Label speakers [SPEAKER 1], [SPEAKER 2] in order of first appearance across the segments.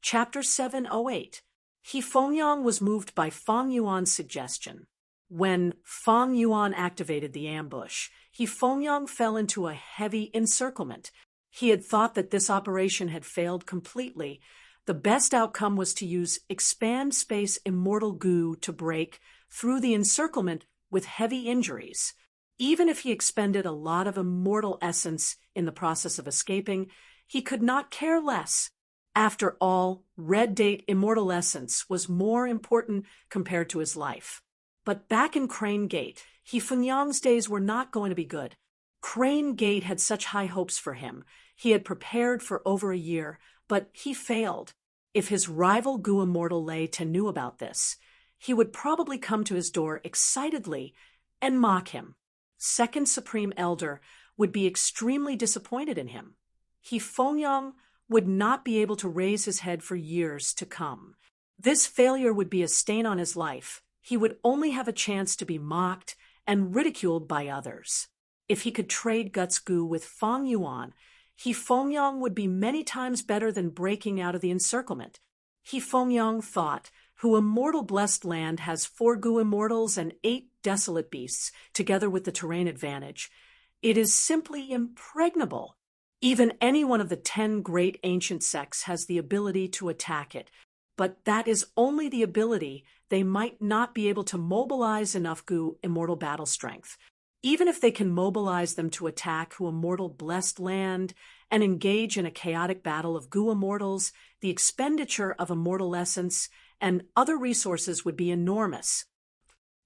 [SPEAKER 1] Chapter 708. He Fengyang was moved by Fang Yuan's suggestion. When Fang Yuan activated the ambush, He Fengyang fell into a heavy encirclement. He had thought that this operation had failed completely. The best outcome was to use expand space immortal goo to break through the encirclement with heavy injuries. Even if he expended a lot of immortal essence in the process of escaping, he could not care less. After all, red date immortal essence was more important compared to his life. But back in Crane Gate, He Fengyang's days were not going to be good. Crane Gate had such high hopes for him. He had prepared for over a year, but he failed. If his rival Gu Immortal Lei Ten knew about this, he would probably come to his door excitedly and mock him. Second Supreme Elder would be extremely disappointed in him. He Fengyang would not be able to raise his head for years to come. This failure would be a stain on his life. He would only have a chance to be mocked and ridiculed by others. If he could trade Guts Gu with Fang Yuan, He Fengyang would be many times better than breaking out of the encirclement. He Fengyang thought, who immortal blessed land has 4 Gu immortals and 8 desolate beasts, together with the terrain advantage. It is simply impregnable. Even any one of the 10 great ancient sects has the ability to attack it, but that is only the ability. They might not be able to mobilize enough Gu immortal battle strength. Even if they can mobilize them to attack Hu Immortal Blessed Land and engage in a chaotic battle of Gu Immortals, the expenditure of immortal essence and other resources would be enormous.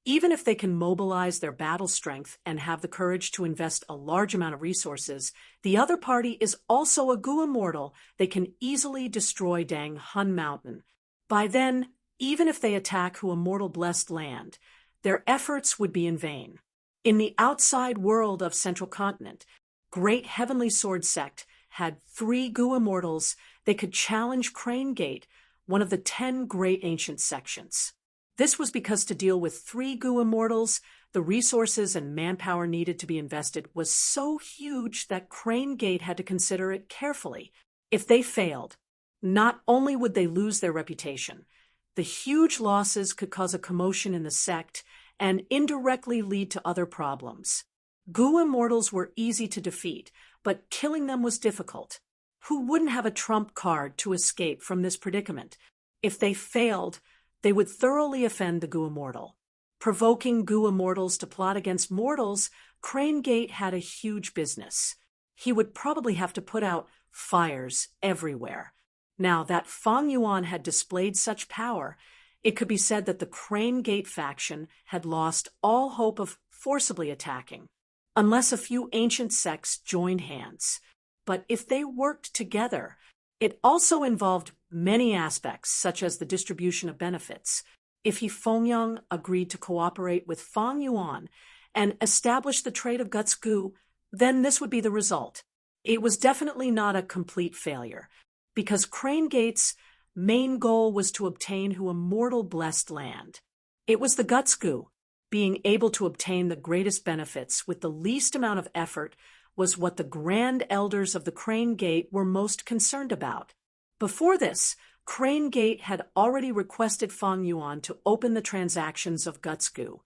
[SPEAKER 1] Even if they can mobilize their battle strength and have the courage to invest a large amount of resources, the other party is also a Gu Immortal. They can easily destroy Dang Hun Mountain. By then, even if they attack Hu Immortal Blessed Land, their efforts would be in vain. In the outside world of Central Continent, Great Heavenly Sword Sect had 3 Gu Immortals. They could challenge Crane Gate, one of the 10 great ancient sections. This was because to deal with 3 Gu Immortals, the resources and manpower needed to be invested was so huge that Crane Gate had to consider it carefully. If they failed, not only would they lose their reputation, the huge losses could cause a commotion in the sect and indirectly lead to other problems. Gu Immortals were easy to defeat, but killing them was difficult. Who wouldn't have a trump card to escape from this predicament? If they failed, they would thoroughly offend the Gu Immortal. Provoking Gu Immortals to plot against mortals, Crane Gate had a huge business. He would probably have to put out fires everywhere. Now that Fang Yuan had displayed such power, it could be said that the Crane Gate faction had lost all hope of forcibly attacking, unless a few ancient sects joined hands. But if they worked together, it also involved many aspects, such as the distribution of benefits. If He Fengyang agreed to cooperate with Fang Yuan and establish the trade of Guts Gu, then this would be the result. It was definitely not a complete failure, because Crane Gate's main goal was to obtain Hu Immortal Blessed Land. It was the Guts Gu. Being able to obtain the greatest benefits with the least amount of effort was what the Grand Elders of the Crane Gate were most concerned about. Before this, Crane Gate had already requested Fang Yuan to open the transactions of Guts Gu.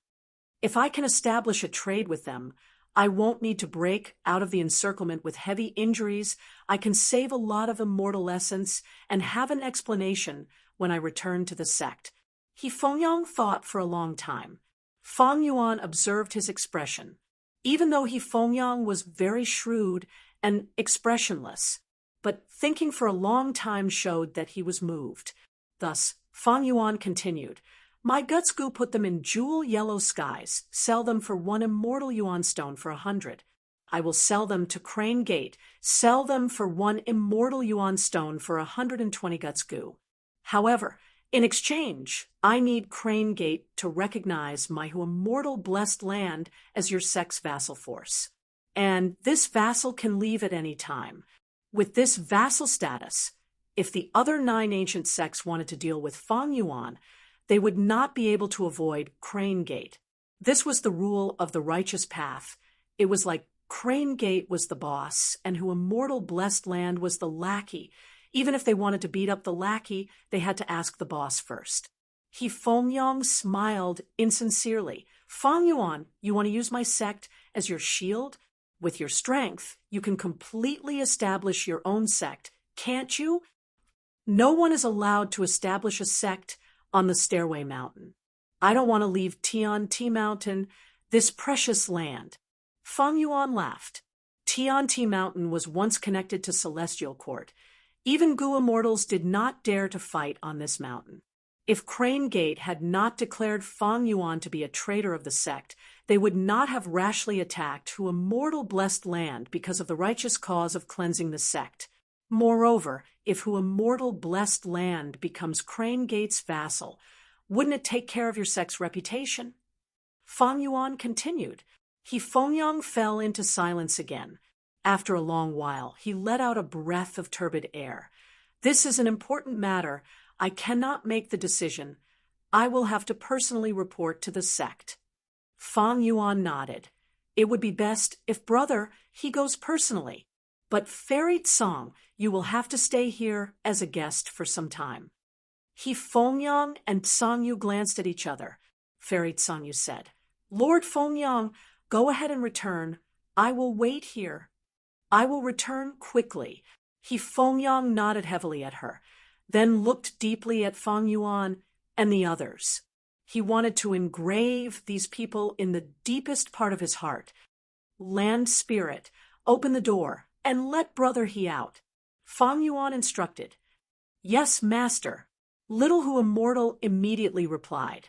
[SPEAKER 1] If I can establish a trade with them, I won't need to break out of the encirclement with heavy injuries. I can save a lot of immortal essence and have an explanation when I return to the sect. He Fengyang thought for a long time. Fang Yuan observed his expression. Even though He Fengyang was very shrewd and expressionless, but thinking for a long time showed that he was moved. Thus, Fang Yuan continued, "My Guts Gu put them in jewel yellow skies, sell them for 1 immortal yuan stone for 100. I will sell them to Crane Gate, sell them for 1 immortal yuan stone for 120 Guts Gu. However, in exchange, I need Crane Gate to recognize my immortal blessed land as your sect's vassal force. And this vassal can leave at any time. With this vassal status, if the other 9 ancient sects wanted to deal with Fang Yuan, they would not be able to avoid Crane Gate. This was the rule of the righteous path. It was like Crane Gate was the boss, and Hu Immortal Blessed Land was the lackey. Even if they wanted to beat up the lackey, they had to ask the boss first. He Fengyang smiled insincerely. Fang Yuan, you want to use my sect as your shield? With your strength, you can completely establish your own sect, can't you? No one is allowed to establish a sect on the Stairway Mountain. I don't want to leave Tian Ti Mountain, this precious land. Fang Yuan laughed. Tian Ti Mountain was once connected to Celestial Court. Even Gu immortals did not dare to fight on this mountain. If Crane Gate had not declared Fang Yuan to be a traitor of the sect, they would not have rashly attacked Hu immortal blessed land because of the righteous cause of cleansing the sect. Moreover, if Hu immortal blessed land becomes Crane Gate's vassal, wouldn't it take care of your sect's reputation? Fang Yuan continued. He Fengyang fell into silence again. After a long while, he let out a breath of turbid air. This is an important matter. I cannot make the decision. I will have to personally report to the sect. Fang Yuan nodded. It would be best if, brother, he goes personally. But Fairy Tsang, you will have to stay here as a guest for some time. He Fengyang and Tsang Yu glanced at each other. Fairy Tsang Yu said, Lord Fengyang, go ahead and return. I will wait here. I will return quickly. He Fengyang nodded heavily at her, then looked deeply at Fang Yuan and the others. He wanted to engrave these people in the deepest part of his heart. Land spirit, open the door and let brother he out. Fang Yuan instructed. Yes, master. Little Hu immortal immediately replied.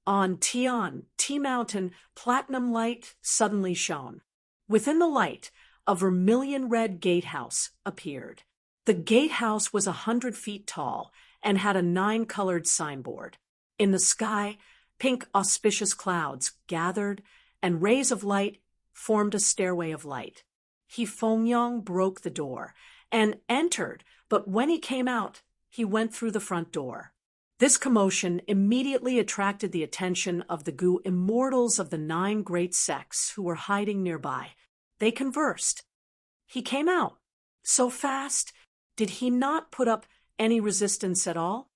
[SPEAKER 1] On Tian Ti Mountain, platinum light suddenly shone. Within the light, a vermilion-red gatehouse appeared. The gatehouse was 100 feet tall and had a 9-colored signboard. In the sky, pink auspicious clouds gathered, and rays of light formed a stairway of light. He Fengyang broke the door and entered, but when he came out, he went through the front door. This commotion immediately attracted the attention of the Gu immortals of the 9 great sects who were hiding nearby. They conversed. He came out. So fast? Did he not put up any resistance at all?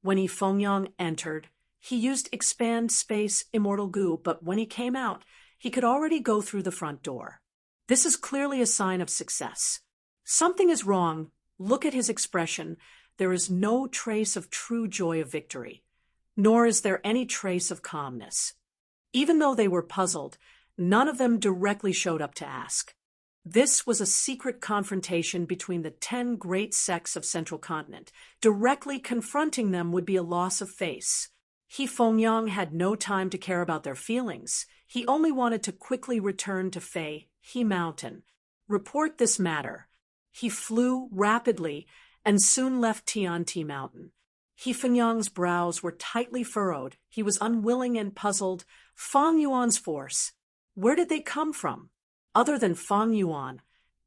[SPEAKER 1] When he Fengyang entered, he used expand space immortal Gu, but when he came out, he could already go through the front door. This is clearly a sign of success. Something is wrong. Look at his expression. There is no trace of true joy of victory, nor is there any trace of calmness. Even though they were puzzled, none of them directly showed up to ask. This was a secret confrontation between the 10 great sects of Central Continent. Directly confronting them would be a loss of face. He Fengyang had no time to care about their feelings. He only wanted to quickly return to Fei He Mountain, report this matter. He flew rapidly and soon left Tian Ti Mountain. He Fengyang's brows were tightly furrowed. He was unwilling and puzzled. Fang Yuan's force, where did they come from? Other than Fang Yuan,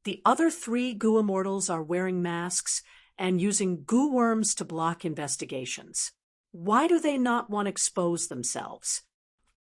[SPEAKER 1] the other 3 Gu immortals are wearing masks and using Gu worms to block investigations. Why do they not want to expose themselves?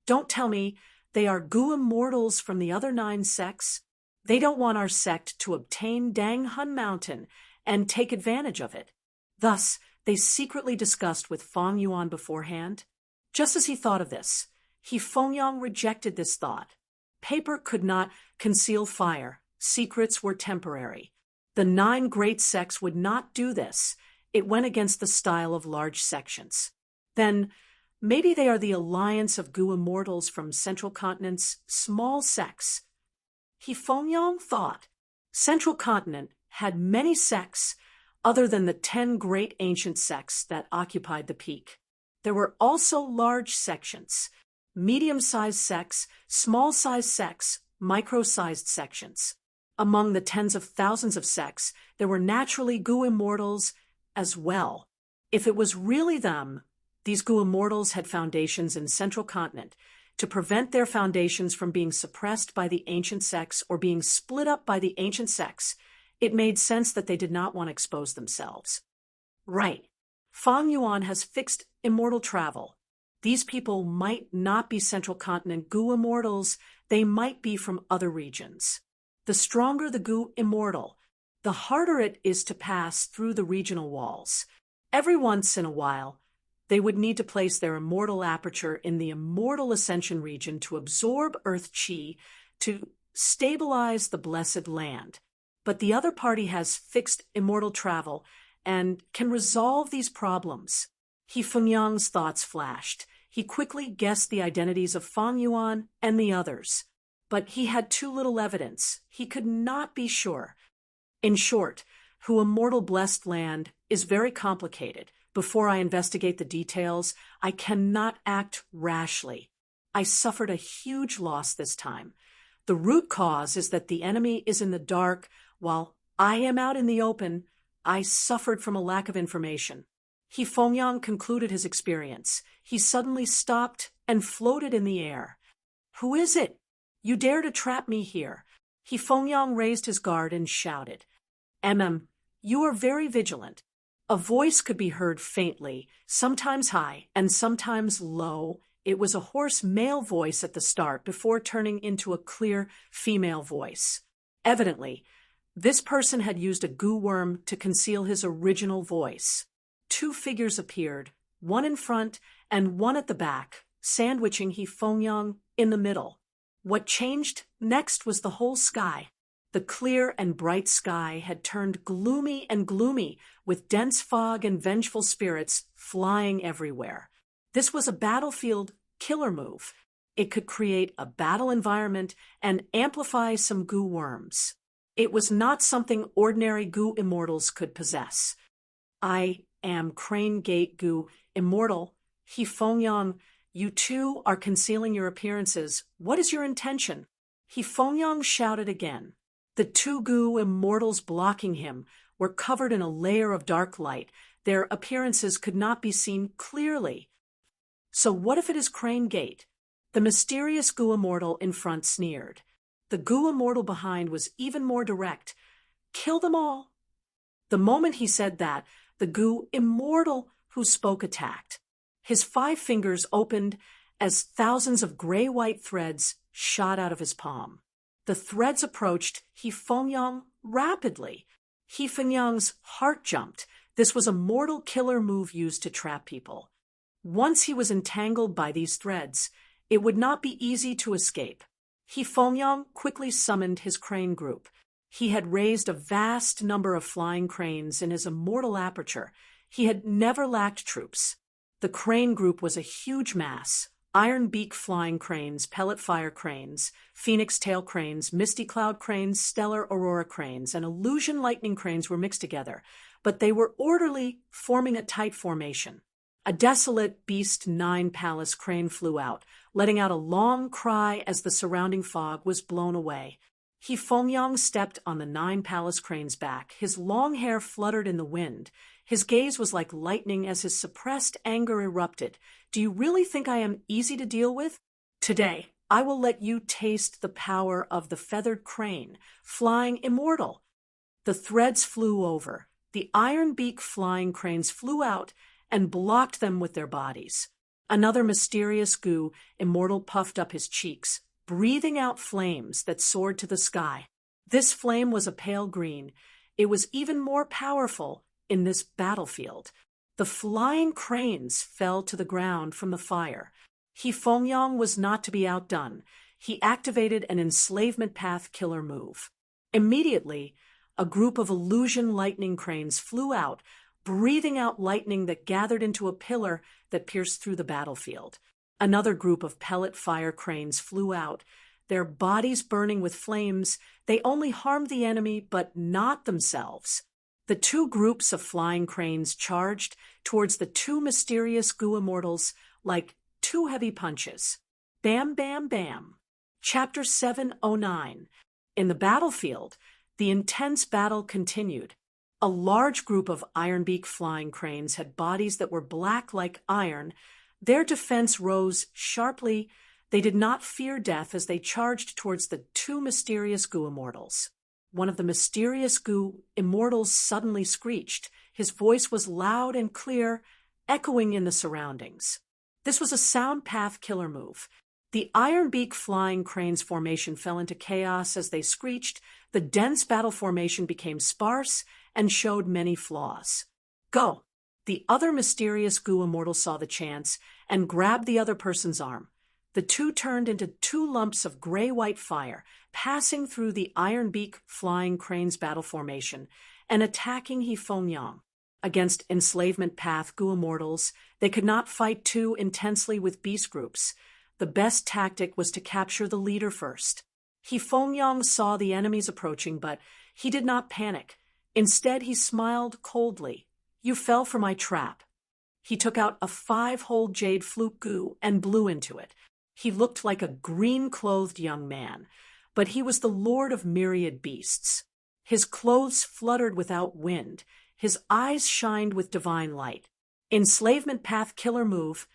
[SPEAKER 1] Don't tell me they are Gu immortals from the other 9 sects. They don't want our sect to obtain Dang Hun Mountain and take advantage of it. Thus, they secretly discussed with Fang Yuan beforehand. Just as he thought of this, He Fengyang rejected this thought. Paper could not conceal fire. Secrets were temporary. The 9 great sects would not do this. It went against the style of large sections. Then, maybe they are the alliance of Gu immortals from Central Continent's small sects. He Fengyang thought. Central Continent had many sects other than the 10 great ancient sects that occupied the peak. There were also large sections, medium-sized sects, small-sized sects, micro-sized sections. Among the tens of thousands of sects, there were naturally Gu immortals as well. If it was really them, these Gu immortals had foundations in Central Continent to prevent their foundations from being suppressed by the ancient sects or being split up by the ancient sects. It made sense that they did not want to expose themselves. Right. Fang Yuan has fixed immortal travel. These people might not be Central Continent Gu immortals. They might be from other regions. The stronger the Gu immortal, the harder it is to pass through the regional walls. Every once in a while, they would need to place their immortal aperture in the immortal ascension region to absorb Earth Chi to stabilize the blessed land. But the other party has fixed immortal travel and can resolve these problems. Fengyang's thoughts flashed. He quickly guessed the identities of Fang Yuan and the others. But he had too little evidence. He could not be sure. In short, who immortal blessed land is very complicated. Before I investigate the details, I cannot act rashly. I suffered a huge loss this time. The root cause is that the enemy is in the dark while I am out in the open. I suffered from a lack of information. Fengyang concluded his experience. He suddenly stopped and floated in the air. Who is it? You dare to trap me here? Fengyang raised his guard and shouted. You are very vigilant. A voice could be heard faintly, sometimes high and sometimes low. It was a hoarse male voice at the start before turning into a clear female voice. Evidently, this person had used a goo worm to conceal his original voice. Two figures appeared, one in front and one at the back, sandwiching Fengyang in the middle. What changed next was the whole sky. The clear and bright sky had turned gloomy and gloomy, with dense fog and vengeful spirits flying everywhere. This was a battlefield killer move. It could create a battle environment and amplify some goo worms. It was not something ordinary goo immortals could possess. I am Crane Gate Goo Immortal. Fengyang, you too are concealing your appearances. What is your intention? Fengyang shouted again. The two goo immortals blocking him were covered in a layer of dark light. Their appearances could not be seen clearly. So what if it is Crane Gate? The mysterious goo immortal in front sneered. The goo immortal behind was even more direct. Kill them all. The moment he said that, the goo immortal who spoke attacked. His 5 fingers opened as thousands of gray-white threads shot out of his palm. The threads approached Fengyang rapidly. Fengyang's heart jumped. This was a mortal killer move used to trap people. Once he was entangled by these threads, it would not be easy to escape. Fengyang quickly summoned his crane group. He had raised a vast number of flying cranes in his immortal aperture. He had never lacked troops. The crane group was a huge mass. Iron beak flying cranes, pellet fire cranes, phoenix tail cranes, misty cloud cranes, stellar aurora cranes, and illusion lightning cranes were mixed together, but they were orderly, forming a tight formation. A desolate beast 9 palace crane flew out, letting out a long cry as the surrounding fog was blown away. Fengyang stepped on the 9 palace crane's back. His long hair fluttered in the wind. His gaze was like lightning as his suppressed anger erupted. Do you really think I am easy to deal with? Today, I will let you taste the power of the feathered crane, flying immortal. The threads flew over. The iron beak flying cranes flew out and blocked them with their bodies. Another mysterious goo immortal puffed up his cheeks, breathing out flames that soared to the sky. This flame was a pale green. It was even more powerful in this battlefield. The flying cranes fell to the ground from the fire. Fengyang was not to be outdone. He activated an enslavement path killer move. Immediately, a group of illusion lightning cranes flew out, breathing out lightning that gathered into a pillar that pierced through the battlefield. Another group of pellet fire cranes flew out, their bodies burning with flames. They only harmed the enemy, but not themselves. The 2 groups of flying cranes charged towards the 2 mysterious goo immortals like 2 heavy punches. Bam, bam, bam. Chapter 709. In the battlefield, the intense battle continued. A large group of ironbeak flying cranes had bodies that were black like iron. Their defense rose sharply. They did not fear death as they charged towards the 2 mysterious goo immortals. One of the mysterious goo immortals suddenly screeched. His voice was loud and clear, echoing in the surroundings. This was a sound path killer move. The Iron Beak flying cranes formation fell into chaos as they screeched. The dense battle formation became sparse and showed many flaws. Go! The other mysterious goo immortal saw the chance and grabbed the other person's arm. The two turned into two lumps of gray-white fire, passing through the Iron Beak flying cranes battle formation and attacking Hifeng. Against enslavement path goo immortals, they could not fight too intensely with beast groups. The best tactic was to capture the leader first. Hifeng saw the enemies approaching, but he did not panic. Instead, he smiled coldly. You fell for my trap. He took out a 5-hole jade flute goo and blew into it. He looked like a green-clothed young man, but he was the lord of myriad beasts. His clothes fluttered without wind. His eyes shined with divine light. Enslavement path killer move,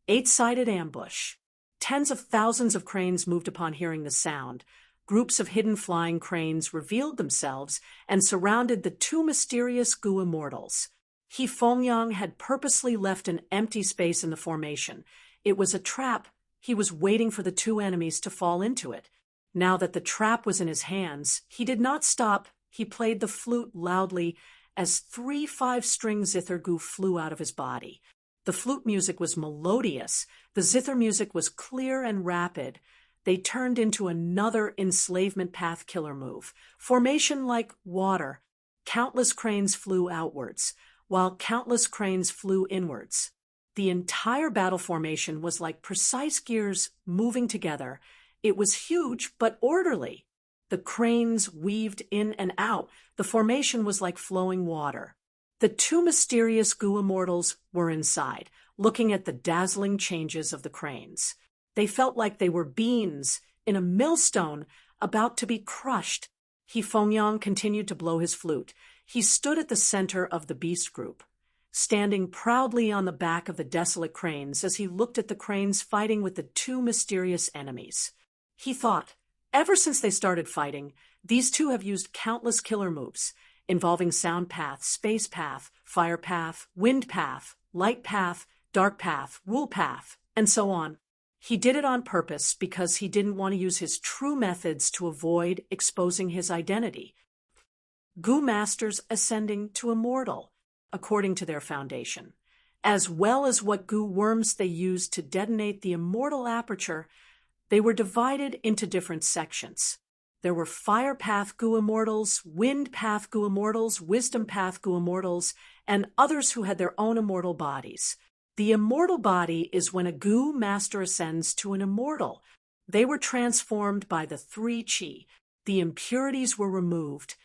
[SPEAKER 1] 8-sided ambush. Tens of thousands of cranes moved upon hearing the sound. Groups of hidden flying cranes revealed themselves and surrounded the two mysterious goo immortals. Hifeng had purposely left an empty space in the formation. It was a trap. He was waiting for the two enemies to fall into it. Now that the trap was in his hands, he did not stop. He played the flute loudly as 3 5-string zither goo flew out of his body. The flute music was melodious. The zither music was clear and rapid. They turned into another enslavement path killer move. Formation like water. Countless cranes flew outwards, while countless cranes flew inwards. The entire battle formation was like precise gears moving together. It was huge but orderly. The cranes weaved in and out. The formation was like flowing water. The two mysterious goo immortals were inside, looking at the dazzling changes of the cranes. They felt like they were beans in a millstone about to be crushed. Hifeng continued to blow his flute. He stood at the center of the beast group, standing proudly on the back of the desolate cranes as he looked at the cranes fighting with the two mysterious enemies. He thought, ever since they started fighting, these two have used countless killer moves, involving sound path, space path, fire path, wind path, light path, dark path, wool path, and so on. He did it on purpose because he didn't want to use his true methods to avoid exposing his identity. Goo masters ascending to immortal, according to their foundation, as well as what goo worms they used to detonate the immortal aperture. They were divided into different sections. There were fire path goo immortals, wind path goo immortals, wisdom path goo immortals, and others who had their own immortal bodies. The immortal body is when a goo master ascends to an immortal. They were transformed by the 3 chi. The impurities were removed,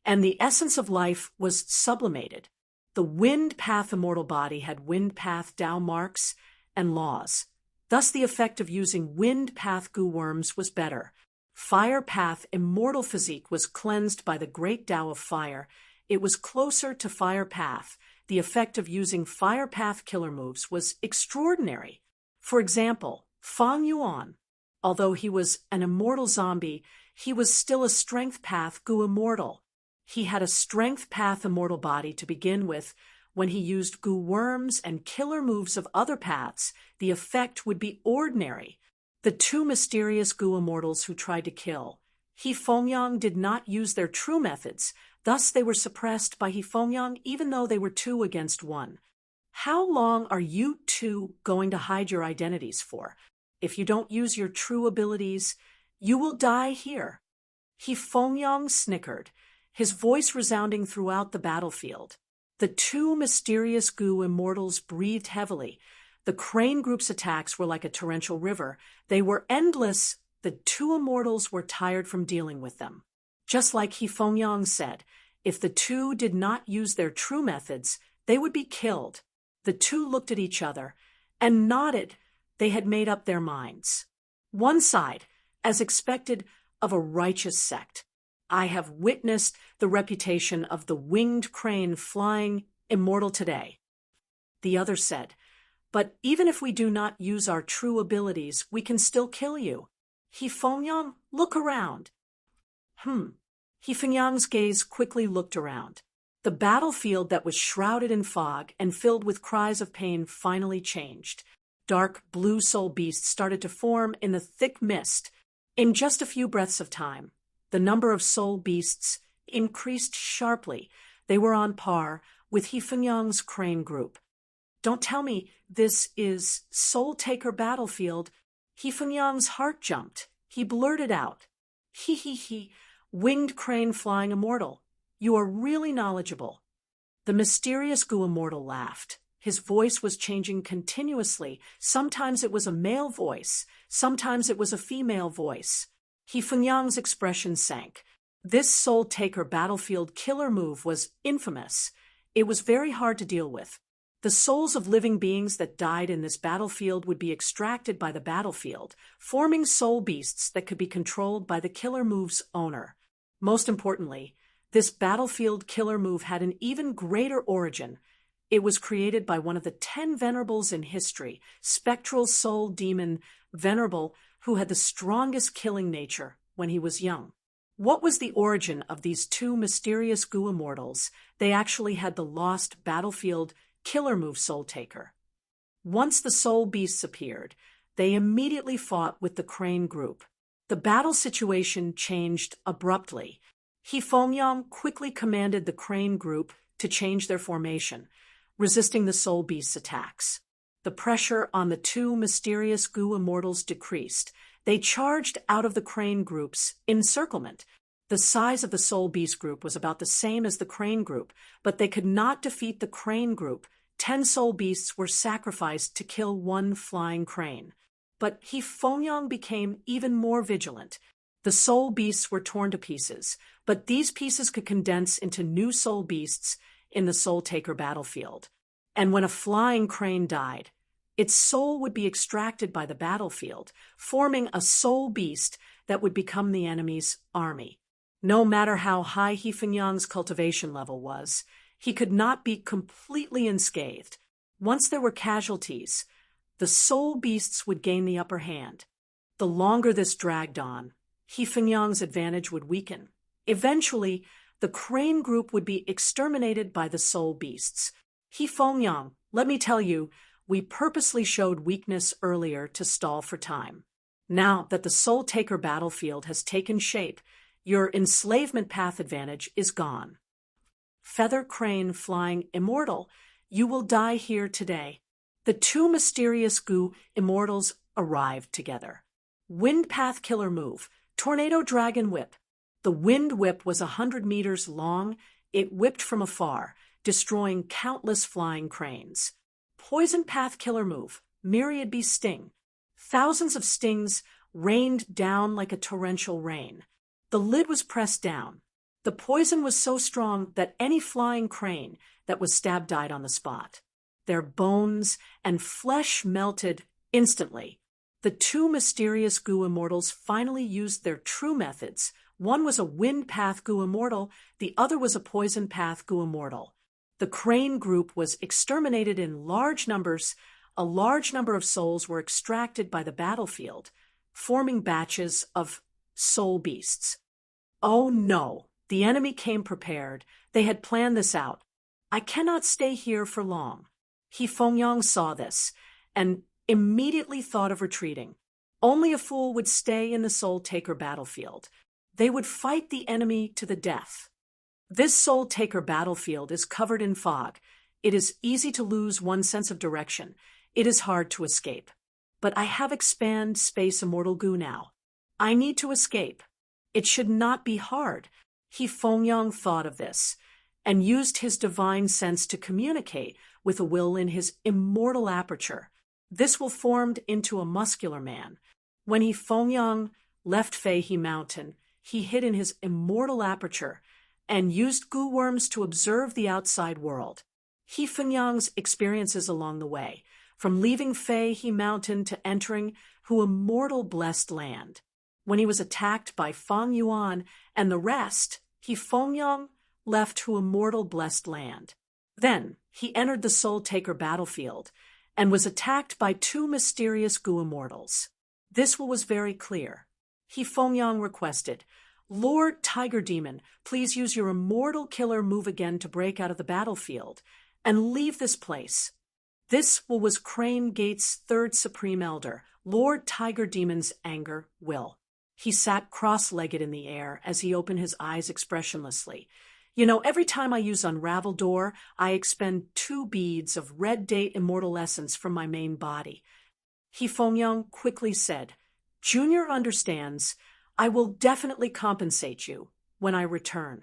[SPEAKER 1] and the essence of life was sublimated. The wind path immortal body had wind path Tao marks and laws. Thus the effect of using wind path goo worms was better. Fire path immortal physique was cleansed by the great Tao of fire. It was closer to fire path. The effect of using fire path killer moves was extraordinary. For example, Fang Yuan, although he was an immortal zombie, he was still a strength path goo immortal. He had a strength path immortal body to begin with. When he used goo worms and killer moves of other paths, the effect would be ordinary. The two mysterious goo immortals who tried to kill Hifeng did not use their true methods. Thus they were suppressed by Hifeng even though they were 2 against 1. How long are you two going to hide your identities for? If you don't use your true abilities, you will die here. Hifeng snickered, his voice resounding throughout the battlefield. The two mysterious goo immortals breathed heavily. The crane group's attacks were like a torrential river. They were endless. The two immortals were tired from dealing with them. Just like Hifeng said, if the two did not use their true methods, they would be killed. The two looked at each other and nodded. They had made up their minds. One side, as expected, of a righteous sect. I have witnessed the reputation of the winged crane flying immortal today. The other said, but even if we do not use our true abilities, we can still kill you. Hifeng, look around. Hifeng's gaze quickly looked around. The battlefield that was shrouded in fog and filled with cries of pain finally changed. dark blue soul beasts started to form in the thick mist. In just a few breaths of time, the number of soul beasts increased sharply. They were on par with He Fengyang's crane group. Don't tell me this is Soul Taker Battlefield. He Fengyang's heart jumped. He blurted out, "He, winged crane flying immortal. You are really knowledgeable." The mysterious Gu immortal laughed. His voice was changing continuously. Sometimes it was a male voice. Sometimes it was a female voice. He Fengyang's expression sank. This Soul Taker Battlefield killer move was infamous. It was very hard to deal with. The souls of living beings that died in this battlefield would be extracted by the battlefield, forming soul beasts that could be controlled by the killer move's owner. Most importantly, this battlefield killer move had an even greater origin. It was created by one of the 10 venerables in history, spectral soul demon Venerable, who had the strongest killing nature when he was young. What was the origin of these two mysterious Gu immortals? They actually had the lost battlefield killer move Soul Taker. Once the soul beasts appeared, they immediately fought with the crane group. The battle situation changed abruptly. He Fengyang quickly commanded the crane group to change their formation, resisting the soul beasts' attacks. The pressure on the two mysterious Gu immortals decreased. They charged out of the crane group's encirclement. The size of the soul beast group was about the same as the crane group, but they could not defeat the crane group. 10 soul beasts were sacrificed to kill one flying crane. But He Fengyang became even more vigilant. The soul beasts were torn to pieces, but these pieces could condense into new soul beasts in the Soul Taker battlefield. And when a flying crane died, its soul would be extracted by the battlefield, forming a soul beast that would become the enemy's army. No matter how high He Fengyang's cultivation level was, he could not be completely unscathed. Once there were casualties, the soul beasts would gain the upper hand. The longer this dragged on, He Fengyang's advantage would weaken. Eventually, the crane group would be exterminated by the soul beasts. He Fengyang, let me tell you, we purposely showed weakness earlier to stall for time. Now that the Soul Taker battlefield has taken shape, your enslavement path advantage is gone. Feather crane flying immortal, you will die here today. The two mysterious Gu immortals arrived together. Wind path killer move, tornado dragon whip. The wind whip was 100 meters long. It whipped from afar, destroying countless flying cranes. Poison path killer move, myriad bee sting. Thousands of stings rained down like a torrential rain. The lid was pressed down. The poison was so strong that any flying crane that was stabbed died on the spot. Their bones and flesh melted instantly. The two mysterious Gu immortals finally used their true methods. One was a wind path Gu immortal, the other was a poison path Gu immortal. The crane group was exterminated in large numbers. A large number of souls were extracted by the battlefield, forming batches of soul beasts. Oh no, the enemy came prepared. They had planned this out. I cannot stay here for long. He Fengyang saw this and immediately thought of retreating. Only a fool would stay in the Soul Taker battlefield. They would fight the enemy to the death. This Soul Taker battlefield is covered in fog. It is easy to lose one's sense of direction. It is hard to escape. But I have expanded Space Immortal Gu now. I need to escape. It should not be hard. He Fengyang thought of this and used his divine sense to communicate with a will in his immortal aperture. This will formed into a muscular man. When He Fengyang left Feihe Mountain, he hid in his immortal aperture and used Gu worms to observe the outside world. He Fengyang's experiences along the way, from leaving Feihe Mountain to entering Hu immortal blessed land. When he was attacked by Fang Yuan and the rest, He Fengyang left Hu immortal blessed land. Then he entered the Soul Taker battlefield and was attacked by two mysterious Gu immortals. This was very clear. He Fengyang requested, "Lord Tiger Demon, please use your immortal killer move again to break out of the battlefield and leave this place." This was Crane Gate's third supreme elder, Lord Tiger Demon's anger will. He sat cross-legged in the air as he opened his eyes expressionlessly. Every time I use Unravel Door, I expend 2 beads of red date immortal essence from my main body. He Fengyang quickly said, Junior understands. I will definitely compensate you when I return.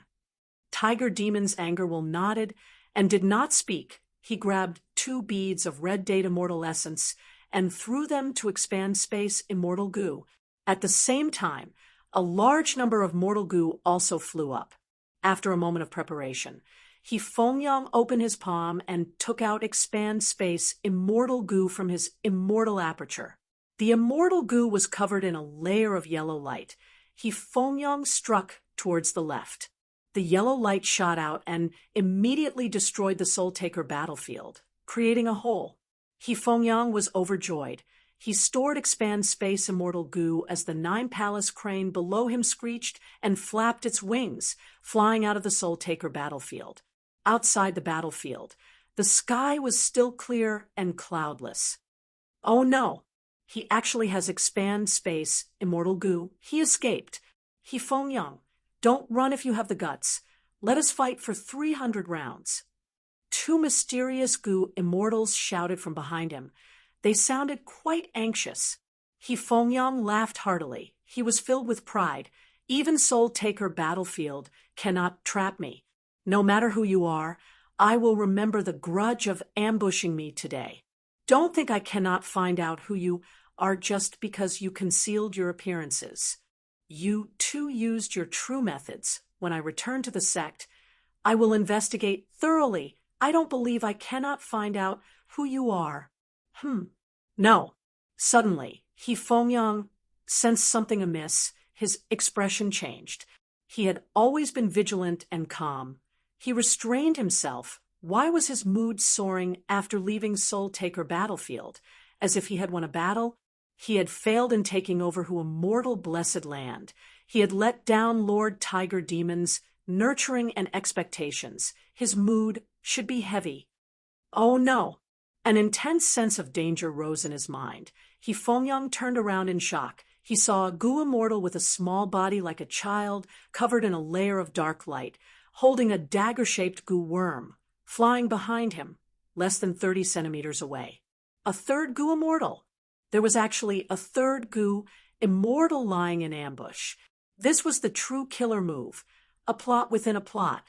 [SPEAKER 1] Tiger Demon's anger will nodded and did not speak. He grabbed 2 beads of red date immortal essence and threw them to expand space immortal goo. At the same time, a large number of mortal goo also flew up. After a moment of preparation, He Fengyang opened his palm and took out expand space immortal goo from his immortal aperture. The immortal goo was covered in a layer of yellow light. He Fengyang struck towards the left. The yellow light shot out and immediately destroyed the Soul Taker battlefield, creating a hole. He Fengyang was overjoyed. He stored expand space immortal goo as the 9 palace crane below him screeched and flapped its wings, flying out of the Soul Taker battlefield. Outside the battlefield, the sky was still clear and cloudless. Oh no! He actually has expand space immortal goo. He escaped. He Fengyang, don't run if you have the guts. Let us fight for 300 rounds. 2 mysterious goo immortals shouted from behind him. They sounded quite anxious. He Fengyang laughed heartily. He was filled with pride. Even Soul Taker battlefield cannot trap me. No matter who you are, I will remember the grudge of ambushing me today. Don't think I cannot find out who you are just because you concealed your appearances. You too used your true methods. When I return to the sect, I will investigate thoroughly. I don't believe I cannot find out who you are. No. Suddenly, He Fengyang sensed something amiss. His expression changed. He had always been vigilant and calm. He restrained himself. Why was his mood soaring after leaving Soul Taker battlefield? As if he had won a battle? He had failed in taking over who immortal blessed land. He had let down Lord Tiger Demon's nurturing and expectations. His mood should be heavy. Oh no! An intense sense of danger rose in his mind. He Fengyang turned around in shock. He saw a goo immortal with a small body like a child, covered in a layer of dark light, holding a dagger-shaped goo worm, flying behind him, less than 30 centimeters away. A third goo immortal. There was actually a third goo immortal lying in ambush. This was the true killer move, a plot within a plot.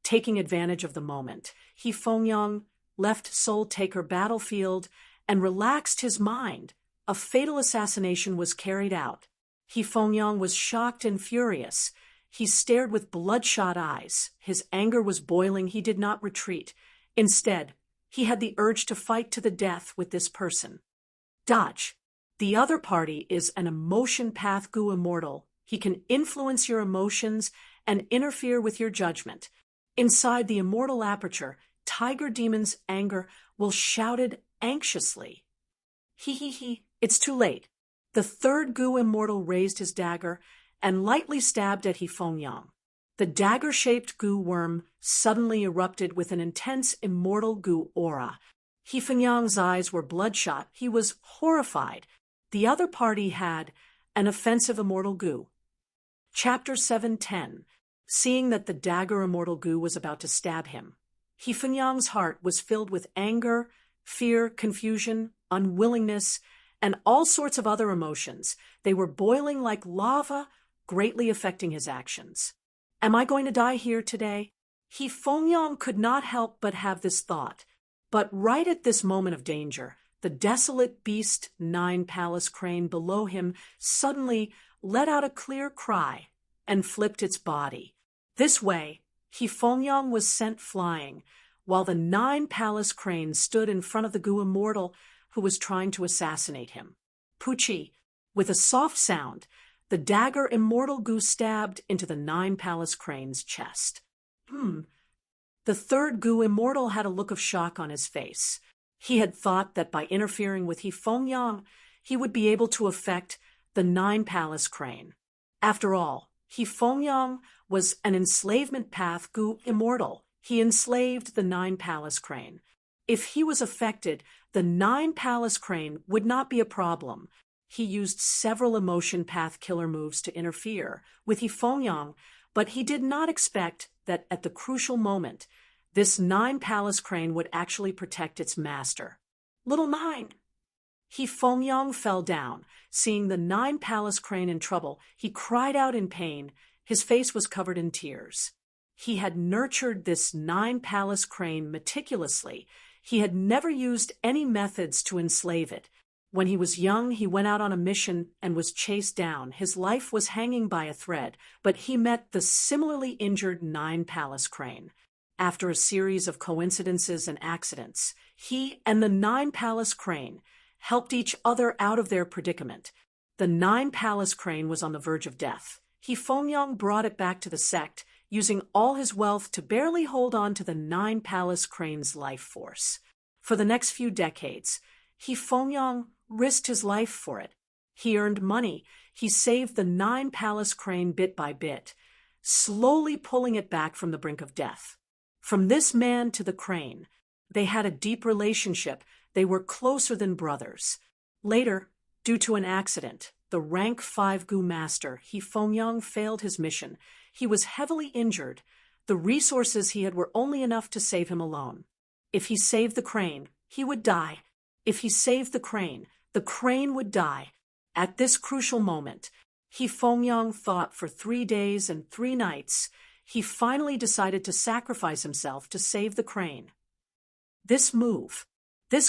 [SPEAKER 1] Taking advantage of the moment, He Fengyang left Soul Taker battlefield and relaxed his mind. A fatal assassination was carried out. He Fengyang was shocked and furious. He stared with bloodshot eyes. His anger was boiling. He did not retreat. Instead, he had the urge to fight to the death with this person. Dodge. The other party is an emotion path goo immortal. He can influence your emotions and interfere with your judgment. Inside the immortal aperture, Tiger Demon's anger will shouted anxiously. It's too late. The third goo immortal raised his dagger and lightly stabbed at He Fengyang. The dagger-shaped goo worm suddenly erupted with an intense immortal goo aura. He Fengyang's eyes were bloodshot. He was horrified. The other party had an offensive immortal goo. Chapter 7:10. Seeing that the dagger immortal goo was about to stab him, He Fengyang's heart was filled with anger, fear, confusion, unwillingness, and all sorts of other emotions. They were boiling like lava, greatly affecting his actions. Am I going to die here today? He Fengyang could not help but have this thought. But right at this moment of danger, the desolate beast 9 palace crane below him suddenly let out a clear cry and flipped its body. This way, He Fengyang was sent flying, while the 9 palace crane stood in front of the goo immortal who was trying to assassinate him. Poochie, with a soft sound, the dagger immortal goo stabbed into the 9 palace crane's chest. The third goo immortal had a look of shock on his face. He had thought that by interfering with He Fengyang, he would be able to affect the 9 palace crane. After all, He Fengyang was an enslavement path goo immortal. He enslaved the 9 palace crane. If he was affected, the Nine Palace Crane would not be a problem. He used several emotion path killer moves to interfere with Yifengyang, but he did not expect that at the crucial moment, this Nine Palace Crane would actually protect its master. Little Nine! Yifengyang fell down. Seeing the Nine Palace Crane in trouble, he cried out in pain. His face was covered in tears. He had nurtured this Nine Palace Crane meticulously. He had never used any methods to enslave it. When he was young, he went out on a mission and was chased down. His life was hanging by a thread, but he met the similarly injured Nine Palace Crane. After a series of coincidences and accidents, he and the Nine Palace Crane helped each other out of their predicament. The Nine Palace Crane was on the verge of death. Yifengyang brought it back to the sect, using all his wealth to barely hold on to the Nine Palace Crane's life force. For the next few decades, Yifengyang risked his life for it. He earned money. He saved the Nine Palace Crane bit by bit, slowly pulling it back from the brink of death. From this man to the crane, they had a deep relationship. They were closer than brothers. Later, due to an accident, the rank 5 Gu master, Yifengyang, failed his mission. He was heavily injured. The resources he had were only enough to save him alone. If he saved the crane, he would die. If he saved the crane would die. At this crucial moment, Yifengyang thought for 3 days and 3 nights. He finally decided to sacrifice himself to save the crane. This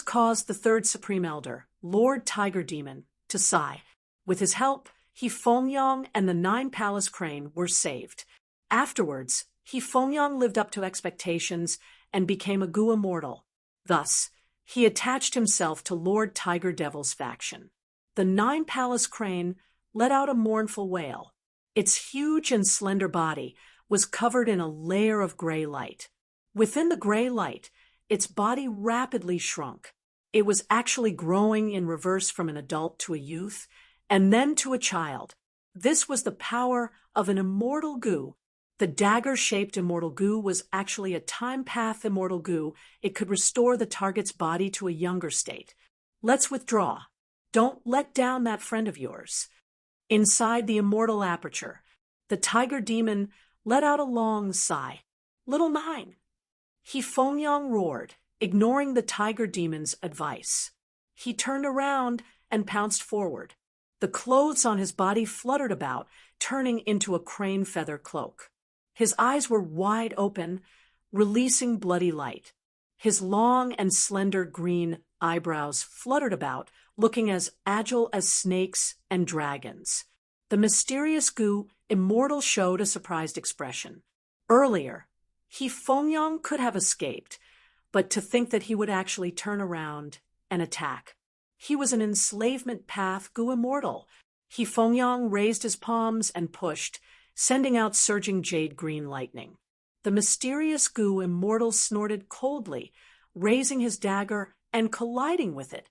[SPEAKER 1] caused the third Supreme Elder, Lord Tiger Demon, to sigh. With his help, Yifengyang and the Nine Palace Crane were saved. Afterwards, Yifengyang lived up to expectations and became a Gu immortal. Thus, he attached himself to Lord Tiger Devil's faction. The Nine Palace Crane let out a mournful wail. Its huge and slender body was covered in a layer of gray light. Within the gray light, its body rapidly shrunk. It was actually growing in reverse from an adult to a youth, and then to a child. This was the power of an immortal Gu. The dagger-shaped immortal Gu was actually a time path immortal Gu. It could restore the target's body to a younger state. Let's withdraw. Don't let down that friend of yours. Inside the immortal aperture, the Tiger Demon let out a long sigh. Little Nine! Yifengyang roared, ignoring the Tiger Demon's advice. He turned around and pounced forward. The clothes on his body fluttered about, turning into a crane feather cloak. His eyes were wide open, releasing bloody light. His long and slender green eyebrows fluttered about, looking as agile as snakes and dragons. The mysterious Gu immortal showed a surprised expression. Earlier, Yifengyang could have escaped, but to think that he would actually turn around and attack. He was an enslavement path Gu immortal. Yifengyang raised his palms and pushed, sending out surging jade green lightning. The mysterious Gu immortal snorted coldly, raising his dagger and colliding with it.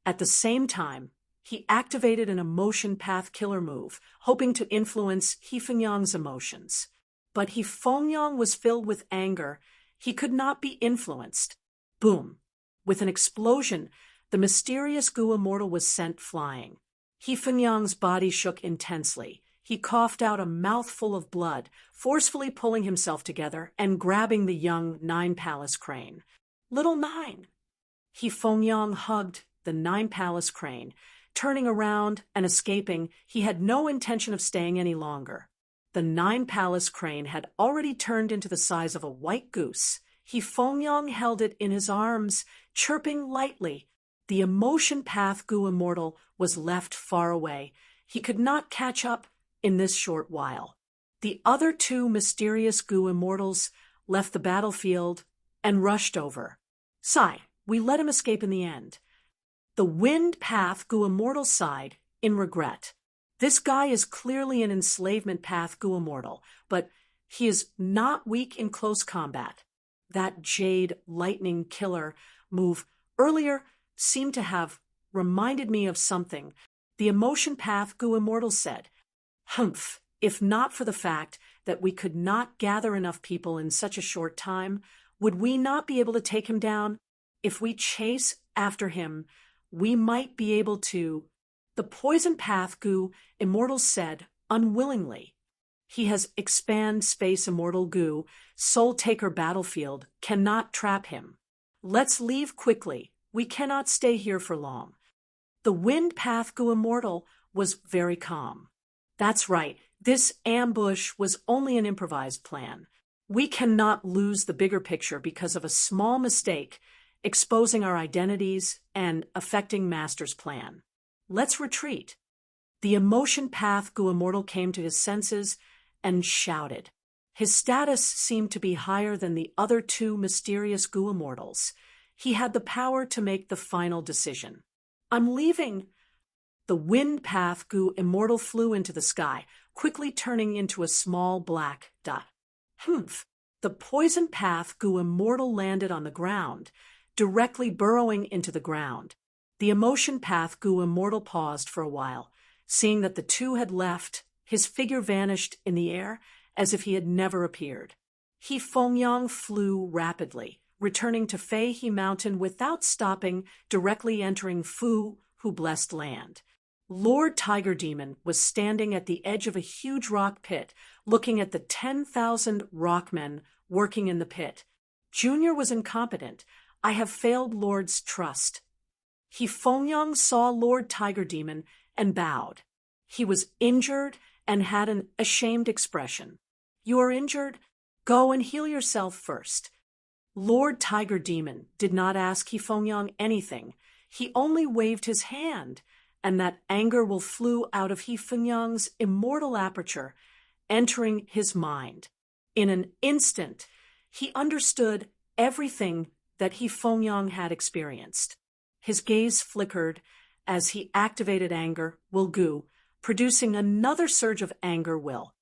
[SPEAKER 1] At the same time, he activated an emotion path killer move, hoping to influence Yifengyang's emotions. But Yifengyang was filled with anger. He could not be influenced. Boom! With an explosion, the mysterious Gu immortal was sent flying. Yifengyang's body shook intensely. He coughed out a mouthful of blood, forcefully pulling himself together and grabbing the young Nine Palace Crane. Little Nine! Yifengyang hugged the Nine Palace Crane. Turning around and escaping, he had no intention of staying any longer. The Nine Palace Crane had already turned into the size of a white goose. Yifengyang held it in his arms, chirping lightly. The emotion path Gu immortal was left far away. He could not catch up in this short while. The other 2 mysterious Gu immortals left the battlefield and rushed over. Sigh, we let him escape in the end. The wind path Gu immortal sighed in regret. This guy is clearly an enslavement path Gu immortal, but he is not weak in close combat. That jade lightning killer move earlier seemed to have reminded me of something. The emotion path Gu immortal said, "Humph, if not for the fact that we could not gather enough people in such a short time, would we not be able to take him down? If we chase after him, we might be able to. The poison path Gu Immortal said, unwillingly. He has expand space immortal Gu, soul taker battlefield, cannot trap him. Let's leave quickly, we cannot stay here for long. The wind path Gu Immortal was very calm. That's right, this ambush was only an improvised plan. We cannot lose the bigger picture because of a small mistake, exposing our identities and affecting Master's plan. Let's retreat. The emotion path Gu Immortal came to his senses and shouted. His status seemed to be higher than the other two mysterious Gu Immortals. He had the power to make the final decision. I'm leaving. The wind path Gu Immortal flew into the sky, quickly turning into a small black dot. Humph! The poison path Gu Immortal landed on the ground, directly burrowing into the ground. The emotion path Gu Immortal paused for a while. Seeing that the two had left, his figure vanished in the air as if he had never appeared. He Fengyang flew rapidly, returning to Fei He Mountain without stopping, directly entering Fu Who Blessed Land. Lord Tiger Demon was standing at the edge of a huge rock pit, looking at the 10,000 rockmen working in the pit. Junior was incompetent. I have failed Lord's trust. He Fengyang saw Lord Tiger Demon and bowed. He was injured and had an ashamed expression. You are injured? Go and heal yourself first. Lord Tiger Demon did not ask He Fengyang anything. He only waved his hand, and that anger will flew out of He Fengyang's immortal aperture, entering his mind. In an instant, he understood everything that He Fengyang had experienced. His gaze flickered as he activated anger will Gu, producing another surge of anger will.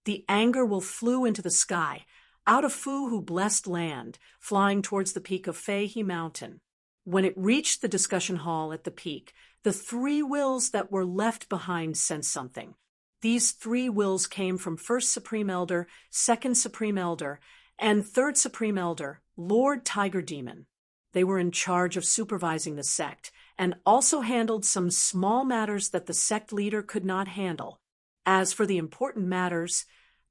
[SPEAKER 1] The anger will flew into the sky, out of Fu Who Blessed Land, flying towards the peak of Fei He Mountain. When it reached the discussion hall at the peak, the three wills that were left behind sensed something. These three wills came from First Supreme Elder, Second Supreme Elder, and Third Supreme Elder, Lord Tiger Demon. They were in charge of supervising the sect, and also handled some small matters that the sect leader could not handle. As for the important matters,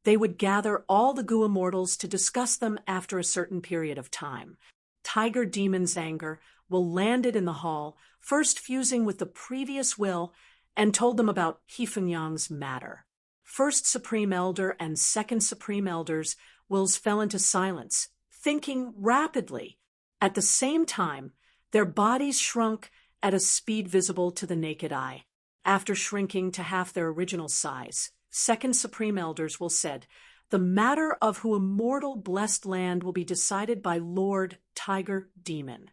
[SPEAKER 1] they would gather all the Gu Immortals to discuss them after a certain period of time. Tiger Demon's anger will landed in the hall, first fusing with the previous will, and told them about He Fengyang's matter. First Supreme Elder and Second Supreme Elder's wills fell into silence, thinking rapidly. At the same time, their bodies shrunk at a speed visible to the naked eye. After shrinking to half their original size, Second Supreme Elders will said, the matter of Who Immortal Blessed Land will be decided by Lord Tiger Demon.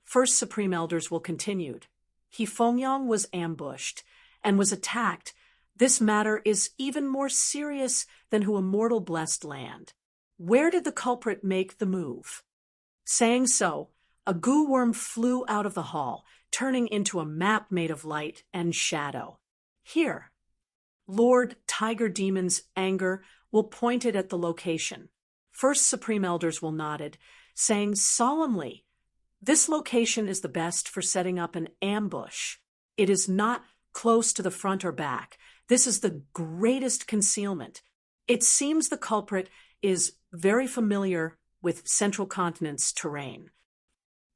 [SPEAKER 1] First Supreme Elders will continued. He Fengyang was ambushed and was attacked. This matter is even more serious than Who Immortal Blessed Land. Where did the culprit make the move? Saying so, a Gu worm flew out of the hall, turning into a map made of light and shadow. Here. Lord Tiger Demon's anger will point it at the location. First Supreme Elders will nodded, saying solemnly, this location is the best for setting up an ambush. It is not close to the front or back. This is the greatest concealment. It seems the culprit is very familiar with Central Continent's terrain.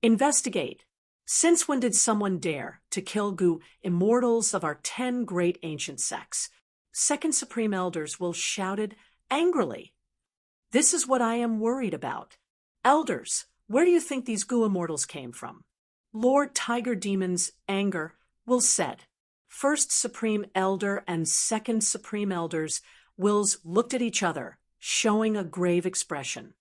[SPEAKER 1] Investigate. Since when did someone dare to kill Gu Immortals of our 10 great ancient sects? Second Supreme Elders will shouted angrily. This is what I am worried about. Elders, where do you think these Gu Immortals came from? Lord Tiger Demon's anger will said. First Supreme Elder and Second Supreme Elders' wills looked at each other, showing a grave expression.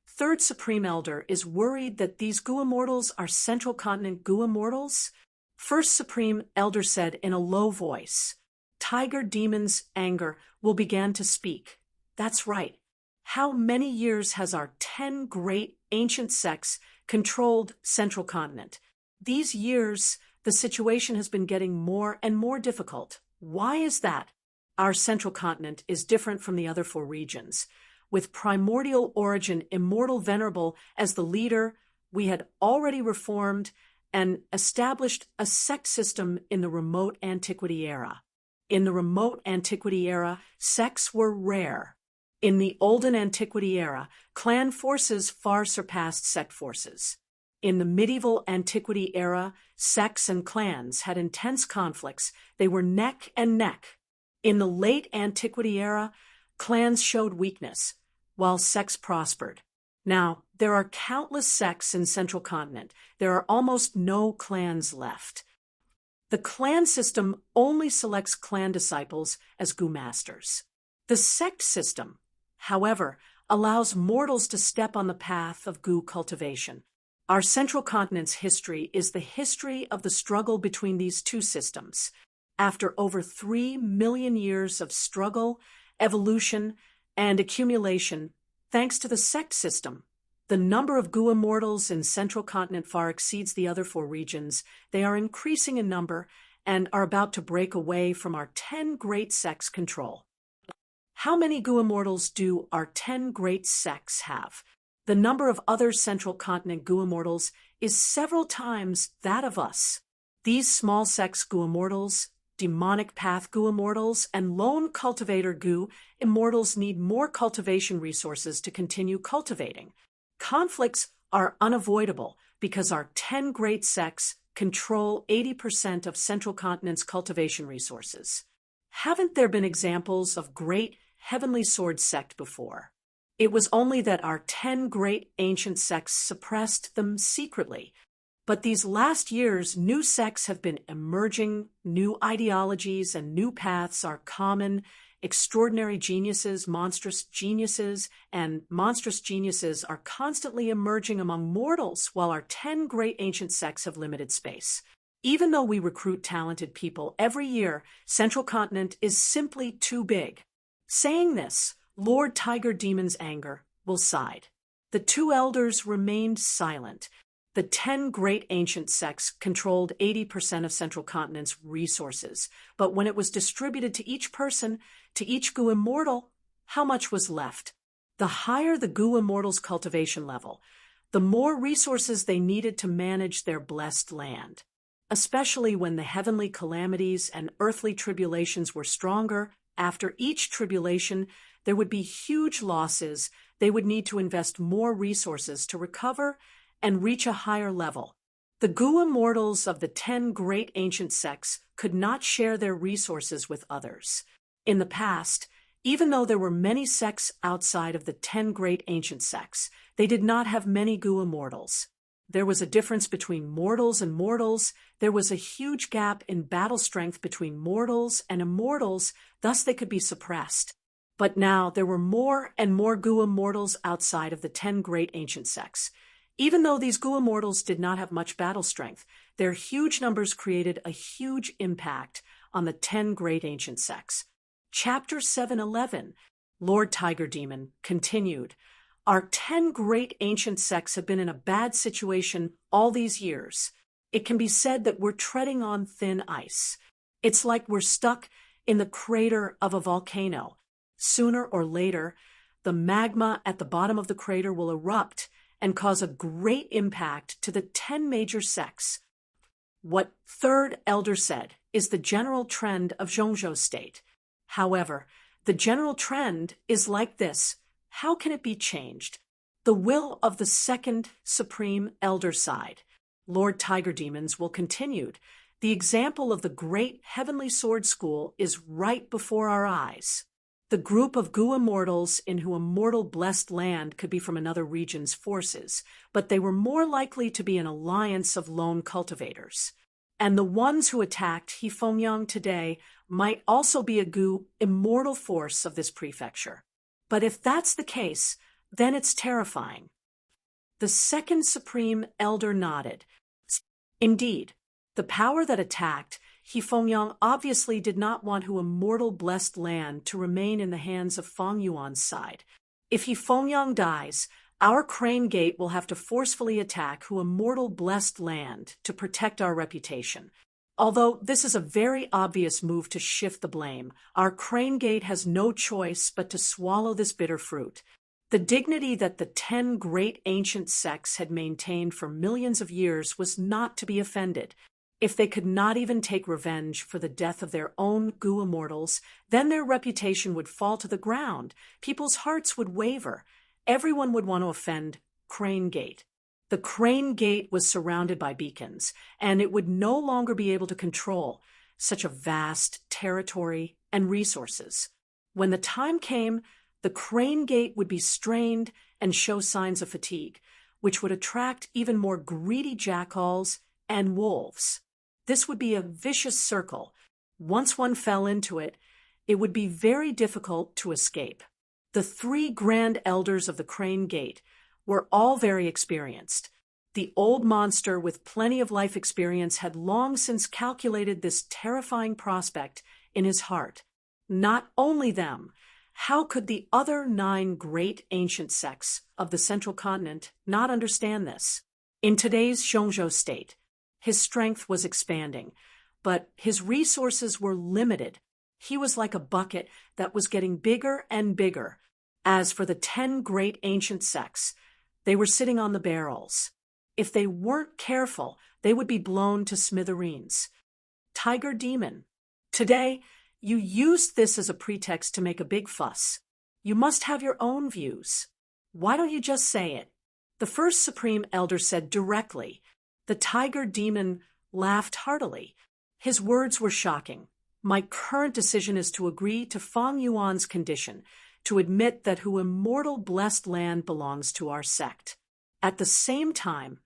[SPEAKER 1] Third Supreme Elder is worried that these Gu Immortals are Central Continent Gu Immortals. First Supreme Elder said in a low voice. Tiger Demon's anger will begin to speak. That's right. How many years has our 10 great ancient sects controlled Central Continent? These years, the situation has been getting more and more difficult. Why is that? Our Central Continent is different from the other 4 regions. With primordial origin Immortal Venerable as the leader, we had already reformed and established a sect system in the remote antiquity era. In the remote antiquity era, sects were rare. In the olden antiquity era, clan forces far surpassed sect forces. In the medieval antiquity era, sects and clans had intense conflicts. They were neck and neck. In the late antiquity era, clans showed weakness, while sects prospered. Now, there are countless sects in Central Continent. There are almost no clans left. The clan system only selects clan disciples as Gu masters. The sect system, however, allows mortals to step on the path of Gu cultivation. Our Central Continent's history is the history of the struggle between these two systems. After over 3 million years of struggle, evolution, and accumulation, thanks to the sect system, the number of Gu immortals in Central Continent far exceeds the other 4 regions. They are increasing in number and are about to break away from our 10 great sects' control. How many Gu immortals do our 10 great sects have? The number of other Central Continent Gu immortals is several times that of us. These small sects Gu immortals, demonic path Gu immortals, and lone cultivator Gu immortals need more cultivation resources to continue cultivating. Conflicts are unavoidable because our 10 great sects control 80% of Central Continent's cultivation resources. Haven't there been examples of great Heavenly Sword sect before? It was only that our 10 great ancient sects suppressed them secretly. But these last years, new sects have been emerging, new ideologies and new paths are common. Extraordinary geniuses, and monstrous geniuses are constantly emerging among mortals, while our 10 great ancient sects have limited space. Even though we recruit talented people every year, Central Continent is simply too big. Saying this, Lord Tiger Demon's anger will side. The 2 elders remained silent. The 10 great ancient sects controlled 80% of Central Continent's resources, but when it was distributed to each person, to each Gu immortal, how much was left? The higher the Gu immortal's cultivation level, the more resources they needed to manage their blessed land. Especially when the heavenly calamities and earthly tribulations were stronger, after each tribulation, there would be huge losses. They would need to invest more resources to recover and reach a higher level. The Gu immortals of the 10 great ancient sects could not share their resources with others. In the past, even though there were many sects outside of the 10 great ancient sects, they did not have many Gu immortals. There was a difference between mortals and mortals. There was a huge gap in battle strength between mortals and immortals, thus they could be suppressed. But now there were more and more Gu immortals outside of the 10 great ancient sects. Even though these Gu immortals did not have much battle strength, their huge numbers created a huge impact on the 10 great ancient sects. Chapter 7:11, Lord Tiger Demon continued, Our 10 great ancient sects have been in a bad situation all these years. It can be said that we're treading on thin ice. It's like we're stuck in the crater of a volcano. Sooner or later, the magma at the bottom of the crater will erupt and cause a great impact to the 10 major sects. What third elder said is the general trend of Zhongzhou's state. However, the general trend is like this. How can it be changed? The will of the second supreme elder side, Lord Tiger Demons, will continue. The example of the great Heavenly Sword School is right before our eyes. The group of Gu immortals in whom immortal blessed land could be from another region's forces, but they were more likely to be an alliance of lone cultivators. And the ones who attacked Hefengyang today might also be a Gu immortal force of this prefecture. But if that's the case, then it's terrifying. The second supreme elder nodded. Indeed, the power that attacked Hefengyang obviously did not want Hu immortal blessed land to remain in the hands of Feng Yuan's side. If Hefengyang dies, our Crane Gate will have to forcefully attack Hu immortal blessed land to protect our reputation. Although this is a very obvious move to shift the blame, our Crane Gate has no choice but to swallow this bitter fruit. The dignity that the 10 great ancient sects had maintained for millions of years was not to be offended. If they could not even take revenge for the death of their own Gu immortals, then their reputation would fall to the ground, people's hearts would waver, everyone would want to offend Crane Gate. The Crane Gate was surrounded by beacons, and it would no longer be able to control such a vast territory and resources. When the time came, the Crane Gate would be strained and show signs of fatigue, which would attract even more greedy jackals and wolves. This would be a vicious circle. Once one fell into it, it would be very difficult to escape. The 3 grand elders of the Crane Gate were all very experienced. The old monster with plenty of life experience had long since calculated this terrifying prospect in his heart. Not only them, how could the other 9 great ancient sects of the central continent not understand this? In today's Xiongzhou state, his strength was expanding, but his resources were limited. He was like a bucket that was getting bigger and bigger. As for the 10 great ancient sects, they were sitting on the barrels. If they weren't careful, they would be blown to smithereens. Tiger Demon. Today, you used this as a pretext to make a big fuss. You must have your own views. Why don't you just say it? The first Supreme Elder said directly. The Tiger Demon laughed heartily. His words were shocking. My current decision is to agree to Fang Yuan's condition, to admit that Hu immortal blessed land belongs to our sect. At the same time,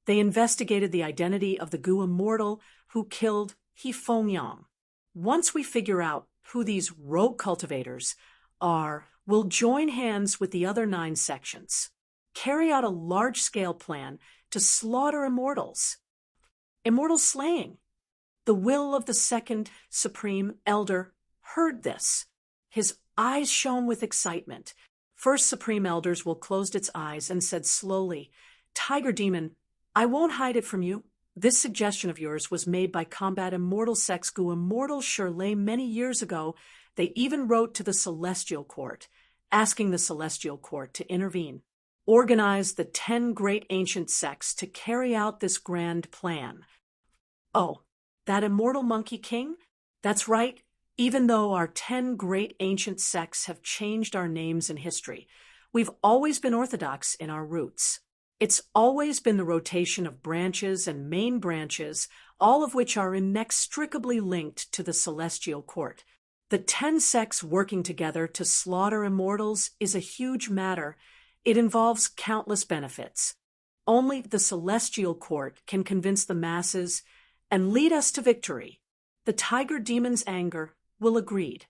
[SPEAKER 1] they investigated the identity of the Gu immortal who killed He Fengyang. Once we figure out who these rogue cultivators are, we'll join hands with the other 9 sections, carry out a large-scale plan to slaughter immortals. Immortal slaying. The will of the second Supreme Elder heard this. His eyes shone with excitement. First Supreme Elders will closed its eyes and said slowly, Tiger Demon, I won't hide it from you. This suggestion of yours was made by Combat Immortal Sects Gu Immortal Shirley many years ago. They even wrote to the Celestial Court, asking the Celestial Court to intervene, organize the 10 great ancient sects to carry out this grand plan. Oh, that Immortal Monkey King? That's right. Even though our 10 great ancient sects have changed our names in history, we've always been orthodox in our roots. It's always been the rotation of branches and main branches, all of which are inextricably linked to the Celestial Court. The 10 sects working together to slaughter immortals is a huge matter. It involves countless benefits. Only the Celestial Court can convince the masses and lead us to victory. The Tiger Demon's anger will agreed,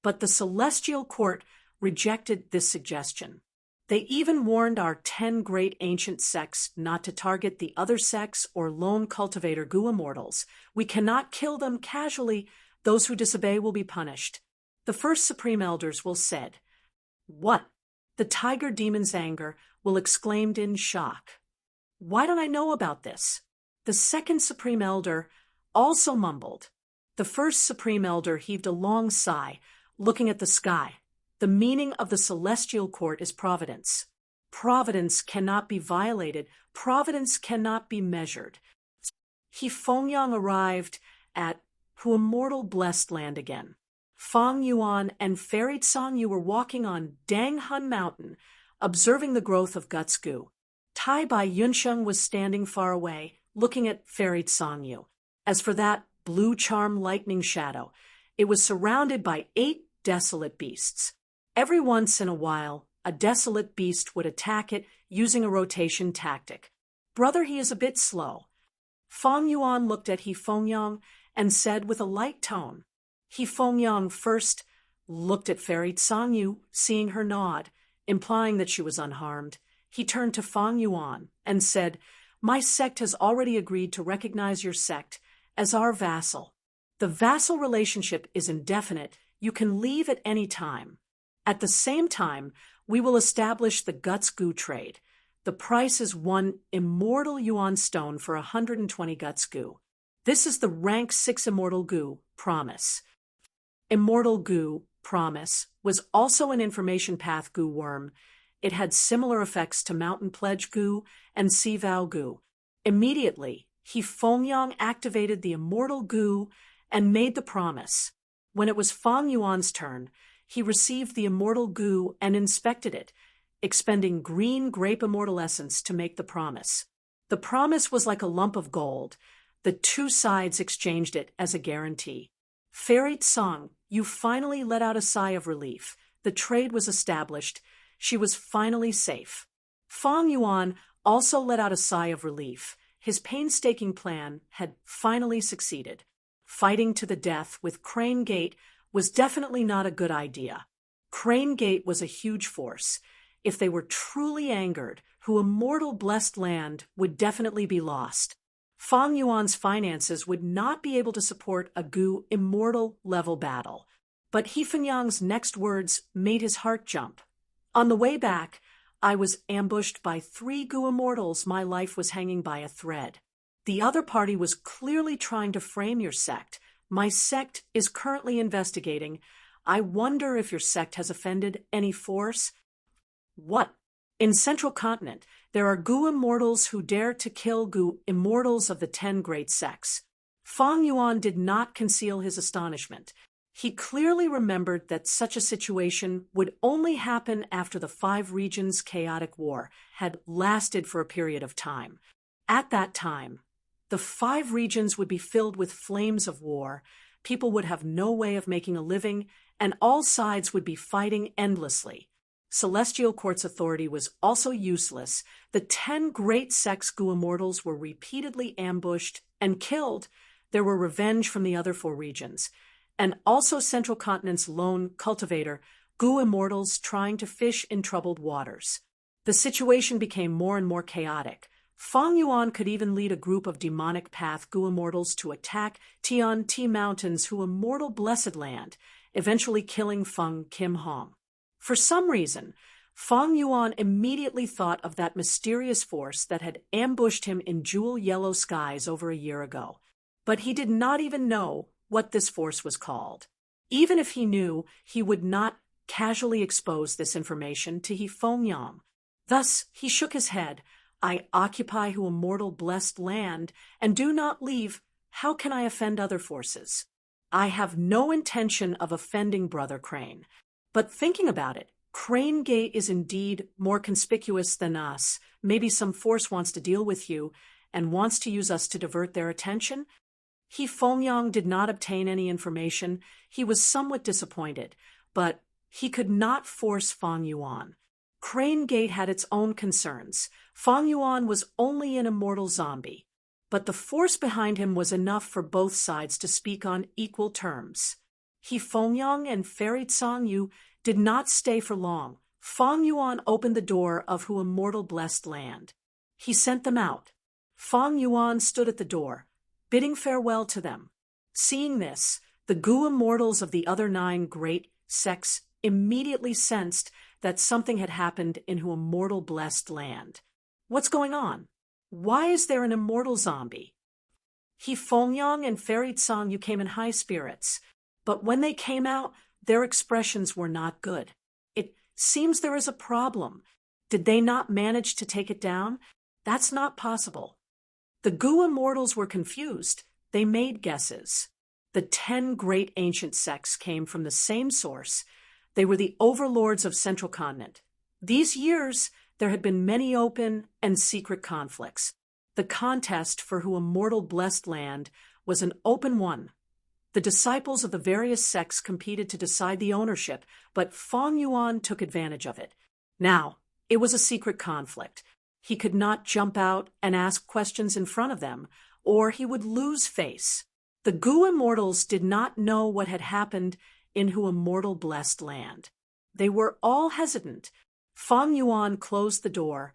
[SPEAKER 1] but the Celestial Court rejected this suggestion. They even warned our 10 great ancient sects not to target the other sects or lone cultivator Gu immortals. We cannot kill them casually. Those who disobey will be punished. The first Supreme Elders will said, What? The Tiger Demon's anger will exclaimed in shock. Why don't I know about this? The second Supreme Elder also mumbled. The first Supreme Elder heaved a long sigh, looking at the sky. The meaning of the Celestial Court is providence. Providence cannot be violated. Providence cannot be measured. He Fengyang arrived at Hu immortal blessed land again. Fang Yuan and Fairy Sangyu were walking on Dang Hun Mountain, observing the growth of Guts Gu. Tai Bai Yunsheng was standing far away, looking at Fairy Sangyu. As for that blue charm lightning shadow, it was surrounded by 8 desolate beasts. Every once in a while, a desolate beast would attack it using a rotation tactic. Brother, he is a bit slow. Fang Yuan looked at He Fengyang and said with a light tone. He Fengyang first looked at Fairy Sangyu, seeing her nod, implying that she was unharmed. He turned to Fang Yuan and said, My sect has already agreed to recognize your sect as our vassal. The vassal relationship is indefinite. You can leave at any time. At the same time, we will establish the Guts Gu trade. The price is 1 immortal yuan stone for 120 Guts Gu. This is the rank 6 immortal Gu promise. Immortal Gu promise was also an information path Gu worm. It had similar effects to Mountain Pledge Goo and Sea Vow Goo. Immediately, he Fengyang activated the immortal goo and made the promise. When it was Fang Yuan's turn, he received the immortal goo and inspected it, expending green grape immortal essence to make the promise. The promise was like a lump of gold. The two sides exchanged it as a guarantee. Fairy Tsang, you finally let out a sigh of relief. The trade was established. She was finally safe. Fang Yuan also let out a sigh of relief. His painstaking plan had finally succeeded. Fighting to the death with Crane Gate was definitely not a good idea. Crane Gate was a huge force. If they were truly angered, Hu Immortal Blessed Land would definitely be lost. Fang Yuan's finances would not be able to support a Gu Immortal level battle. But He Fenyang's next words made his heart jump. On the way back, I was ambushed by 3 Gu Immortals. My life was hanging by a thread. The other party was clearly trying to frame your sect. My sect is currently investigating. I wonder if your sect has offended any force. What? In Central Continent, there are Gu Immortals who dare to kill Gu Immortals of the 10 great sects. Fang Yuan did not conceal his astonishment. He clearly remembered that such a situation would only happen after the 5 regions' chaotic war had lasted for a period of time. At that time, the 5 regions would be filled with flames of war, people would have no way of making a living, and all sides would be fighting endlessly. Celestial Court's authority was also useless. The 10 great sects Gu Immortals were repeatedly ambushed and killed. There were revenge from the other 4 regions. And also Central Continent's lone cultivator, Gu Immortals trying to fish in troubled waters. The situation became more and more chaotic. Fang Yuan could even lead a group of demonic path Gu Immortals to attack Tian Ti Mountains Hu Immortal Blessed Land, eventually killing Feng Kim Hong. For some reason, Fang Yuan immediately thought of that mysterious force that had ambushed him in jewel yellow skies over a year ago. But he did not even know what this force was called. Even if he knew, he would not casually expose this information to He Fengyang. Thus, he shook his head. I occupy Hu Immortal Blessed Land and do not leave. How can I offend other forces? I have no intention of offending Brother Crane. But thinking about it, Crane Gate is indeed more conspicuous than us. Maybe some force wants to deal with you and wants to use us to divert their attention. He Fengyang did not obtain any information. He was somewhat disappointed, but he could not force Fang Yuan. Crane Gate had its own concerns. Fang Yuan was only an immortal zombie, but the force behind him was enough for both sides to speak on equal terms. He Fengyang and Fairy Tsang Yu did not stay for long. Fang Yuan opened the door of Hu Immortal Blessed Land. He sent them out. Fang Yuan stood at the door, bidding farewell to them. Seeing this, the Gu Immortals of the other 9 great sects immediately sensed that something had happened in Hu Immortal Blessed Land. What's going on? Why is there an immortal zombie? He Fengyang and Fairy Tsang Yu came in high spirits, but when they came out, their expressions were not good. It seems there is a problem. Did they not manage to take it down? That's not possible. The Gu Immortals were confused. They made guesses. The 10 great ancient sects came from the same source. They were the overlords of Central Continent. These years, there had been many open and secret conflicts. The contest for Hu Immortal Blessed Land was an open one. The disciples of the various sects competed to decide the ownership, but Fang Yuan took advantage of it. Now, it was a secret conflict. He could not jump out and ask questions in front of them, or he would lose face. The Gu Immortals did not know what had happened in Hu Immortal Blessed Land. They were all hesitant. Fang Yuan closed the door.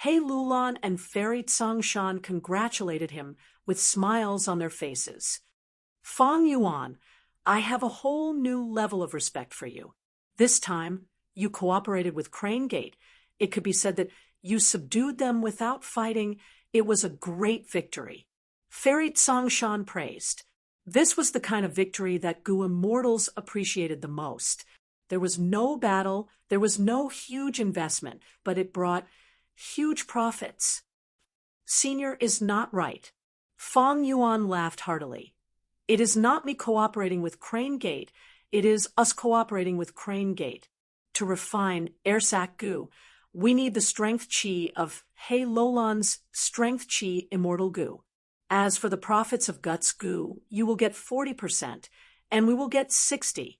[SPEAKER 1] He Lulan and Fairy Tsang Shan congratulated him with smiles on their faces. Fang Yuan, I have a whole new level of respect for you. This time, you cooperated with Crane Gate. It could be said that you subdued them without fighting. It was a great victory. Fairy Tsang Shan praised. This was the kind of victory that Gu Immortals appreciated the most. There was no battle, there was no huge investment, but it brought huge profits. Senior is not right. Fong Yuan laughed heartily. It is not me cooperating with Crane Gate, it is us cooperating with Crane Gate. To refine Airsac Gu, we need the strength chi of He Lolan's strength chi immortal Gu. As for the profits of Guts Gu, you will get 40%, and we will get 60.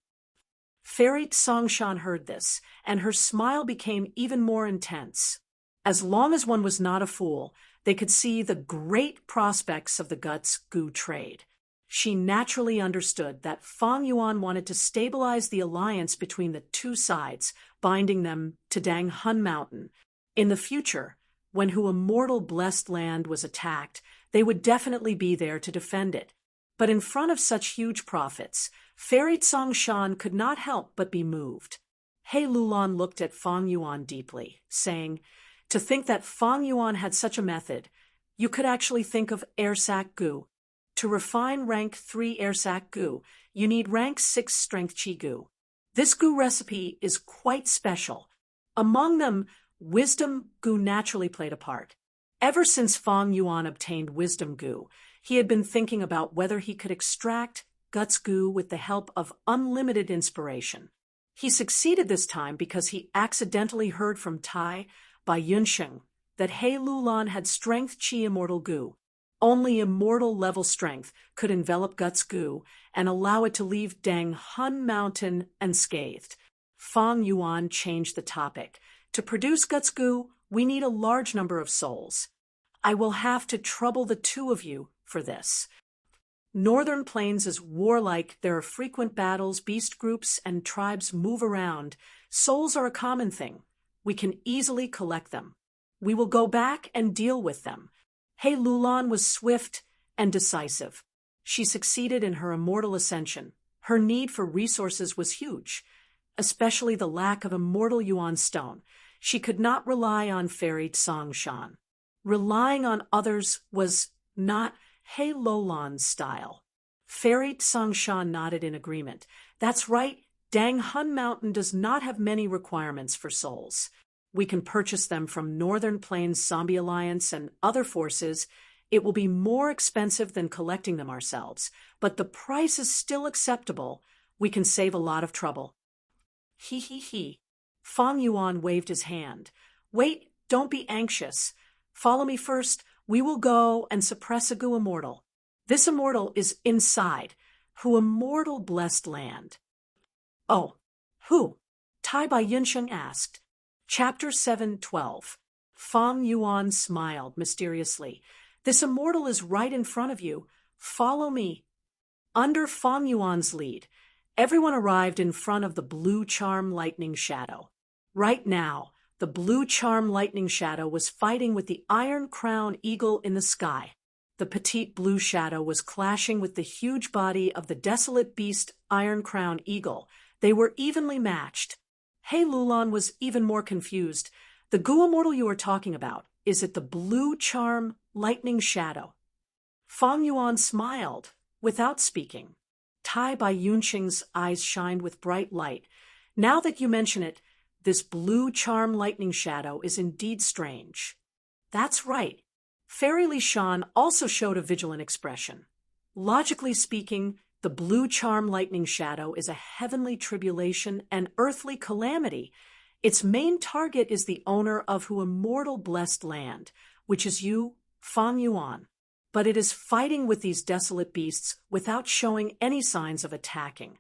[SPEAKER 1] Fairy Songshan heard this, and her smile became even more intense. As long as one was not a fool, they could see the great prospects of the Guts Gu trade. She naturally understood that Fong Yuan wanted to stabilize the alliance between the two sides, binding them to Dang Hun Mountain. In the future, when Hu Immortal Blessed Land was attacked, they would definitely be there to defend it. But in front of such huge profits, Fairy Songshan could not help but be moved. He Lulan looked at Fong Yuan deeply, saying, "To think that Fong Yuan had such a method, you could actually think of Airsac Gu. To refine rank 3 Airsac Gu, you need rank 6 Strength Chi Gu. This Gu recipe is quite special. Among them, Wisdom Gu naturally played a part. Ever since Fong Yuan obtained Wisdom Gu, he had been thinking about whether he could extract Guts Gu with the help of unlimited inspiration. He succeeded this time because he accidentally heard from Tai by Yunsheng that He Lulan had Strength Chi Immortal Gu. Only immortal level strength could envelop Guts Gu and allow it to leave Dang Hun Mountain unscathed. Fong Yuan changed the topic. To produce Guts Gu, we need a large number of souls. I will have to trouble the two of you for this. Northern Plains is warlike, there are frequent battles, beast groups, and tribes move around. Souls are a common thing. We can easily collect them. We will go back and deal with them. He Lulan was swift and decisive. She succeeded in her immortal ascension. Her need for resources was huge, especially the lack of immortal Yuan stone. She could not rely on Fairy Songshan. Relying on others was not He Lulan's style. Fairy Songshan nodded in agreement. That's right, Dang Hun Mountain does not have many requirements for souls. We can purchase them from Northern Plains Zombie Alliance and other forces. It will be more expensive than collecting them ourselves, but the price is still acceptable. We can save a lot of trouble. He. Fong Yuan waved his hand. Wait, don't be anxious. Follow me first. We will go and suppress a Gu Immortal. This Immortal is inside Hu Immortal Blessed Land. Oh, who? Tai Bai Yunsheng asked. Chapter 7:12. Fong Yuan smiled mysteriously. This Immortal is right in front of you. Follow me. Under Fong Yuan's lead, everyone arrived in front of the Blue Charm Lightning Shadow. Right now, the Blue Charm Lightning Shadow was fighting with the Iron Crown Eagle in the sky. The petite blue shadow was clashing with the huge body of the desolate beast Iron Crown Eagle. They were evenly matched. He Lulan was even more confused. The Gu Immortal you are talking about, is it the Blue Charm Lightning Shadow? Fong Yuan smiled, without speaking. Tai Bai Yunsheng's eyes shined with bright light. Now that you mention it, this Blue Charm Lightning Shadow is indeed strange. That's right. Fairy Li Shan also showed a vigilant expression. Logically speaking, the Blue Charm Lightning Shadow is a heavenly tribulation and earthly calamity. Its main target is the owner of Hu Immortal Blessed Land, which is you, Fong Yuan. But it is fighting with these desolate beasts without showing any signs of attacking.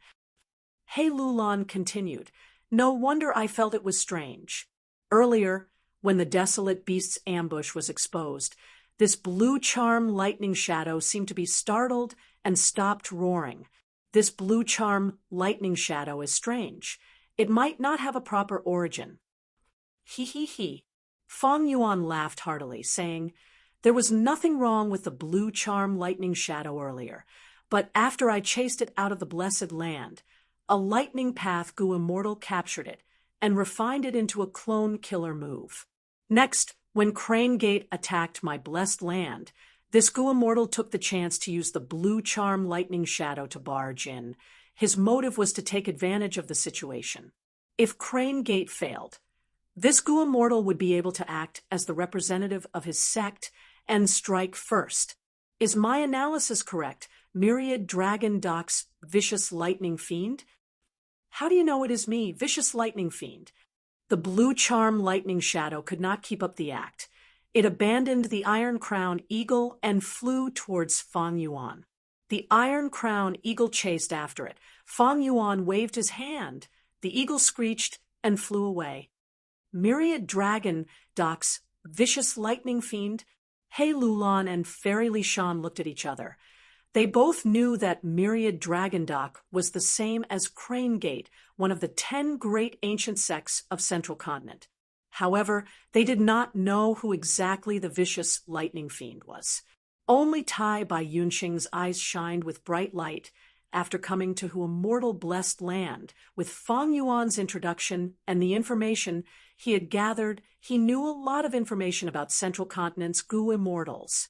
[SPEAKER 1] He Lulan continued, No wonder I felt it was strange. Earlier, when the desolate beast's ambush was exposed, this Blue Charm Lightning Shadow seemed to be startled and stopped roaring. This Blue Charm Lightning Shadow is strange. It might not have a proper origin. He. Fong Yuan laughed heartily, saying, There was nothing wrong with the Blue Charm Lightning Shadow earlier, but after I chased it out of the Blessed Land, a lightning path Gu Immortal captured it and refined it into a clone killer move. Next, when Crane Gate attacked my Blessed Land, this Gu Immortal took the chance to use the Blue Charm Lightning Shadow to barge in. His motive was to take advantage of the situation. If Crane Gate failed, this Gu immortal would be able to act as the representative of his sect and strike first. Is my analysis correct, Myriad Dragon Doc's vicious lightning fiend? How do you know it is me, vicious lightning fiend? The blue charm lightning shadow could not keep up the act. It abandoned the iron-crowned eagle and flew towards Fang Yuan. The iron-crowned eagle chased after it. Fang Yuan waved his hand. The eagle screeched and flew away. Myriad Dragon Doc's vicious lightning fiend, He Lulan and Fairy Li Shan looked at each other. They both knew that Myriad Dragon Doc was the same as Crane Gate, one of the 10 great ancient sects of Central Continent. However, they did not know who exactly the vicious lightning fiend was. Only Tai Bai Yunxing's eyes shined with bright light after coming to Hu immortal blessed land. With Fang Yuan's introduction and the information he had gathered, he knew a lot of information about Central Continent's Gu immortals.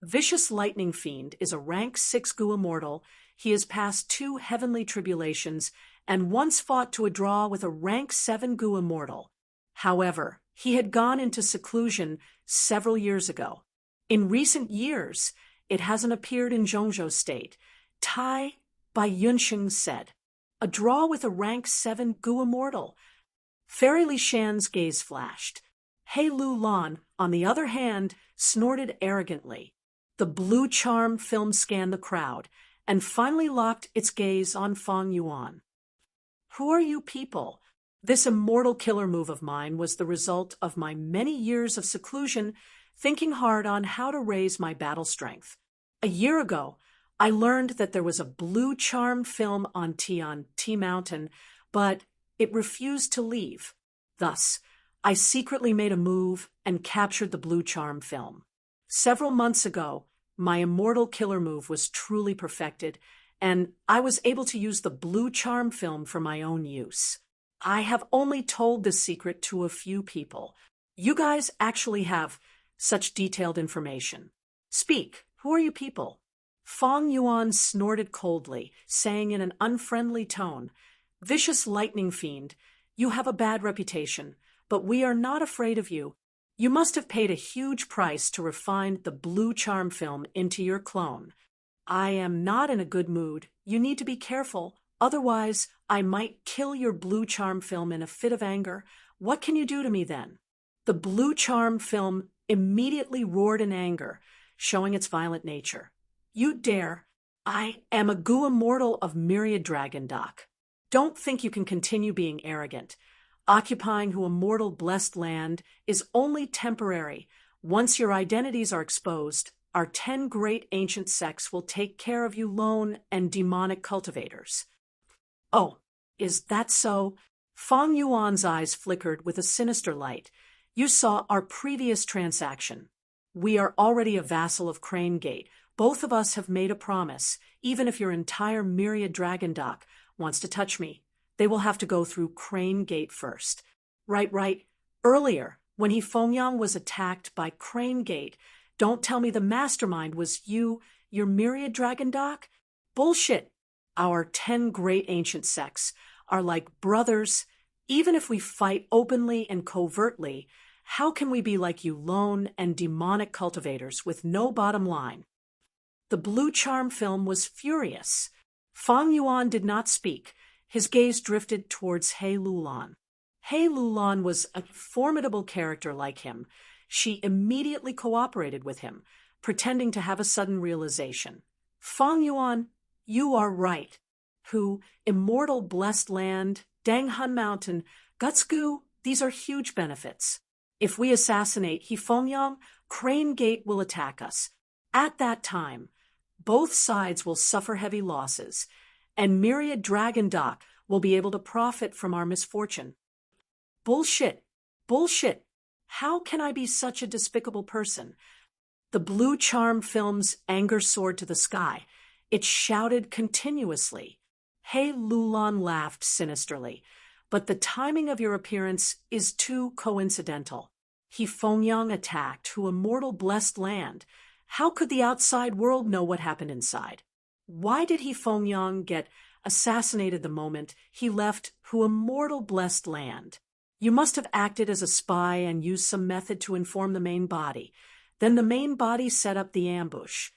[SPEAKER 1] Vicious Lightning Fiend is a rank 6 Gu immortal. He has passed 2 heavenly tribulations and once fought to a draw with a rank 7 Gu immortal. However, he had gone into seclusion several years ago. In recent years, it hasn't appeared in Zhongzhou State. Tai Bai Yunxing said, "A draw with a rank 7 Gu immortal." Fairy Li Shan's gaze flashed. He Lulan, on the other hand, snorted arrogantly. The blue charm film scanned the crowd and finally locked its gaze on Fang Yuan. "Who are you people?" This immortal killer move of mine was the result of my many years of seclusion, thinking hard on how to raise my battle strength. A year ago, I learned that there was a blue charm film on T Mountain, but it refused to leave. Thus, I secretly made a move and captured the blue charm film. Several months ago, my immortal killer move was truly perfected, and I was able to use the blue charm film for my own use. I have only told this secret to a few people. You guys actually have such detailed information. Speak, who are you people? Fang Yuan snorted coldly, saying in an unfriendly tone, "Vicious lightning fiend, you have a bad reputation, but we are not afraid of you. You must have paid a huge price to refine the blue charm film into your clone. I am not in a good mood. You need to be careful. Otherwise, I might kill your blue charm film in a fit of anger. What can you do to me then?" The blue charm film immediately roared in anger, showing its violent nature. "You dare! I am a Gu immortal of Myriad Dragon Doc. Don't think you can continue being arrogant. Occupying Hu immortal blessed land is only temporary. Once your identities are exposed, our 10 great ancient sects will take care of you lone and demonic cultivators." "Oh, is that so?" Fang Yuan's eyes flickered with a sinister light. "You saw our previous transaction. We are already a vassal of Crane Gate. Both of us have made a promise. Even if your entire Myriad Dragon Doc wants to touch me, they will have to go through Crane Gate first." Right. Earlier, when Fengyang was attacked by Crane Gate, don't tell me the mastermind was you, your Myriad Dragon Doc? Bullshit. Our 10 great ancient sects are like brothers. Even if we fight openly and covertly, how can we be like you lone and demonic cultivators with no bottom line? The blue charm film was furious. Fang Yuan did not speak. His gaze drifted towards He Lulan. He Lulan was a formidable character like him. She immediately cooperated with him, pretending to have a sudden realization. "Fang Yuan, you are right. Hu, immortal blessed land, Danghan Mountain, Gutsgu, these are huge benefits. If we assassinate Fengyang, Crane Gate will attack us. At that time, both sides will suffer heavy losses, and Myriad Dragon Doc will be able to profit from our misfortune." Bullshit. How can I be such a despicable person? The blue charm film's anger soared to the sky. It shouted continuously. He Lulan laughed sinisterly. "But the timing of your appearance is too coincidental. Fengyang attacked Hu immortal blessed land. How could the outside world know what happened inside? Why did He Fengyang get assassinated the moment he left Hu immortal blessed land? You must have acted as a spy and used some method to inform the main body. Then the main body set up the ambush.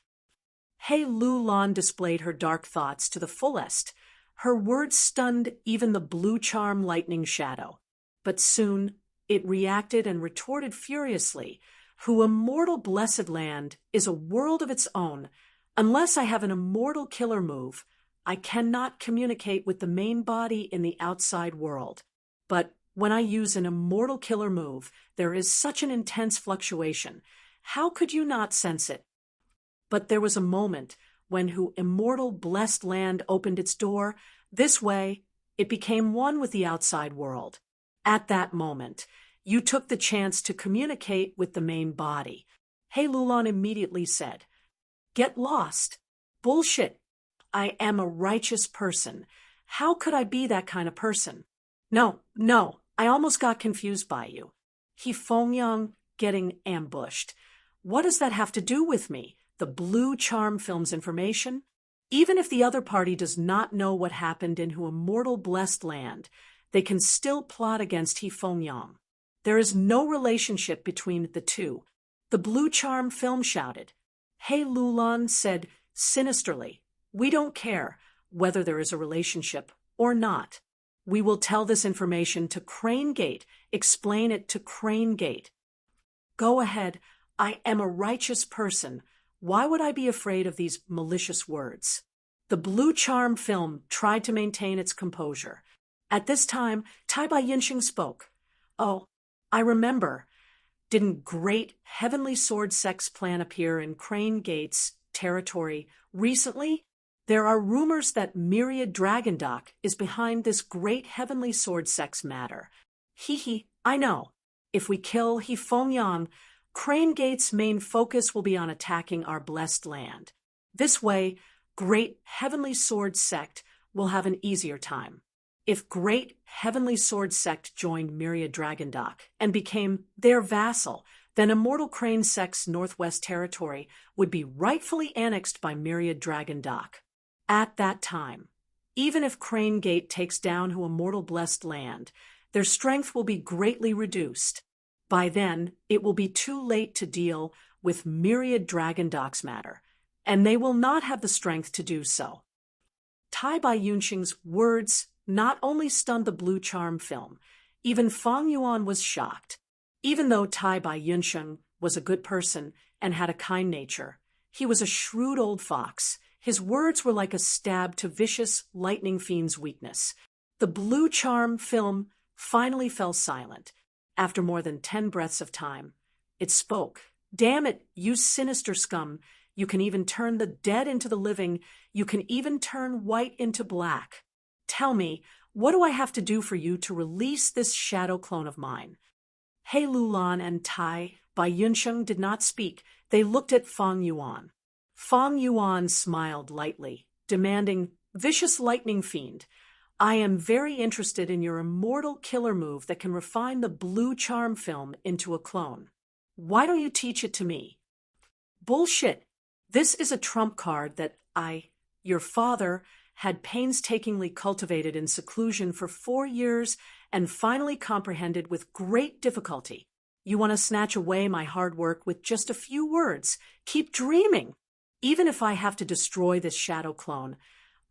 [SPEAKER 1] He Lulan displayed her dark thoughts to the fullest. Her words stunned even the blue charm lightning shadow. But soon it reacted and retorted furiously. Hu immortal blessed land is a world of its own. Unless I have an immortal killer move, I cannot communicate with the main body in the outside world. But when I use an immortal killer move, there is such an intense fluctuation. How could you not sense it? But there was a moment when Hu immortal blessed land opened its door. This way, it became one with the outside world. At that moment, you took the chance to communicate with the main body. He Lulan immediately said, "Get lost. Bullshit. I am a righteous person. How could I be that kind of person? No, I almost got confused by you. He Fengyang getting ambushed. What does that have to do with me? The Blue Charm Film's information? Even if the other party does not know what happened in Hu immortal blessed land, they can still plot against He Fengyang. There is no relationship between the two." The Blue Charm Film shouted. He Lulan said sinisterly, "We don't care whether there is a relationship or not. We will tell this information to Crane Gate, explain it to Crane Gate." "Go ahead. I am a righteous person. Why would I be afraid of these malicious words?" The Blue Charm Film tried to maintain its composure. At this time, Tai Bai Yinxing spoke. "Oh, I remember. Didn't great heavenly sword sex plan appear in Crane Gate's territory recently? There are rumors that Myriad Dragon Dock is behind this great heavenly sword sex matter. I know. If we kill He Fengyang, Crane Gate's main focus will be on attacking our blessed land. This way, Great Heavenly Sword Sect will have an easier time. If Great Heavenly Sword Sect joined Myriad Dragon Dock and became their vassal, then Immortal Crane Sect's Northwest Territory would be rightfully annexed by Myriad Dragon Dock. At that time, even if Crane Gate takes down Hu immortal blessed land, their strength will be greatly reduced. By then, it will be too late to deal with Myriad Dragon Dock's matter, and they will not have the strength to do so. Tai Bai Yunxing's words not only stunned the Blue Charm Film, even Fang Yuan was shocked. Even though Tai Bai Yunxing was a good person and had a kind nature, he was a shrewd old fox. His words were like a stab to vicious lightning fiend's weakness. The Blue Charm Film finally fell silent. After more than 10 breaths of time, it spoke. "Damn it, you sinister scum. You can even turn the dead into the living. You can even turn white into black. Tell me, what do I have to do for you to release this shadow clone of mine?" He Lulan and Tai Bai Yunxing did not speak. They looked at Fang Yuan. Fang Yuan smiled lightly, demanding, "Vicious lightning fiend, I am very interested in your immortal killer move that can refine the Blue Charm Film into a clone. Why don't you teach it to me?" "Bullshit. This is a trump card that your father, had painstakingly cultivated in seclusion for 4 years and finally comprehended with great difficulty. You want to snatch away my hard work with just a few words. Keep dreaming. Even if I have to destroy this shadow clone,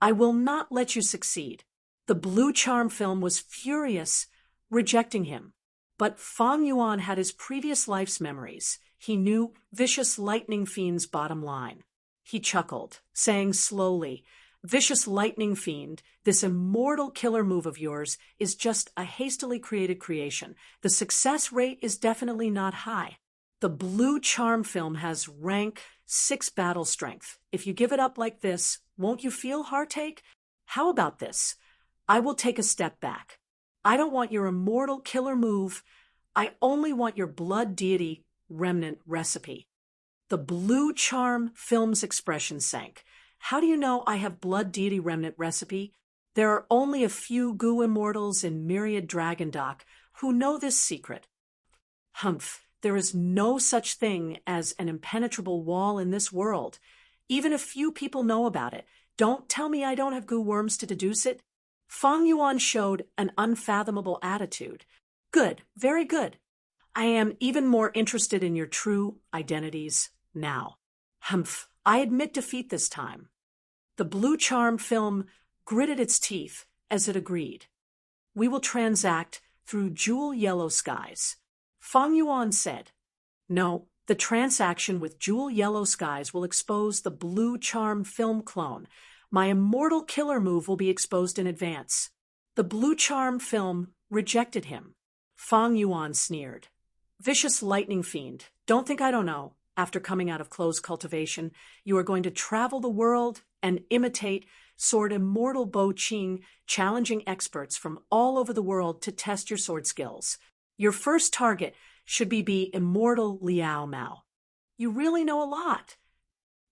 [SPEAKER 1] I will not let you succeed." The Blue Charm Film was furious, rejecting him. But Fang Yuan had his previous life's memories. He knew Vicious Lightning Fiend's bottom line. He chuckled, saying slowly, "Vicious Lightning Fiend, this immortal killer move of yours is just a hastily created creation. The success rate is definitely not high. The Blue Charm Film has rank 6 battle strength. If you give it up like this, won't you feel heartache? How about this? I will take a step back. I don't want your immortal killer move. I only want your blood deity remnant recipe." The Blue Charm Film's expression sank. "How do you know I have blood deity remnant recipe? There are only a few goo immortals in Myriad Dragon Dock who know this secret." "Humph, there is no such thing as an impenetrable wall in this world. Even a few people know about it. Don't tell me I don't have goo worms to deduce it. Fang Yuan showed an unfathomable attitude. Good, very good. I am even more interested in your true identities now. Humph, I admit defeat this time. The blue charm film gritted its teeth as it agreed. We will transact through jewel yellow skies. Fang Yuan said. No, the transaction with jewel yellow skies will expose the blue charm film clone. My immortal killer move will be exposed in advance. The blue charm film rejected him. Fang Yuan sneered. Vicious lightning fiend, don't think I don't know. After coming out of closed cultivation, you are going to travel the world and imitate sword immortal Bo Qing, challenging experts from all over the world to test your sword skills. Your first target should be immortal Liao Mao. You really know a lot.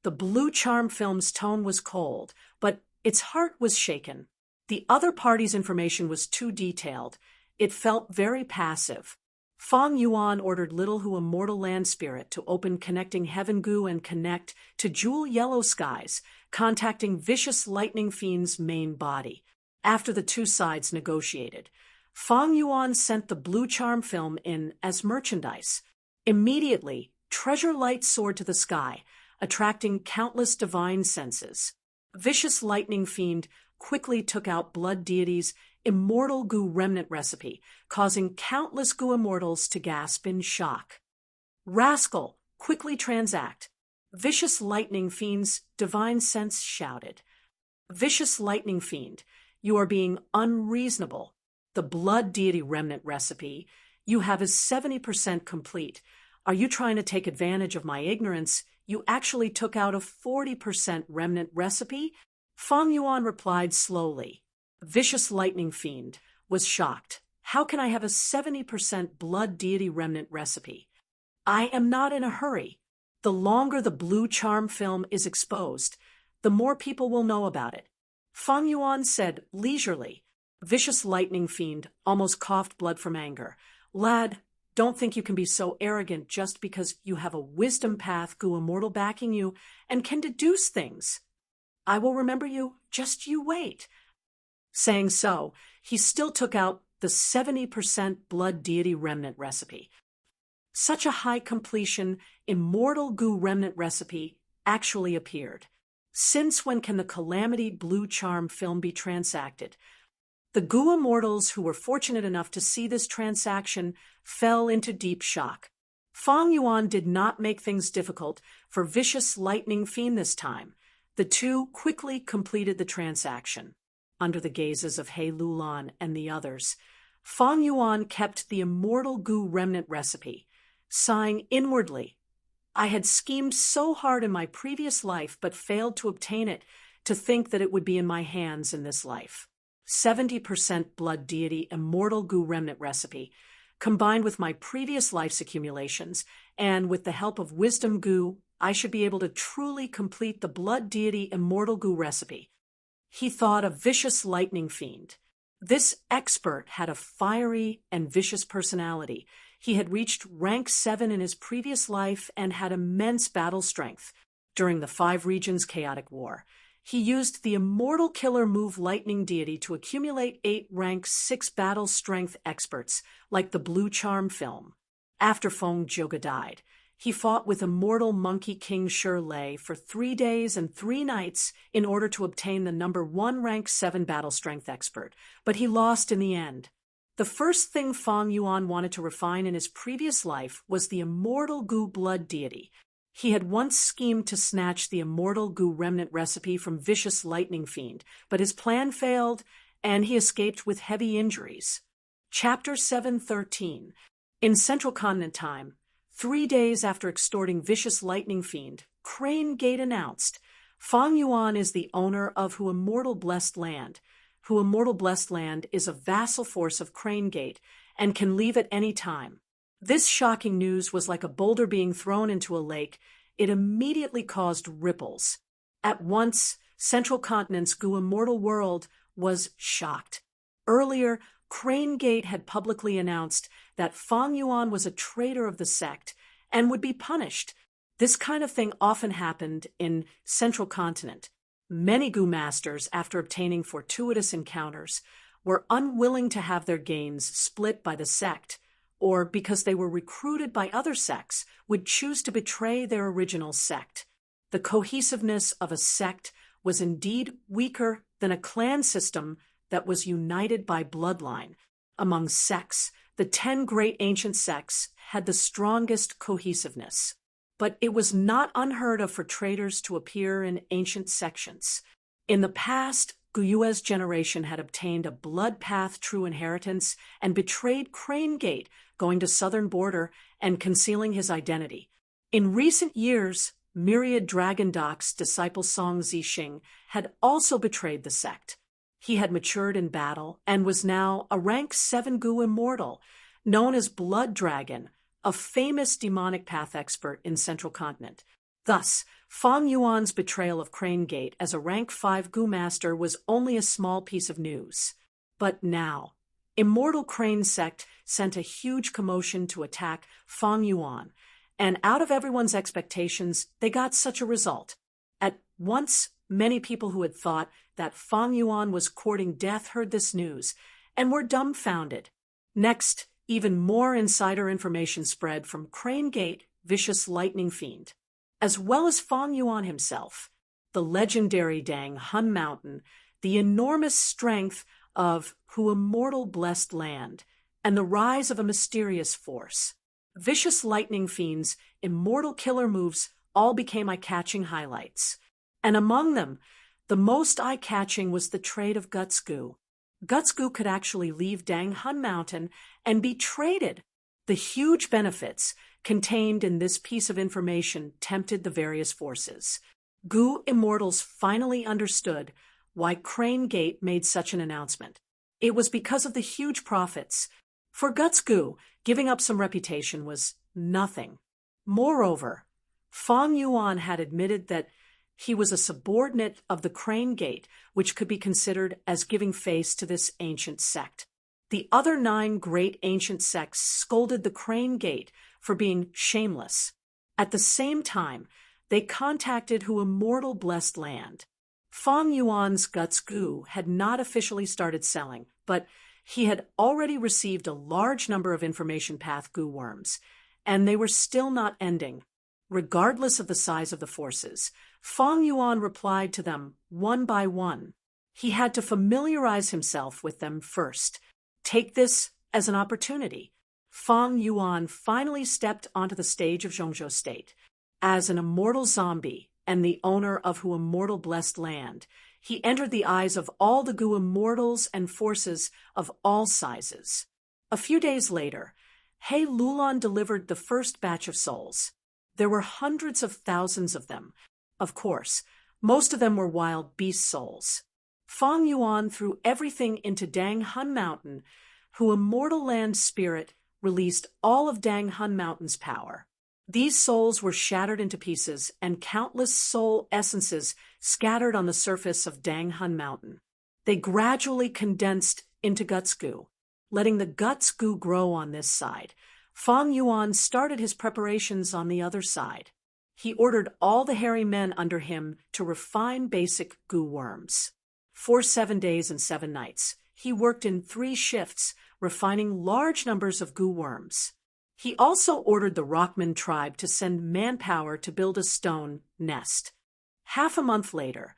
[SPEAKER 1] The blue charm film's tone was cold, but its heart was shaken. The other party's information was too detailed. It felt very passive. Fang Yuan ordered Little Hu Immortal Land Spirit to open Connecting Heaven Goo and connect to Jewel Yellow Skies, contacting Vicious Lightning Fiend's main body. After the two sides negotiated, Fang Yuan sent the blue charm film in as merchandise. Immediately, treasure light soared to the sky, attracting countless divine senses. Vicious Lightning Fiend quickly took out Blood Deity's immortal goo remnant recipe, causing countless goo immortals to gasp in shock. Rascal, quickly transact. Vicious Lightning Fiend's divine sense shouted. Vicious Lightning Fiend, you are being unreasonable. The Blood Deity remnant recipe you have is 70% complete. Are you trying to take advantage of my ignorance? You actually took out a 40% remnant recipe? Fang Yuan replied slowly. Vicious Lightning Fiend was shocked. How can I have a 70% Blood Deity remnant recipe? I am not in a hurry. The longer the blue charm film is exposed, the more people will know about it. Fang Yuan said leisurely. Vicious Lightning Fiend almost coughed blood from anger. Lad, don't think you can be so arrogant just because you have a wisdom path goo immortal backing you and can deduce things. I will remember you, just you wait. Saying so, he still took out the 70% Blood Deity remnant recipe. Such a high completion, immortal goo remnant recipe actually appeared. Since when can the Calamity Blue Charm film be transacted? The goo immortals who were fortunate enough to see this transaction fell into deep shock. Fang Yuan did not make things difficult for Vicious Lightning Fiend this time. The two quickly completed the transaction. Under the gazes of He Lulan and the others, Fang Yuan kept the immortal goo remnant recipe, sighing inwardly. I had schemed so hard in my previous life but failed to obtain it, to think that it would be in my hands in this life. 70% Blood Deity immortal goo remnant recipe, combined with my previous life's accumulations, and with the help of wisdom goo, I should be able to truly complete the Blood Deity immortal goo recipe. He thought of Vicious Lightning Fiend. This expert had a fiery and vicious personality. He had reached rank 7 in his previous life and had immense battle strength. During the 5 Regions Chaotic War, he used the immortal killer move Lightning Deity to accumulate 8 rank 6 battle strength experts, like the Blue Charm film. After Feng Zhoga died, he fought with immortal Monkey King Shirley for 3 days and 3 nights in order to obtain the number 1 rank 7 battle strength expert, but he lost in the end. The first thing Fang Yuan wanted to refine in his previous life was the immortal goo blood deity. He had once schemed to snatch the immortal goo remnant recipe from Vicious Lightning Fiend, but his plan failed, and he escaped with heavy injuries. Chapter 713. In Central Continent Time, 3 days after extorting Vicious Lightning Fiend, Crane Gate announced, Fang Yuan is the owner of Hu Immortal Blessed Land. Hu Immortal Blessed Land is a vassal force of Crane Gate and can leave at any time. This shocking news was like a boulder being thrown into a lake. It immediately caused ripples. At once, Central Continent's Gu Immortal world was shocked. Earlier, Crane Gate had publicly announced that Fang Yuan was a traitor of the sect and would be punished. This kind of thing often happened in Central Continent. Many Gu masters, after obtaining fortuitous encounters, were unwilling to have their gains split by the sect, or because they were recruited by other sects, would choose to betray their original sect. The cohesiveness of a sect was indeed weaker than a clan system that was united by bloodline. Among sects, the 10 great ancient sects had the strongest cohesiveness. But it was not unheard of for traitors to appear in ancient sections. In the past, Guyue's generation had obtained a blood path true inheritance and betrayed Crane Gate, going to southern border and concealing his identity. In recent years, Myriad Dragon Doc's disciple Song Zixing had also betrayed the sect. He had matured in battle and was now a rank 7 Gu immortal, known as Blood Dragon, a famous demonic path expert in Central Continent. Thus, Fang Yuan's betrayal of Crane Gate as a rank 5 Gu master was only a small piece of news. But now, Immortal Crane Sect sent a huge commotion to attack Fang Yuan, and out of everyone's expectations, they got such a result. At once, many people who had thought that Fang Yuan was courting death heard this news and were dumbfounded. Next, even more insider information spread from Crane Gate, Vicious Lightning Fiend, as well as Fang Yuan himself, the legendary Dang Hun Mountain, the enormous strength of Hu Immortal Blessed Land, and the rise of a mysterious force. Vicious Lightning Fiend's immortal killer moves all became eye-catching highlights. And among them, the most eye-catching was the trait of Guts Gu. Guts Gu could actually leave Dang Hun Mountain and be traded. The huge benefits contained in this piece of information tempted the various forces. Gu Immortals finally understood why Crane Gate made such an announcement. It was because of the huge profits. For Guts Gu, giving up some reputation was nothing. Moreover, Fang Yuan had admitted that he was a subordinate of the Crane Gate, which could be considered as giving face to this ancient sect. The other 9 great ancient sects scolded the Crane Gate for being shameless. At the same time, they contacted Hu Immortal Blessed Land. Fang Yuan's Guts Gu had not officially started selling, but he had already received a large number of information path Gu worms, and they were still not ending. Regardless of the size of the forces, Fang Yuan replied to them one by one. He had to familiarize himself with them first. Take this as an opportunity. Fang Yuan finally stepped onto the stage of Zhongzhou State. As an immortal zombie and the owner of Hu Immortal Blessed Land, he entered the eyes of all the Gu immortals and forces of all sizes. A few days later, He Lulan delivered the first batch of souls. There were hundreds of thousands of them. Of course, most of them were wild beast souls. Fang Yuan threw everything into Dang Hun Mountain, Hu Immortal Land Spirit released all of Dang Hun Mountain's power. These souls were shattered into pieces, and countless soul essences scattered on the surface of Dang Hun Mountain. They gradually condensed into Guts Gu. Letting the Guts Gu grow on this side, Fang Yuan started his preparations on the other side. He ordered all the hairy men under him to refine basic Gu worms. For 7 days and 7 nights, he worked in 3 shifts, refining large numbers of Gu worms. He also ordered the Rockman tribe to send manpower to build a stone nest. Half a month later,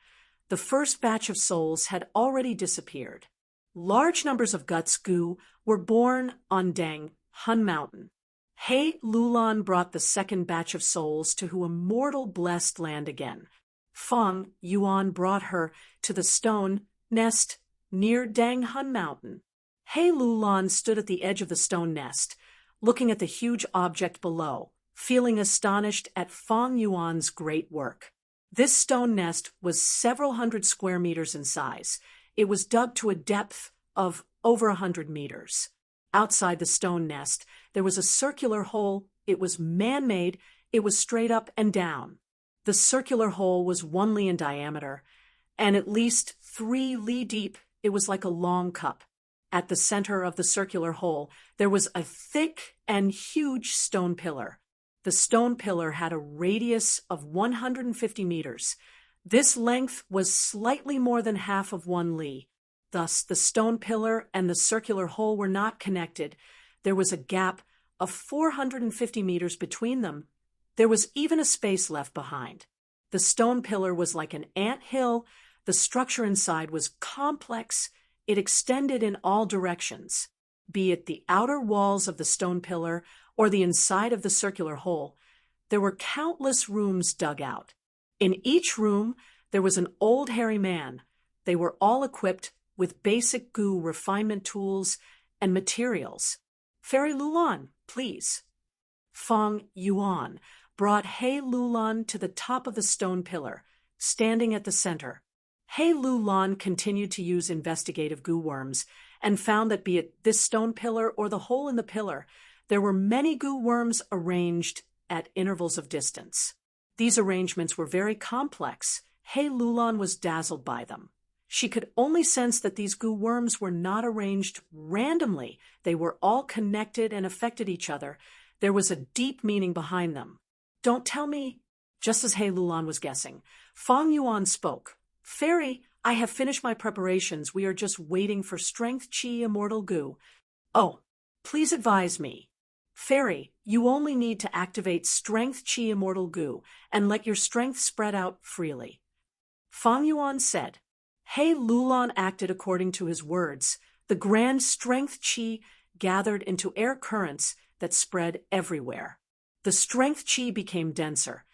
[SPEAKER 1] the first batch of souls had already disappeared. Large numbers of Guts Gu were born on Dang Hun Mountain. He Lulan brought the second batch of souls to Hu Immortal Blessed Land again. Fang Yuan brought her to the stone nest near Dang Hun Mountain. He Lulan stood at the edge of the stone nest, looking at the huge object below, feeling astonished at Fang Yuan's great work. This stone nest was several hundred square meters in size. It was dug to a depth of over 100 meters. Outside the stone nest, there was a circular hole. It was man-made. It was straight up and down. The circular hole was 1 li in diameter, and at least 3 li deep. It was like a long cup. At the center of the circular hole, there was a thick and huge stone pillar. The stone pillar had a radius of 150 meters. This length was slightly more than half of 1 li. Thus, the stone pillar and the circular hole were not connected. There was a gap of 450 meters between them. There was even a space left behind. The stone pillar was like an ant hill. The structure inside was complex. It extended in all directions, be it the outer walls of the stone pillar or the inside of the circular hole. There were countless rooms dug out. In each room, there was an old hairy man. They were all equipped with basic goo refinement tools and materials. Fairy Lulan, please. Feng Yuan brought He Lulan to the top of the stone pillar, standing at the center. He Lulan continued to use investigative goo worms and found that be it this stone pillar or the hole in the pillar, there were many goo worms arranged at intervals of distance. These arrangements were very complex. He Lulan was dazzled by them. She could only sense that these goo worms were not arranged randomly. They were all connected and affected each other. There was a deep meaning behind them. Don't tell me. Just as He Lulan was guessing, Feng Yuan spoke. Fairy, I have finished my preparations. We are just waiting for strength chi immortal goo. Oh, please advise me. Fairy, you only need to activate strength chi immortal goo and let your strength spread out freely. Feng Yuan said. He Lulan acted according to his words. The grand strength chi gathered into air currents that spread everywhere. The strength chi became denser.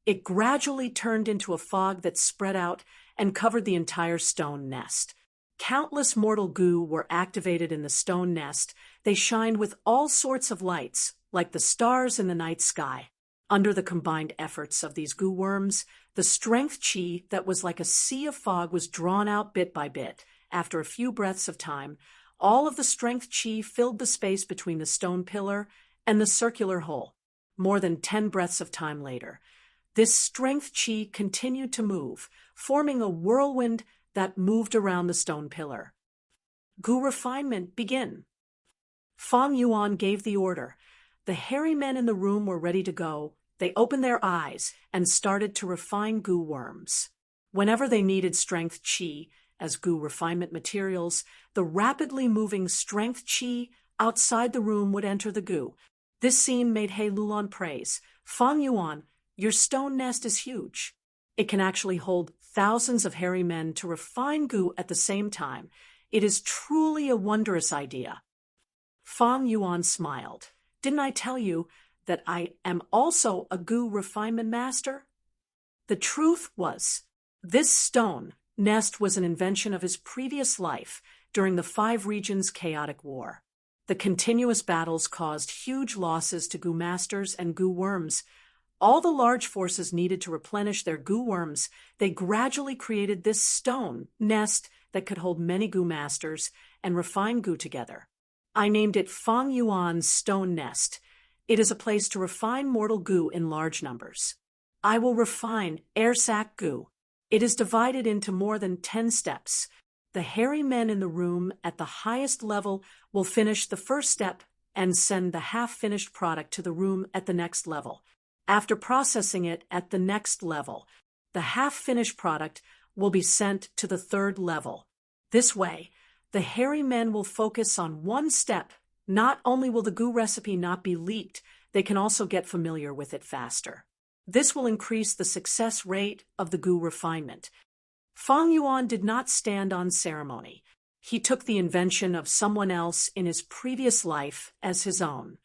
[SPEAKER 1] It gradually turned into a fog that spread out and covered the entire stone nest. Countless mortal goo were activated in the stone nest. They shined with all sorts of lights, like the stars in the night sky. Under the combined efforts of these goo worms, the strength chi that was like a sea of fog was drawn out bit by bit. After a few breaths of time, all of the strength chi filled the space between the stone pillar and the circular hole. More than 10 breaths of time later, this strength chi continued to move, forming a whirlwind that moved around the stone pillar. Goo refinement, begin. Feng Yuan gave the order. The hairy men in the room were ready to go. They opened their eyes and started to refine goo worms. Whenever they needed strength chi as goo refinement materials, the rapidly moving strength chi outside the room would enter the goo. This scene made He Lulan praise. Feng Yuan, your stone nest is huge. It can actually hold thousands of hairy men to refine goo at the same time. It is truly a wondrous idea. Feng Yuan smiled. Didn't I tell you that I am also a goo refinement master? The truth was, this stone nest was an invention of his previous life during the 5 regions chaotic war. The continuous battles caused huge losses to goo masters and goo worms. All the large forces needed to replenish their goo worms. They gradually created this stone nest that could hold many goo masters and refine goo together. I named it Feng Yuan's Stone Nest. It is a place to refine mortal goo in large numbers. I will refine air sac goo. It is divided into more than 10 steps. The hairy men in the room at the highest level will finish the first step and send the half-finished product to the room at the next level. After processing it at the next level, the half-finished product will be sent to the 3rd level. This way, the hairy men will focus on one step. Not only will the goo recipe not be leaked, they can also get familiar with it faster. This will increase the success rate of the goo refinement. Feng Yuan did not stand on ceremony. He took the invention of someone else in his previous life as his own.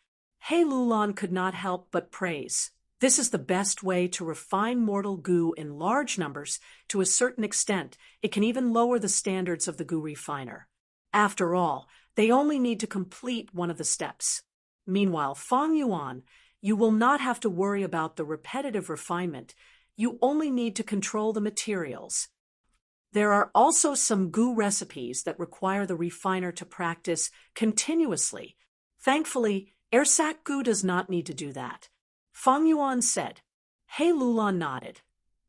[SPEAKER 1] He Lulan could not help but praise. This is the best way to refine mortal goo in large numbers. To a certain extent, it can even lower the standards of the goo refiner. After all, they only need to complete one of the steps. Meanwhile, Feng Yuan, you will not have to worry about the repetitive refinement. You only need to control the materials. There are also some goo recipes that require the refiner to practice continuously. Thankfully, air sac goo does not need to do that. Feng Yuan said. He Lulan nodded.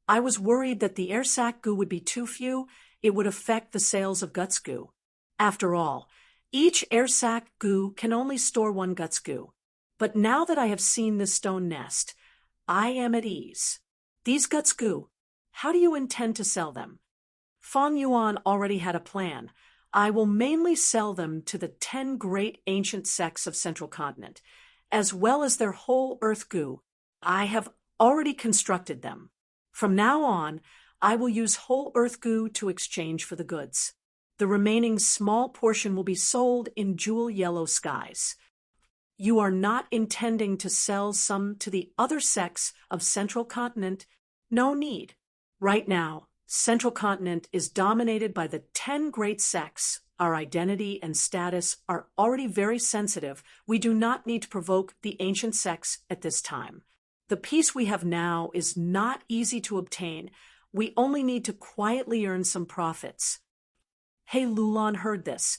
[SPEAKER 1] I was worried that the air sac goo would be too few. It would affect the sales of guts goo. After all, each air sac goo can only store 1 guts goo. But now that I have seen this stone nest, I am at ease. These guts goo, how do you intend to sell them? Feng Yuan already had a plan. I will mainly sell them to the 10 great ancient sects of Central Continent, as well as their whole earth goo. I have already constructed them. From now on, I will use whole earth goo to exchange for the goods. The remaining small portion will be sold in jewel yellow skies. You are not intending to sell some to the other sects of Central Continent? No need. Right now, Central Continent is dominated by the 10 great sects. Our identity and status are already very sensitive. We do not need to provoke the ancient sects at this time. The peace we have now is not easy to obtain. We only need to quietly earn some profits. He Lulan heard this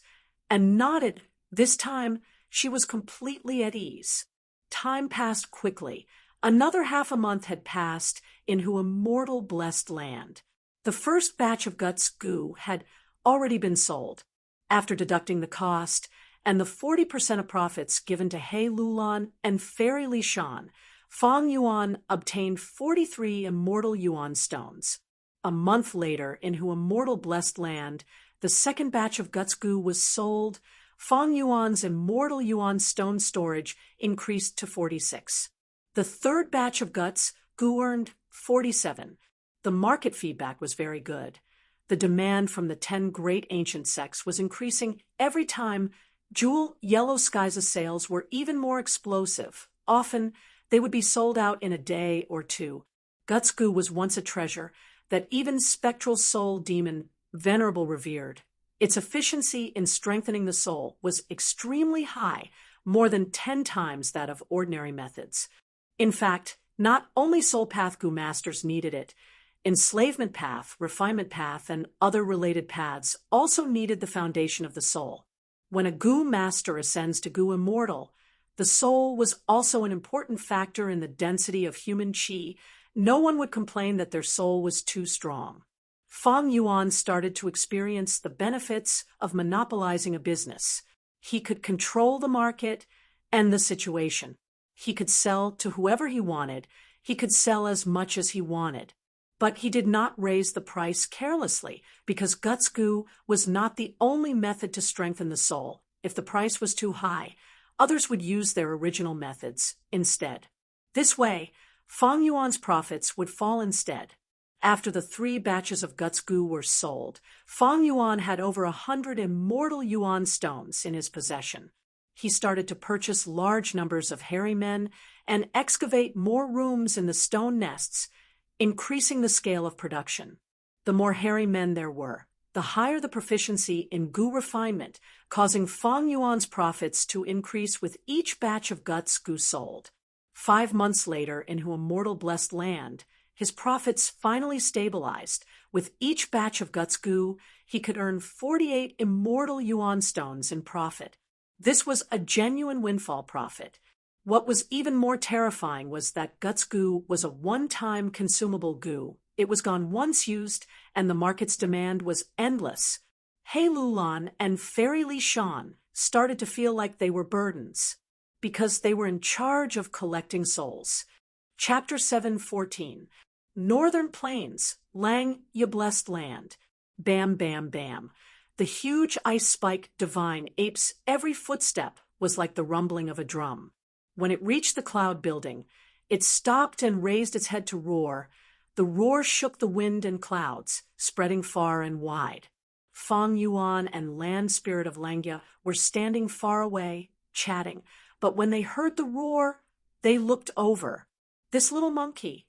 [SPEAKER 1] and nodded. This time, she was completely at ease. Time passed quickly. Another half a month had passed into immortal blessed land. The first batch of guts goo had already been sold. After deducting the cost and the 40% of profits given to He Lulan and Fairy Li Shan, Feng Yuan obtained 43 immortal yuan stones. A month later, into immortal blessed land, the second batch of guts goo was sold. Feng Yuan's immortal yuan stone storage increased to 46. The third batch of guts goo earned 47. The market feedback was very good. The demand from the 10 great ancient sects was increasing every time. Jewel yellow skies' sales were even more explosive. Often, they would be sold out in a day or two. Guts goo was once a treasure that even spectral soul demon Venerable revered. Its efficiency in strengthening the soul was extremely high, more than 10 times that of ordinary methods. In fact, not only soul path goo masters needed it, enslavement path, refinement path, and other related paths also needed the foundation of the soul. When a goo master ascends to goo immortal, the soul was also an important factor in the density of human qi. No one would complain that their soul was too strong. Feng Yuan started to experience the benefits of monopolizing a business. He could control the market and the situation. He could sell to whoever he wanted. He could sell as much as he wanted. But he did not raise the price carelessly, because guts goo was not the only method to strengthen the soul. If the price was too high, others would use their original methods instead. This way, Feng Yuan's profits would fall instead. After the 3 batches of guts goo were sold, Feng Yuan had over 100 immortal yuan stones in his possession. He started to purchase large numbers of hairy men and excavate more rooms in the stone nests, increasing the scale of production. The more hairy men there were, the higher the proficiency in goo refinement, causing Feng Yuan's profits to increase with each batch of guts goo sold. 5 months later, into immortal blessed land, his profits finally stabilized. With each batch of guts goo, he could earn 48 immortal yuan stones in profit. This was a genuine windfall profit. What was even more terrifying was that guts goo was a one-time consumable goo. It was gone once used, and the market's demand was endless. He Lulan and Fairy Li Shan started to feel like they were burdens, because they were in charge of collecting souls. Chapter 7:14. Northern Plains, Lang Ya Blessed Land. Bam, bam, bam. The huge ice-spike divine ape's every footstep was like the rumbling of a drum. When it reached the cloud building, it stopped and raised its head to roar. The roar shook the wind and clouds, spreading far and wide. Feng Yuan and Land Spirit of Langya were standing far away, chatting, but when they heard the roar, they looked over. This little monkey.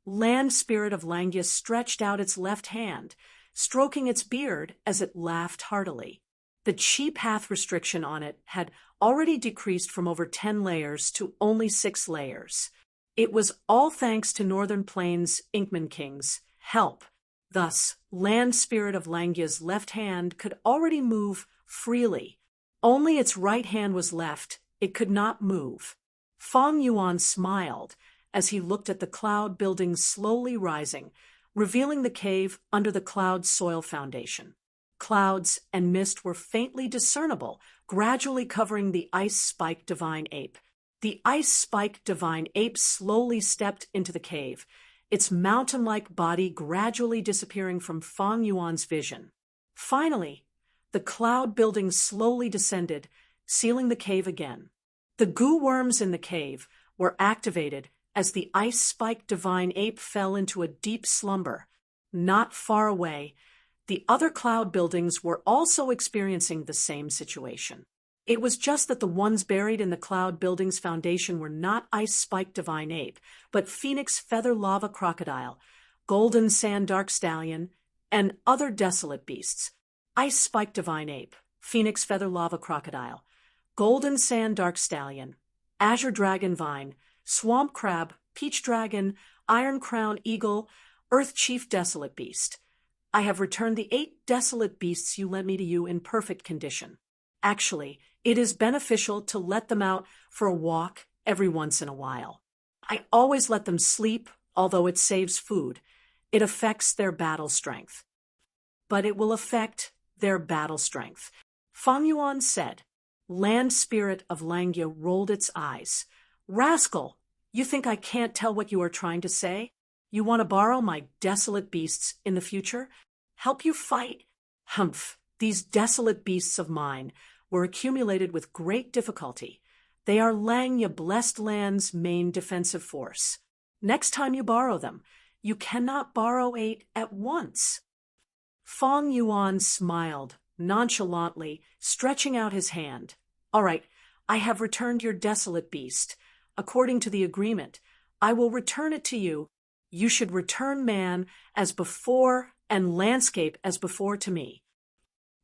[SPEAKER 1] Land Spirit of Langya stretched out its left hand, stroking its beard as it laughed heartily. The chi path restriction on it had already decreased from over 10 layers to only 6 layers. It was all thanks to Northern Plains Inkman King's help. Thus, Land Spirit of Langya's left hand could already move freely. Only its right hand was left. It could not move. Feng Yuan smiled as he looked at the cloud building slowly rising, revealing the cave under the cloud's soil foundation. Clouds and mist were faintly discernible, gradually covering the ice-spiked divine ape. The ice-spiked divine ape slowly stepped into the cave, its mountain-like body gradually disappearing from Fang Yuan's vision. Finally, the cloud building slowly descended, sealing the cave again. The goo worms in the cave were activated as the ice-spiked divine ape fell into a deep slumber. Not far away, the other cloud buildings were also experiencing the same situation. It was just that the ones buried in the cloud building's foundation were not ice-spiked divine ape, but phoenix feather lava crocodile, golden sand dark stallion, and other desolate beasts. Ice-spiked divine ape, phoenix feather lava crocodile, golden sand dark stallion, azure dragon vine, swamp crab, peach dragon, iron crown eagle, earth chief desolate beast. I have returned the 8 desolate beasts you lent me to you in perfect condition. Actually, it is beneficial to let them out for a walk every once in a while. I always let them sleep, although it saves food. It affects their battle strength. But it will affect their battle strength. Fang Yuan said. Land spirit of Langya rolled its eyes. Rascal, you think I can't tell what you are trying to say? You want to borrow my desolate beasts in the future? Help you fight? Humph, these desolate beasts of mine were accumulated with great difficulty. They are Langya blessed land's main defensive force. Next time you borrow them, you cannot borrow 8 at once. Fang Yuan smiled nonchalantly, stretching out his hand. All right, I have returned your desolate beast. According to the agreement, I will return it to you. You should return man as before and landscape as before to me.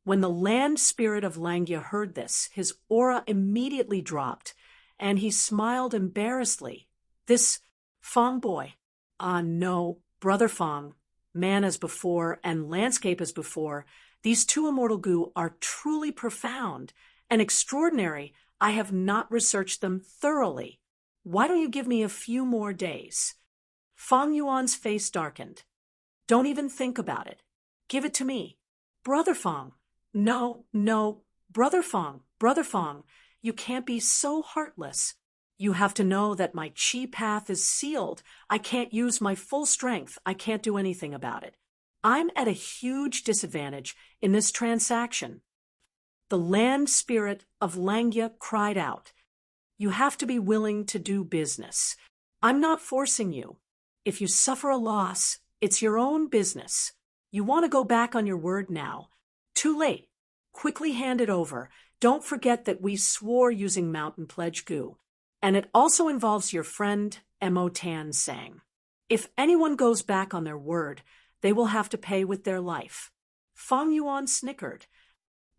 [SPEAKER 1] When the land spirit of Langya heard this, his aura immediately dropped, and he smiled embarrassedly. This Fang boy. No, brother Fang, man as before and landscape as before, these 2 immortal goo are truly profound and extraordinary. I have not researched them thoroughly. Why don't you give me a few more days? Fang Yuan's face darkened. Don't even think about it. Give it to me. Brother Fang. No, Brother Fang, you can't be so heartless. You have to know that my chi path is sealed. I can't use my full strength. I can't do anything about it. I'm at a huge disadvantage in this transaction. The land spirit of Langya cried out. You have to be willing to do business. I'm not forcing you. If you suffer a loss, it's your own business. You want to go back on your word now. Too late. Quickly hand it over. Don't forget that we swore using Mountain Pledge goo. And it also involves your friend, Mo Tan Sang. If anyone goes back on their word, they will have to pay with their life. Fang Yuan snickered.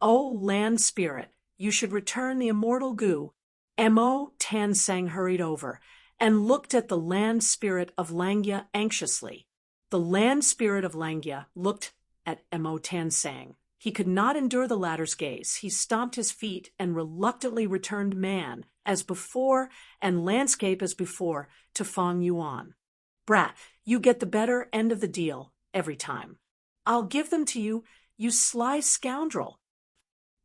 [SPEAKER 1] Oh, land spirit, you should return the immortal goo. Mo Tan Sang hurried over and looked at the land spirit of Langya anxiously. The land spirit of Langya looked at Mo Tan Sang. He could not endure the latter's gaze. He stomped his feet and reluctantly returned man, as before, and landscape as before, to Fang Yuan. Brat, you get the better end of the deal every time. I'll give them to you, you sly scoundrel.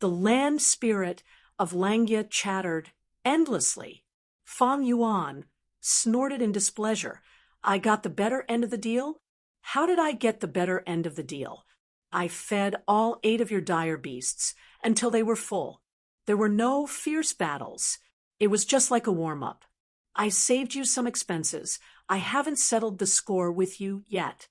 [SPEAKER 1] The land spirit of Langya chattered endlessly. Fang Yuan snorted in displeasure. I got the better end of the deal? How did I get the better end of the deal? I fed all 8 of your dire beasts until they were full. There were no fierce battles. It was just like a warm-up. I saved you some expenses. I haven't settled the score with you yet.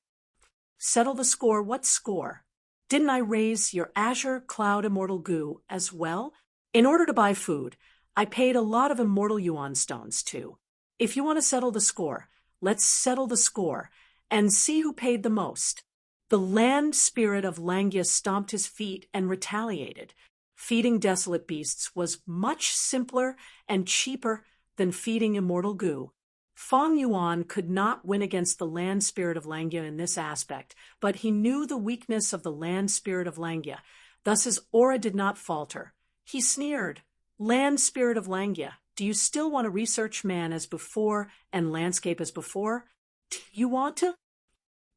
[SPEAKER 1] Settle the score? What score? Didn't I raise your Azure Cloud Immortal Goo as well? In order to buy food, I paid a lot of Immortal Yuan stones too. If you want to settle the score, let's settle the score and see who paid the most. The land spirit of Langya stomped his feet and retaliated. Feeding desolate beasts was much simpler and cheaper than feeding immortal goo. Fang Yuan could not win against the land spirit of Langya in this aspect, but he knew the weakness of the land spirit of Langya. Thus his aura did not falter. He sneered. Land spirit of Langya, do you still want to research man as before and landscape as before? Do you want to?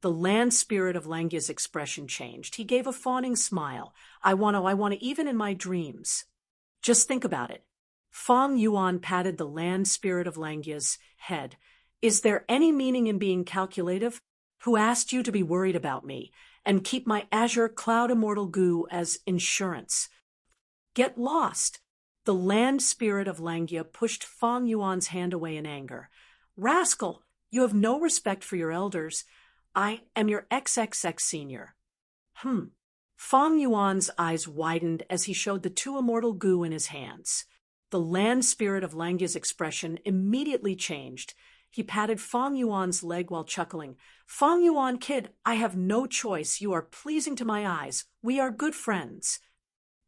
[SPEAKER 1] The land spirit of Langya's expression changed. He gave a fawning smile. I want to even in my dreams. Just think about it. Fong Yuan patted the land spirit of Langya's head. Is there any meaning in being calculative? Who asked you to be worried about me and keep my azure cloud immortal goo as insurance? Get lost. The land spirit of Langya pushed Fong Yuan's hand away in anger. Rascal, you have no respect for your elders. I am your XXX senior. Fong Yuan's eyes widened as he showed the two immortal goo in his hands. The land spirit of Langya's expression immediately changed. He patted Fong Yuan's leg while chuckling. Fong Yuan, kid, I have no choice. You are pleasing to my eyes. We are good friends.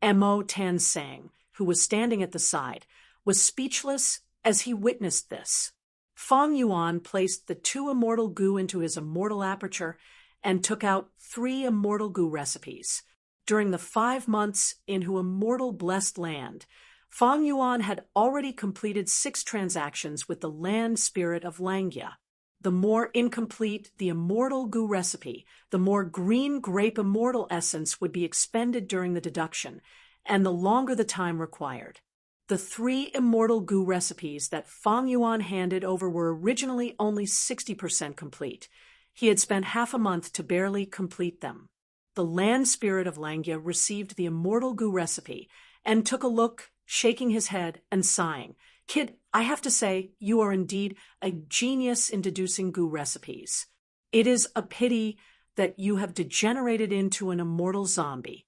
[SPEAKER 1] Mo Tan Sang, who was standing at the side, was speechless as he witnessed this. Fong Yuan placed the two immortal goo into his immortal aperture and took out 3 immortal goo recipes. During the 5 months into immortal blessed land, Fong Yuan had already completed 6 transactions with the land spirit of Langya. The more incomplete the immortal goo recipe, the more green grape immortal essence would be expended during the deduction, and the longer the time required. The 3 immortal goo recipes that Fong Yuan handed over were originally only 60% complete. He had spent half a month to barely complete them. The land spirit of Langya received the immortal goo recipe and took a look, shaking his head and sighing. Kid, I have to say, you are indeed a genius in deducing goo recipes. It is a pity that you have degenerated into an immortal zombie.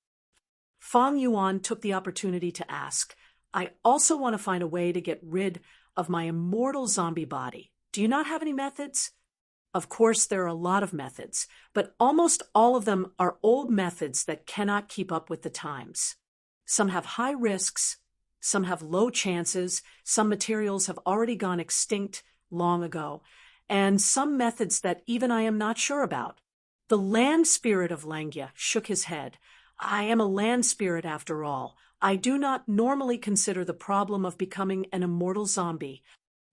[SPEAKER 1] Fong Yuan took the opportunity to ask, I also want to find a way to get rid of my immortal zombie body. Do you not have any methods? Of course, there are a lot of methods, but almost all of them are old methods that cannot keep up with the times. Some have high risks, some have low chances, some materials have already gone extinct long ago, and some methods that even I am not sure about. The land spirit of Langya shook his head. I am a land spirit after all. I do not normally consider the problem of becoming an immortal zombie.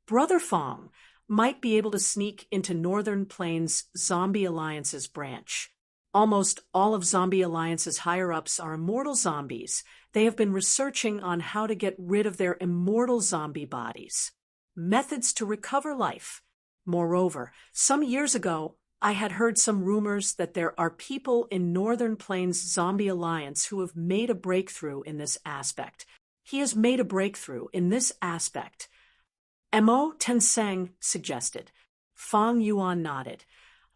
[SPEAKER 1] Brother Fong might be able to sneak into Northern Plains Zombie Alliance's branch. Almost all of Zombie Alliance's higher-ups are immortal zombies. They have been researching on how to get rid of their immortal zombie bodies. Methods to recover life. Moreover, some years ago, I had heard some rumors that there are people in Northern Plains Zombie Alliance who have made a breakthrough in this aspect. He has made a breakthrough in this aspect. Mo Tenseng suggested. Fong Yuan nodded.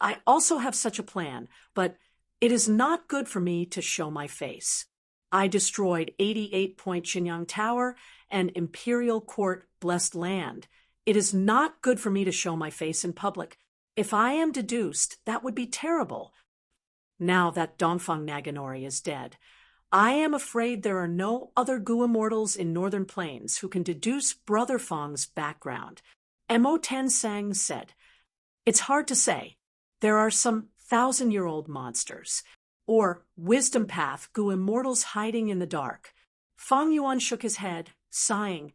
[SPEAKER 1] I also have such a plan, but it is not good for me to show my face. I destroyed 88-point Xinyang Tower and Imperial Court Blessed Land. It is not good for me to show my face in public. If I am deduced, that would be terrible. Now that Dongfang Naganori is dead, I am afraid there are no other Gu immortals in Northern Plains who can deduce Brother Fong's background. Mo Tensang said, It's hard to say. There are some 1,000-year-old monsters, or wisdom path Gu immortals hiding in the dark. Fong Yuan shook his head, sighing.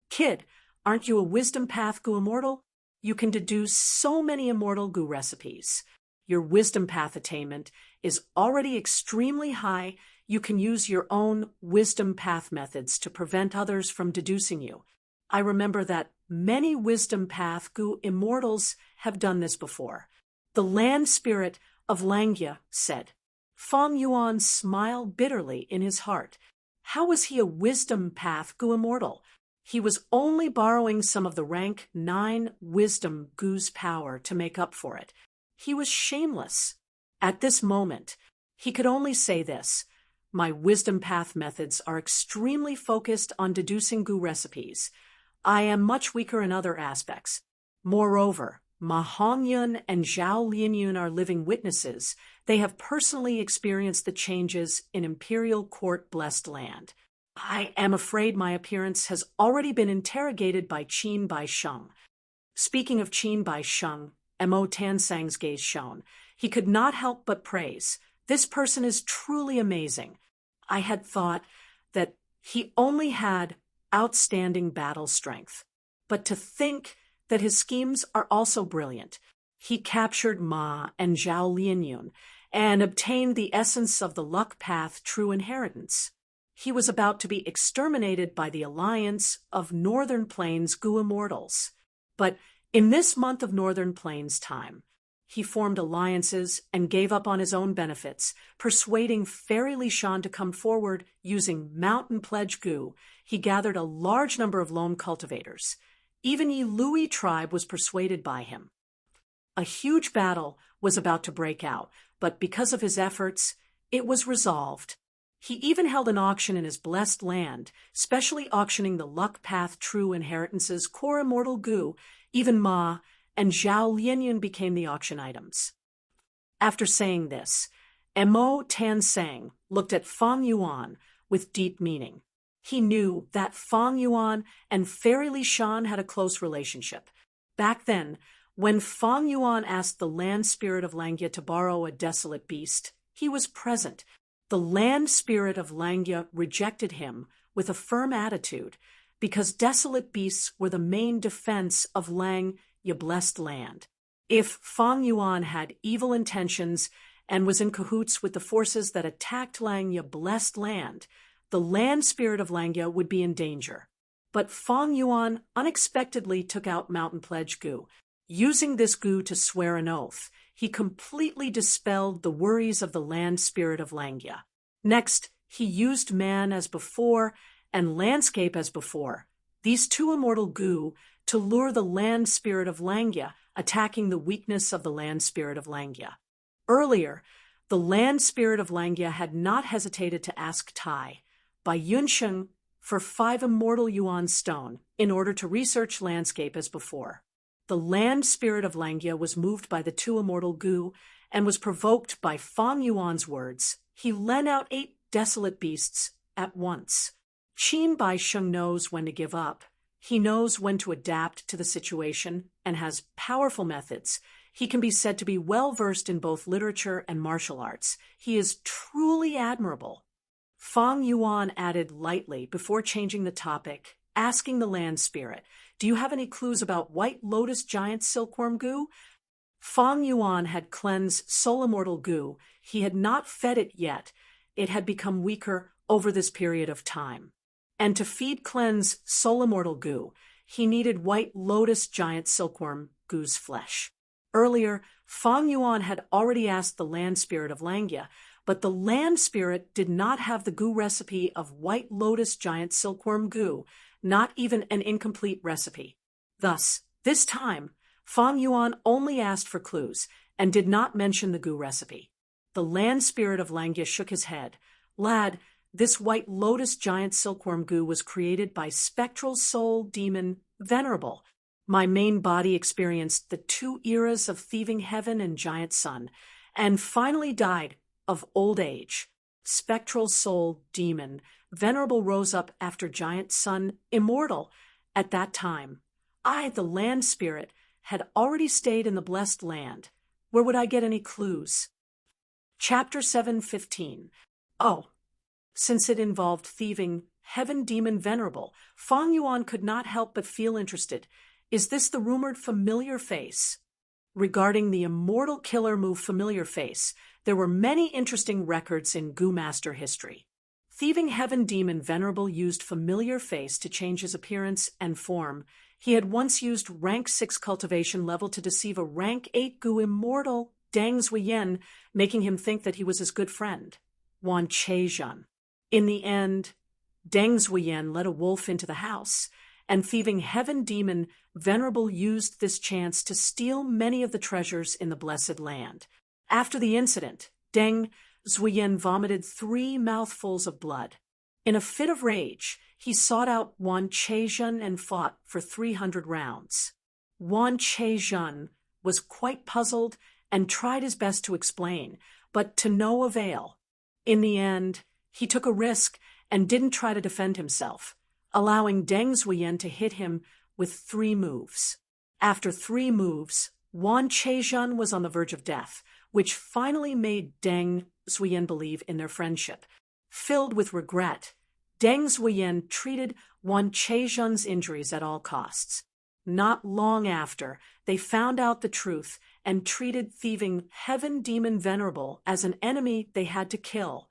[SPEAKER 1] Kid, aren't you a wisdom path Gu immortal? You can deduce so many immortal Gu recipes. Your wisdom path attainment is already extremely high. You can use your own wisdom path methods to prevent others from deducing you. I remember that many wisdom path Gu immortals have done this before. The land spirit of Langya said. Fong Yuan smiled bitterly in his heart. How was he a wisdom path Gu immortal? He was only borrowing some of the rank 9 wisdom Gu's power to make up for it. He was shameless. At this moment, he could only say this. My wisdom path methods are extremely focused on deducing Gu recipes. I am much weaker in other aspects. Moreover, Ma Hongyun and Zhao Lianyun are living witnesses. They have personally experienced the changes in Imperial Court Blessed Land. I am afraid my appearance has already been interrogated by Qin Bai Sheng. Speaking of Qin Bai Sheng, Mo Tansang's gaze shone. He could not help but praise. This person is truly amazing. I had thought that he only had outstanding battle strength. But to think that his schemes are also brilliant. He captured Ma and Zhao Lianyun and obtained the essence of the luck path true inheritance. he was about to be exterminated by the alliance of Northern Plains Gu immortals. But in this month of Northern Plains time, he formed alliances and gave up on his own benefits, persuading Fairy Lishan to come forward using Mountain Pledge Gu. He gathered a large number of lone cultivators. Even Yi Lui tribe was persuaded by him. A huge battle was about to break out, but because of his efforts, it was resolved. He even held an auction in his blessed land, specially auctioning the Luck Path True Inheritance's core immortal Gu. Even Ma and Zhao Lianyun became the auction items. After saying this, Emo Tansang looked at Fang Yuan with deep meaning. He knew that Fang Yuan and Fairy Lishan had a close relationship. Back then, when Fang Yuan asked the land spirit of Langya to borrow a desolate beast, he was present. The land spirit of Langya rejected him with a firm attitude because desolate beasts were the main defense of Langya blessed land. If Fang Yuan had evil intentions and was in cahoots with the forces that attacked Langya blessed land, the land spirit of Langya would be in danger. But Fang Yuan unexpectedly took out Mountain Pledge Gu. Using this Gu to swear an oath, he completely dispelled the worries of the land spirit of Langya. Next, he used man as before and landscape as before, these two immortal Gu, to lure the land spirit of Langya, attacking the weakness of the land spirit of Langya. Earlier, the land spirit of Langya had not hesitated to ask Tai, by Yunsheng, for 5 immortal Yuan stone in order to research landscape as before. The land spirit of Langya was moved by the 2 immortal Gu and was provoked by Fang Yuan's words. He lent out 8 desolate beasts at once. Qin Bai Sheng knows when to give up. He knows when to adapt to the situation and has powerful methods. He can be said to be well-versed in both literature and martial arts. He is truly admirable. Fang Yuan added lightly before changing the topic, asking the land spirit, "Do you have any clues about White Lotus Giant Silkworm Gu?" Fang Yuan had cleansed Soul Immortal Gu. He had not fed it yet. It had become weaker over this period of time. And to feed cleanse Soul Immortal Gu, he needed White Lotus Giant Silkworm Gu's flesh. Earlier, Fang Yuan had already asked the land spirit of Langya, but the land spirit did not have the Gu recipe of White Lotus Giant Silkworm Gu, not even an incomplete recipe. Thus, this time, Fang Yuan only asked for clues and did not mention the Gu recipe. The land spirit of Langya shook his head. "Lad, this White Lotus Giant Silkworm Gu was created by Spectral Soul Demon Venerable. My main body experienced the 2 eras of Thieving Heaven and Giant Sun, and finally died of old age. Spectral Soul Demon Venerable rose up after Giant Sun Immortal. At that time, I, the land spirit, had already stayed in the blessed land. Where would I get any clues?" Chapter 7:15. Oh, since it involved Thieving Heaven Demon Venerable, Fang Yuan could not help but feel interested. Is this the rumored familiar face? Regarding the immortal killer move Familiar Face, there were many interesting records in Gu Master history. Thieving Heaven Demon Venerable used Familiar Face to change his appearance and form. He had once used rank 6 cultivation level to deceive a rank 8 Gu immortal, Deng Zuiyan, making him think that he was his good friend, Wan Cheizhen. In the end, Deng Zuiyan led a wolf into the house, and Thieving Heaven Demon Venerable used this chance to steal many of the treasures in the blessed land. After the incident, Deng Zuiyan vomited 3 mouthfuls of blood. In a fit of rage, he sought out Wan Cheizhen and fought for 300 rounds. Wan Cheizhen was quite puzzled and tried his best to explain, but to no avail. In the end, he took a risk and didn't try to defend himself, allowing Deng Zuiyan to hit him with 3 moves. After 3 moves, Wan Cheizhen was on the verge of death, which finally made Deng Zuiyan believe in their friendship. Filled with regret, Deng Zuiyan treated Wan Cheizhen's injuries at all costs. Not long after, they found out the truth and treated Thieving Heaven Demon Venerable as an enemy they had to kill.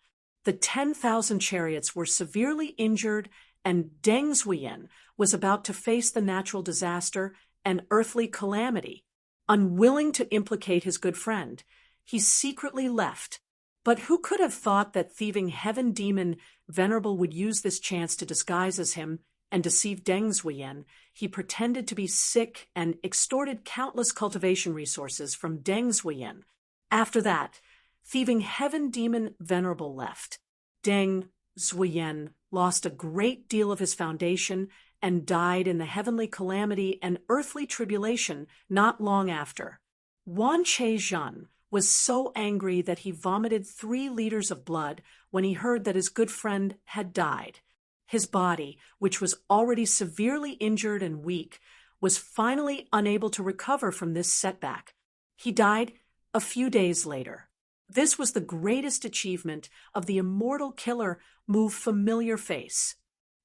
[SPEAKER 1] The 10,000 chariots were severely injured, and Deng Zuiyan was about to face the natural disaster and earthly calamity. Unwilling to implicate his good friend, he secretly left. But who could have thought that thieving heaven demon Venerable would use this chance to disguise as him and deceive Deng Zuiyan? He pretended to be sick and extorted countless cultivation resources from Deng Zuiyan. After that, thieving heaven demon Venerable left. Deng Zuiyan lost a great deal of his foundation and died in the heavenly calamity and earthly tribulation not long after. Wan Che-zhen was so angry that he vomited 3 liters of blood when he heard that his good friend had died. His body, which was already severely injured and weak, was finally unable to recover from this setback. He died a few days later. This was the greatest achievement of the immortal killer move Familiar Face.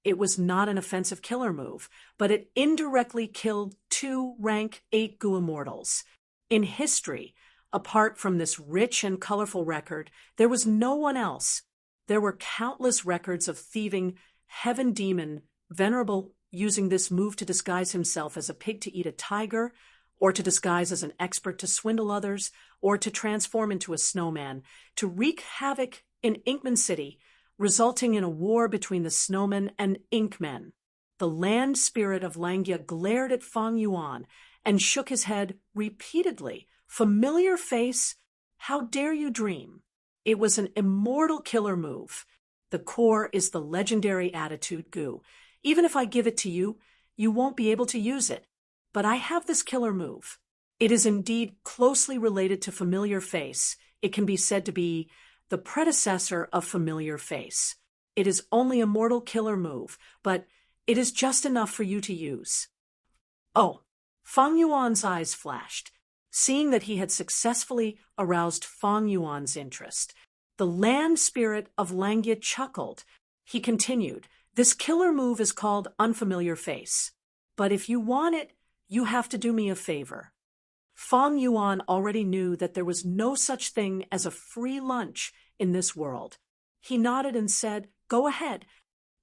[SPEAKER 1] It was not an offensive killer move, but it indirectly killed 2 rank 8 Gu immortals. In history, apart from this rich and colorful record, there was no one else. There were countless records of thieving heaven demon Venerable using this move to disguise himself as a pig to eat a tiger, or to disguise as an expert to swindle others, or to transform into a snowman, to wreak havoc in Inkman City, resulting in a war between the snowmen and Inkmen. The land spirit of Langya glared at Fang Yuan and shook his head repeatedly. Familiar Face? How dare you dream? It was an immortal killer move. The core is the legendary attitude Gu. Even if I give it to you, you won't be able to use it. But I have this killer move. It is indeed closely related to Familiar Face. It can be said to be the predecessor of Familiar Face. It is only a mortal killer move, but it is just enough for you to use. Oh, Fang Yuan's eyes flashed, seeing that he had successfully aroused Fang Yuan's interest. The land spirit of Langya chuckled. He continued, "This killer move is called Unfamiliar Face. But if you want it, you have to do me a favor." Fang Yuan already knew that there was no such thing as a free lunch in this world. He nodded and said, "Go ahead."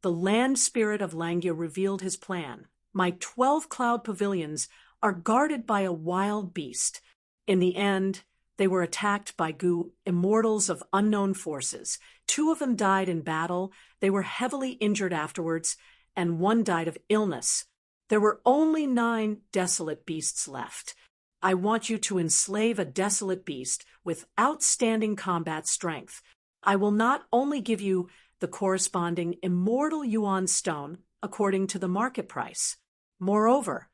[SPEAKER 1] The land spirit of Langya revealed his plan. "My 12 cloud pavilions are guarded by a wild beast." In the end, they were attacked by Gu immortals of unknown forces. 2 of them died in battle, they were heavily injured afterwards, and 1 died of illness. There were only 9 desolate beasts left. I want you to enslave a desolate beast with outstanding combat strength. I will not only give you the corresponding immortal Yuan stone according to the market price. Moreover,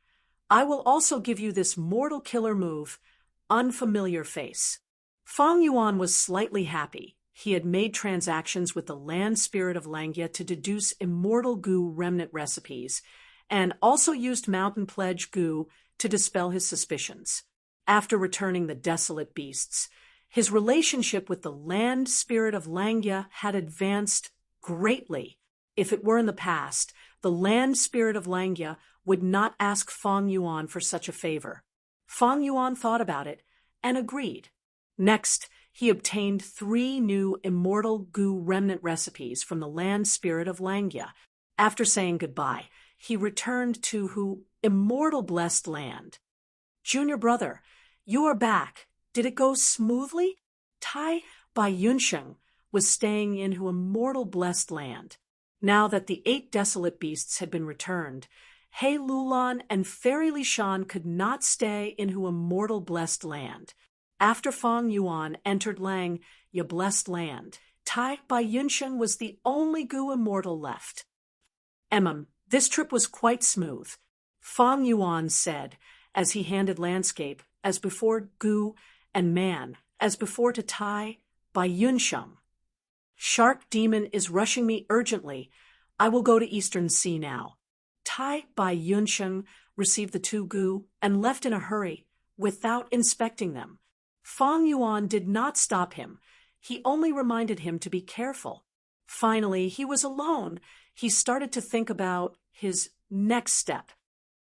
[SPEAKER 1] I will also give you this mortal killer move, Unfamiliar Face. Fang Yuan was slightly happy. He had made transactions with the land spirit of Langya to deduce immortal Gu remnant recipes, and also used Mountain Pledge Gu to dispel his suspicions. After returning the desolate beasts, his relationship with the land spirit of Langya had advanced greatly. If it were in the past, the land spirit of Langya would not ask Fang Yuan for such a favor. Fang Yuan thought about it and agreed. Next, he obtained 3 new immortal Gu remnant recipes from the land spirit of Langya. After saying goodbye, he returned to immortal blessed land. "Junior brother, you are back. Did it go smoothly?" Tai Bai Yunsheng was staying in immortal blessed land. Now that the 8 desolate beasts had been returned, He Lulan and Fairy Li Shan could not stay in immortal blessed land. After Fang Yuan entered Lang, Ya blessed land, Tai Bai Yunsheng was the only Gu immortal left. This trip was quite smooth, Fang Yuan said, as he handed landscape, as before Gu, and man, as before to Tai Bai Yunsheng. "Shark demon is rushing me urgently. I will go to Eastern Sea now." Tai Bai Yunsheng received the 2 Gu and left in a hurry, without inspecting them. Fang Yuan did not stop him. He only reminded him to be careful. Finally, he was alone. He started to think about his next step.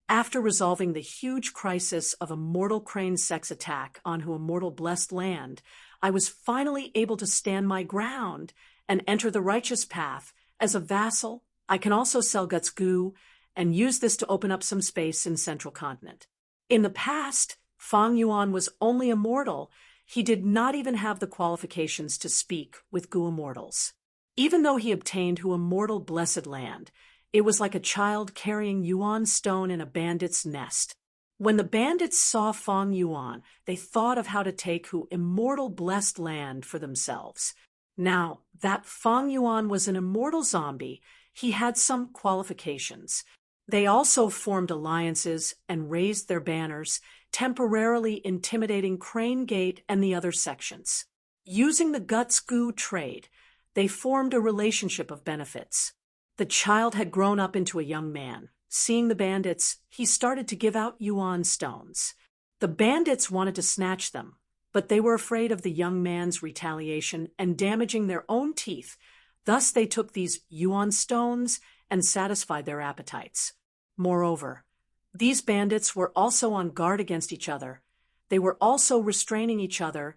[SPEAKER 1] After resolving the huge crisis of a mortal crane sex attack onto immortal blessed land, I was finally able to stand my ground and enter the righteous path. As a vassal, I can also sell Guts Gu and use this to open up some space in Central Continent. In the past, Fang Yuan was only a mortal. He did not even have the qualifications to speak with Gu immortals. Even though he obtained Hu immortal blessed land, it was like a child carrying Yuan stone in a bandit's nest. When the bandits saw Fang Yuan, they thought of how to take Hu immortal blessed land for themselves. Now, that Fang Yuan was an immortal zombie, he had some qualifications. They also formed alliances and raised their banners, temporarily intimidating Crane Gate and the other sections. Using the Guts Gu trade, they formed a relationship of benefits. The child had grown up into a young man. Seeing the bandits, he started to give out Yuan stones. The bandits wanted to snatch them, but they were afraid of the young man's retaliation and damaging their own teeth. Thus they took these Yuan stones and satisfied their appetites. Moreover, these bandits were also on guard against each other. They were also restraining each other.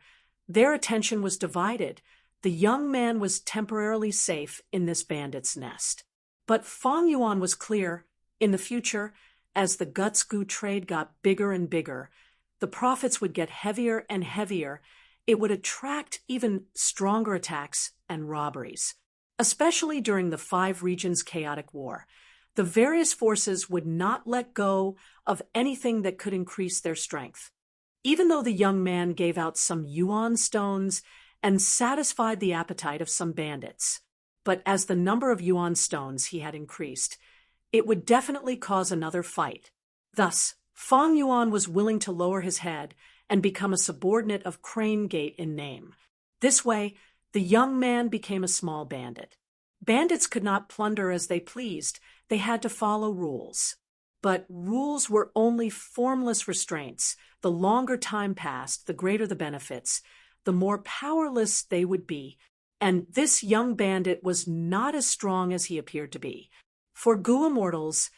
[SPEAKER 1] Their attention was divided. The young man was temporarily safe in this bandit's nest. But Fang Yuan was clear, in the future, as the Guts Gu trade got bigger and bigger, the profits would get heavier and heavier. It would attract even stronger attacks and robberies. Especially during the 5 regions' chaotic war, the various forces would not let go of anything that could increase their strength. Even though the young man gave out some Yuan stones and satisfied the appetite of some bandits, but as the number of Yuan stones he had increased, it would definitely cause another fight. Thus, Fang Yuan was willing to lower his head and become a subordinate of Crane Gate in name. This way, the young man became a small bandit. Bandits could not plunder as they pleased. They had to follow rules. But rules were only formless restraints. The longer time passed, the greater the benefits, the more powerless they would be. And this young bandit was not as strong as he appeared to be. For Gu immortals,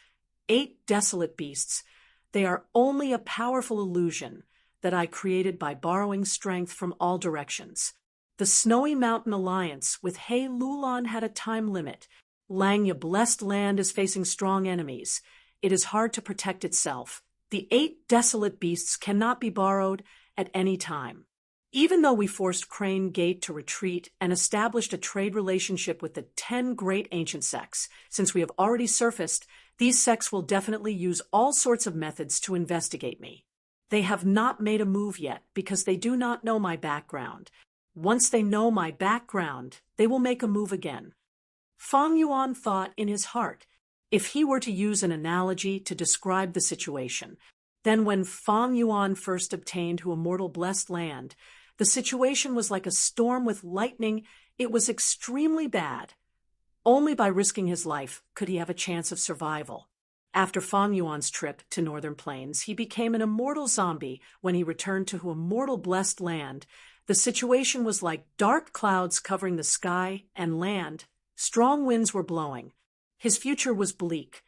[SPEAKER 1] 8 desolate beasts, they are only a powerful illusion that I created by borrowing strength from all directions. The Snowy Mountain Alliance with He Lulan had a time limit. Langya blessed land is facing strong enemies. It is hard to protect itself. The 8 desolate beasts cannot be borrowed at any time. Even though we forced Crane Gate to retreat and established a trade relationship with the 10 great ancient sects, since we have already surfaced, these sects will definitely use all sorts of methods to investigate me. They have not made a move yet because they do not know my background. Once they know my background, they will make a move again. Fang Yuan thought in his heart, if he were to use an analogy to describe the situation, then when Fang Yuan first obtained Hu immortal blessed land, the situation was like a storm with lightning. It was extremely bad. Only by risking his life could he have a chance of survival. After Fang Yuan's trip to Northern Plains, he became an immortal zombie. When he returned to Hu immortal blessed land, the situation was like dark clouds covering the sky and land. Strong winds were blowing. His future was bleak.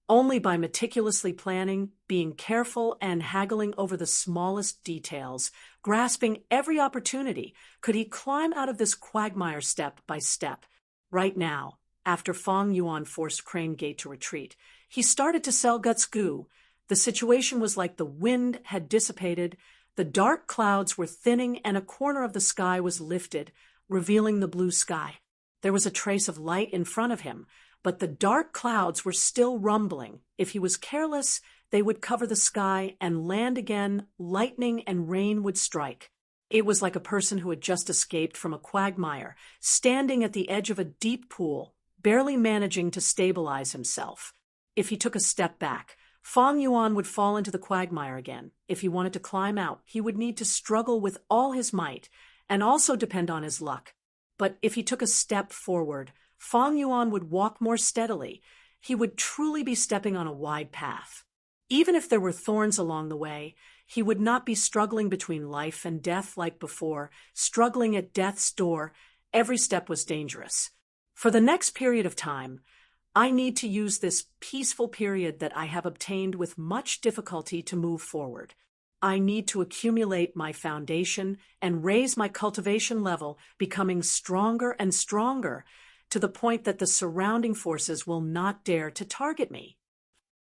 [SPEAKER 1] Only by meticulously planning, being careful, and haggling over the smallest details, grasping every opportunity, could he climb out of this quagmire step by step. Right now, after Fang Yuan forced Crane Gate to retreat, he started to sell Guts Gu. The situation was like the wind had dissipated, the dark clouds were thinning, and a corner of the sky was lifted, revealing the blue sky. There was a trace of light in front of him, but the dark clouds were still rumbling. If he was careless, they would cover the sky and land again. Lightning and rain would strike. It was like a person who had just escaped from a quagmire, standing at the edge of a deep pool, barely managing to stabilize himself. If he took a step back, Fang Yuan would fall into the quagmire again. If he wanted to climb out, he would need to struggle with all his might and also depend on his luck. But if he took a step forward, Fang Yuan would walk more steadily. He would truly be stepping on a wide path. Even if there were thorns along the way, he would not be struggling between life and death like before, struggling at death's door. Every step was dangerous. For the next period of time, I need to use this peaceful period that I have obtained with much difficulty to move forward. I need to accumulate my foundation and raise my cultivation level, becoming stronger and stronger to the point that the surrounding forces will not dare to target me.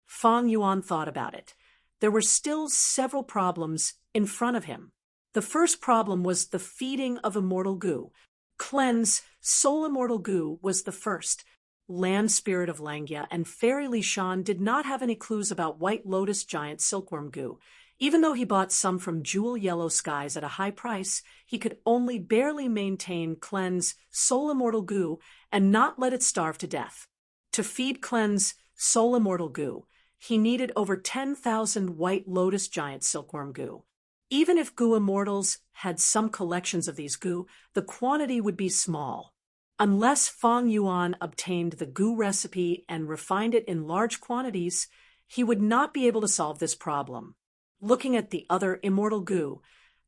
[SPEAKER 1] Fang Yuan thought about it. There were still several problems in front of him. The first problem was the feeding of immortal goo. Cleanse soul immortal goo was the first. Land Spirit of Langya and Fairy Li Shan did not have any clues about White Lotus Giant Silkworm goo. Even though he bought some from Jewel Yellow Skies at a high price, he could only barely maintain Cleanse soul immortal goo and not let it starve to death. To feed Cleanse soul immortal goo, he needed over 10,000 White Lotus Giant Silkworm goo. Even if goo immortals had some collections of these goo, the quantity would be small. Unless Fang Yuan obtained the goo recipe and refined it in large quantities, he would not be able to solve this problem. Looking at the other immortal goo,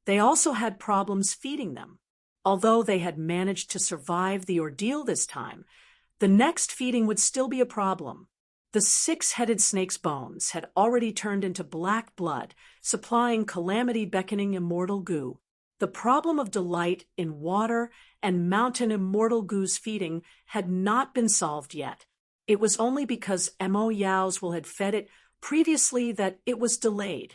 [SPEAKER 1] they also had problems feeding them. Although they had managed to survive the ordeal this time, the next feeding would still be a problem. The six-headed snake's bones had already turned into black blood, supplying calamity-beckoning immortal goo. The problem of delight in water and mountain immortal goo's feeding had not been solved yet. It was only because Mo Yao's will had fed it previously that it was delayed.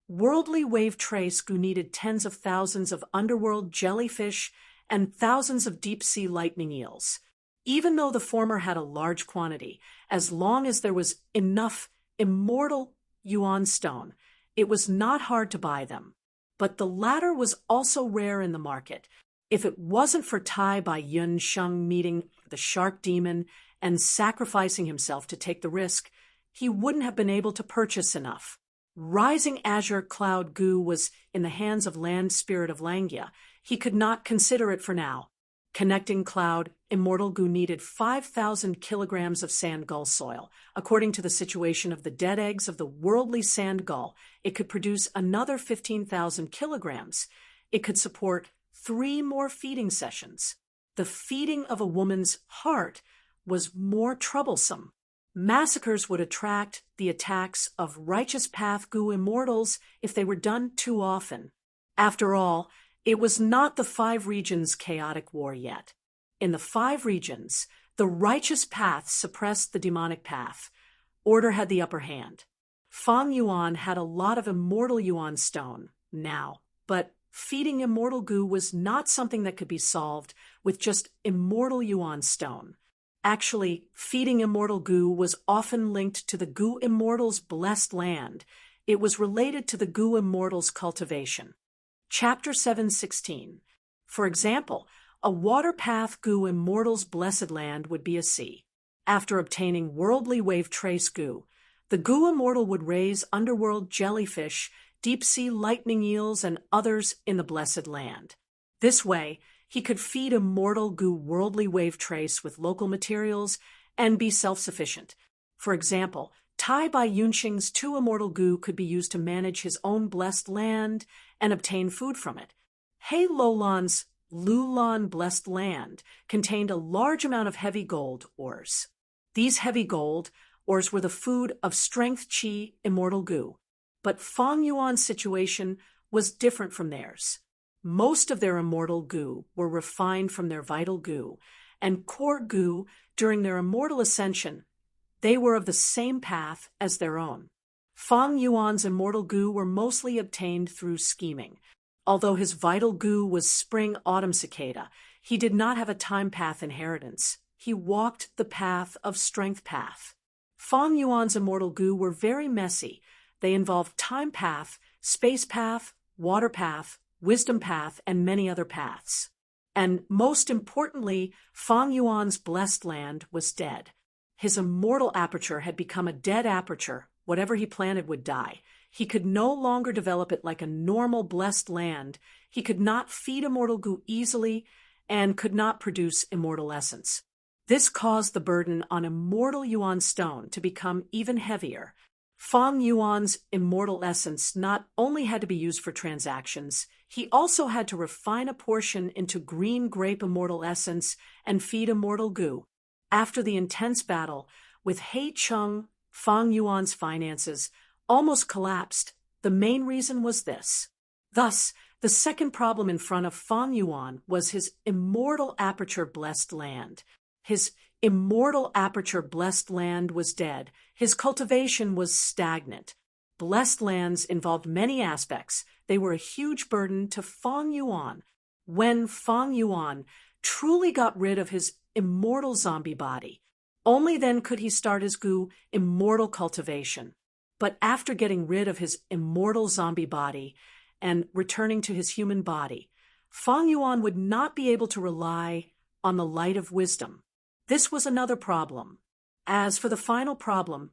[SPEAKER 1] Worldly wave trace goo needed tens of thousands of underworld jellyfish and thousands of deep-sea lightning eels. Even though the former had a large quantity, as long as there was enough immortal yuan stone, it was not hard to buy them. But the latter was also rare in the market. If it wasn't for Tai Bai Yun Sheng meeting the shark demon and sacrificing himself to take the risk, he wouldn't have been able to purchase enough. Rising azure cloud goo was in the hands of Land Spirit of Langya. He could not consider it for now. Connecting cloud immortal goo needed 5,000 kilograms of sand gull soil. According to the situation of the dead eggs of the worldly sand gull, it could produce another 15,000 kilograms. It could support 3 more feeding sessions. The feeding of a woman's heart was more troublesome. Massacres would attract the attacks of righteous path goo immortals if they were done too often. After all, it was not the 5 regions' chaotic war yet. In the 5 regions, the righteous path suppressed the demonic path. Order had the upper hand. Fang Yuan had a lot of immortal yuan stone now, but feeding immortal goo was not something that could be solved with just immortal yuan stone. Actually, feeding immortal goo was often linked to the goo immortal's blessed land. It was related to the goo immortal's cultivation. Chapter 7:16. For example, a water path goo immortal's blessed land would be a sea. After obtaining worldly wave trace goo, the goo immortal would raise underworld jellyfish, deep-sea lightning eels, and others in the blessed land. This way, he could feed immortal goo worldly wave trace with local materials and be self-sufficient. For example, Tai Bai Yunxing's 2 immortal goo could be used to manage his own blessed land and obtain food from it. He Lolan's Lulan blessed land contained a large amount of heavy gold ores. These heavy gold ores were the food of strength chi immortal goo. But Fang Yuan's situation was different from theirs. Most of their immortal goo were refined from their vital goo, and core goo during their immortal ascension. They were of the same path as their own. Fang Yuan's immortal goo were mostly obtained through scheming. Although his vital goo was spring-autumn cicada, he did not have a time path inheritance. He walked the path of strength path. Fang Yuan's immortal goo were very messy. They involved time path, space path, water path, wisdom path, and many other paths. And most importantly, Fang Yuan's blessed land was dead. His immortal aperture had become a dead aperture. Whatever he planted would die. He could no longer develop it like a normal blessed land. He could not feed immortal goo easily and could not produce immortal essence. This caused the burden on immortal yuan stone to become even heavier. Fang Yuan's immortal essence not only had to be used for transactions, he also had to refine a portion into green grape immortal essence and feed immortal goo. After the intense battle with He Chung, Fang Yuan's finances almost collapsed. The main reason was this. Thus, the second problem in front of Feng Yuan was his immortal aperture-blessed land. His immortal aperture-blessed land was dead. His cultivation was stagnant. Blessed lands involved many aspects. They were a huge burden to Feng Yuan. When Feng Yuan truly got rid of his immortal zombie body, only then could he start his immortal cultivation. But after getting rid of his immortal zombie body and returning to his human body, Feng Yuan would not be able to rely on the light of wisdom. This was another problem. As for the final problem,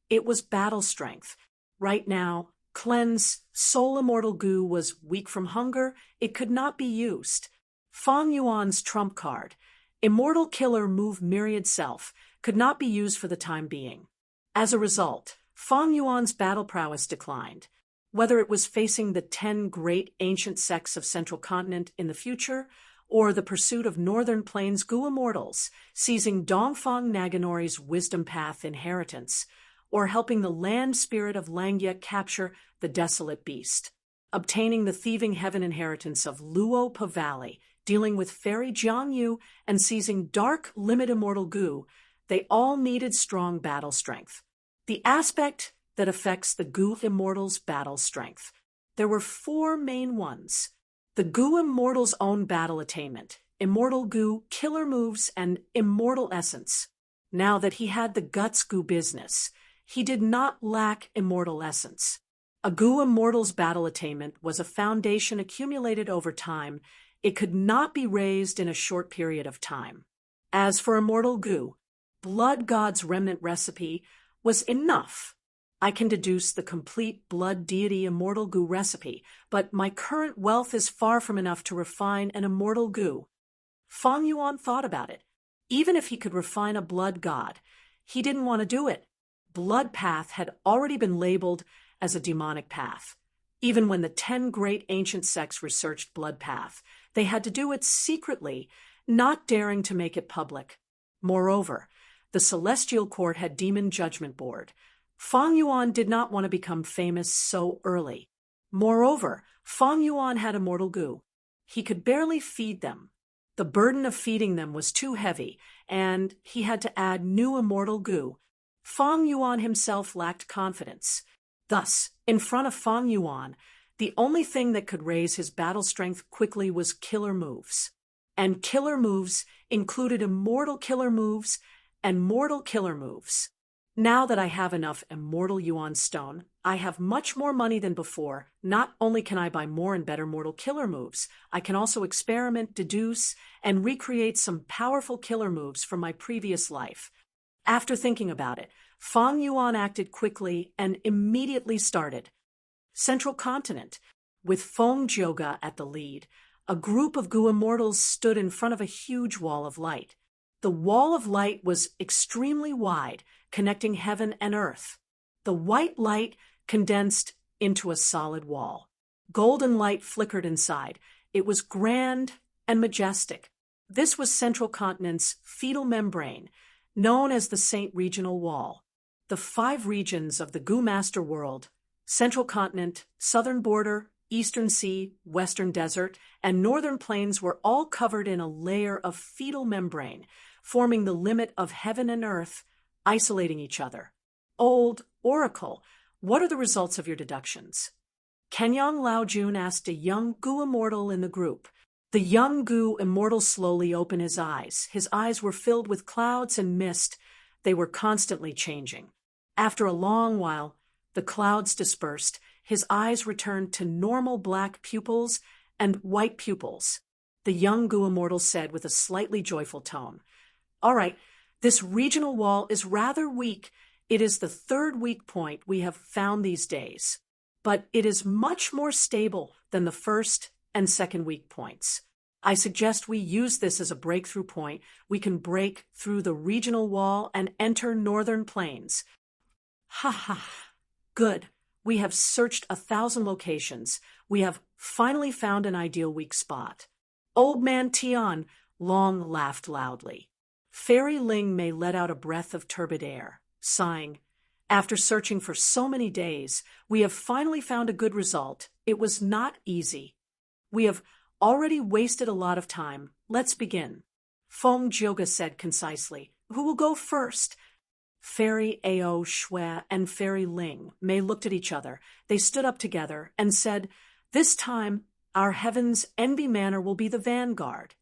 [SPEAKER 1] it was battle strength. Right now, Clean's soul immortal goo was weak from hunger. It could not be used. Feng Yuan's trump card, Immortal Killer Move Myriad Self, could not be used for the time being. As a result, Feng Yuan's battle prowess declined. Whether it was facing the 10 great ancient sects of Central Continent in the future, or the pursuit of Northern Plains Gu immortals, seizing Dongfang Naganori's wisdom path inheritance, or helping the land spirit of Langya capture the desolate beast, obtaining the thieving heaven inheritance of Luopa Valley, dealing with fairy Jiangyu, and seizing dark limit immortal Gu, they all needed strong battle strength. The aspect that affects the Gu immortals' battle strength. There were 4 main ones. The Gu immortals' own battle attainment, immortal Gu killer moves, and immortal essence. Now that he had the guts Gu business, he did not lack immortal essence. A Gu immortal's battle attainment was a foundation accumulated over time. It could not be raised in a short period of time. As for immortal Gu, Blood God's remnant recipe was enough. I can deduce the complete blood deity immortal Gu recipe, but my current wealth is far from enough to refine an immortal Gu. Feng Yuan thought about it. Even if he could refine a blood god, he didn't want to do it. Blood path had already been labeled as a demonic path. Even when the 10 great ancient sects researched blood path, they had to do it secretly, not daring to make it public. Moreover, the Celestial Court had Demon Judgment Board. Feng Yuan did not want to become famous so early. Moreover, Feng Yuan had immortal Gu. He could barely feed them. The burden of feeding them was too heavy, and he had to add new immortal Gu. Feng Yuan himself lacked confidence. Thus, in front of Feng Yuan, the only thing that could raise his battle strength quickly was killer moves. And killer moves included immortal killer moves and mortal killer moves. Now that I have enough immortal Yuan stone, I have much more money than before. Not only can I buy more and better mortal killer moves, I can also experiment, deduce, and recreate some powerful killer moves from my previous life. After thinking about it, Feng Yuan acted quickly and immediately started. Central Continent, with Feng Jioga at the lead, a group of Gu immortals stood in front of a huge wall of light. The wall of light was extremely wide, connecting heaven and earth. The white light condensed into a solid wall. Golden light flickered inside. It was grand and majestic. This was Central Continent's fetal membrane, known as the Saint Regional Wall. The 5 regions of the Gu Master World, Central Continent, Southern Border, Eastern Sea, Western Desert, and Northern Plains were all covered in a layer of fetal membrane, forming the limit of heaven and earth, isolating each other. Old Oracle, what are the results of your deductions? Kenyang Laojun asked a young Gu immortal in the group. The young Gu immortal slowly opened his eyes. His eyes were filled with clouds and mist. They were constantly changing. After a long while, the clouds dispersed. His eyes returned to normal black pupils and white pupils. The young Gu immortal said with a slightly joyful tone, "All right, this regional wall is rather weak. It is the 3rd weak point we have found these days, but it is much more stable than the 1st and 2nd weak points. I suggest we use this as a breakthrough point. We can break through the regional wall and enter Northern Plains." Ha ha. Good. We have searched 1,000 locations. We have finally found an ideal weak spot. Old Man Tian Long laughed loudly. Fairy Ling Mei let out a breath of turbid air, sighing, After searching for so many days, we have finally found a good result. It was not easy. We have already wasted a lot of time. Let's begin. Feng Jioge said concisely. Who will go first? Fairy Ao Shui and Fairy Ling Mei looked at each other. They stood up together and said, "This time, our heaven's envy manor will be the vanguard."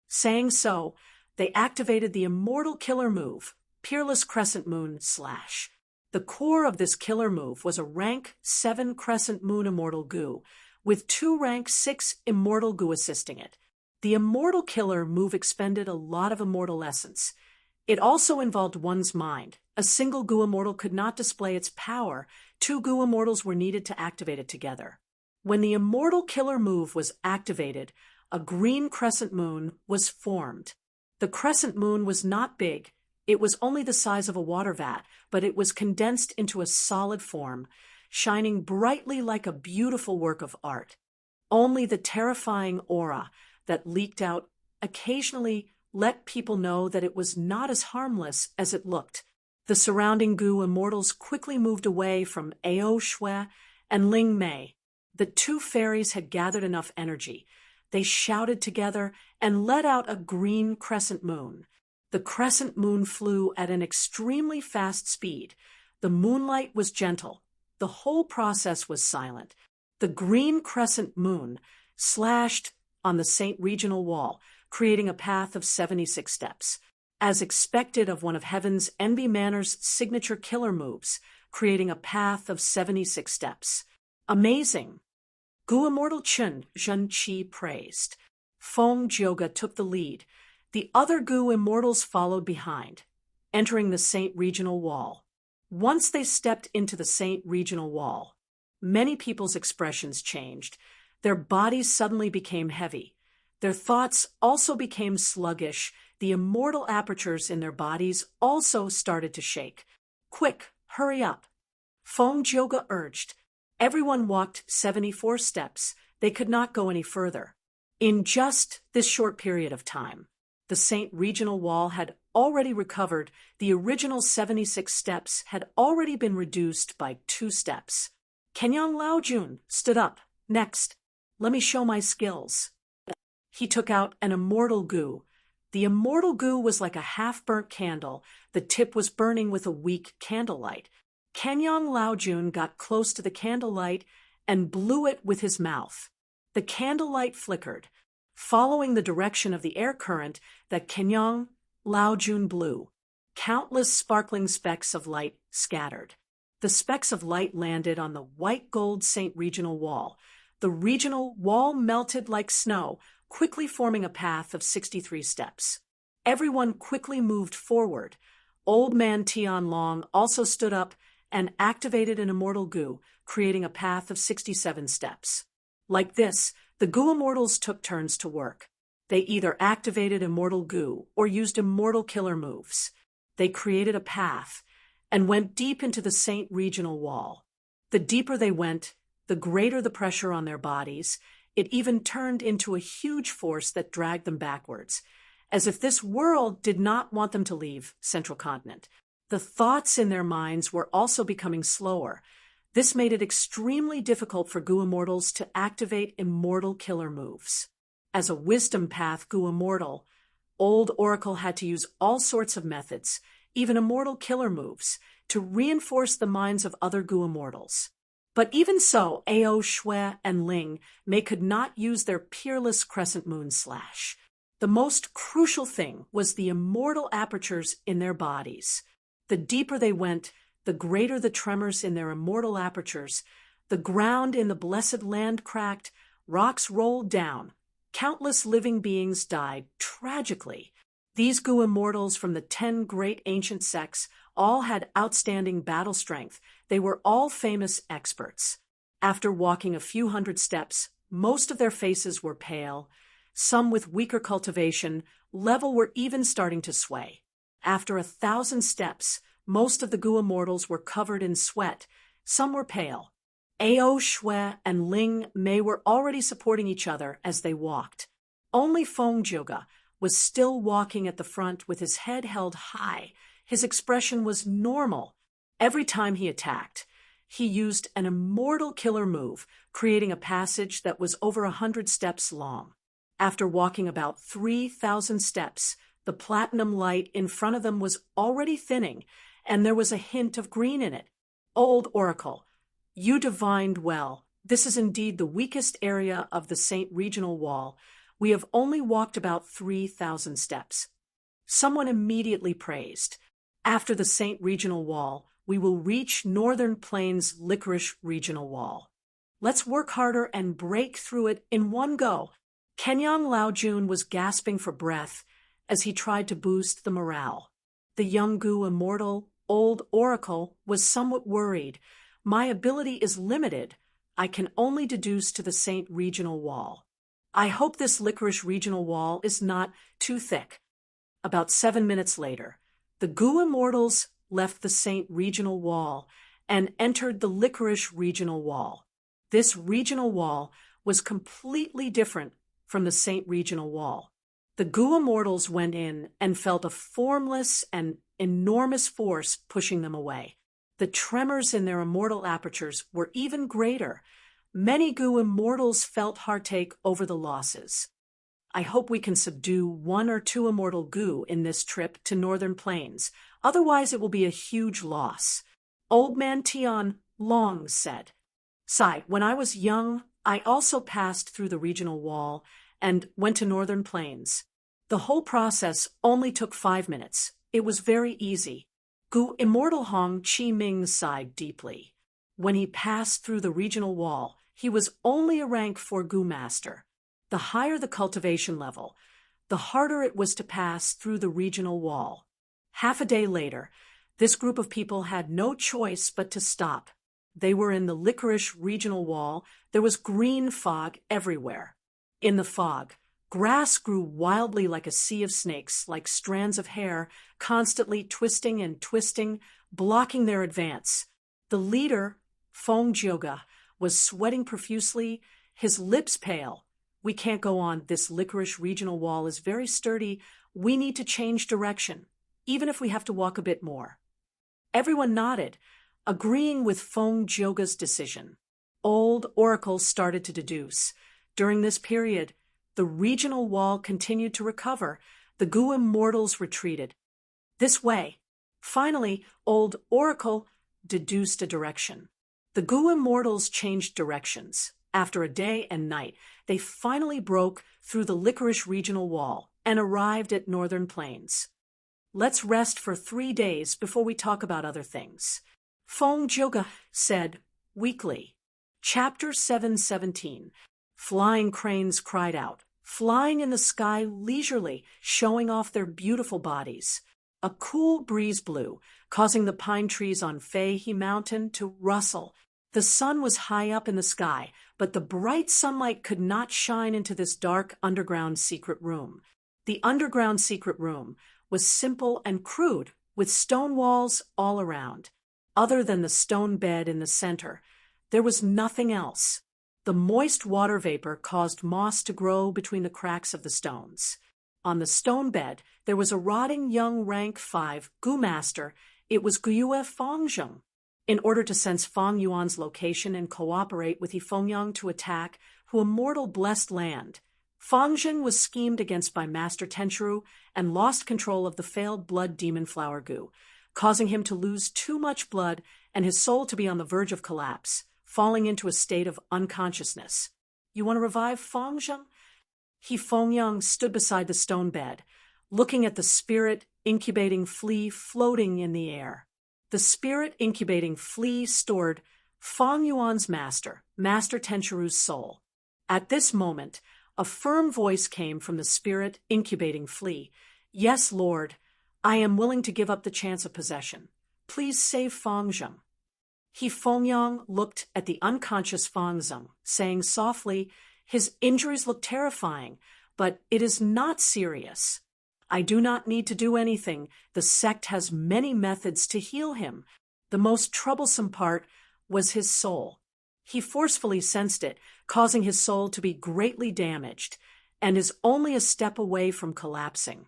[SPEAKER 1] Saying so, they activated the immortal killer move, Peerless Crescent Moon /. The core of this killer move was a rank 7 Crescent Moon Immortal Goo, with 2 rank 6 Immortal Goo assisting it. The immortal killer move expended a lot of immortal essence. It also involved one's mind. A single Goo Immortal could not display its power. 2 Goo Immortals were needed to activate it together. When the immortal killer move was activated, a green crescent moon was formed. The crescent moon was not big. It was only the size of a water vat, but it was condensed into a solid form, shining brightly like a beautiful work of art. Only the terrifying aura that leaked out occasionally let people know that it was not as harmless as it looked. The surrounding Goo Immortals quickly moved away from Ao Shui and Ling Mei. The 2 fairies had gathered enough energy. They shouted together and let out a green crescent moon. The crescent moon flew at an extremely fast speed. The moonlight was gentle. The whole process was silent. The green crescent moon slashed on the Saint Regional Wall, creating a path of 76 steps. As expected of one of Heaven's Envy Manor's signature killer moves, creating a path of 76 steps. Amazing! Goo Immortal Chun Zhenqi praised. Feng Jioge took the lead. The other Goo Immortals followed behind, entering the Saint Regional Wall. Once they stepped into the Saint Regional Wall, many people's expressions changed. Their bodies suddenly became heavy. Their thoughts also became sluggish. The immortal apertures in their bodies also started to shake. Quick, hurry up! Feng Jioge urged. Everyone walked 74 steps. They could not go any further. In just this short period of time, the Saint Regional Wall had already recovered. The original 76 steps had already been reduced by 2 steps. Kenyang Laojun stood up. Next, let me show my skills. He took out an immortal goo. The immortal goo was like a half-burnt candle. The tip was burning with a weak candlelight. Kenyang Laojun got close to the candlelight and blew it with his mouth. The candlelight flickered, following the direction of the air current that Kenyang Laojun blew. Countless sparkling specks of light scattered. The specks of light landed on the white gold Saint Regional Wall. The regional wall melted like snow, quickly forming a path of 63 steps. Everyone quickly moved forward. Old Man Tianlong also stood up and activated an immortal goo, creating a path of 67 steps. Like this, the Goo Immortals took turns to work. They either activated immortal goo or used immortal killer moves. They created a path and went deep into the Saint Regional Wall. The deeper they went, the greater the pressure on their bodies. It even turned into a huge force that dragged them backwards, as if this world did not want them to leave Central Continent. The thoughts in their minds were also becoming slower. This made it extremely difficult for Goo Immortals to activate immortal killer moves. As a wisdom path Goo Immortal, Old Oracle had to use all sorts of methods, even immortal killer moves, to reinforce the minds of other Goo Immortals. But even so, Ao Shui and Ling Mei could not use their peerless crescent moon /. The most crucial thing was the immortal apertures in their bodies. The deeper they went, the greater the tremors in their immortal apertures. The ground in the blessed land cracked, rocks rolled down. Countless living beings died tragically. These Goo Immortals from the 10 great ancient sects all had outstanding battle strength. They were all famous experts. After walking a few hundred steps, most of their faces were pale. Some with weaker cultivation level were even starting to sway. After 1,000 steps, most of the Goo Immortals were covered in sweat. Some were pale. Ao Shui and Ling Mei were already supporting each other as they walked. Only Feng Jioge was still walking at the front with his head held high. His expression was normal. Every time he attacked, he used an immortal killer move, creating a passage that was over 100 steps long. After walking about 3,000 steps, the platinum light in front of them was already thinning, and there was a hint of green in it. Old Oracle, you divined well. This is indeed the weakest area of the Saint Regional Wall. We have only walked about 3,000 steps. Someone immediately praised. After the Saint Regional Wall, we will reach Northern Plains Licorice Regional Wall. Let's work harder and break through it in one go. Kenyang Laojun was gasping for breath as he tried to boost the morale. The young Gu immortal, Old Oracle, was somewhat worried. My ability is limited. I can only deduce to the Saint Regional Wall. I hope this Licorice Regional Wall is not too thick. About 7 minutes later, the Gu Immortals left the Saint Regional Wall and entered the Licorice Regional Wall. This regional wall was completely different from the Saint Regional Wall. The Gu Immortals went in and felt a formless and enormous force pushing them away. The tremors in their immortal apertures were even greater. Many Gu Immortals felt heartache over the losses. I hope we can subdue 1 or 2 immortal Gu in this trip to Northern Plains. Otherwise it will be a huge loss. Old Man Tian Long said. Sai, when I was young, I also passed through the regional wall and went to Northern Plains. The whole process only took 5 minutes. It was very easy. Gu Immortal Hong Chi Ming sighed deeply. When he passed through the regional wall, he was only a rank 4 Gu Master. The higher the cultivation level, the harder it was to pass through the regional wall. Half a day later, this group of people had no choice but to stop. They were in the Licorice Regional Wall. There was green fog everywhere. In the fog, grass grew wildly like a sea of snakes, like strands of hair, constantly twisting and twisting, blocking their advance. The leader, Fong Jioga, was sweating profusely, his lips pale. We can't go on. This Licorice Regional Wall is very sturdy. We need to change direction, even if we have to walk a bit more. Everyone nodded, agreeing with Fong Jioga's decision. Old Oracle started to deduce. During this period, the regional wall continued to recover. The Gu Immortals retreated. This way. Finally, Old Oracle deduced a direction. The Gu Immortals changed directions. After a day and night, they finally broke through the Licorice Regional Wall and arrived at Northern Plains. Let's rest for 3 days before we talk about other things. Fong Jioga said weakly. Chapter 717. Flying cranes cried out, flying in the sky leisurely, showing off their beautiful bodies. A cool breeze blew, causing the pine trees on Feihe Mountain to rustle. The sun was high up in the sky, but the bright sunlight could not shine into this dark underground secret room. The underground secret room was simple and crude, with stone walls all around. Other than the stone bed in the center, there was nothing else. The moist water vapor caused moss to grow between the cracks of the stones. On the stone bed, there was a rotting young rank 5 Gu Master. It was Guyue Fongzheng. In order to sense Fong Yuan's location and cooperate with Yifengyang to attack Hu Immortal Blessed Land, Fongzheng was schemed against by Master Tenchiru and lost control of the failed Blood Demon Flower Gu, causing him to lose too much blood and his soul to be on the verge of collapse, falling into a state of unconsciousness. You want to revive Fongzheng? Yifengyang stood beside the stone bed, looking at the spirit incubating flea floating in the air. The spirit incubating flea stored Fong Yuan's master, Master Tenchiru's soul. At this moment, a firm voice came from the spirit incubating flea. Yes, Lord, I am willing to give up the chance of possession. Please save Fongzheng. Yifengyang looked at the unconscious Fongzheng, saying softly, his injuries look terrifying, but it is not serious. I do not need to do anything. The sect has many methods to heal him. The most troublesome part was his soul. He forcefully sensed it, causing his soul to be greatly damaged, and is only a step away from collapsing.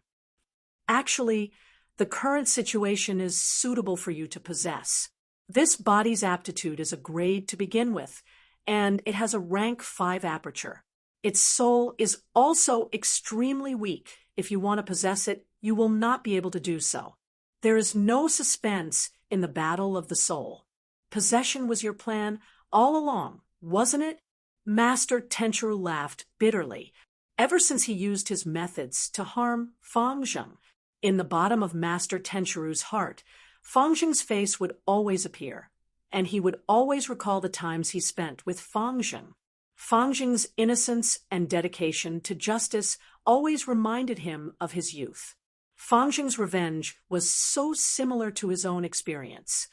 [SPEAKER 1] Actually, the current situation is suitable for you to possess. This body's aptitude is a grade to begin with, and it has a rank 5 aperture. Its soul is also extremely weak. If you want to possess it, you will not be able to do so. There is no suspense in the battle of the soul. Possession was your plan all along, wasn't it? Master Tenchiru laughed bitterly. Ever since he used his methods to harm Fangzheng, in the bottom of Master Tenchiru's heart, Fangzheng's face would always appear, and he would always recall the times he spent with Fangzheng. Fangzheng's innocence and dedication to justice always reminded him of his youth. Fangzheng's revenge was so similar to his own experience.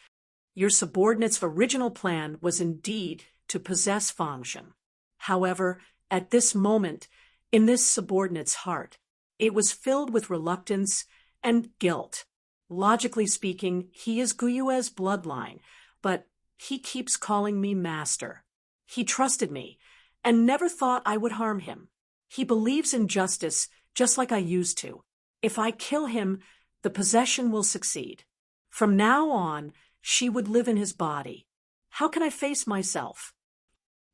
[SPEAKER 1] Your subordinate's original plan was indeed to possess Fangzheng. However, at this moment, in this subordinate's heart, it was filled with reluctance and guilt. Logically speaking, he is Guyue's bloodline, but he keeps calling me master. He trusted me and never thought I would harm him. He believes in justice just like I used to. If I kill him, the possession will succeed. From now on, she would live in his body. How can I face myself?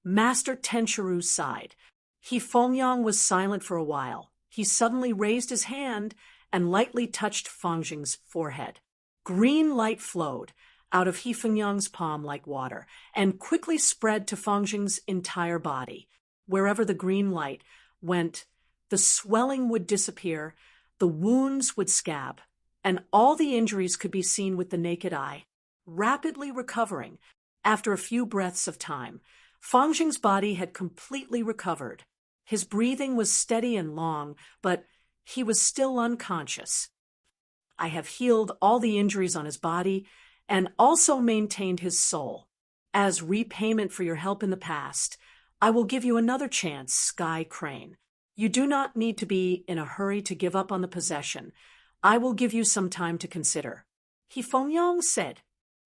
[SPEAKER 1] Master Tenchiru sighed. Fengyang was silent for a while. He suddenly raised his hand and lightly touched Fangzheng's forehead. Green light flowed out of Fengyang's palm like water and quickly spread to Fangzheng's entire body. Wherever the green light went, the swelling would disappear, the wounds would scab, and all the injuries could be seen with the naked eye. Rapidly recovering, after a few breaths of time, Fangzheng's body had completely recovered. His breathing was steady and long, but he was still unconscious. I have healed all the injuries on his body and also maintained his soul. As repayment for your help in the past, I will give you another chance, Sky Crane. You do not need to be in a hurry to give up on the possession. I will give you some time to consider. Fengyang said.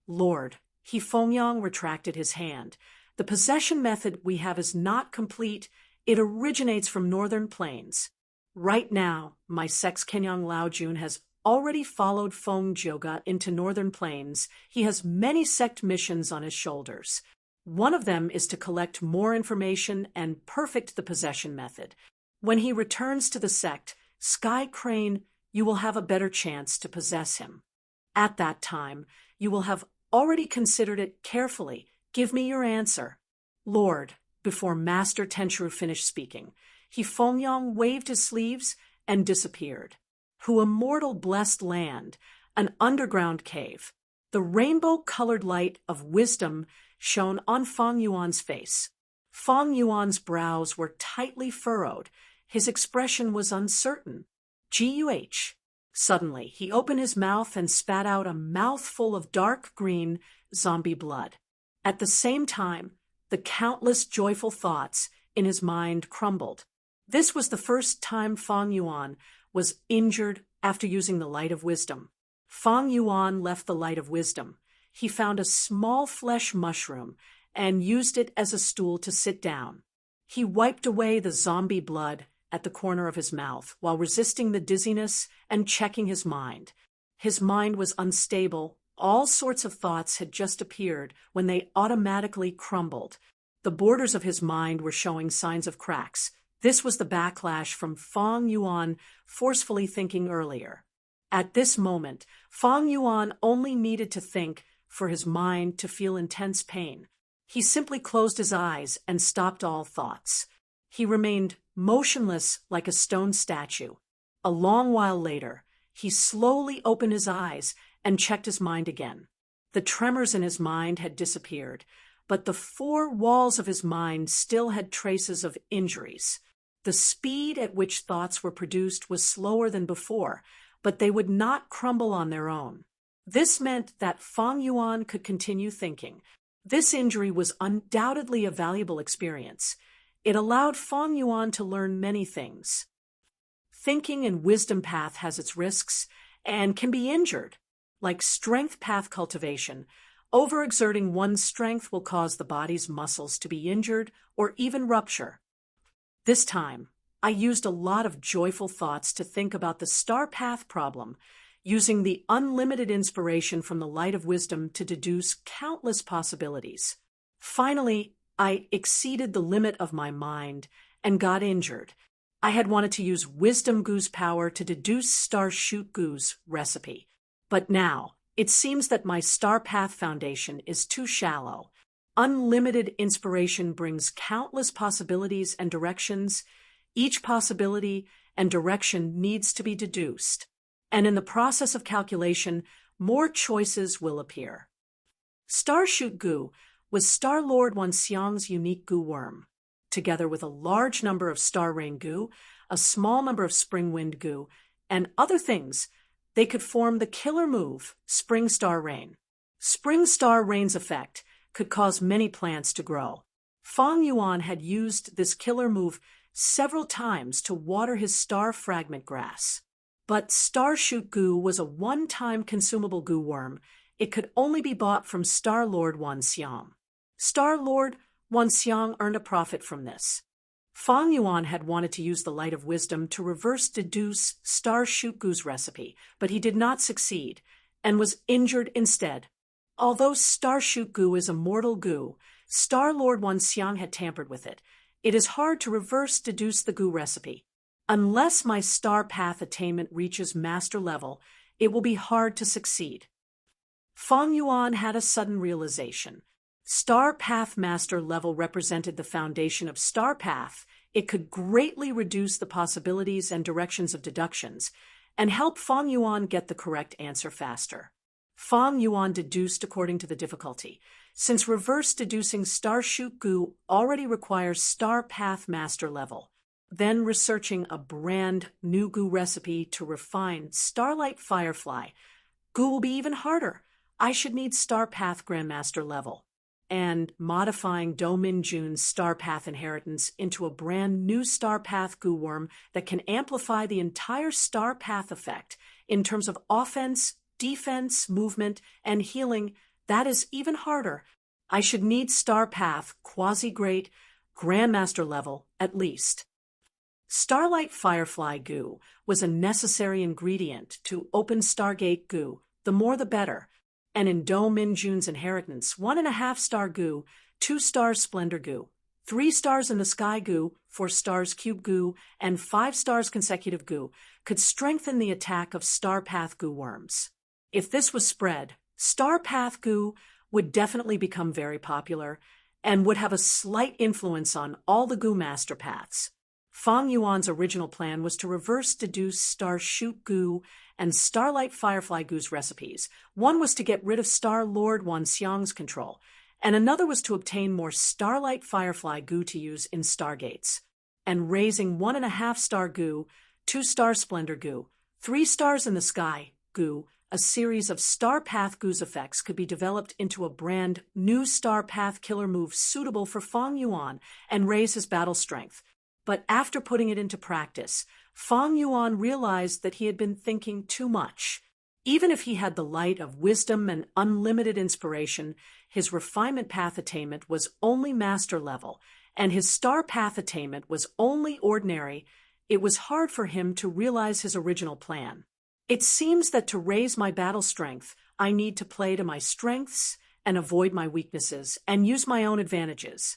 [SPEAKER 1] Lord, Fengyang retracted his hand. The possession method we have is not complete. It originates from northern plains. Right now, my sex Kenyang Laojun has already followed Feng Jioga into northern plains. He has many sect missions on his shoulders. One of them is to collect more information and perfect the possession method. When he returns to the sect, Sky Crane, you will have a better chance to possess him. At that time, you will have already considered it carefully. Give me your answer. Lord, before Master Tenchiru finished speaking, Fengyang waved his sleeves and disappeared. Who a mortal blessed land, an underground cave. The rainbow-colored light of wisdom shone on Fang Yuan's face. Fang Yuan's brows were tightly furrowed. His expression was uncertain. Guh. Suddenly, he opened his mouth and spat out a mouthful of dark green zombie blood. At the same time, the countless joyful thoughts in his mind crumbled. This was the first time Fang Yuan was injured after using the light of wisdom. Fang Yuan left the light of wisdom. He found a small flesh mushroom and used it as a stool to sit down. He wiped away the zombie blood at the corner of his mouth while resisting the dizziness and checking his mind. His mind was unstable. All sorts of thoughts had just appeared when they automatically crumbled. The borders of his mind were showing signs of cracks. This was the backlash from Fang Yuan forcefully thinking earlier. At this moment, Fang Yuan only needed to think for his mind to feel intense pain. He simply closed his eyes and stopped all thoughts. He remained motionless like a stone statue. A long while later, he slowly opened his eyes and checked his mind again. The tremors in his mind had disappeared, but the four walls of his mind still had traces of injuries. The speed at which thoughts were produced was slower than before, but they would not crumble on their own. This meant that Fang Yuan could continue thinking. This injury was undoubtedly a valuable experience. It allowed Fang Yuan to learn many things. Thinking in wisdom path has its risks and can be injured. Like strength path cultivation, overexerting one's strength will cause the body's muscles to be injured or even rupture. This time, I used a lot of joyful thoughts to think about the star path problem. using the unlimited inspiration from the light of wisdom to deduce countless possibilities. Finally, I exceeded the limit of my mind and got injured. I had wanted to use Wisdom Goo's power to deduce Star Shoot Goo's recipe. But now, it seems that my Star Path foundation is too shallow. Unlimited inspiration brings countless possibilities and directions. Each possibility and direction needs to be deduced. And in the process of calculation, more choices will appear. Star Shoot Goo was Star-Lord Wanxiang's unique goo worm. Together with a large number of Star Rain Goo, a small number of Spring Wind Goo, and other things, they could form the killer move, Spring Star Rain. Spring Star Rain's effect could cause many plants to grow. Fang Yuan had used this killer move several times to water his star fragment grass. But Star Shoot Goo was a one-time consumable goo worm. It could only be bought from Star-Lord Wanxiang. Star-Lord Wanxiang earned a profit from this. Fang Yuan had wanted to use the light of wisdom to reverse deduce Star Shoot Goo's recipe, but he did not succeed, and was injured instead. Although Star Shoot Goo is a mortal goo, Star-Lord Wanxiang had tampered with it. It is hard to reverse deduce the goo recipe. Unless my Star Path attainment reaches master level, it will be hard to succeed. Fang Yuan had a sudden realization. Star Path master level represented the foundation of Star Path. It could greatly reduce the possibilities and directions of deductions, and help Fang Yuan get the correct answer faster. Fang Yuan deduced according to the difficulty. Since reverse deducing Star Shoot Goo already requires Star Path master level, then researching a brand new goo recipe to refine Starlight Firefly Goo will be even harder. I should need Star Path Grandmaster level. And modifying Do Min Jun's Star Path inheritance into a brand new Star Path Goo Worm that can amplify the entire Star Path effect in terms of offense, defense, movement, and healing, that is even harder. I should need Star Path Quasi-Great Grandmaster level at least. Starlight Firefly Goo was a necessary ingredient to open Stargate Goo, the more the better. And in Do Min Jun's inheritance, 1.5 star Goo, 2 stars Splendor Goo, 3 stars in the Sky Goo, 4 stars Cube Goo, and 5 stars Consecutive Goo could strengthen the attack of Star Path Goo worms. If this was spread, Star Path Goo would definitely become very popular and would have a slight influence on all the Goo Master Paths. Fang Yuan's original plan was to reverse deduce Star Shoot Goo and Starlight Firefly Goo's recipes. One was to get rid of Star-Lord Wanxiang's control, and another was to obtain more Starlight Firefly Goo to use in Stargates. And raising 1.5 star Goo, 2 star Splendor Goo, 3 stars in the Sky Goo, a series of Star Path Goo's effects could be developed into a brand new Star Path killer move suitable for Fang Yuan and raise his battle strength. But after putting it into practice, Fang Yuan realized that he had been thinking too much. Even if he had the light of wisdom and unlimited inspiration, his refinement path attainment was only master level, and his star path attainment was only ordinary. It was hard for him to realize his original plan. It seems that to raise my battle strength, I need to play to my strengths and avoid my weaknesses and use my own advantages.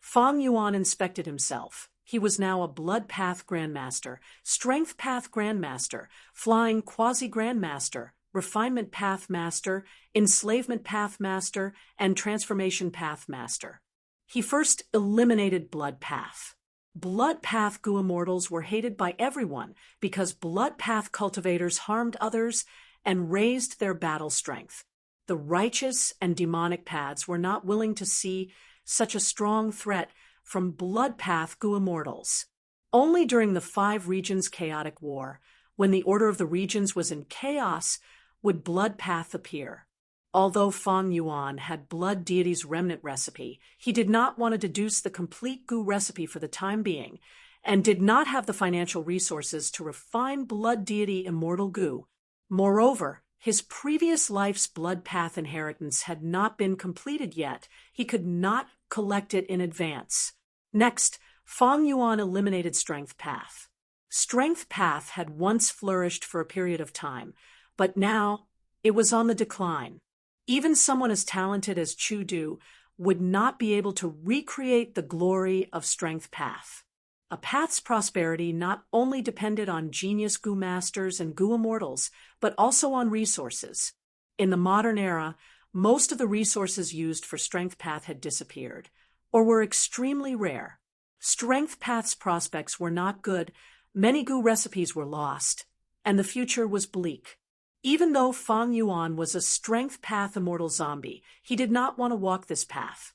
[SPEAKER 1] Fang Yuan inspected himself. He was now a Blood Path Grandmaster, Strength Path Grandmaster, Flying Quasi-Grandmaster, Refinement Path Master, Enslavement Path Master, and Transformation Path Master. He first eliminated Blood Path. Blood Path Goo Immortals were hated by everyone because Blood Path cultivators harmed others and raised their battle strength. The righteous and demonic paths were not willing to see such a strong threat from Blood Path Goo Immortals. Only during the 5 Regions Chaotic War, when the Order of the Regions was in chaos, would Blood Path appear. Although Fang Yuan had Blood Deity's remnant recipe, he did not want to deduce the complete Goo recipe for the time being, and did not have the financial resources to refine Blood Deity Immortal Goo. Moreover, his previous life's Blood Path inheritance had not been completed yet. He could not collect it in advance. Next, Fang Yuan eliminated Strength Path. Strength Path had once flourished for a period of time, But now, it was on the decline. Even someone as talented as Chu Du would not be able to recreate the glory of Strength Path. A path's prosperity not only depended on genius Gu masters and Gu immortals, but also on resources. In the modern era, most of the resources used for Strength Path had disappeared, or were extremely rare. Strength Path's prospects were not good, many Gu recipes were lost, and the future was bleak. Even though Fang Yuan was a Strength Path immortal zombie, he did not want to walk this path.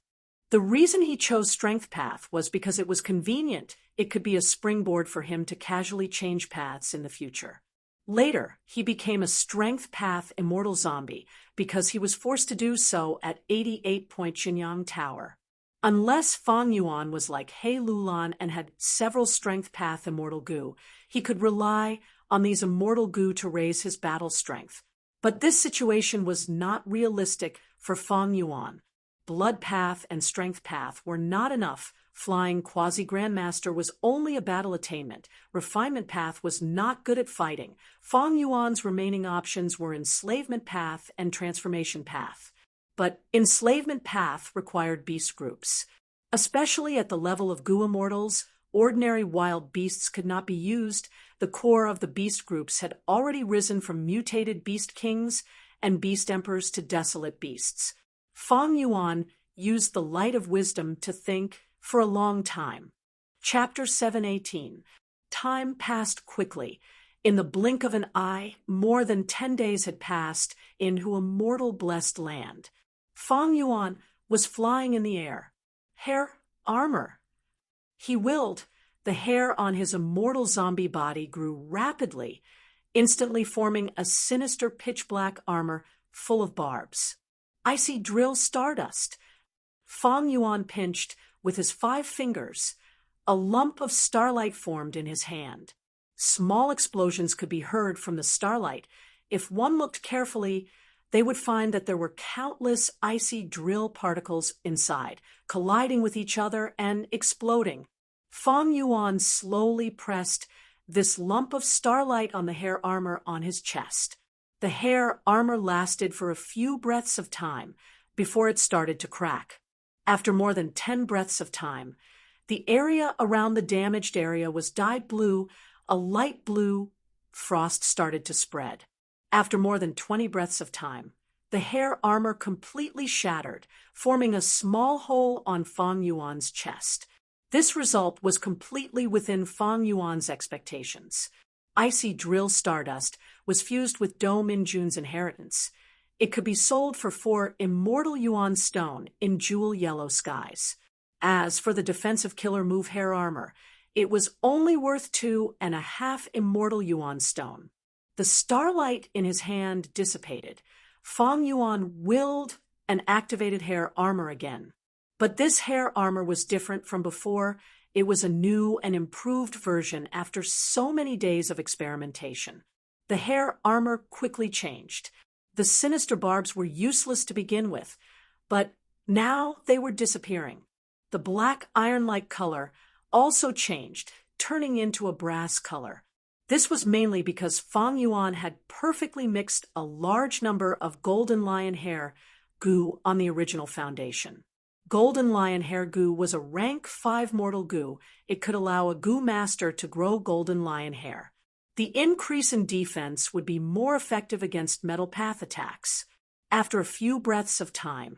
[SPEAKER 1] The reason he chose Strength Path was because it was convenient. It could be a springboard for him to casually change paths in the future. Later, he became a Strength Path immortal zombie because he was forced to do so at 88-point Xinyang Tower. Unless Fang Yuan was like He Lulan and had several Strength Path immortal Gu, he could rely on these immortal Gu to raise his battle strength. But this situation was not realistic for Fang Yuan. Blood Path and Strength Path were not enough. Flying Quasi-Grandmaster was only a battle attainment. Refinement Path was not good at fighting. Fang Yuan's remaining options were Enslavement Path and Transformation Path. But Enslavement Path required beast groups. Especially at the level of Gu Immortals, ordinary wild beasts could not be used. The core of the beast groups had already risen from mutated beast kings and beast emperors to desolate beasts. Fang Yuan used the light of wisdom to think for a long time. Chapter 718. Time passed quickly. In the blink of an eye, more than 10 days had passed into a mortal blessed land. Fang Yuan was flying in the air. Hair armor. He willed. The hair on his immortal zombie body grew rapidly, instantly forming a sinister pitch-black armor full of barbs. Icy drill stardust. Fang Yuan pinched with his 5 fingers. A lump of starlight formed in his hand. Small explosions could be heard from the starlight. If one looked carefully, they would find that there were countless icy drill particles inside, colliding with each other and exploding. Fang Yuan slowly pressed this lump of starlight on the hair armor on his chest. The hair armor lasted for a few breaths of time before it started to crack. After more than 10 breaths of time, the area around the damaged area was dyed blue. A light blue frost started to spread. After more than 20 breaths of time, the hair armor completely shattered, forming a small hole on Fang Yuan's chest. This result was completely within Fang Yuan's expectations. Icy drill stardust was fused with Do Minjun's inheritance. It could be sold for 4 immortal yuan stone in jewel yellow skies. As for the defensive killer move hair armor, it was only worth 2.5 immortal yuan stone. The starlight in his hand dissipated. Fang Yuan willed and activated hair armor again. But this hair armor was different from before. It was a new and improved version after so many days of experimentation. The hair armor quickly changed. The sinister barbs were useless to begin with, but now they were disappearing. The black iron-like color also changed, turning into a brass color. This was mainly because Fang Yuan had perfectly mixed a large number of golden lion hair Gu on the original foundation. Golden lion hair Gu was a rank 5 mortal Gu. It could allow a Gu master to grow golden lion hair. The increase in defense would be more effective against metal path attacks. After a few breaths of time,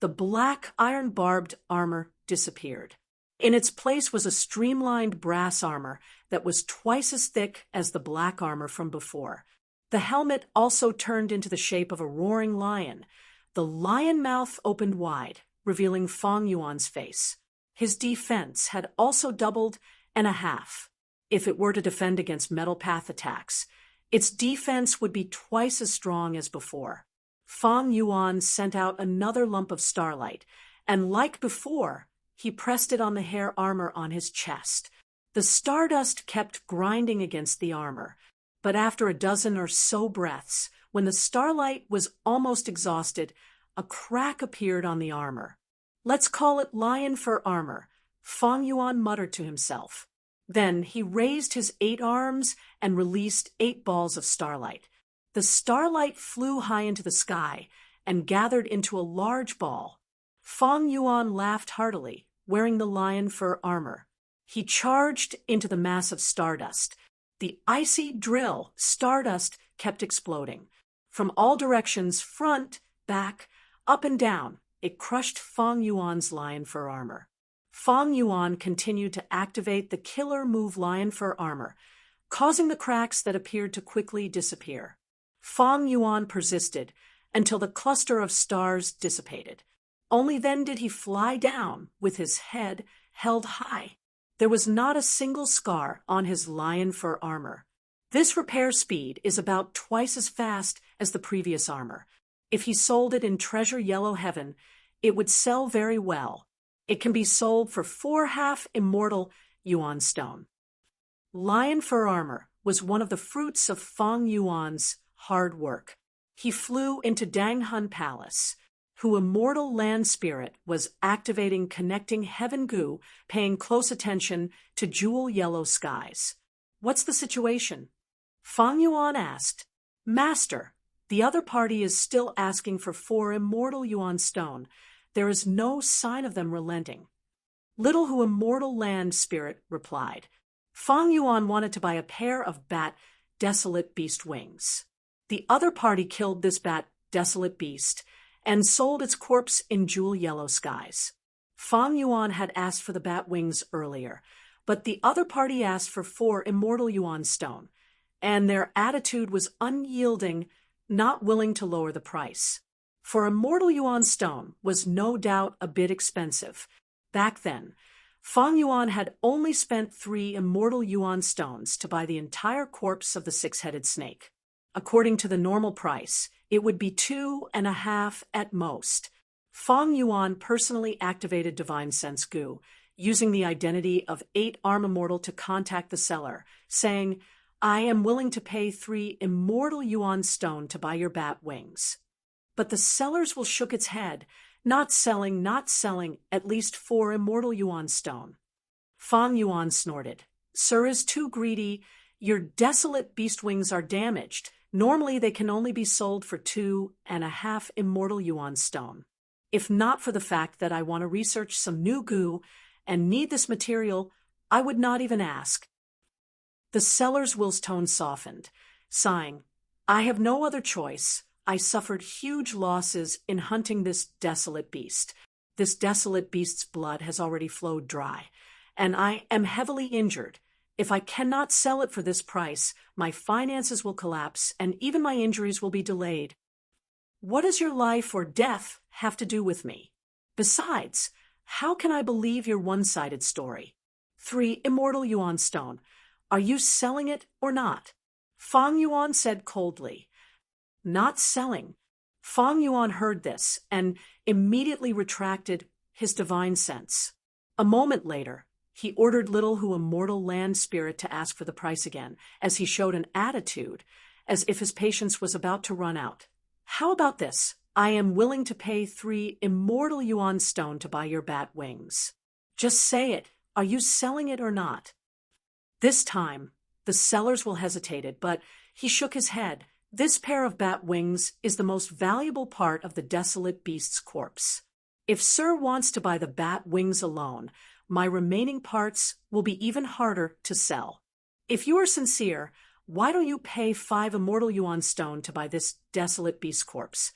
[SPEAKER 1] the black iron barbed armor disappeared. In its place was a streamlined brass armor that was twice as thick as the black armor from before. The helmet also turned into the shape of a roaring lion. The lion mouth opened wide, revealing Fang Yuan's face. His defense had also doubled and a half. If it were to defend against metal path attacks, its defense would be twice as strong as before. Fang Yuan sent out another lump of starlight, and like before, he pressed it on the hair armor on his chest. The stardust kept grinding against the armor, but after a dozen or so breaths, when the starlight was almost exhausted, a crack appeared on the armor. "Let's call it lion fur armor," Fang Yuan muttered to himself. Then he raised his 8 arms and released 8 balls of starlight. The starlight flew high into the sky and gathered into a large ball. Fong Yuan laughed heartily, wearing the lion fur armor. He charged into the mass of stardust. The icy drill stardust kept exploding. From all directions, front, back, up and down, it crushed Fong Yuan's lion fur armor. Fong Yuan continued to activate the killer move lion fur armor, causing the cracks that appeared to quickly disappear. Fong Yuan persisted until the cluster of stars dissipated. Only then did he fly down with his head held high. There was not a single scar on his lion fur armor. This repair speed is about twice as fast as the previous armor. If he sold it in Treasure Yellow Heaven, it would sell very well. It can be sold for 4 half-immortal yuan stone. Lion fur armor was one of the fruits of Fong Yuan's hard work. He flew into Danghun Palace, whose immortal land spirit was activating connecting heaven gu, paying close attention to jewel yellow skies. What's the situation? Fong Yuan asked. Master, the other party is still asking for 4 immortal yuan stone. There is no sign of them relenting. Little Who Immortal Land Spirit replied. Fong Yuan wanted to buy a pair of bat desolate beast wings. The other party killed this bat desolate beast and sold its corpse in jewel yellow skies. Fong Yuan had asked for the bat wings earlier, but the other party asked for 4 immortal yuan stone, and their attitude was unyielding, not willing to lower the price. For immortal yuan stone was no doubt a bit expensive. Back then, Fong Yuan had only spent 3 immortal yuan stones to buy the entire corpse of the 6-headed snake. According to the normal price, it would be 2.5 at most. Fong Yuan personally activated Divine Sense Gu, using the identity of 8-Arm Immortal to contact the seller, saying, I am willing to pay 3 immortal yuan stone to buy your bat wings. But the seller's will shook its head, not selling, at least 4 immortal yuan stone. Fong Yuan snorted. Sir is too greedy. Your desolate beast wings are damaged. Normally they can only be sold for 2.5 immortal yuan stone. If not for the fact that I want to research some new gu and need this material, I would not even ask. The seller's will's tone softened, sighing, I have no other choice. I suffered huge losses in hunting this desolate beast. This desolate beast's blood has already flowed dry, and I am heavily injured. If I cannot sell it for this price, my finances will collapse, and even my injuries will be delayed. What does your life or death have to do with me? Besides, how can I believe your one-sided story? 3 immortal yuan stone. Are you selling it or not? Fong Yuan said coldly. Not selling. Fong Yuan heard this and immediately retracted his divine sense. A moment later, he ordered Little Who Immortal Land Spirit to ask for the price again, as he showed an attitude as if his patience was about to run out. How about this? I am willing to pay 3 immortal yuan stone to buy your bat wings. Just say it. Are you selling it or not? This time, the seller's will hesitated, but he shook his head. This pair of bat wings is the most valuable part of the desolate beast's corpse. If Sir wants to buy the bat wings alone, my remaining parts will be even harder to sell. If you are sincere, why don't you pay 5 immortal yuan stone to buy this desolate beast corpse?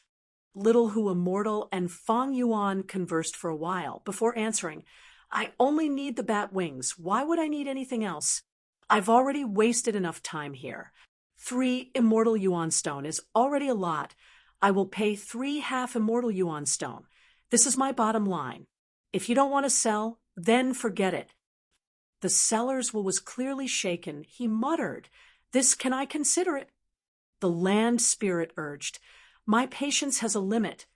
[SPEAKER 1] Little Who Immortal and Fong Yuan conversed for a while before answering, I only need the bat wings. Why would I need anything else? I've already wasted enough time here. 3 immortal yuan stone is already a lot. I will pay 3 half-immortal yuan stone. This is my bottom line. If you don't want to sell, then forget it. The seller's will was clearly shaken. He muttered, Can I consider it? The land spirit urged, My patience has a limit.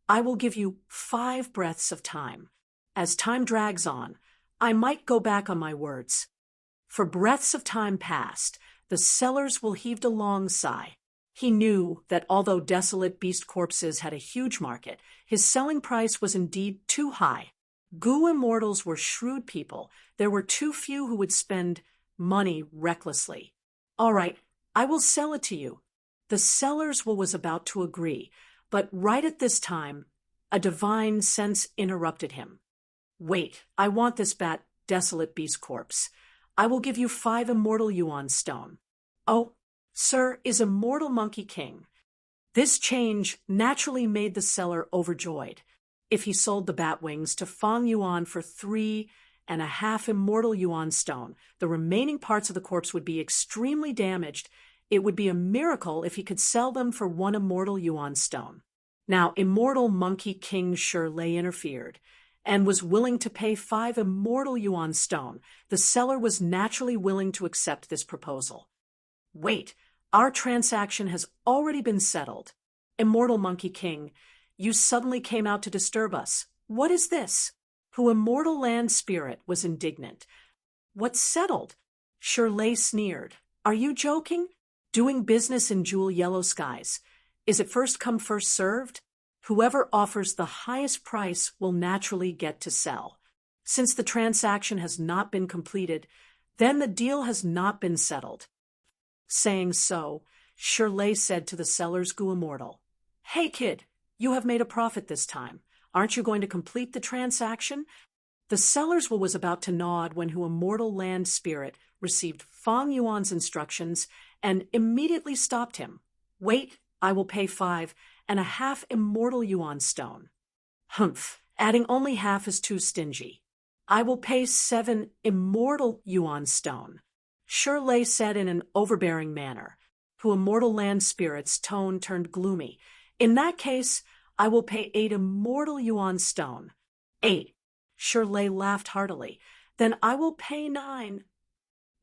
[SPEAKER 1] I will give you 5 breaths of time. As time drags on, I might go back on my words. For breaths of time passed, the seller's will heaved a long sigh. He knew that although desolate beast corpses had a huge market, his selling price was indeed too high. Gu immortals were shrewd people. There were too few who would spend money recklessly. All right, I will sell it to you. The seller's will was about to agree, but right at this time, a divine sense interrupted him. Wait, I want this bat, desolate beast corpse. I will give you 5 immortal yuan stone. Oh, sir, is immortal Monkey King. This change naturally made the seller overjoyed. If he sold the bat wings to Fong Yuan for 3.5 immortal yuan stone, the remaining parts of the corpse would be extremely damaged. It would be a miracle if he could sell them for 1 immortal yuan stone. Now, immortal Monkey King Shirley interfered and was willing to pay 5 immortal yuan stone. The seller was naturally willing to accept this proposal. Wait, our transaction has already been settled. Immortal Monkey King, you suddenly came out to disturb us. What is this? Who immortal land spirit was indignant. What's settled? Shirley sneered. Are you joking? Doing business in jewel yellow skies. Is it first come first served? Whoever offers the highest price will naturally get to sell. Since the transaction has not been completed, then the deal has not been settled. Saying so, Shirley said to the seller's Gu Immortal, Hey kid, you have made a profit this time. Aren't you going to complete the transaction? The seller's will was about to nod when Hu Immortal Land Spirit received Fong Yuan's instructions and immediately stopped him. Wait, I will pay 5.5 immortal yuan stone. Humph, adding only half is too stingy. I will pay 7 immortal yuan stone. Shirley said in an overbearing manner. Hu Immortal Land Spirit's tone turned gloomy. In that case, I will pay 8 immortal yuan stone. 8. Shirley laughed heartily. Then I will pay 9.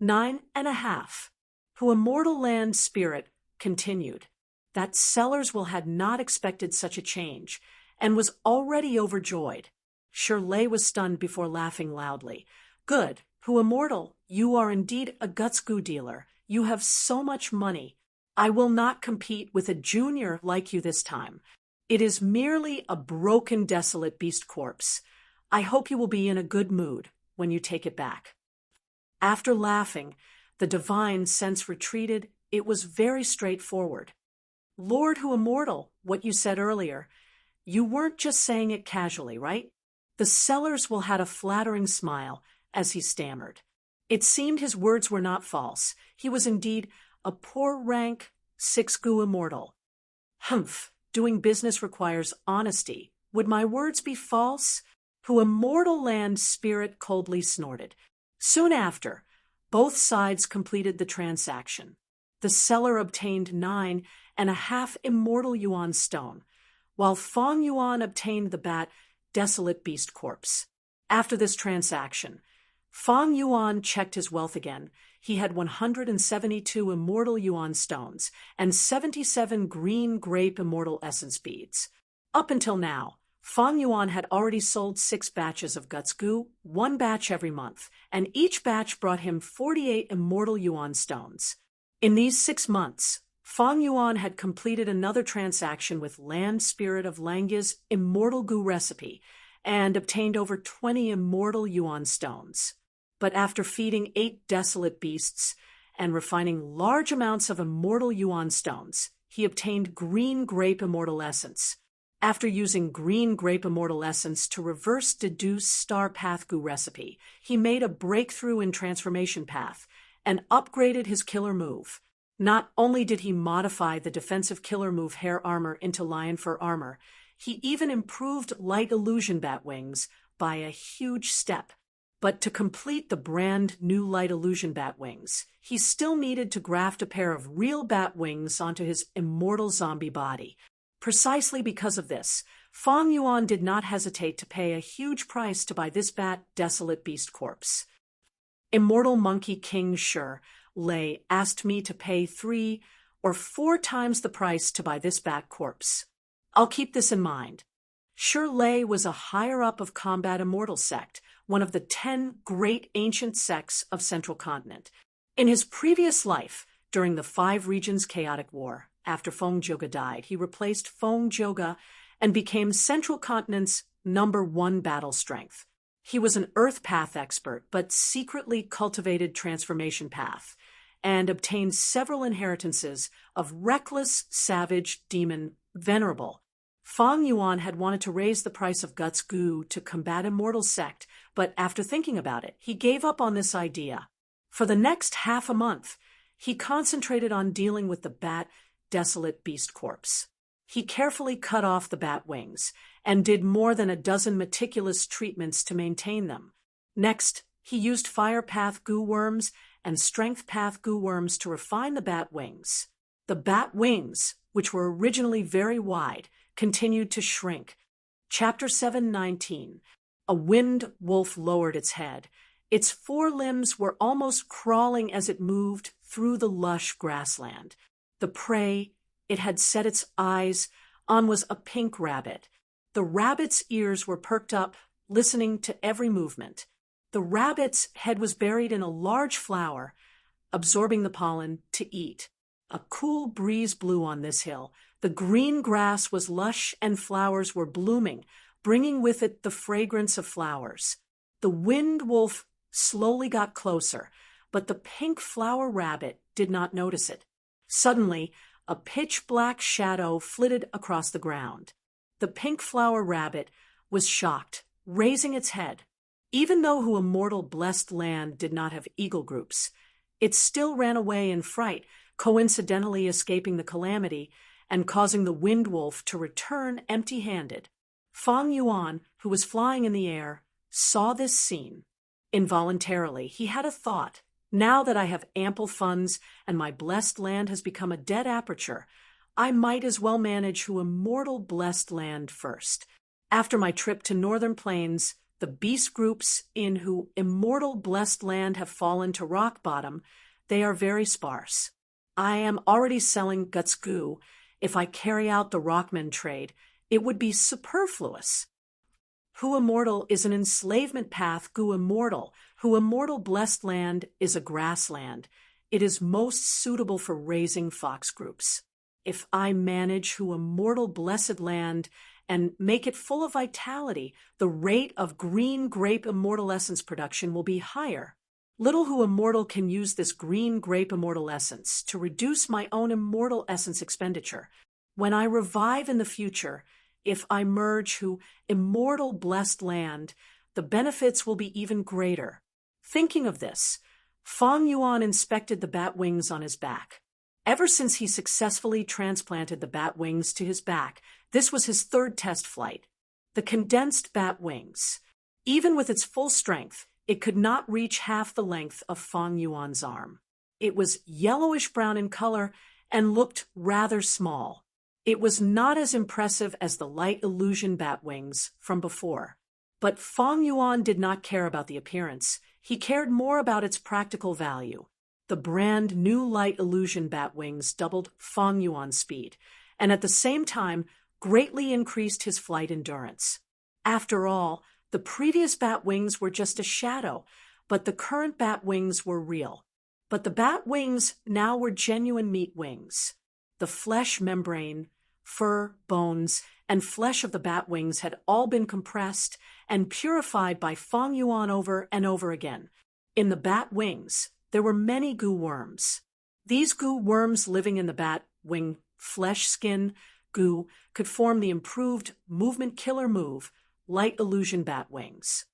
[SPEAKER 1] 9.5. Hu Immortal Land Spirit continued. That seller's will had not expected such a change, and was already overjoyed. Shirley was stunned before laughing loudly. Good, Hu Immortal, you are indeed a guts-goo dealer. You have so much money. I will not compete with a junior like you this time. It is merely a broken, desolate beast corpse. I hope you will be in a good mood when you take it back. After laughing, the divine sense retreated. It was very straightforward. Lord Hu Immortal, what you said earlier, you weren't just saying it casually, right? The seller's will had a flattering smile as he stammered. It seemed his words were not false. He was indeed a poor rank 6 Gu Immortal. Humph, doing business requires honesty. Would my words be false? Hu Immortal Land Spirit coldly snorted. Soon after, both sides completed the transaction. The seller obtained 9.5 immortal yuan stone, while Fong Yuan obtained the bat desolate beast corpse. After this transaction, Fong Yuan checked his wealth again. He had 172 immortal yuan stones and 77 green grape immortal essence beads. Up until now, Fong Yuan had already sold 6 batches of Guts Goo, 1 batch every month, and each batch brought him 48 immortal yuan stones. In these 6 months, Fong Yuan had completed another transaction with Land Spirit of Langya's Immortal Goo recipe and obtained over 20 immortal yuan stones. But after feeding 8 desolate beasts and refining large amounts of immortal yuan stones, he obtained green grape immortal essence. After using green grape immortal essence to reverse deduce Star Path Goo recipe, he made a breakthrough in transformation path and upgraded his killer move. Not only did he modify the defensive killer move Hair Armor into Lion Fur Armor, he even improved Light Illusion Bat Wings by a huge step. But to complete the brand new Light Illusion Bat Wings, he still needed to graft a pair of real bat wings onto his immortal zombie body. Precisely because of this, Fong Yuan did not hesitate to pay a huge price to buy this bat desolate beast corpse. Immortal Monkey King Shirley asked me to pay 3 or 4 times the price to buy this bat corpse. I'll keep this in mind. Shirley was a higher-up of Combat Immortal sect, one of the 10 great ancient sects of Central Continent. In his previous life, during the 5 Regions Chaotic War, after Fong Joga died, he replaced Fong Joga and became Central Continent's #1 battle strength. He was an Earth Path expert, but secretly cultivated Transformation Path, and obtained several inheritances of reckless, savage, demon, venerable. Fang Yuan had wanted to raise the price of Guts Gu to combat Immortal Sect, but after thinking about it, he gave up on this idea. For the next half a month, he concentrated on dealing with the bat desolate beast corpse. He carefully cut off the bat wings and did more than a dozen meticulous treatments to maintain them. Next, he used fire path goo worms and strength path goo worms to refine the bat wings. The bat wings, which were originally very wide, continued to shrink. Chapter 7:19. A wind wolf lowered its head. Its forelimbs were almost crawling as it moved through the lush grassland. The prey it had set its eyes on was a pink rabbit. The rabbit's ears were perked up, listening to every movement. The rabbit's head was buried in a large flower, absorbing the pollen to eat. A cool breeze blew on this hill. The green grass was lush and flowers were blooming, bringing with it the fragrance of flowers. The wind wolf slowly got closer, but the pink flower rabbit did not notice it. Suddenly, a pitch-black shadow flitted across the ground. The pink flower rabbit was shocked, raising its head. Even though Who Immortal Blessed Land did not have eagle groups, it still ran away in fright, coincidentally escaping the calamity and causing the wind wolf to return empty-handed. Fang Yuan, who was flying in the air, saw this scene. Involuntarily, he had a thought. Now that I have ample funds and my blessed land has become a dead aperture, I might as well manage Who Immortal Blessed Land first. After my trip to Northern Plains, the beast groups in Who Immortal Blessed Land have fallen to rock bottom. They are very sparse. I am already selling Guts Gu. If I carry out the Rockman trade, it would be superfluous. Who Immortal is an enslavement path Gu Immortal. Who Immortal Blessed Land is a grassland. It is most suitable for raising fox groups. If I manage Who Immortal Blessed Land and make it full of vitality, the rate of green grape immortal essence production will be higher. Little Who Immortal can use this green grape immortal essence to reduce my own immortal essence expenditure. When I revive in the future, if I merge Who Immortal Blessed Land, the benefits will be even greater. Thinking of this, Fang Yuan inspected the bat wings on his back. Ever since he successfully transplanted the bat wings to his back, this was his third test flight. The condensed bat wings. Even with its full strength, it could not reach half the length of Fang Yuan's arm. It was yellowish-brown in color and looked rather small. It was not as impressive as the light illusion bat wings from before. But Fang Yuan did not care about the appearance. He cared more about its practical value. The brand new light illusion bat wings doubled Fang Yuan's speed, and at the same time greatly increased his flight endurance. After all, the previous bat wings were just a shadow, but the current bat wings were real. But the bat wings now were genuine meat wings. The flesh membrane, fur, bones, and flesh of the bat wings had all been compressed and purified by Fang Yuan over and over again. In the bat wings, there were many goo worms. These goo worms living in the bat wing flesh skin goo could form the improved movement killer move, light illusion bat wings.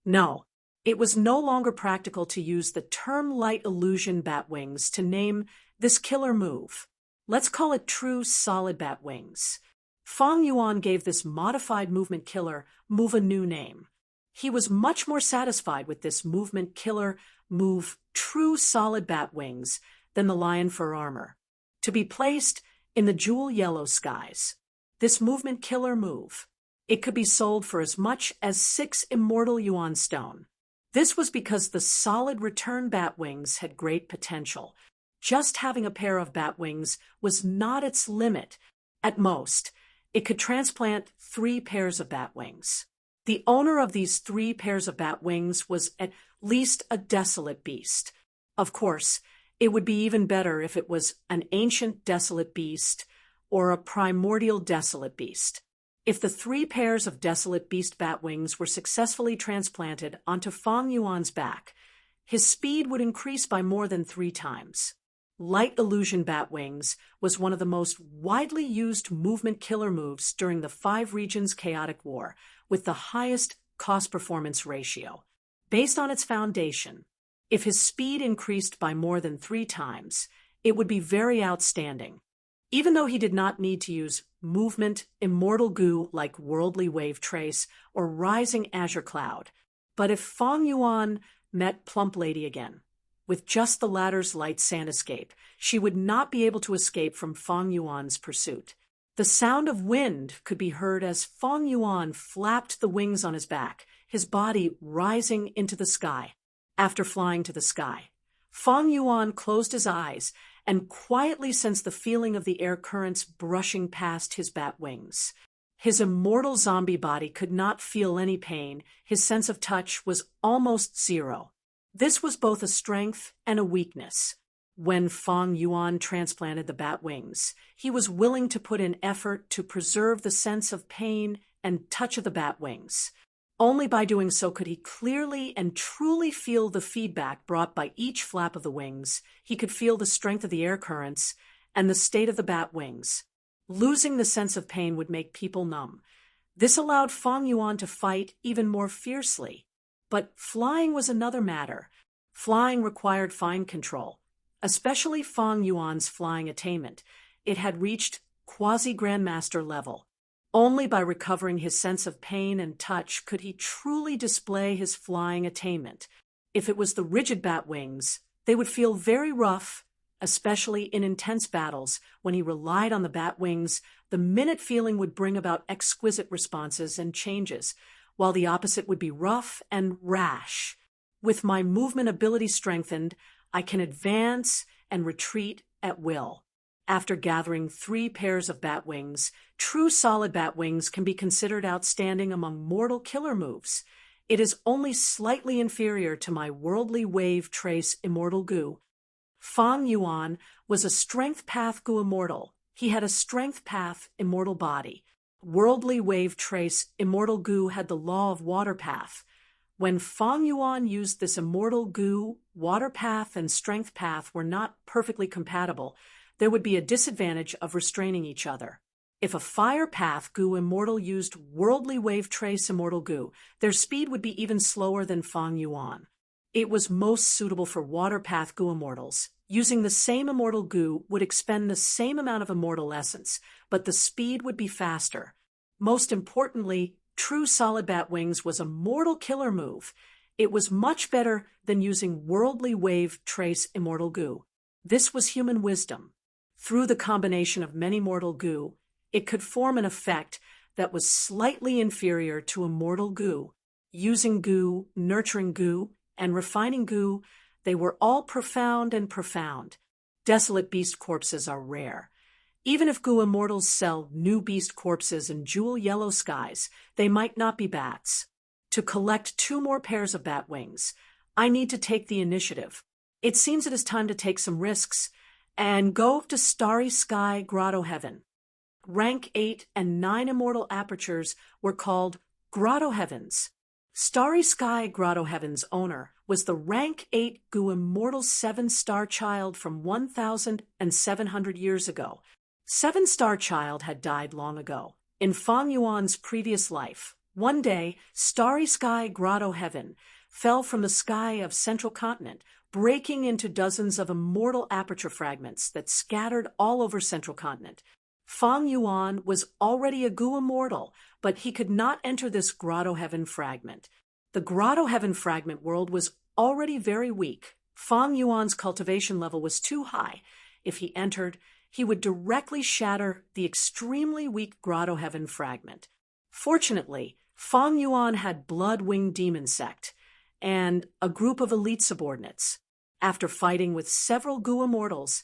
[SPEAKER 1] No, it was no longer practical to use the term light illusion bat wings to name this killer move. Let's call it true solid bat wings. Fang Yuan gave this modified movement killer move a new name. He was much more satisfied with this movement killer move true solid bat wings than the lion fur armor. To be placed in the jewel yellow skies, this movement killer move, it could be sold for as much as 6 immortal yuan stone. This was because the solid return bat wings had great potential. Just having a pair of bat wings was not its limit. At most, it could transplant 3 pairs of bat wings. The owner of these 3 pairs of bat wings was at least a desolate beast. Of course, it would be even better if it was an ancient desolate beast or a primordial desolate beast. If the 3 pairs of desolate beast bat wings were successfully transplanted onto Fang Yuan's back, his speed would increase by more than 3 times. Light illusion bat wings was one of the most widely used movement killer moves during the 5 regions chaotic war, with the highest cost-performance ratio. Based on its foundation, if his speed increased by more than 3 times, it would be very outstanding. Even though he did not need to use movement immortal goo like Worldly Wave Trace or Rising Azure Cloud. But if Fong Yuan met Plump Lady again, with just the latter's light sand escape, she would not be able to escape from Fong Yuan's pursuit. The sound of wind could be heard as Fong Yuan flapped the wings on his back, his body rising into the sky. After flying to the sky, Fong Yuan closed his eyes and quietly sensed the feeling of the air currents brushing past his bat wings. His immortal zombie body could not feel any pain. His sense of touch was almost zero. This was both a strength and a weakness. When Fong Yuan transplanted the bat wings, he was willing to put in effort to preserve the sense of pain and touch of the bat wings. Only by doing so could he clearly and truly feel the feedback brought by each flap of the wings. He could feel the strength of the air currents and the state of the bat wings. Losing the sense of pain would make people numb. This allowed Fong Yuan to fight even more fiercely. But flying was another matter. Flying required fine control, especially Fong Yuan's flying attainment. It had reached quasi-grandmaster level. Only by recovering his sense of pain and touch could he truly display his flying attainment. If it was the rigid bat wings, they would feel very rough, especially in intense battles. When he relied on the bat wings, the minute feeling would bring about exquisite responses and changes, while the opposite would be rough and rash. With my movement ability strengthened, I can advance and retreat at will. After gathering 3 pairs of bat wings, true solid bat wings can be considered outstanding among mortal killer moves. It is only slightly inferior to my Worldly Wave Trace Immortal Goo. Fong Yuan was a Strength Path Goo Immortal. He had a Strength Path Immortal body. Worldly Wave Trace Immortal Goo had the Law of Water Path. When Fong Yuan used this Immortal Goo, Water Path and Strength Path were not perfectly compatible. There would be a disadvantage of restraining each other. If a Fire Path Goo Immortal used Worldly Wave Trace Immortal Goo, their speed would be even slower than Fong Yuan. It was most suitable for Water Path Goo Immortals. Using the same Immortal Goo would expend the same amount of Immortal Essence, but the speed would be faster. Most importantly, True Solid Bat Wings was a mortal killer move. It was much better than using Worldly Wave Trace Immortal Goo. This was human wisdom. Through the combination of many mortal goo, it could form an effect that was slightly inferior to Immortal Goo. Using goo, nurturing goo, and refining goo, they were all profound and profound. Desolate beast corpses are rare. Even if Goo Immortals sell new beast corpses in jewel yellow skies, they might not be bats. To collect 2 more pairs of bat wings, I need to take the initiative. It seems it is time to take some risks and go to Starry Sky Grotto Heaven. Rank 8 and 9 immortal apertures were called Grotto Heavens. Starry Sky Grotto Heaven's owner was the Rank 8 Goo Immortal 7-Star Child from 1,700 years ago. 7-Star Child had died long ago. In Fong Yuan's previous life, one day, Starry Sky Grotto Heaven fell from the sky of Central Continent, breaking into dozens of immortal aperture fragments that scattered all over Central Continent. Fong Yuan was already a Goo Immortal, but he could not enter this Grotto Heaven fragment. The Grotto Heaven fragment world was already very weak. Fong Yuan's cultivation level was too high. If he entered, he would directly shatter the extremely weak Grotto Heaven fragment. Fortunately, Fong Yuan had Blood-Winged Demon Sect and a group of elite subordinates. After fighting with several Goo Immortals,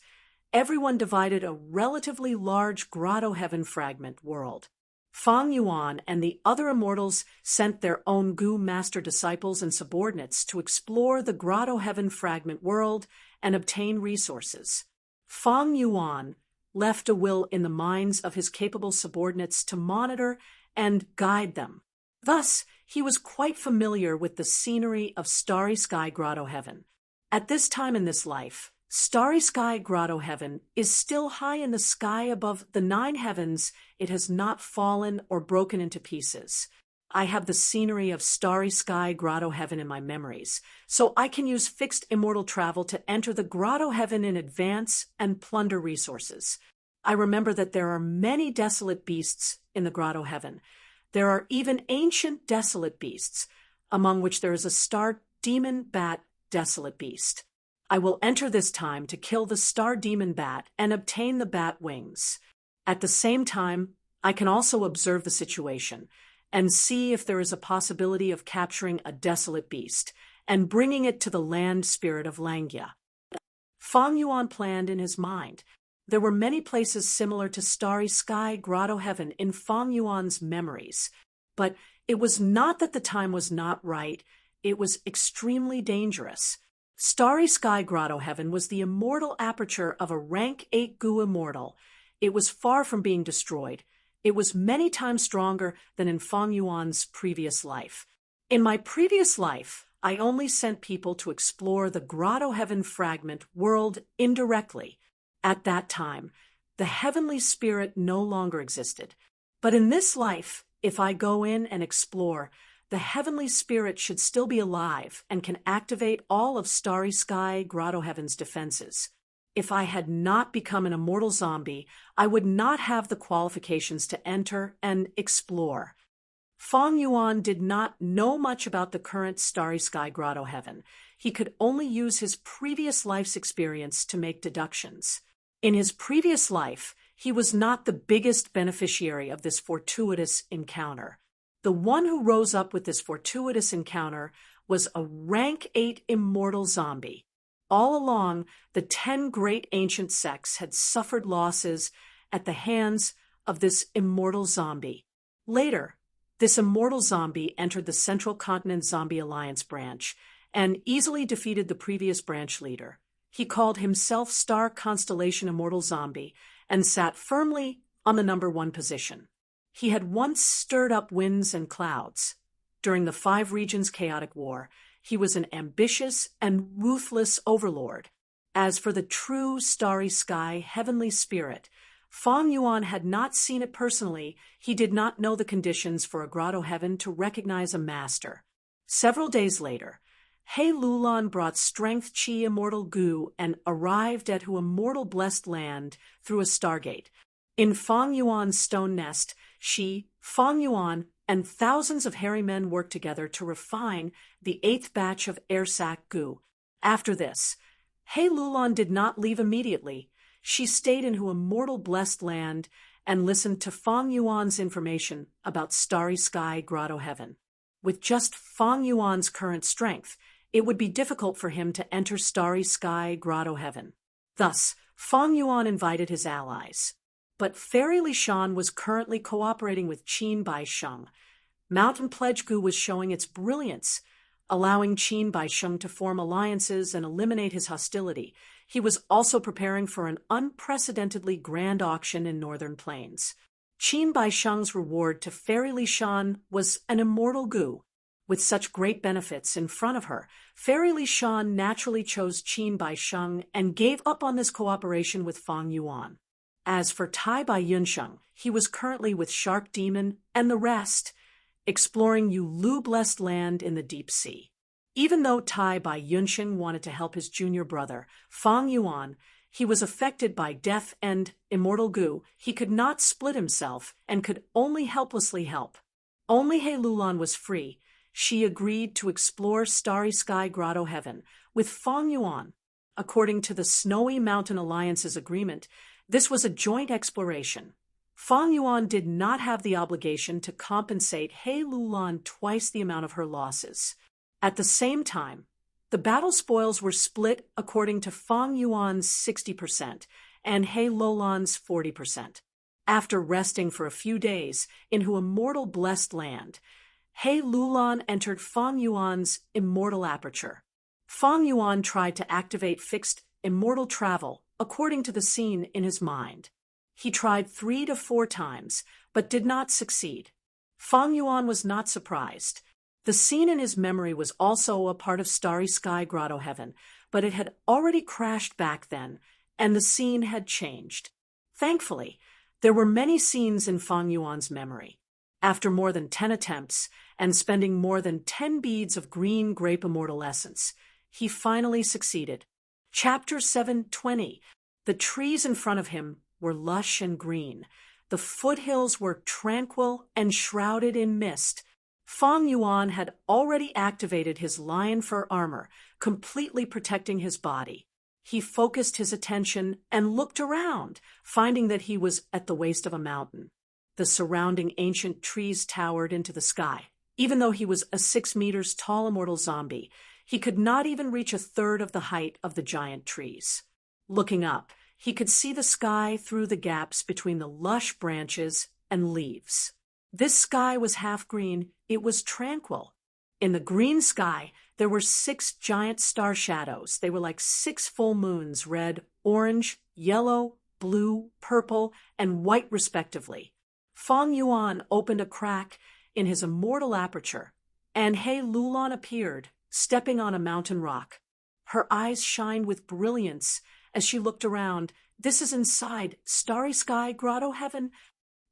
[SPEAKER 1] everyone divided a relatively large Grotto Heaven fragment world. Fong Yuan and the other immortals sent their own Goo master disciples and subordinates to explore the Grotto Heaven fragment world and obtain resources. Fong Yuan left a will in the minds of his capable subordinates to monitor and guide them. Thus, he was quite familiar with the scenery of Starry Sky Grotto Heaven. At this time in this life, Starry Sky Grotto Heaven is still high in the sky above the 9 heavens. It has not fallen or broken into pieces. I have the scenery of Starry Sky Grotto Heaven in my memories, so I can use fixed immortal travel to enter the Grotto Heaven in advance and plunder resources. I remember that there are many desolate beasts in the Grotto Heaven. There are even ancient desolate beasts, among which there is a star demon bat desolate beast. I will enter this time to kill the star demon bat and obtain the bat wings. At the same time, I can also observe the situation and see if there is a possibility of capturing a desolate beast and bringing it to the land spirit of Langya. Fang Yuan planned in his mind. There were many places similar to Starry Sky Grotto Heaven in Fang Yuan's memories, but it was not that the time was not right, it was extremely dangerous. Starry Sky Grotto Heaven was the immortal aperture of a rank 8 Gu immortal. It was far from being destroyed. It was many times stronger than in Fang Yuan's previous life. In my previous life, I only sent people to explore the Grotto Heaven fragment world indirectly. At that time, the heavenly spirit no longer existed. But in this life, if I go in and explore, the heavenly spirit should still be alive and can activate all of Starry Sky Grotto Heaven's defenses. If I had not become an immortal zombie, I would not have the qualifications to enter and explore. Fang Yuan did not know much about the current Starry Sky Grotto Heaven. He could only use his previous life's experience to make deductions. In his previous life, he was not the biggest beneficiary of this fortuitous encounter. The one who rose up with this fortuitous encounter was a rank 8 immortal zombie. All along, the 10 great ancient sects had suffered losses at the hands of this immortal zombie. Later, this immortal zombie entered the Central Continent Zombie Alliance branch and easily defeated the previous branch leader. He called himself Star Constellation Immortal Zombie and sat firmly on the number 1 position. He had once stirred up winds and clouds. During the 5 Regions Chaotic War, he was an ambitious and ruthless overlord. As for the true Starry Sky heavenly spirit, Fang Yuan had not seen it personally. He did not know the conditions for a Grotto Heaven to recognize a master. Several days later, He Lulan brought Strength Chi Immortal Gu and arrived at Hu Immortal Blessed Land through a stargate. In Fang Yuan's stone nest, she, Fang Yuan, and thousands of hairy men worked together to refine the 8th batch of Airsac Gu. After this, He Lulan did not leave immediately. She stayed in Hu Immortal Blessed Land and listened to Fang Yuan's information about Starry Sky Grotto Heaven. With just Fang Yuan's current strength, it would be difficult for him to enter Starry Sky Grotto Heaven. Thus, Fang Yuan invited his allies. But Fairy Li Shan was currently cooperating with Qin Bai Sheng. Mountain Pledge Gu was showing its brilliance, allowing Qin Bai Sheng to form alliances and eliminate his hostility. He was also preparing for an unprecedentedly grand auction in Northern Plains. Qin Bai Sheng's reward to Fairy Li Shan was an immortal Gu. With such great benefits in front of her, Fairy Li Shan naturally chose Qin Bai Sheng and gave up on this cooperation with Fang Yuan. As for Tai Bai Yunsheng, he was currently with Shark Demon and the rest, exploring Yu Lu Blessed Land in the deep sea. Even though Tai Bai Yunsheng wanted to help his junior brother, Fang Yuan, he was affected by death and immortal Gu. He could not split himself and could only helplessly help. Only He Lulan was free. She agreed to explore Starry Sky Grotto Heaven with Fang Yuan. According to the Snowy Mountain Alliance's agreement, this was a joint exploration. Fang Yuan did not have the obligation to compensate He Lulan twice the amount of her losses. At the same time, the battle spoils were split according to Fang Yuan's 60% and He Lulan's 40%. After resting for a few days in Hu Immortal Blessed Land, He Lulan entered Fang Yuan's immortal aperture. Fang Yuan tried to activate fixed immortal travel according to the scene in his mind. He tried 3 to 4 times, but did not succeed. Fang Yuan was not surprised. The scene in his memory was also a part of Starry Sky Grotto Heaven, but it had already crashed back then, and the scene had changed. Thankfully, there were many scenes in Fang Yuan's memory. After more than 10 attempts, and spending more than 10 beads of green grape immortal essence, he finally succeeded. Chapter 720. The trees in front of him were lush and green. The foothills were tranquil and shrouded in mist. Fang Yuan had already activated his lion fur armor, completely protecting his body. He focused his attention and looked around, finding that he was at the waist of a mountain. The surrounding ancient trees towered into the sky. Even though he was a 6 meters tall immortal zombie, he could not even reach a third of the height of the giant trees. Looking up, he could see the sky through the gaps between the lush branches and leaves. This sky was half green. It was tranquil. In the green sky, there were 6 giant star shadows. They were like 6 full moons, red, orange, yellow, blue, purple, and white respectively. Fang Yuan opened a crack in his immortal aperture, and He Lulan appeared, stepping on a mountain rock. Her eyes shined with brilliance as she looked around. "This is inside Starry Sky Grotto Heaven?"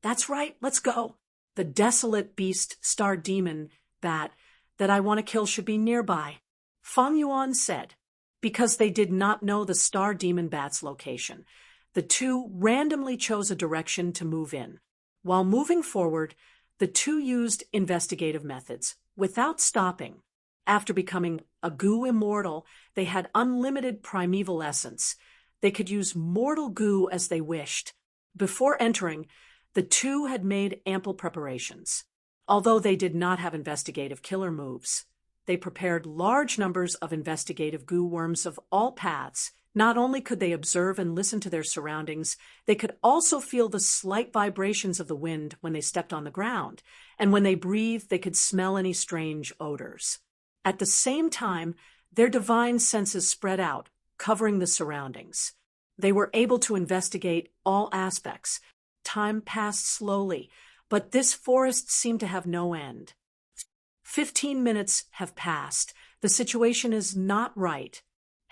[SPEAKER 1] "That's right, let's go." "The desolate beast, star demon, that I want to kill should be nearby," Fang Yuan said. Because they did not know the star demon bat's location, the two randomly chose a direction to move in. While moving forward, the two used investigative methods, without stopping. After becoming a goo immortal, they had unlimited primeval essence. They could use mortal goo as they wished. Before entering, the two had made ample preparations. Although they did not have investigative killer moves, they prepared large numbers of investigative goo worms of all paths. Not only could they observe and listen to their surroundings, they could also feel the slight vibrations of the wind when they stepped on the ground, and when they breathed, they could smell any strange odors. At the same time, their divine senses spread out, covering the surroundings. They were able to investigate all aspects. Time passed slowly, but this forest seemed to have no end. 15 minutes have passed. The situation is not right.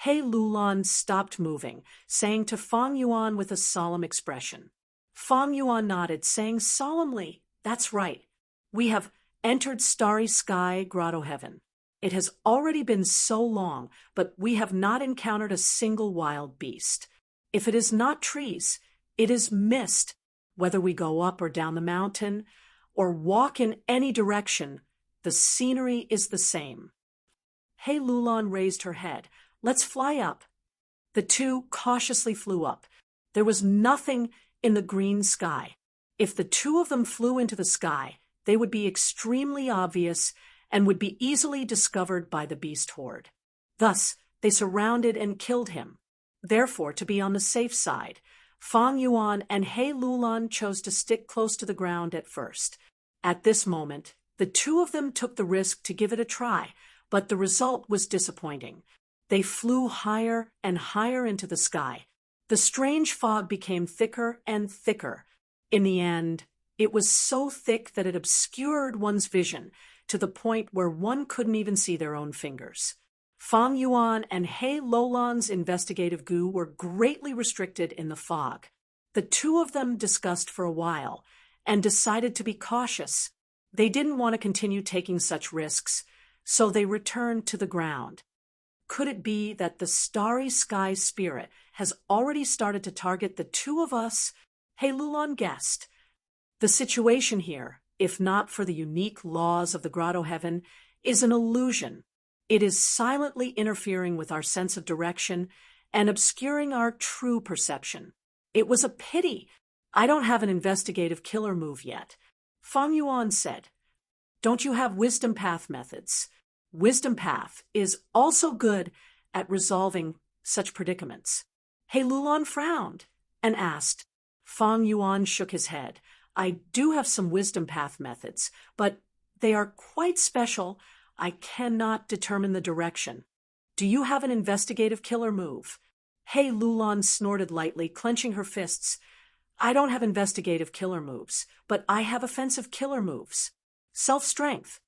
[SPEAKER 1] He Lulan stopped moving, saying to Fang Yuan with a solemn expression. Fang Yuan nodded, saying solemnly, "That's right. We have entered Starry Sky Grotto Heaven. It has already been so long, but we have not encountered a single wild beast. If it is not trees, it is mist. Whether we go up or down the mountain, or walk in any direction, the scenery is the same." He Lulan raised her head. "Let's fly up." The two cautiously flew up. There was nothing in the green sky. If the two of them flew into the sky, they would be extremely obvious and would be easily discovered by the beast horde. Thus, they surrounded and killed him. Therefore, to be on the safe side, Fang Yuan and He Lulan chose to stick close to the ground at first. At this moment, the two of them took the risk to give it a try, but the result was disappointing. They flew higher and higher into the sky. The strange fog became thicker and thicker. In the end, it was so thick that it obscured one's vision to the point where one couldn't even see their own fingers. Fang Yuan and He Lulan's investigative goo were greatly restricted in the fog. The two of them discussed for a while and decided to be cautious. They didn't want to continue taking such risks, so they returned to the ground. Could it be that the Starry Sky spirit has already started to target the two of us? He Lulan guessed. The situation here, if not for the unique laws of the Grotto Heaven, is an illusion. It is silently interfering with our sense of direction and obscuring our true perception. It was a pity. I don't have an investigative killer move yet. Fang Yuan said, "Don't you have wisdom path methods?" Wisdom path is also good at resolving such predicaments. He Lulan frowned and asked. Fang Yuan shook his head. "I do have some wisdom path methods, but they are quite special. I cannot determine the direction." "Do you have an investigative killer move?" He Lulan snorted lightly, clenching her fists. "I don't have investigative killer moves, but I have offensive killer moves. Self-strength."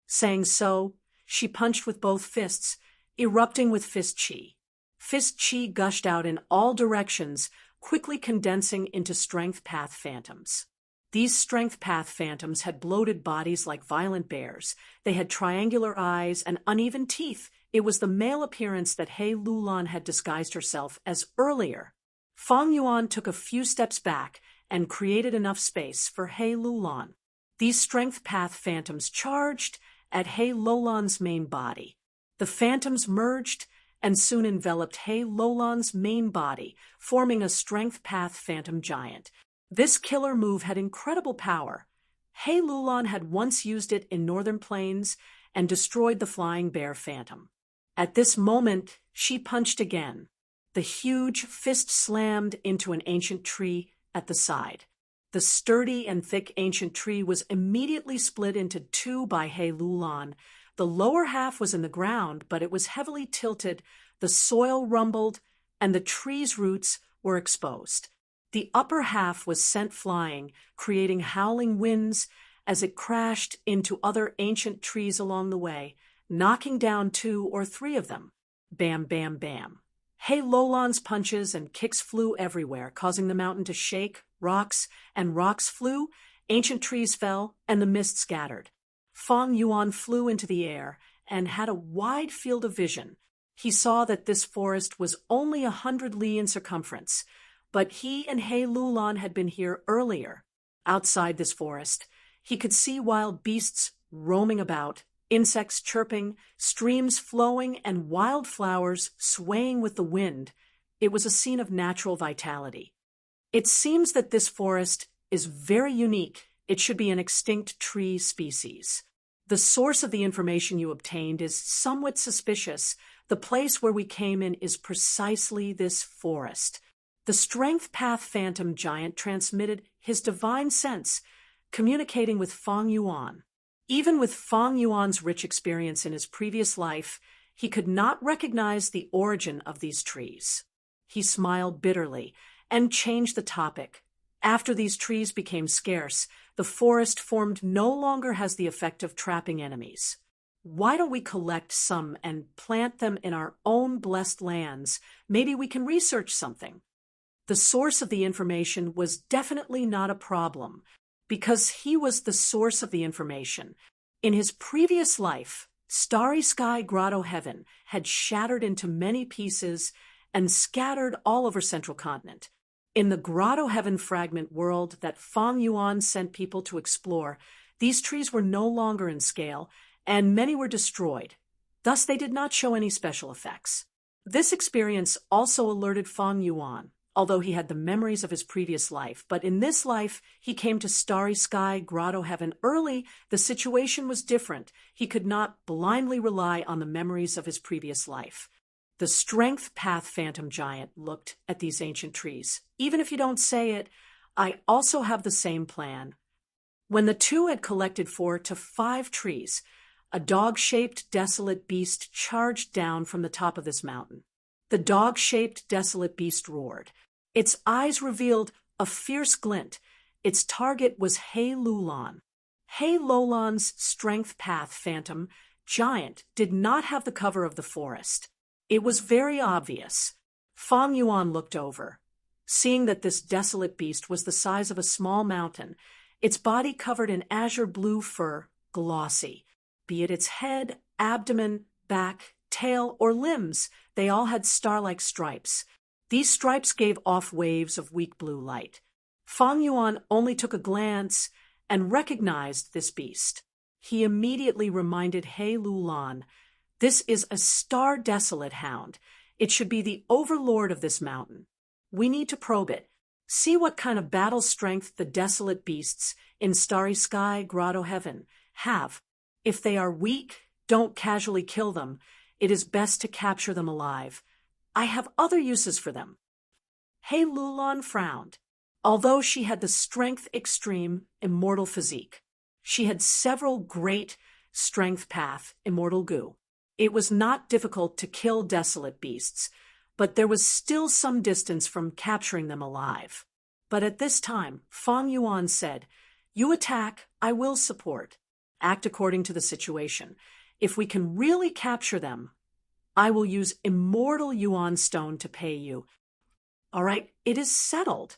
[SPEAKER 1] Saying so, she punched with both fists. erupting with fist chi. Fist chi gushed out in all directions, quickly condensing into strength path phantoms. These strength path phantoms had bloated bodies like violent bears. They had triangular eyes and uneven teeth. It was the male appearance that He Lulan had disguised herself as earlier. Fang Yuan took a few steps back and created enough space for He Lulan. These strength path phantoms charged at He Lulan's main body. The phantoms merged and soon enveloped He Lulan's main body, forming a strength path phantom giant. This killer move had incredible power. He Lulan had once used it in northern plains and destroyed the flying bear phantom. At this moment, she punched again. The huge fist slammed into an ancient tree at the side. The sturdy and thick ancient tree was immediately split into two by He Lulan. The lower half was in the ground, but it was heavily tilted, the soil rumbled, and the tree's roots were exposed. The upper half was sent flying, creating howling winds as it crashed into other ancient trees along the way, knocking down 2 or 3 of them. Bam, bam, bam. He Lulan's punches and kicks flew everywhere, causing the mountain to shake. Rocks flew, ancient trees fell, and the mist scattered. Fang Yuan flew into the air and had a wide field of vision. He saw that this forest was only 100 li in circumference, but he and He Lulan had been here earlier. Outside this forest, he could see wild beasts roaming about, insects chirping, streams flowing, and wildflowers swaying with the wind. It was a scene of natural vitality. It seems that this forest is very unique. It should be an extinct tree species. The source of the information you obtained is somewhat suspicious. The place where we came in is precisely this forest. The strength path phantom giant transmitted his divine sense, communicating with Fang Yuan. Even with Fang Yuan's rich experience in his previous life, he could not recognize the origin of these trees. He smiled bitterly and changed the topic. After these trees became scarce, the forest formed no longer has the effect of trapping enemies. Why don't we collect some and plant them in our own blessed lands? Maybe we can research something. The source of the information was definitely not a problem, because he was the source of the information. In his previous life, Starry Sky Grotto Heaven had shattered into many pieces and scattered all over Central Continent. In the Grotto Heaven fragment world that Fang Yuan sent people to explore, these trees were no longer in scale, and many were destroyed. Thus, they did not show any special effects. This experience also alerted Fang Yuan, although he had the memories of his previous life. But in this life, he came to Starry Sky Grotto Heaven early. The situation was different. He could not blindly rely on the memories of his previous life. The strength path phantom giant looked at these ancient trees. Even if you don't say it, I also have the same plan. When the two had collected 4 to 5 trees, a dog-shaped desolate beast charged down from the top of this mountain. The dog-shaped desolate beast roared. Its eyes revealed a fierce glint. Its target was He Lulan. He Lulan's strength path phantom giant did not have the cover of the forest. It was very obvious. Fang Yuan looked over. Seeing that this desolate beast was the size of a small mountain, its body covered in azure blue fur, glossy. Be it its head, abdomen, back, tail, or limbs, they all had star-like stripes. These stripes gave off waves of weak blue light. Fang Yuan only took a glance and recognized this beast. He immediately reminded He Lulan, "This is a star-desolate hound. It should be the overlord of this mountain. We need to probe it. See what kind of battle strength the desolate beasts in Starry Sky Grotto Heaven have. If they are weak, don't casually kill them. It is best to capture them alive. I have other uses for them." He Lulan frowned. Although she had the strength extreme, immortal physique, she had several great strength path, immortal goo. It was not difficult to kill desolate beasts, but there was still some distance from capturing them alive. But at this time, Fang Yuan said, "You attack, I will support. Act according to the situation. If we can really capture them, I will use immortal Yuan stone to pay you. All right, it is settled.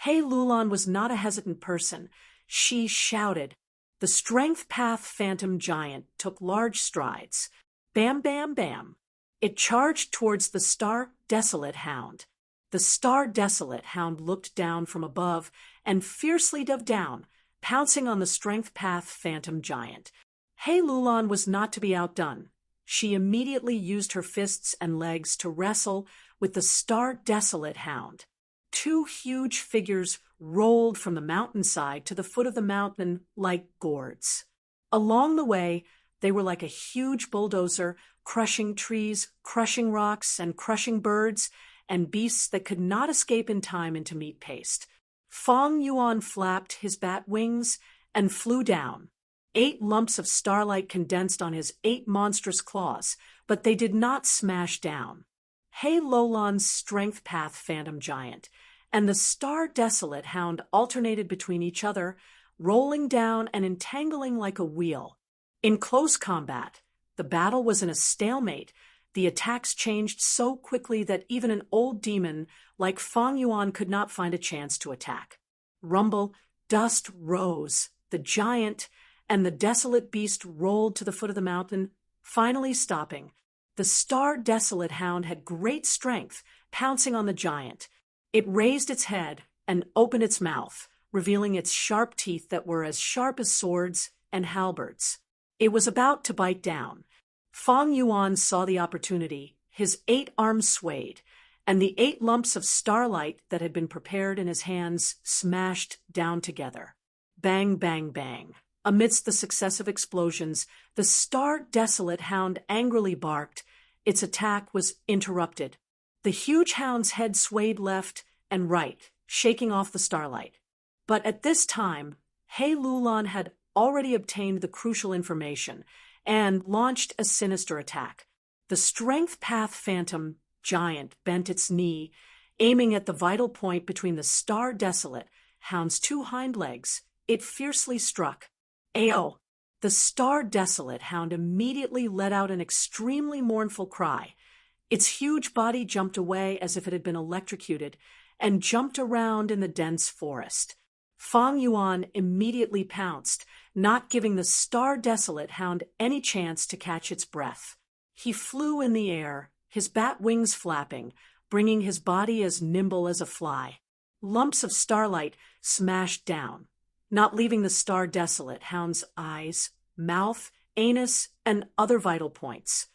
[SPEAKER 1] He Lulan was not a hesitant person. She shouted. The strength path phantom giant took large strides. Bam, bam, bam. It charged towards the star desolate hound. The star desolate hound looked down from above and fiercely dove down, pouncing on the strength path phantom giant. He Lulan was not to be outdone. She immediately used her fists and legs to wrestle with the star desolate hound. Two huge figures rolled from the mountainside to the foot of the mountain like gourds. Along the way, they were like a huge bulldozer, crushing trees, crushing rocks, and crushing birds and beasts that could not escape in time into meat paste. Fong Yuan flapped his bat wings and flew down. 8 lumps of starlight condensed on his 8 monstrous claws, but they did not smash down. He Lulan's strength path phantom giant and the star desolate hound alternated between each other, rolling down and entangling like a wheel. In close combat, the battle was in a stalemate. The attacks changed so quickly that even an old demon like Fong Yuan could not find a chance to attack. Rumble, dust rose. The giant and the desolate beast rolled to the foot of the mountain, finally stopping. The star desolate hound had great strength, pouncing on the giant. It raised its head and opened its mouth, revealing its sharp teeth that were as sharp as swords and halberds. It was about to bite down. Fong Yuan saw the opportunity. His 8 arms swayed, and the 8 lumps of starlight that had been prepared in his hands smashed down together. Bang, bang, bang. Amidst the successive explosions, the star desolate hound angrily barked. Its attack was interrupted. The huge hound's head swayed left and right, shaking off the starlight. But at this time, He Lulan had already obtained the crucial information and launched a sinister attack. The strength path phantom giant bent its knee, aiming at the vital point between the star desolate hound's 2 hind legs. It fiercely struck. Ayo! The star desolate hound immediately let out an extremely mournful cry. Its huge body jumped away as if it had been electrocuted and jumped around in the dense forest. Fong Yuan immediately pounced, not giving the star desolate hound any chance to catch its breath. He flew in the air, his bat wings flapping, bringing his body as nimble as a fly. Lumps of starlight smashed down, not leaving the star desolate hound's eyes, mouth, anus, and other vital points.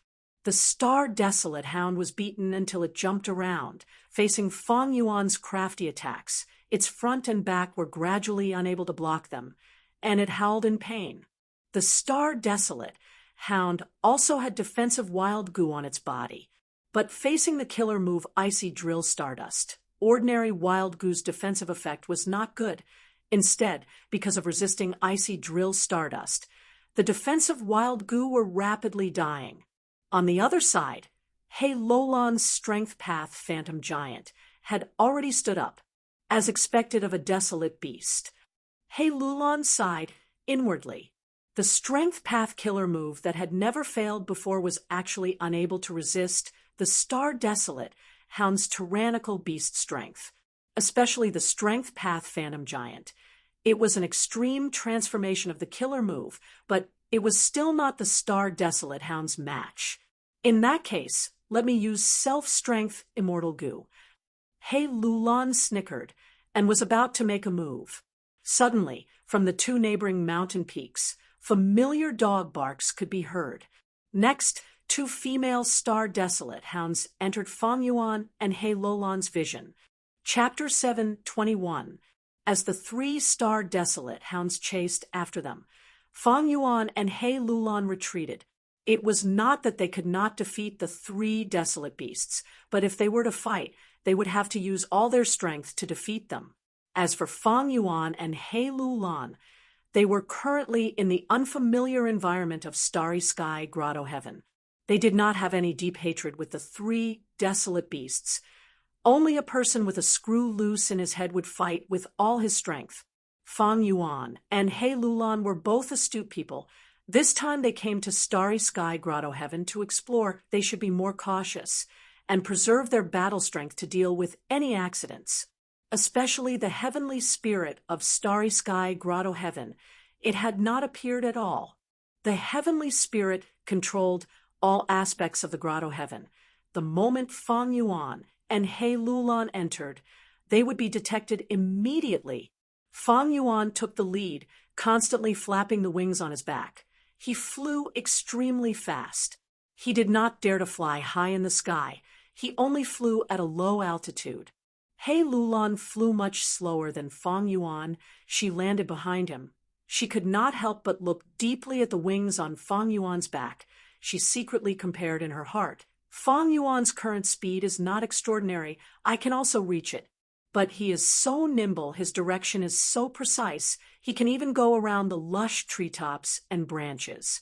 [SPEAKER 1] The star desolate hound was beaten until it jumped around, facing Fong Yuan's crafty attacks. Its front and back were gradually unable to block them, and it howled in pain. The star desolate hound also had defensive wild goo on its body, but facing the killer move Icy Drill Stardust, ordinary wild goo's defensive effect was not good. Instead, because of resisting Icy Drill Stardust, the defensive wild goo were rapidly dying. On the other side, He Lulan's strength path phantom giant had already stood up, as expected of a desolate beast. He Lulan sighed inwardly. The strength path killer move that had never failed before was actually unable to resist the star desolate hound's tyrannical beast strength, especially the strength path phantom giant. It was an extreme transformation of the killer move, but it was still not the star desolate hound's match. In that case, let me use self-strength immortal goo. He Lulan snickered and was about to make a move. Suddenly, from the 2 neighboring mountain peaks, familiar dog barks could be heard. Next, 2 female star desolate hounds entered Fong Yuan and He Lulan's vision. Chapter 7:21. As the 3 star desolate hounds chased after them, Fong Yuan and He Lulan retreated. It was not that they could not defeat the 3 desolate beasts, but if they were to fight, they would have to use all their strength to defeat them. As for Fong Yuan and He Lulan, they were currently in the unfamiliar environment of Starry Sky Grotto Heaven. They did not have any deep hatred with the 3 desolate beasts. Only a person with a screw loose in his head would fight with all his strength. Fong Yuan and He Lulan were both astute people. This time they came to Starry Sky Grotto Heaven to explore. They should be more cautious and preserve their battle strength to deal with any accidents. Especially the heavenly spirit of Starry Sky Grotto Heaven. It had not appeared at all. The heavenly spirit controlled all aspects of the Grotto Heaven. The moment Fang Yuan and He Lulan entered, they would be detected immediately. Fang Yuan took the lead, constantly flapping the wings on his back. He flew extremely fast. He did not dare to fly high in the sky. He only flew at a low altitude. He Lulan flew much slower than Fang Yuan. She landed behind him. She could not help but look deeply at the wings on Fang Yuan's back. She secretly compared in her heart. Fang Yuan's current speed is not extraordinary. I can also reach it. But he is so nimble, his direction is so precise, he can even go around the lush treetops and branches.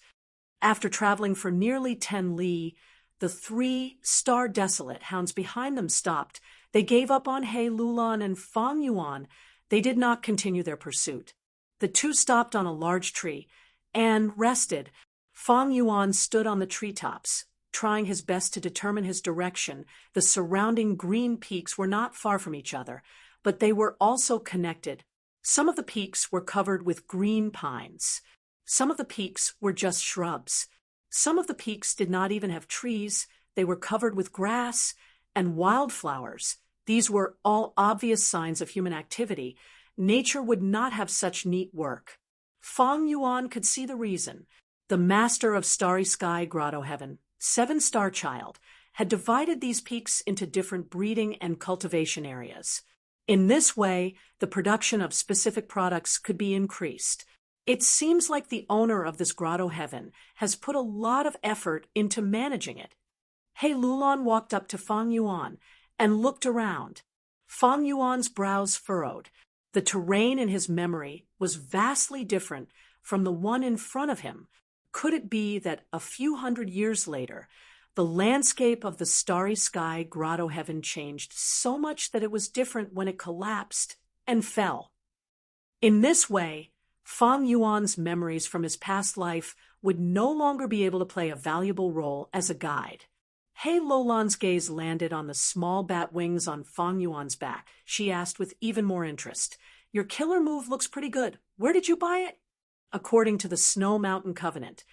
[SPEAKER 1] After traveling for nearly 10 li, the 3 star desolate hounds behind them stopped. They gave up on He Lulan and Fang Yuan. They did not continue their pursuit. The two stopped on a large tree and rested. Fang Yuan stood on the treetops, trying his best to determine his direction. The surrounding green peaks were not far from each other, but they were also connected. Some of the peaks were covered with green pines. Some of the peaks were just shrubs. Some of the peaks did not even have trees. They were covered with grass and wildflowers. These were all obvious signs of human activity. Nature would not have such neat work. Fang Yuan could see the reason. The master of Starry Sky Grotto Heaven, 7-star child, had divided these peaks into different breeding and cultivation areas. In this way, the production of specific products could be increased. It seems like the owner of this Grotto Heaven has put a lot of effort into managing it. He Lulan walked up to Fang Yuan and looked around. Fang Yuan's brows furrowed. The terrain in his memory was vastly different from the one in front of him. Could it be that a few hundred years later, the landscape of the Starry Sky Grotto Heaven changed so much that it was different when it collapsed and fell? In this way, Fang Yuan's memories from his past life would no longer be able to play a valuable role as a guide. He Lulan's gaze landed on the small bat wings on Fang Yuan's back. She asked with even more interest, "Your killer move looks pretty good. Where did you buy it?" According to the Snow Mountain Covenant,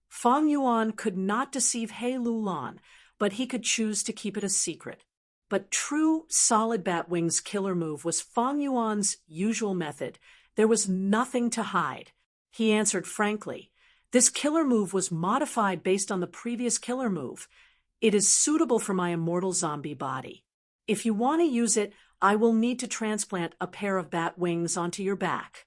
[SPEAKER 1] Fang Yuan could not deceive He Lulan, but he could choose to keep it a secret. But true solid bat wings killer move was Fang Yuan's usual method. There was nothing to hide. He answered frankly, "This killer move was modified based on the previous killer move. It is suitable for my immortal zombie body. If you want to use it, I will need to transplant a pair of bat wings onto your back."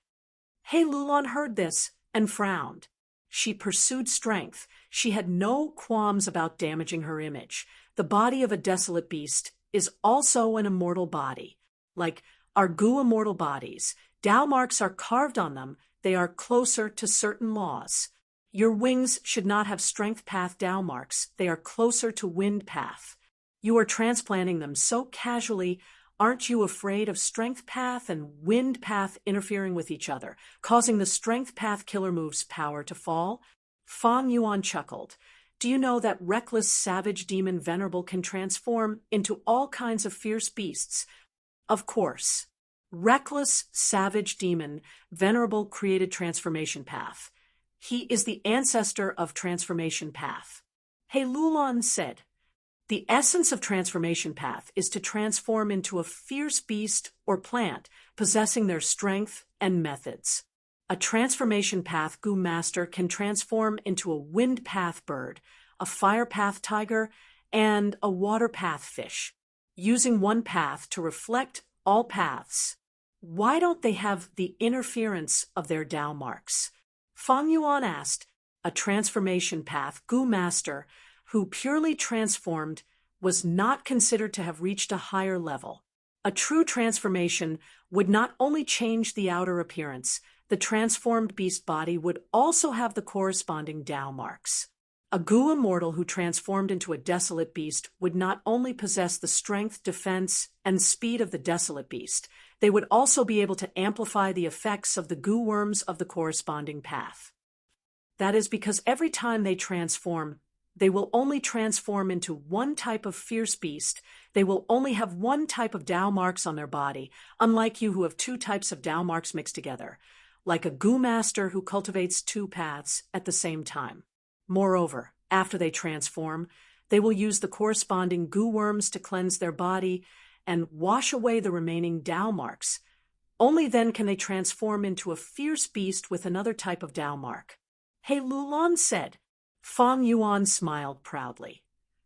[SPEAKER 1] He Lulan heard this and frowned. She pursued strength. She had no qualms about damaging her image. The body of a desolate beast is also an immortal body. Like our Gu immortal bodies, Tao marks are carved on them. They are closer to certain laws. Your wings should not have strength path Tao marks. They are closer to wind path. You are transplanting them so casually. Aren't you afraid of strength path and wind path interfering with each other, causing the strength path killer move's power to fall? Fang Yuan chuckled. Do you know that reckless savage demon Venerable can transform into all kinds of fierce beasts? Of course. Reckless savage demon Venerable created transformation path. He is the ancestor of transformation path. He Lulan said, "The essence of transformation path is to transform into a fierce beast or plant, possessing their strength and methods. A transformation path Gu master can transform into a wind path bird, a fire path tiger, and a water path fish, using one path to reflect all paths. Why don't they have the interference of their Tao marks?" Fang Yuan asked. A transformation path Gu master who purely transformed was not considered to have reached a higher level. A true transformation would not only change the outer appearance, the transformed beast body would also have the corresponding Tao marks. A Gu immortal who transformed into a desolate beast would not only possess the strength, defense, and speed of the desolate beast, they would also be able to amplify the effects of the Gu worms of the corresponding path. That is because every time they transform, they will only transform into one type of fierce beast. They will only have one type of Tao marks on their body, unlike you who have two types of Tao marks mixed together, like a goo master who cultivates two paths at the same time. Moreover, after they transform, they will use the corresponding goo worms to cleanse their body and wash away the remaining Tao marks. Only then can they transform into a fierce beast with another type of Tao mark. He Lulan said. Fang Yuan smiled proudly.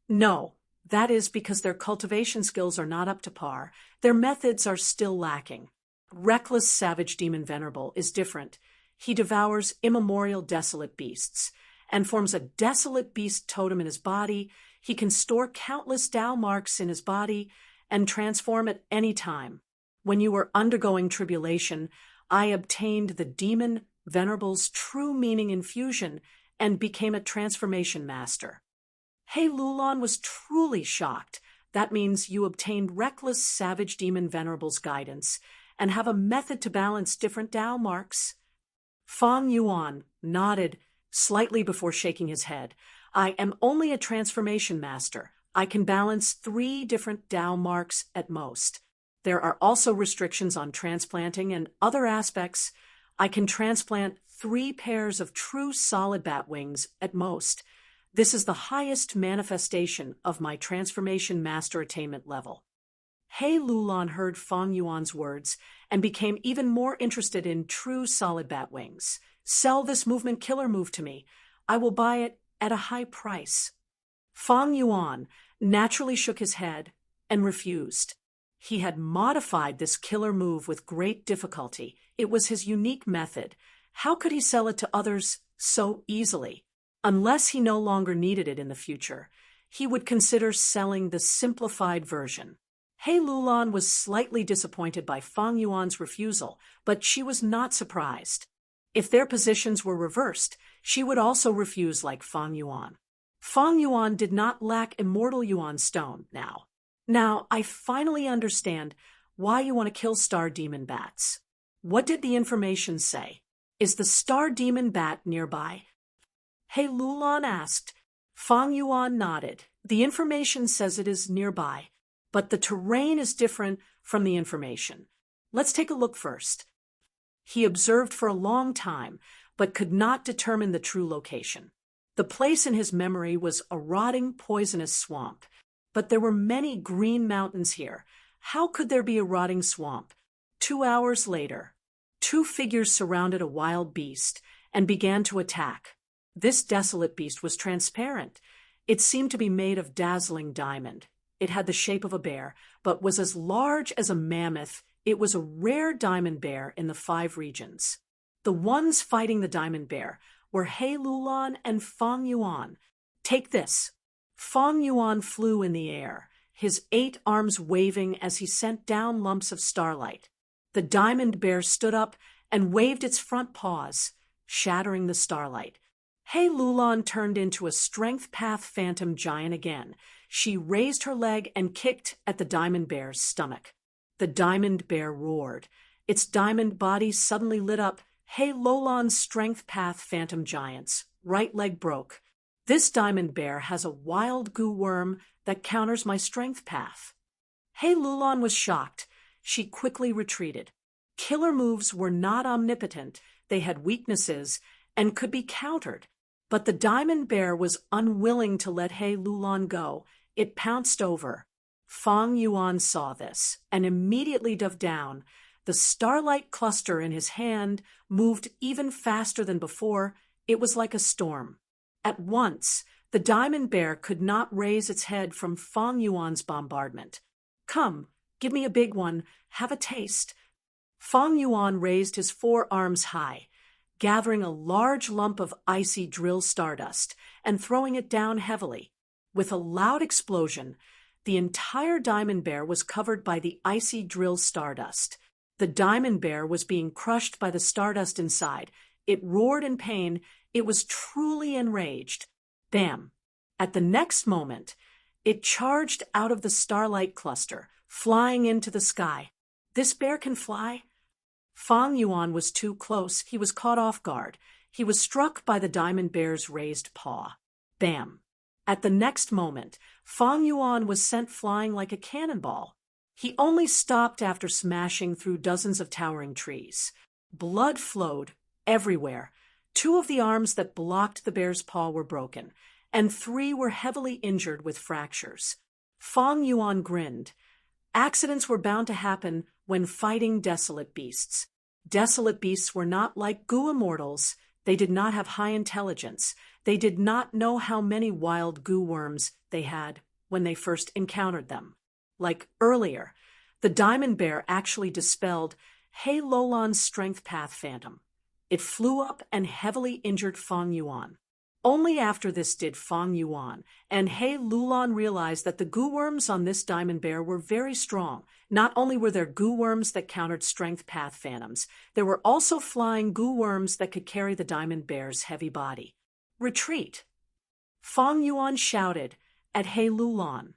[SPEAKER 1] No, that is because their cultivation skills are not up to par. Their methods are still lacking. Reckless Savage Demon Venerable is different. He devours immemorial desolate beasts and forms a desolate beast totem in his body. He can store countless Tao marks in his body and transform at any time. When you were undergoing tribulation, I obtained the Demon Venerable's true meaning infusion and became a transformation master. He Lulan was truly shocked. That means you obtained Reckless Savage Demon Venerable's guidance and have a method to balance different Tao marks. Fang Yuan nodded slightly before shaking his head. I am only a transformation master. I can balance 3 different Tao marks at most. There are also restrictions on transplanting and other aspects. I can transplant 3 pairs of true solid bat wings at most. This is the highest manifestation of my transformation master attainment level. He Lulan heard Fang Yuan's words and became even more interested in true solid bat wings. Sell this movement killer move to me. I will buy it at a high price. Fang Yuan naturally shook his head and refused. He had modified this killer move with great difficulty. It was his unique method. How could he sell it to others so easily? Unless he no longer needed it in the future, he would consider selling the simplified version. He Lulan was slightly disappointed by Fang Yuan's refusal, but she was not surprised. If their positions were reversed, she would also refuse like Fang Yuan. Fang Yuan did not lack immortal Yuan stone now. Now, I finally understand why you want to kill star demon bats. What did the information say? Is the star demon bat nearby? He Lulan asked. Fang Yuan nodded. The information says it is nearby, but the terrain is different from the information. Let's take a look first. He observed for a long time, but could not determine the true location. The place in his memory was a rotting, poisonous swamp, but there were many green mountains here. How could there be a rotting swamp? 2 hours later, 2 figures surrounded a wild beast and began to attack. This desolate beast was transparent. It seemed to be made of dazzling diamond. It had the shape of a bear, but was as large as a mammoth. It was a rare diamond bear in the 5 regions. The ones fighting the diamond bear were He Lulan and Fang Yuan. Take this. Fang Yuan flew in the air, his 8 arms waving as he sent down lumps of starlight. The diamond bear stood up and waved its front paws, shattering the starlight. He Lulan turned into a strength path phantom giant again. She raised her leg and kicked at the diamond bear's stomach. The diamond bear roared. Its diamond body suddenly lit up. He Lulan's strength path phantom giant's right leg broke. This diamond bear has a wild goo worm that counters my strength path. He Lulan was shocked. She quickly retreated. Killer moves were not omnipotent. They had weaknesses and could be countered. But the diamond bear was unwilling to let He Lulan go. It pounced over. Fang Yuan saw this and immediately dove down. The starlight cluster in his hand moved even faster than before. It was like a storm. At once, the diamond bear could not raise its head from Fang Yuan's bombardment. Come, give me a big one. Have a taste. Fang Yuan raised his 4 arms high, gathering a large lump of icy drill stardust and throwing it down heavily. With a loud explosion, the entire diamond bear was covered by the icy drill stardust. The diamond bear was being crushed by the stardust inside. It roared in pain. It was truly enraged. Bam! At the next moment, it charged out of the starlight cluster, flying into the sky. This bear can fly? Fang Yuan was too close. He was caught off guard. he was struck by the diamond bear's raised paw. Bam! At the next moment, Fang Yuan was sent flying like a cannonball. He only stopped after smashing through dozens of towering trees. Blood flowed everywhere. 2 of the arms that blocked the bear's paw were broken, and 3 were heavily injured with fractures. Fang Yuan grinned. Accidents were bound to happen when fighting desolate beasts. Desolate beasts were not like goo immortals. They did not have high intelligence. They did not know how many wild goo worms they had when they first encountered them. Like earlier, the diamond bear actually dispelled He Lulan's strength path phantom. It flew up and heavily injured Fang Yuan. Only after this did Fang Yuan and He Lulan realize that the goo worms on this diamond bear were very strong. Not only were there goo worms that countered strength path phantoms, there were also flying goo worms that could carry the diamond bear's heavy body. Retreat! Fang Yuan shouted at He Lulan.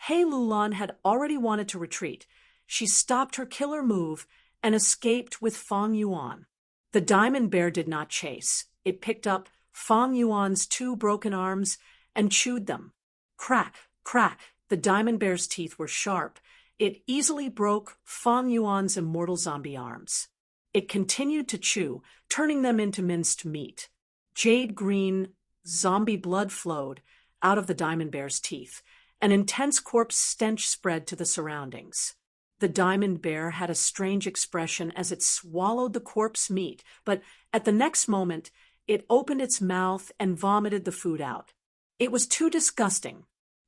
[SPEAKER 1] He Lulan had already wanted to retreat. She stopped her killer move and escaped with Fang Yuan. The diamond bear did not chase. It picked up Fang Yuan's 2 broken arms and chewed them. Crack, crack, the diamond bear's teeth were sharp. It easily broke Fang Yuan's immortal zombie arms. It continued to chew, turning them into minced meat. Jade green zombie blood flowed out of the diamond bear's teeth. An intense corpse stench spread to the surroundings. The diamond bear had a strange expression as it swallowed the corpse meat, but at the next moment, it opened its mouth and vomited the food out. It was too disgusting.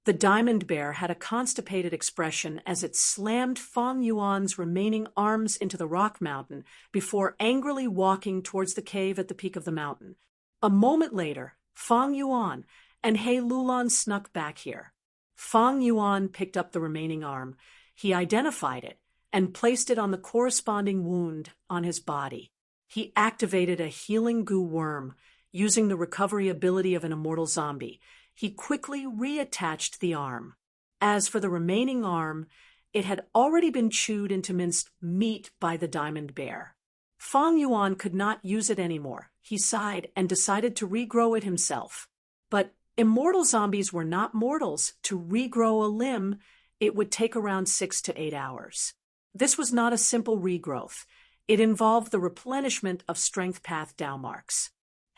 [SPEAKER 1] The diamond bear had a constipated expression as it slammed Fang Yuan's remaining arms into the rock mountain before angrily walking towards the cave at the peak of the mountain. A moment later, Fang Yuan and He Lulan snuck back here. Fang Yuan picked up the remaining arm. He identified it and placed it on the corresponding wound on his body. He activated a healing goo worm. Using the recovery ability of an immortal zombie, he quickly reattached the arm. As for the remaining arm, it had already been chewed into minced meat by the diamond bear. Fang Yuan could not use it anymore. He sighed and decided to regrow it himself. But immortal zombies were not mortals. To regrow a limb, it would take around 6 to 8 hours. This was not a simple regrowth. It involved the replenishment of strength path Dao marks.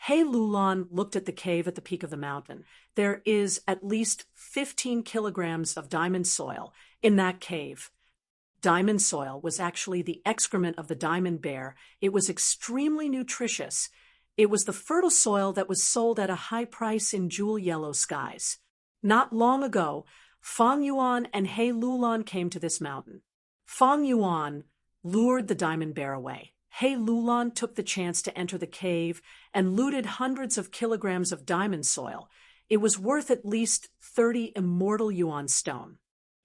[SPEAKER 1] He Lulan looked at the cave at the peak of the mountain. There is at least 15 kilograms of diamond soil in that cave. Diamond soil was actually the excrement of the diamond bear. It was extremely nutritious. It was the fertile soil that was sold at a high price in jewel yellow skies. Not long ago, Fang Yuan and He Lulan came to this mountain. Fang Yuan lured the diamond bear away. He Lulan took the chance to enter the cave and looted hundreds of kilograms of diamond soil. It was worth at least 30 immortal yuan stone.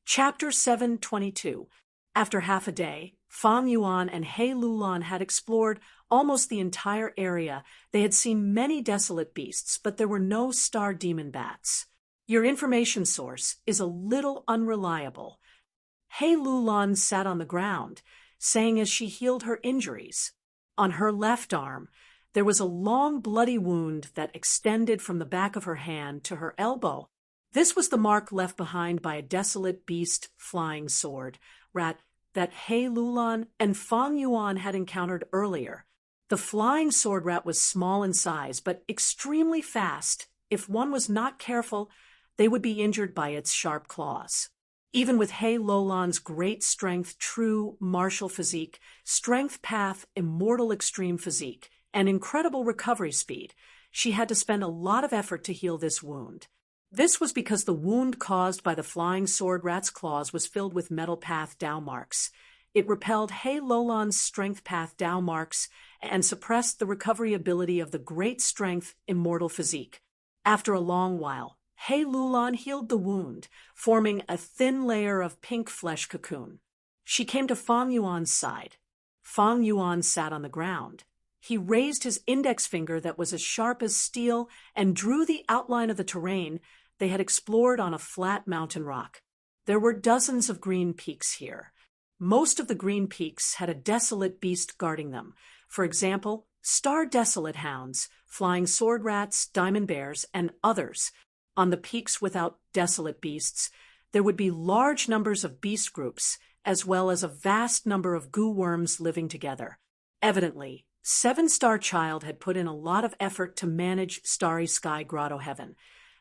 [SPEAKER 1] Chapter 722. After half a day, Fang Yuan and He Lulan had explored almost the entire area. They had seen many desolate beasts, but there were no star demon bats. Your information source is a little unreliable. He Lulan sat on the ground, saying as she healed her injuries. On her left arm, there was a long bloody wound that extended from the back of her hand to her elbow. This was the mark left behind by a desolate beast flying sword, rat, that He Lulan and Fang Yuan had encountered earlier. The flying sword rat was small in size, but extremely fast. If one was not careful, they would be injured by its sharp claws. Even with He Lulan's great strength, true martial physique, strength path, immortal extreme physique, and incredible recovery speed, she had to spend a lot of effort to heal this wound. This was because the wound caused by the flying sword rat's claws was filled with metal path Dao marks. It repelled He Lulan's strength path Dao marks and suppressed the recovery ability of the great strength immortal physique. After a long while, He Lulan healed the wound, forming a thin layer of pink flesh cocoon. She came to Fang Yuan's side. Fang Yuan sat on the ground. He raised his index finger that was as sharp as steel and drew the outline of the terrain they had explored on a flat mountain rock. There were dozens of green peaks here. Most of the green peaks had a desolate beast guarding them. For example, star desolate hounds, flying sword rats, diamond bears, and others. On the peaks without desolate beasts, there would be large numbers of beast groups, as well as a vast number of goo worms living together. Evidently, Seven Star Child had put in a lot of effort to manage Starry Sky Grotto Heaven.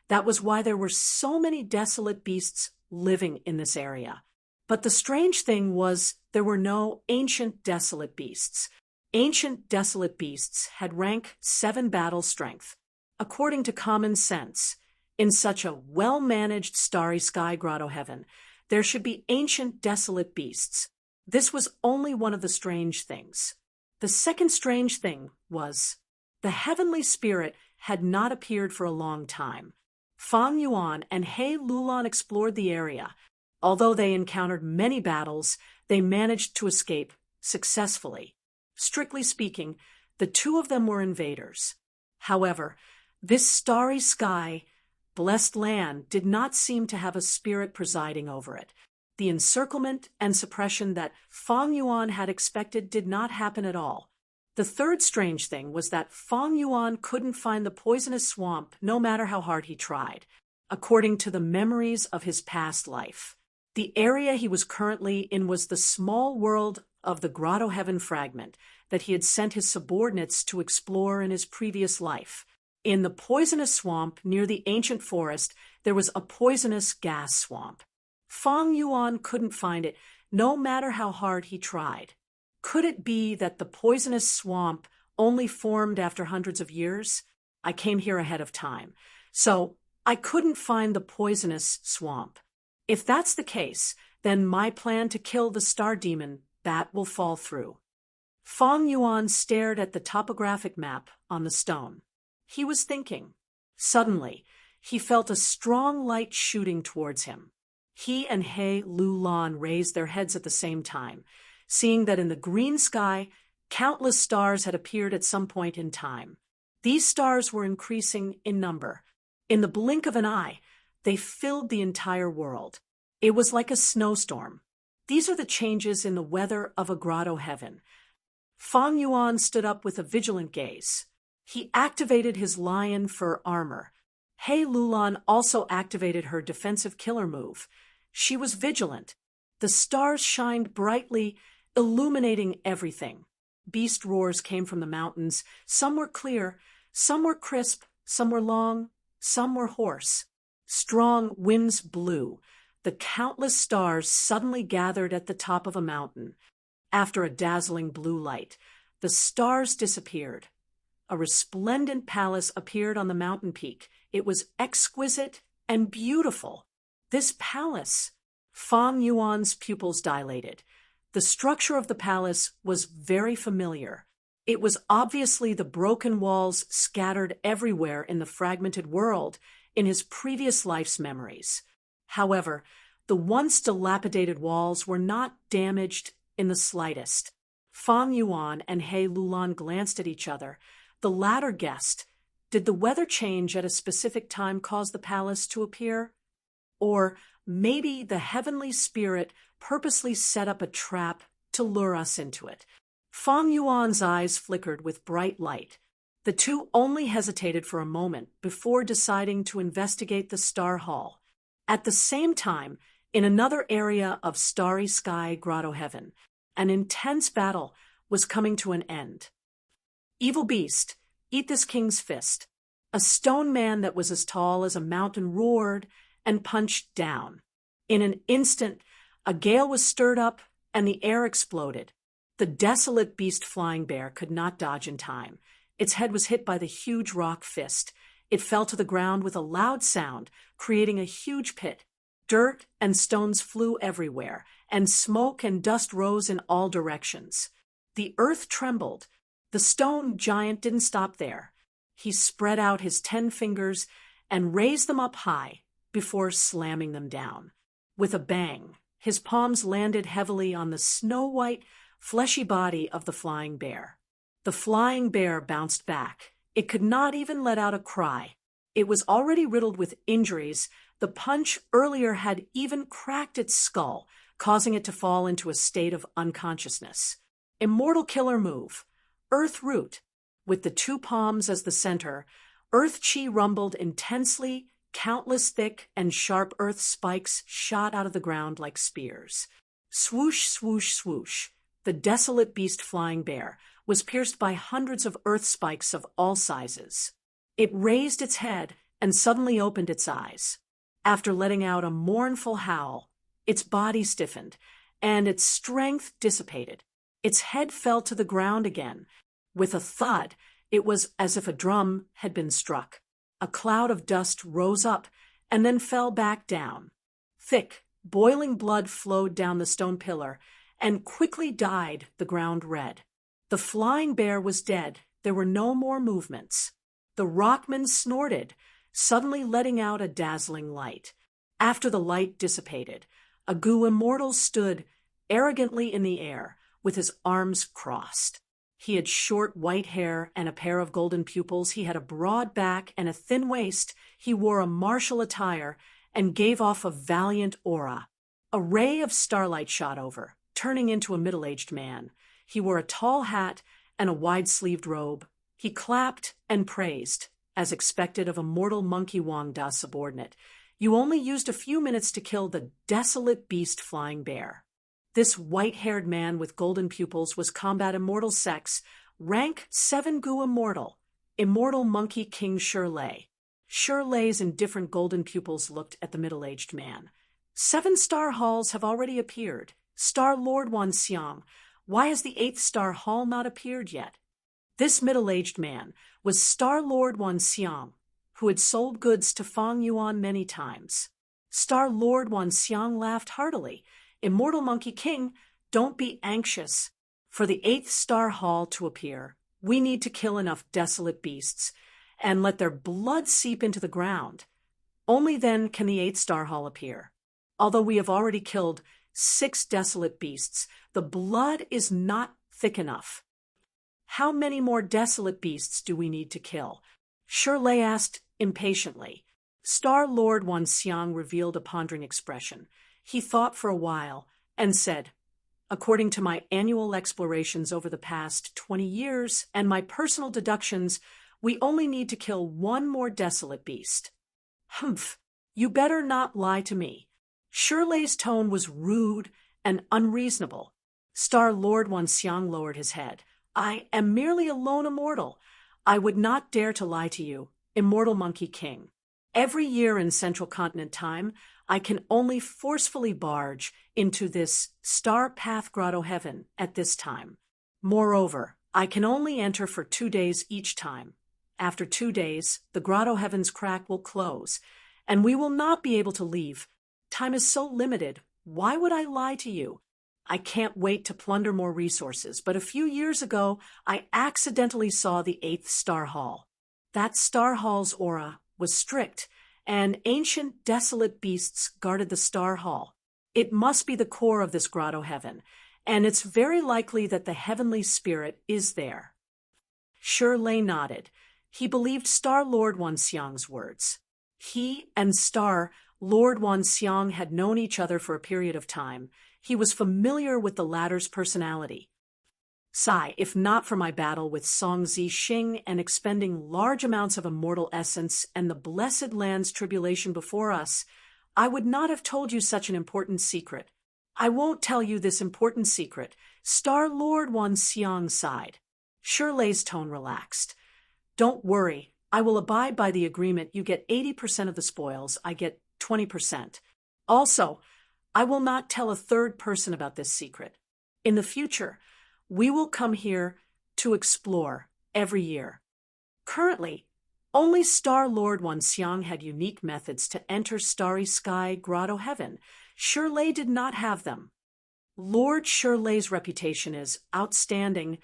[SPEAKER 1] That was why there were so many desolate beasts living in this area. But the strange thing was there were no ancient desolate beasts. Ancient desolate beasts had rank 7 battle strength. According to common sense, in such a well-managed Starry Sky Grotto Heaven, there should be ancient desolate beasts. This was only one of the strange things. The second strange thing was the heavenly spirit had not appeared for a long time. Fang Yuan and He Lulan explored the area. Although they encountered many battles, they managed to escape successfully. Strictly speaking, the two of them were invaders. However, this starry sky, blessed land did not seem to have a spirit presiding over it. The encirclement and suppression that Fang Yuan had expected did not happen at all. The third strange thing was that Fang Yuan couldn't find the poisonous swamp no matter how hard he tried, according to the memories of his past life. The area he was currently in was the small world of the Grotto Heaven fragment that he had sent his subordinates to explore in his previous life. In the poisonous swamp near the ancient forest, there was a poisonous gas swamp. Fang Yuan couldn't find it, no matter how hard he tried. Could it be that the poisonous swamp only formed after hundreds of years? I came here ahead of time, so I couldn't find the poisonous swamp. If that's the case, then my plan to kill the star demon, that will fall through. Fang Yuan stared at the topographic map on the stone. He was thinking. Suddenly, he felt a strong light shooting towards him. He and He Lulan raised their heads at the same time, seeing that in the green sky, countless stars had appeared at some point in time. These stars were increasing in number. In the blink of an eye, they filled the entire world. It was like a snowstorm. These are the changes in the weather of a grotto heaven. Fang Yuan stood up with a vigilant gaze. He activated his lion fur armor. He Lulan also activated her defensive killer move. She was vigilant. The stars shined brightly, illuminating everything. Beast roars came from the mountains. Some were clear, some were crisp, some were long, some were hoarse. Strong winds blew. The countless stars suddenly gathered at the top of a mountain. After a dazzling blue light, the stars disappeared. A resplendent palace appeared on the mountain peak. It was exquisite and beautiful. This palace, Fang Yuan's pupils dilated. The structure of the palace was very familiar. It was obviously the broken walls scattered everywhere in the fragmented world in his previous life's memories. However, the once dilapidated walls were not damaged in the slightest. Fang Yuan and He Lulan glanced at each other. The latter guessed, did the weather change at a specific time cause the palace to appear? Or maybe the heavenly spirit purposely set up a trap to lure us into it. Fang Yuan's eyes flickered with bright light. The two only hesitated for a moment before deciding to investigate the Star Hall. At the same time, in another area of Starry Sky Grotto Heaven, an intense battle was coming to an end. Evil beast, eat this king's fist. A stone man that was as tall as a mountain roared and punched down. In an instant, a gale was stirred up and the air exploded. The desolate beast flying bear could not dodge in time. Its head was hit by the huge rock fist. It fell to the ground with a loud sound, creating a huge pit. Dirt and stones flew everywhere, and smoke and dust rose in all directions. The earth trembled. The stone giant didn't stop there. He spread out his 10 fingers and raised them up high before slamming them down. With a bang, his palms landed heavily on the snow-white, fleshy body of the flying bear. The flying bear bounced back. It could not even let out a cry. It was already riddled with injuries. The punch earlier had even cracked its skull, causing it to fall into a state of unconsciousness. Immortal killer move. Earth Root. With the two palms as the center, earth chi rumbled intensely, countless thick and sharp earth spikes shot out of the ground like spears. Swoosh, swoosh, swoosh. The desolate beast flying bear was pierced by hundreds of earth spikes of all sizes. It raised its head and suddenly opened its eyes. After letting out a mournful howl, its body stiffened, and its strength dissipated. Its head fell to the ground again. With a thud, it was as if a drum had been struck. A cloud of dust rose up and then fell back down. Thick, boiling blood flowed down the stone pillar and quickly dyed the ground red. The flying bear was dead. There were no more movements. The rockman snorted, suddenly letting out a dazzling light. After the light dissipated, a Gu immortal stood arrogantly in the air, with his arms crossed. He had short white hair and a pair of golden pupils. He had a broad back and a thin waist. He wore a martial attire and gave off a valiant aura. A ray of starlight shot over, turning into a middle-aged man. He wore a tall hat and a wide-sleeved robe. He clapped and praised, as expected of a mortal monkey Wangda subordinate. You only used a few minutes to kill the desolate beast flying bear. This white-haired man with golden pupils was combat immortal sex, rank 7 Gu immortal, immortal monkey king Shirley. Shirley's indifferent golden pupils looked at the middle-aged man. 7 star halls have already appeared. Star Lord Wanxiang, why has the 8th star hall not appeared yet? This middle-aged man was Star Lord Wanxiang, who had sold goods to Fang Yuan many times. Star Lord Wanxiang laughed heartily. Immortal Monkey King, don't be anxious. For the 8th star hall to appear, we need to kill enough desolate beasts and let their blood seep into the ground. Only then can the 8th star hall appear. Although we have already killed 6 desolate beasts, the blood is not thick enough. How many more desolate beasts do we need to kill? Shirley asked impatiently. Star Lord Wanxiang revealed a pondering expression. He thought for a while and said, according to my annual explorations over the past 20 years and my personal deductions, we only need to kill 1 more desolate beast. Humph, you better not lie to me. Shirley's tone was rude and unreasonable. Star Lord Wanxiang lowered his head. I am merely a lone immortal. I would not dare to lie to you, Immortal Monkey King. Every year in Central Continent time, I can only forcefully barge into this Star Path Grotto Heaven at this time. Moreover, I can only enter for 2 days each time. After 2 days, the Grotto Heaven's crack will close, and we will not be able to leave. Time is so limited. Why would I lie to you? I can't wait to plunder more resources, but a few years ago, I accidentally saw the 8th Star Hall. That Star Hall's aura was strict, and ancient desolate beasts guarded the Star Hall. It must be the core of this Grotto Heaven, and it's very likely that the heavenly spirit is there. Shirley nodded. He believed Star Lord Wanxiang's words. He and Star Lord Wanxiang had known each other for a period of time. He was familiar with the latter's personality. Sigh, if not for my battle with Song Zi Xing and expending large amounts of immortal essence and the blessed land's tribulation before us, I would not have told you such an important secret. I won't tell you this important secret. Star Lord Wanxiang sighed. Shirley's tone relaxed. Don't worry, I will abide by the agreement. You get 80% of the spoils, I get 20%. Also, I will not tell a third person about this secret. In the future, we will come here to explore every year. Currently, only Star Lord Wanxiang had unique methods to enter Starry Sky Grotto Heaven. Shirley did not have them. Lord Shirley's reputation is outstanding.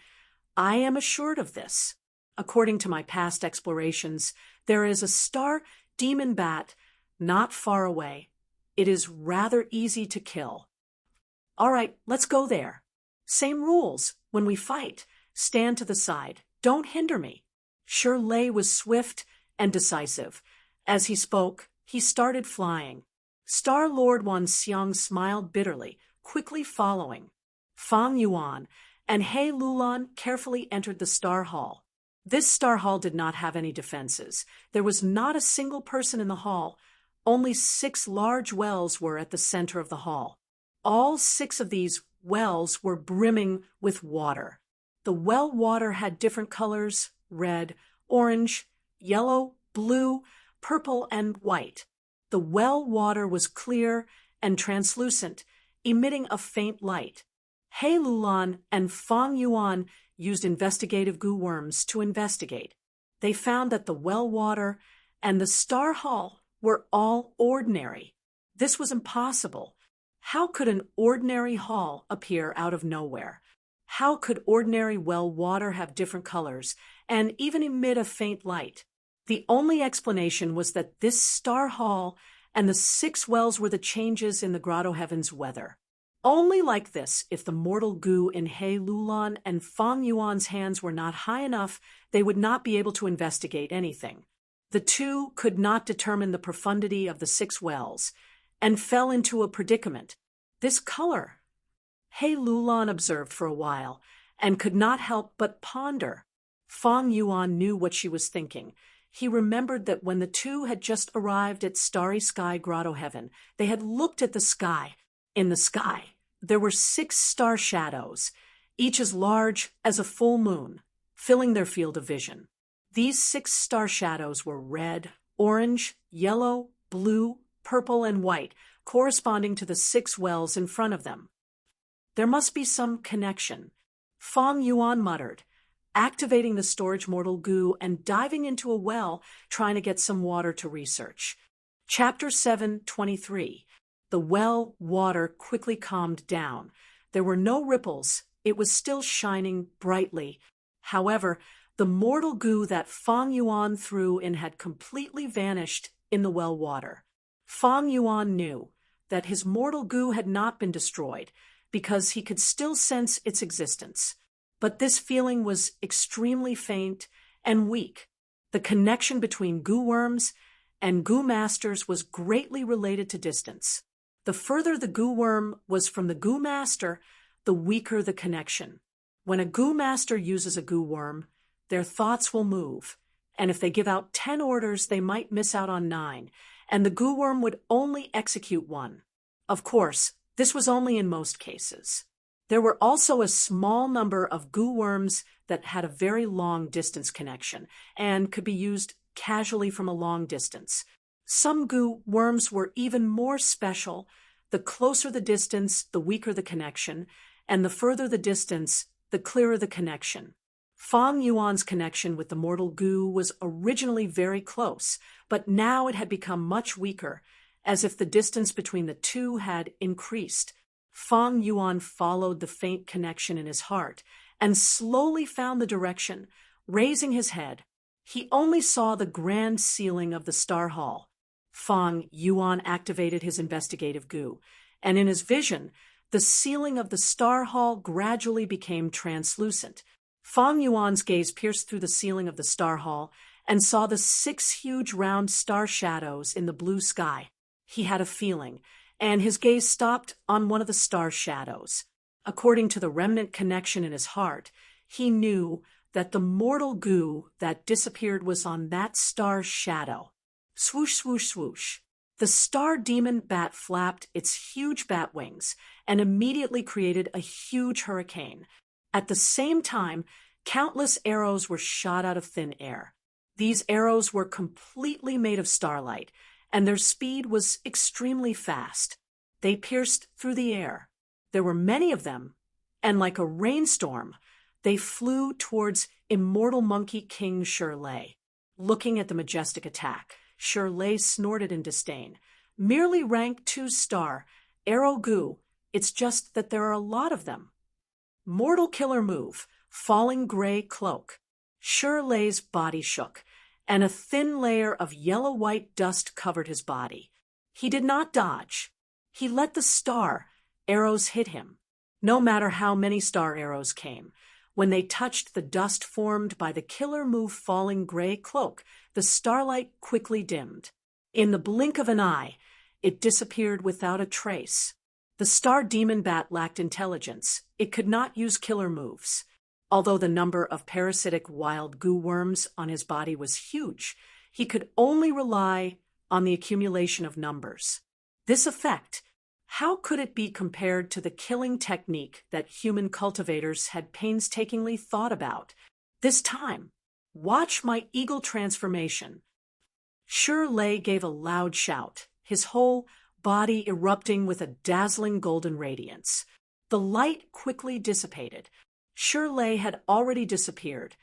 [SPEAKER 1] I am assured of this. According to my past explorations, there is a star demon bat not far away. It is rather easy to kill. All right, let's go there. Same rules. When we fight, stand to the side. Don't hinder me. Shirley was swift and decisive. As he spoke, he started flying. Star Lord Wanxiang smiled bitterly, quickly following. Fang Yuan and He Lulan carefully entered the Star Hall. This star hall did not have any defenses. There was not a single person in the hall. Only 6 large wells were at the center of the hall. All 6 of these wells were brimming with water. The well water had different colors: red, orange, yellow, blue, purple, and white. The well water was clear and translucent, emitting a faint light. He Lulan and Fang Yuan used investigative goo worms to investigate. They found that the well water and the star hall were all ordinary. This was impossible. How could an ordinary hall appear out of nowhere? How could ordinary well water have different colors and even emit a faint light? The only explanation was that this star hall and the 6 wells were the changes in the grotto heaven's weather. Only like this, if the mortal goo in He Lulan and Fang Yuan's hands were not high enough, they would not be able to investigate anything. The two could not determine the profundity of the 6 wells, and fell into a predicament. This color, He Lulan observed for a while, and could not help but ponder. Fang Yuan knew what she was thinking. He remembered that when the two had just arrived at Starry Sky Grotto Heaven, they had looked at the sky. In the sky, there were 6 star shadows, each as large as a full moon, filling their field of vision. These 6 star shadows were red, orange, yellow, blue, purple, and white, corresponding to the 6 wells in front of them. There must be some connection, Fang Yuan muttered, activating the storage mortal goo and diving into a well, trying to get some water to research. Chapter 7:23. The well water quickly calmed down. There were no ripples. It was still shining brightly. However, the mortal goo that Fang Yuan threw in had completely vanished in the well water. Fang Yuan knew that his mortal goo had not been destroyed because he could still sense its existence. But this feeling was extremely faint and weak. The connection between goo worms and goo masters was greatly related to distance. The further the goo worm was from the goo master, the weaker the connection. When a goo master uses a goo worm, their thoughts will move, and if they give out 10 orders, they might miss out on 9, and the goo worm would only execute 1. Of course, this was only in most cases. There were also a small number of goo worms that had a very long distance connection and could be used casually from a long distance. Some goo worms were even more special. The closer the distance, the weaker the connection, and the further the distance, the clearer the connection. Fang Yuan's connection with the mortal goo was originally very close, but now it had become much weaker, as if the distance between the two had increased. Fang Yuan followed the faint connection in his heart and slowly found the direction. Raising his head, he only saw the grand ceiling of the star hall. Fang Yuan activated his investigative goo, and in his vision, the ceiling of the star hall gradually became translucent. Fang Yuan's gaze pierced through the ceiling of the star hall and saw the 6 huge round star shadows in the blue sky. He had a feeling, and his gaze stopped on one of the star shadows. According to the remnant connection in his heart, he knew that the mortal goo that disappeared was on that star shadow. Swoosh, swoosh, swoosh. The star demon bat flapped its huge bat wings and immediately created a huge hurricane. At the same time, countless arrows were shot out of thin air. These arrows were completely made of starlight, and their speed was extremely fast. They pierced through the air. There were many of them, and like a rainstorm, they flew towards immortal monkey King Shirley. Looking at the majestic attack, Shirley snorted in disdain. Merely rank 2-star, arrow goo, it's just that there are a lot of them. Mortal killer move, falling gray cloak. Shirley's body shook, and a thin layer of yellow-white dust covered his body. He did not dodge. He let the star arrows hit him. No matter how many star arrows came, when they touched the dust formed by the killer move falling gray cloak, the starlight quickly dimmed. In the blink of an eye, it disappeared without a trace. The star demon bat lacked intelligence. It could not use killer moves. Although the number of parasitic wild goo worms on his body was huge, he could only rely on the accumulation of numbers. This effect, how could it be compared to the killing technique that human cultivators had painstakingly thought about? This time, watch my eagle transformation. Shirley gave a loud shout, his whole body erupting with a dazzling golden radiance. The light quickly dissipated. Shirley had already disappeared,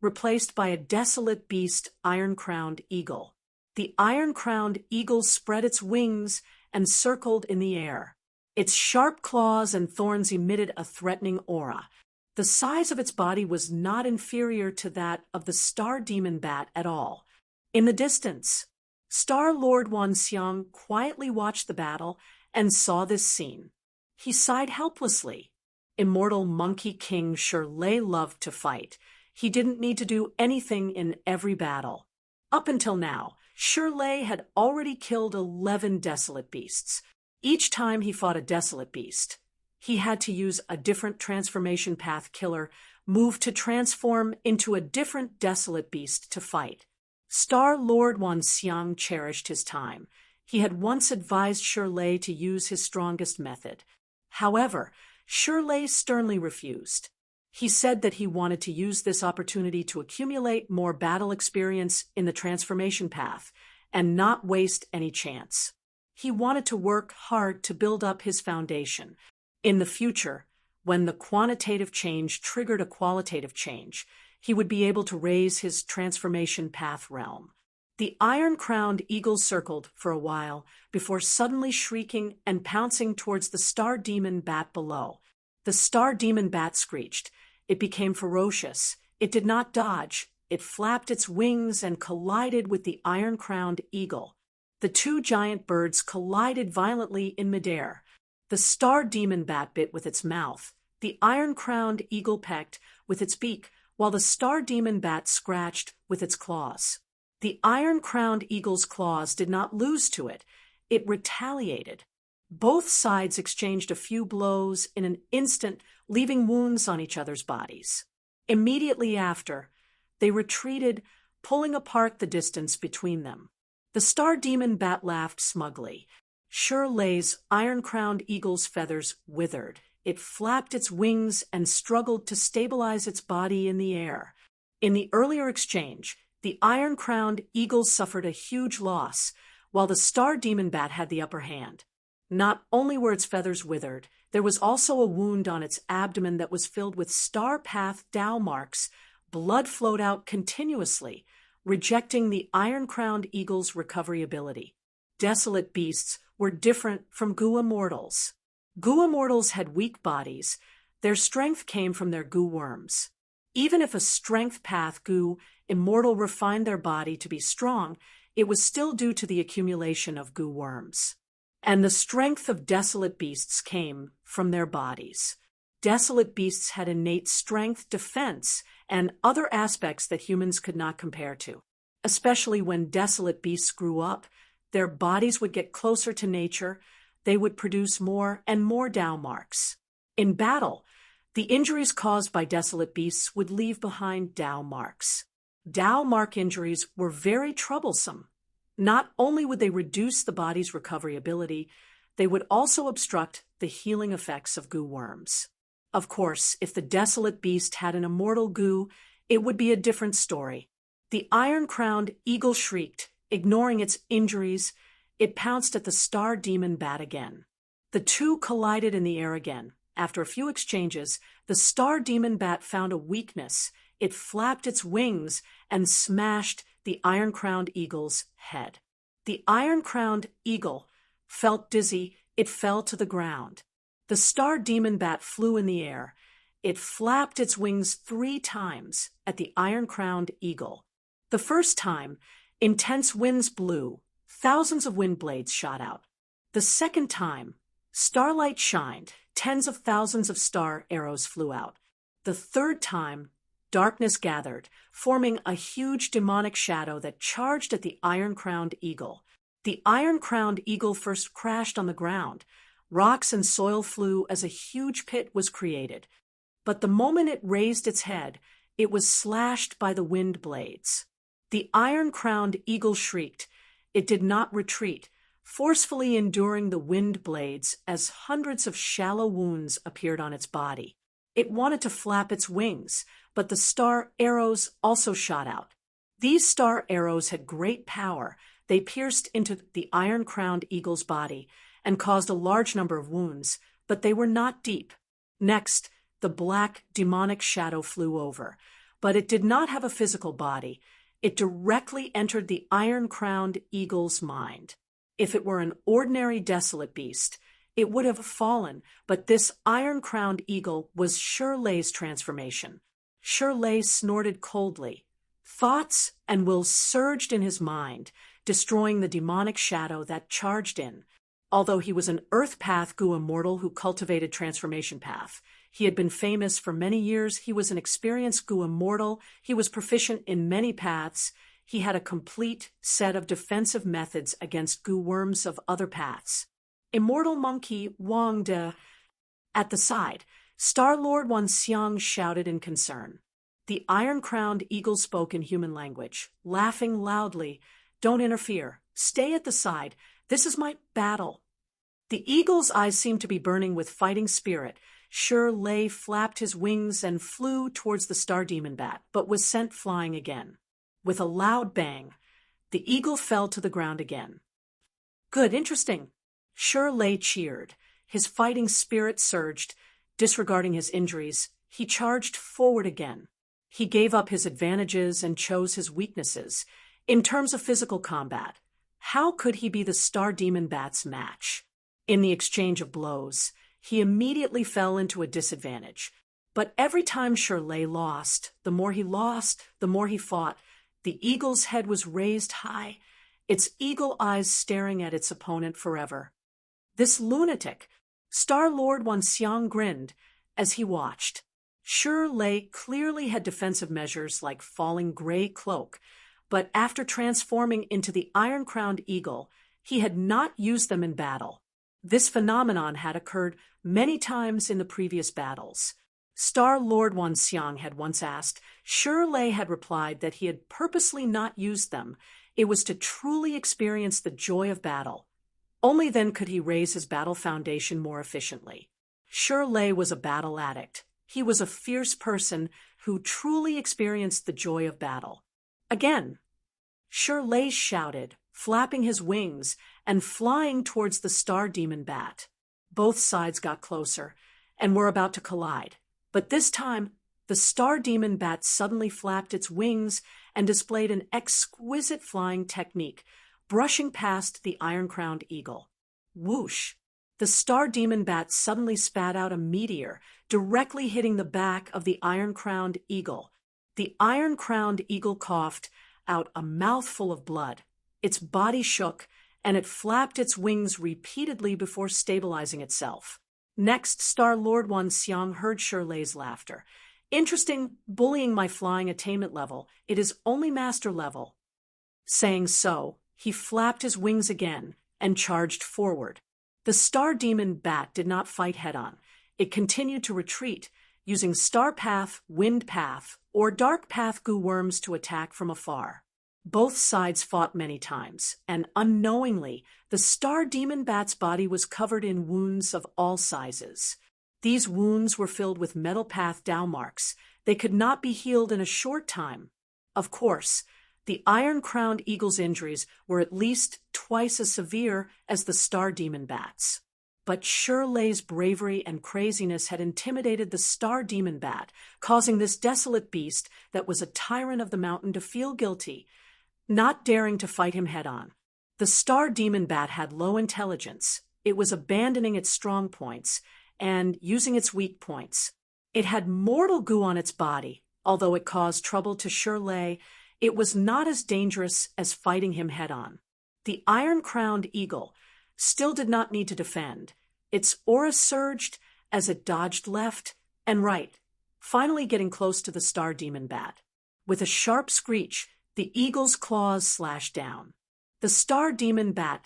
[SPEAKER 1] replaced by a desolate beast, iron-crowned eagle. The iron-crowned eagle spread its wings and circled in the air. Its sharp claws and thorns emitted a threatening aura. The size of its body was not inferior to that of the star demon bat at all. In the distance, Star Lord Wanxiang quietly watched the battle and saw this scene. He sighed helplessly. Immortal Monkey King Shirley loved to fight. He didn't need to do anything in every battle. Up until now, Shirley had already killed 11 desolate beasts. Each time he fought a desolate beast, he had to use a different transformation path killer move to transform into a different desolate beast to fight. Star Lord Wanxiang cherished his time. He had once advised Shirley to use his strongest method. However, Shirley sternly refused. He said that he wanted to use this opportunity to accumulate more battle experience in the transformation path and not waste any chance. He wanted to work hard to build up his foundation. In the future, when the quantitative change triggered a qualitative change, he would be able to raise his transformation path realm. The iron-crowned eagle circled for a while before suddenly shrieking and pouncing towards the star demon bat below. The star demon bat screeched. It became ferocious. It did not dodge. It flapped its wings and collided with the iron-crowned eagle. The two giant birds collided violently in midair. The star demon bat bit with its mouth. The iron-crowned eagle pecked with its beak, while the star demon bat scratched with its claws. The iron-crowned eagle's claws did not lose to it. It retaliated. Both sides exchanged a few blows in an instant, leaving wounds on each other's bodies. Immediately after, they retreated, pulling apart the distance between them. The star demon bat laughed smugly. Shirley's iron-crowned eagle's feathers withered. It flapped its wings and struggled to stabilize its body in the air. In the earlier exchange, the iron-crowned eagle suffered a huge loss, while the star demon bat had the upper hand. Not only were its feathers withered, there was also a wound on its abdomen that was filled with star path Tao marks. Blood flowed out continuously, rejecting the iron-crowned eagle's recovery ability. Desolate beasts were different from goo immortals. Goo immortals had weak bodies. Their strength came from their goo worms. Even if a strength path goo immortal refined their body to be strong, it was still due to the accumulation of goo worms. And the strength of desolate beasts came from their bodies. Desolate beasts had innate strength, defense, and other aspects that humans could not compare to. Especially when desolate beasts grew up, their bodies would get closer to nature. They would produce more and more Tao marks. In battle, the injuries caused by desolate beasts would leave behind Tao marks. Tao mark injuries were very troublesome. Not only would they reduce the body's recovery ability, they would also obstruct the healing effects of goo worms. Of course, if the desolate beast had an immortal goo, it would be a different story. The iron-crowned eagle shrieked, ignoring its injuries. It pounced at the star demon bat again. The two collided in the air again. After a few exchanges, the star demon bat found a weakness. It flapped its wings and smashed the iron-crowned eagle's head. The iron-crowned eagle felt dizzy. It fell to the ground. The star demon bat flew in the air. It flapped its wings 3 times at the iron-crowned eagle. The first time, intense winds blew. Thousands of wind blades shot out. The second time, starlight shined. Tens of thousands of star arrows flew out. The third time, darkness gathered, forming a huge demonic shadow that charged at the iron-crowned eagle. The iron-crowned eagle first crashed on the ground. Rocks and soil flew as a huge pit was created. But the moment it raised its head, it was slashed by the wind blades. The iron-crowned eagle shrieked. It did not retreat, forcefully enduring the wind blades as hundreds of shallow wounds appeared on its body. It wanted to flap its wings, but the star arrows also shot out. These star arrows had great power. They pierced into the iron-crowned eagle's body and caused a large number of wounds, but they were not deep. Next, the black, demonic shadow flew over, but it did not have a physical body. It directly entered the iron-crowned eagle's mind. If it were an ordinary desolate beast, it would have fallen, but this iron-crowned eagle was Shirley's transformation. Shirley snorted coldly. Thoughts and will surged in his mind, destroying the demonic shadow that charged in. Although he was an Earth Path Gu immortal who cultivated Transformation Path, he had been famous for many years. He was an experienced Gu immortal. He was proficient in many paths. He had a complete set of defensive methods against Gu worms of other paths. Immortal Monkey Wang De. At the side, Star-Lord Wan Xiang shouted in concern. The iron-crowned eagle spoke in human language, laughing loudly. Don't interfere. Stay at the side. This is my battle. The eagle's eyes seemed to be burning with fighting spirit. Shirley flapped his wings and flew towards the star demon bat, but was sent flying again. With a loud bang, the eagle fell to the ground again. Good, interesting. Shirley cheered. His fighting spirit surged. Disregarding his injuries, he charged forward again. He gave up his advantages and chose his weaknesses. In terms of physical combat, how could he be the star demon bat's match? In the exchange of blows, he immediately fell into a disadvantage. But every time Shirley lost, the more he fought. The eagle's head was raised high, its eagle eyes staring at its opponent forever. This lunatic, Star-Lord Wan Xiang grinned as he watched. Shirley clearly had defensive measures like falling gray cloak, but after transforming into the iron-crowned eagle, he had not used them in battle. This phenomenon had occurred many times in the previous battles. Star-Lord Wan Xiang had once asked. Shirley had replied that he had purposely not used them. It was to truly experience the joy of battle. Only then could he raise his battle foundation more efficiently. Shirley was a battle addict. He was a fierce person who truly experienced the joy of battle. Again, Shirley shouted, flapping his wings and flying towards the star demon bat. Both sides got closer and were about to collide. But this time, the star demon bat suddenly flapped its wings and displayed an exquisite flying technique, brushing past the iron-crowned eagle. Whoosh! The star demon bat suddenly spat out a meteor, directly hitting the back of the iron-crowned eagle. The iron-crowned eagle coughed out a mouthful of blood. Its body shook, and it flapped its wings repeatedly before stabilizing itself. Next, Star-Lord Wan Xiang heard Shirley's laughter. Interesting, bullying my flying attainment level. It is only master level. Saying so, he flapped his wings again and charged forward. The star demon bat did not fight head-on. It continued to retreat, using star path, wind path, or dark path Gu worms to attack from afar. Both sides fought many times, and unknowingly, the star demon bat's body was covered in wounds of all sizes. These wounds were filled with metal path Dao marks. They could not be healed in a short time. Of course, the iron-crowned eagle's injuries were at least twice as severe as the star demon bat's. But Shirley's bravery and craziness had intimidated the star demon bat, causing this desolate beast that was a tyrant of the mountain to feel guilty, not daring to fight him head-on. The star demon bat had low intelligence. It was abandoning its strong points and using its weak points. It had mortal goo on its body. Although it caused trouble to Shirley, it was not as dangerous as fighting him head-on. The iron-crowned eagle still did not need to defend. Its aura surged as it dodged left and right, finally getting close to the star demon bat. With a sharp screech, the eagle's claws slashed down. The star demon bat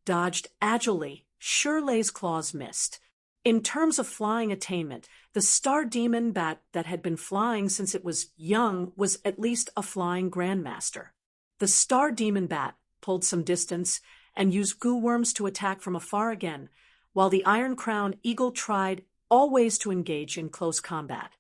[SPEAKER 1] dodged agilely. Shirley's claws missed. In terms of flying attainment, the star demon bat that had been flying since it was young was at least a flying grandmaster. The star demon bat pulled some distance and used goo worms to attack from afar again, while the iron-crowned eagle tried always to engage in close combat.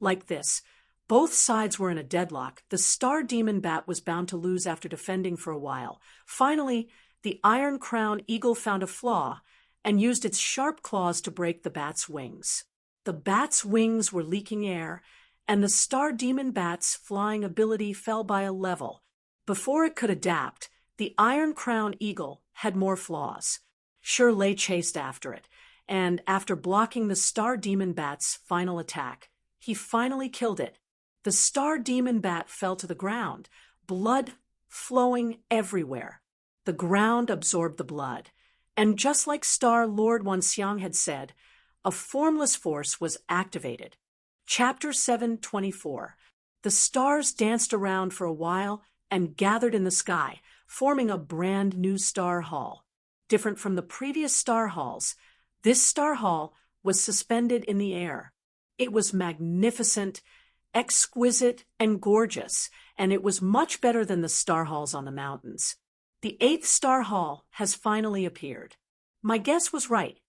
[SPEAKER 1] Like this, both sides were in a deadlock. The star demon bat was bound to lose after defending for a while. Finally, the iron-crowned eagle found a flaw and used its sharp claws to break the bat's wings. The bat's wings were leaking air, and the star demon bat's flying ability fell by a level. Before it could adapt, the iron-crowned eagle had more flaws. Shirley chased after it, and after blocking the star demon bat's final attack, he finally killed it. The star demon bat fell to the ground, blood flowing everywhere. The ground absorbed the blood, and just like Star Lord Wanxiang had said, a formless force was activated. Chapter 724. The stars danced around for a while and gathered in the sky, forming a brand new star hall. Different from the previous star halls, this star hall was suspended in the air. It was magnificent, exquisite, and gorgeous, and it was much better than the star halls on the mountains. The 8th star hall has finally appeared. My guess was right.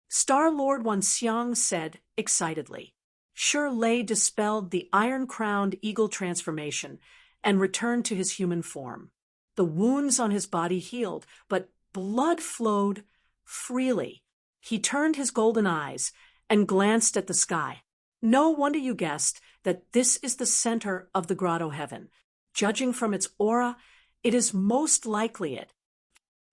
[SPEAKER 1] Star Lord Wanxiang said excitedly. Shirley dispelled the iron-crowned eagle transformation and returned to his human form. The wounds on his body healed, but blood flowed freely. He turned his golden eyes and glanced at the sky. No wonder you guessed that this is the center of the grotto heaven. Judging from its aura, it is most likely it.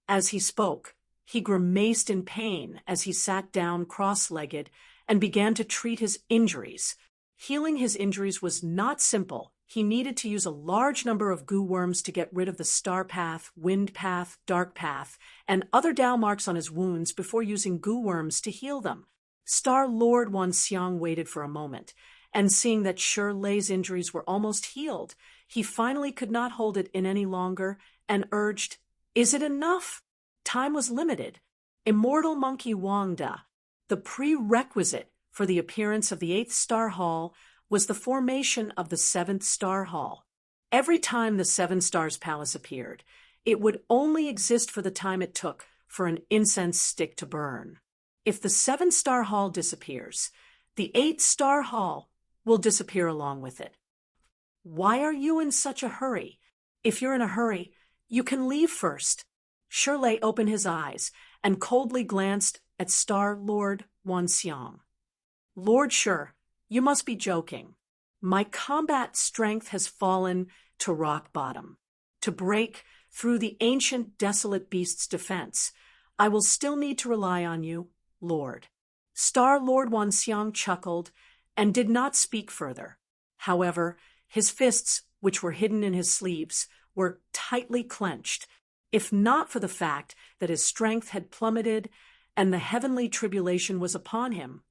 [SPEAKER 1] As he spoke, he grimaced in pain as he sat down cross-legged and began to treat his injuries. Healing his injuries was not simple. He needed to use a large number of goo worms to get rid of the star path, wind path, dark path, and other Dao marks on his wounds before using goo worms to heal them. Star Lord Wanxiang waited for a moment, and seeing that Shirley's injuries were almost healed, he finally could not hold it in any longer and urged, "Is it enough?" Time was limited. Immortal Monkey Wangda, the prerequisite for the appearance of the 8th star hall, was the formation of the 7th star hall. Every time the 7 stars palace appeared, it would only exist for the time it took for an incense stick to burn. If the 7-star hall disappears, the 8-star hall will disappear along with it. Why are you in such a hurry? If you're in a hurry, you can leave first. Shirley opened his eyes and coldly glanced at Star Lord Wanxiang. Lord Shi, you must be joking. My combat strength has fallen to rock bottom. To break through the ancient desolate beast's defense, I will still need to rely on you, Lord. Star Lord Wanxiang chuckled and did not speak further. However, his fists, which were hidden in his sleeves, were tightly clenched, if not for the fact that his strength had plummeted and the heavenly tribulation was upon him.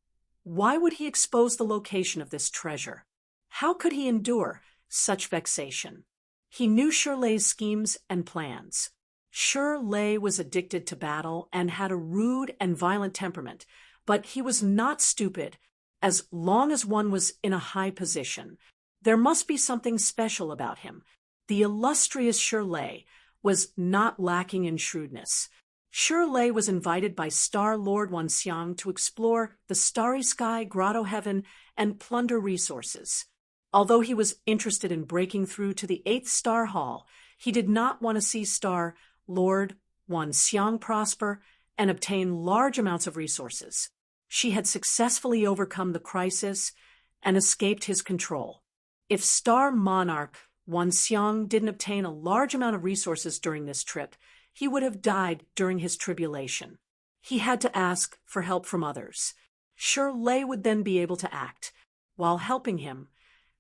[SPEAKER 1] Why would he expose the location of this treasure? How could he endure such vexation? He knew Shirley's schemes and plans. Shirley was addicted to battle and had a rude and violent temperament, but he was not stupid. As long as one was in a high position, there must be something special about him. The illustrious Shirley was not lacking in shrewdness. Shirley was invited by Star Lord Wanxiang to explore the starry sky, grotto heaven, and plunder resources. Although he was interested in breaking through to the 8th star hall, he did not want to see Star Lord Wanxiang prosper and obtain large amounts of resources. She had successfully overcome the crisis and escaped his control. If Star Monarch Wanxiang didn't obtain a large amount of resources during this trip, he would have died during his tribulation. He had to ask for help from others. Shirley would then be able to act. While helping him,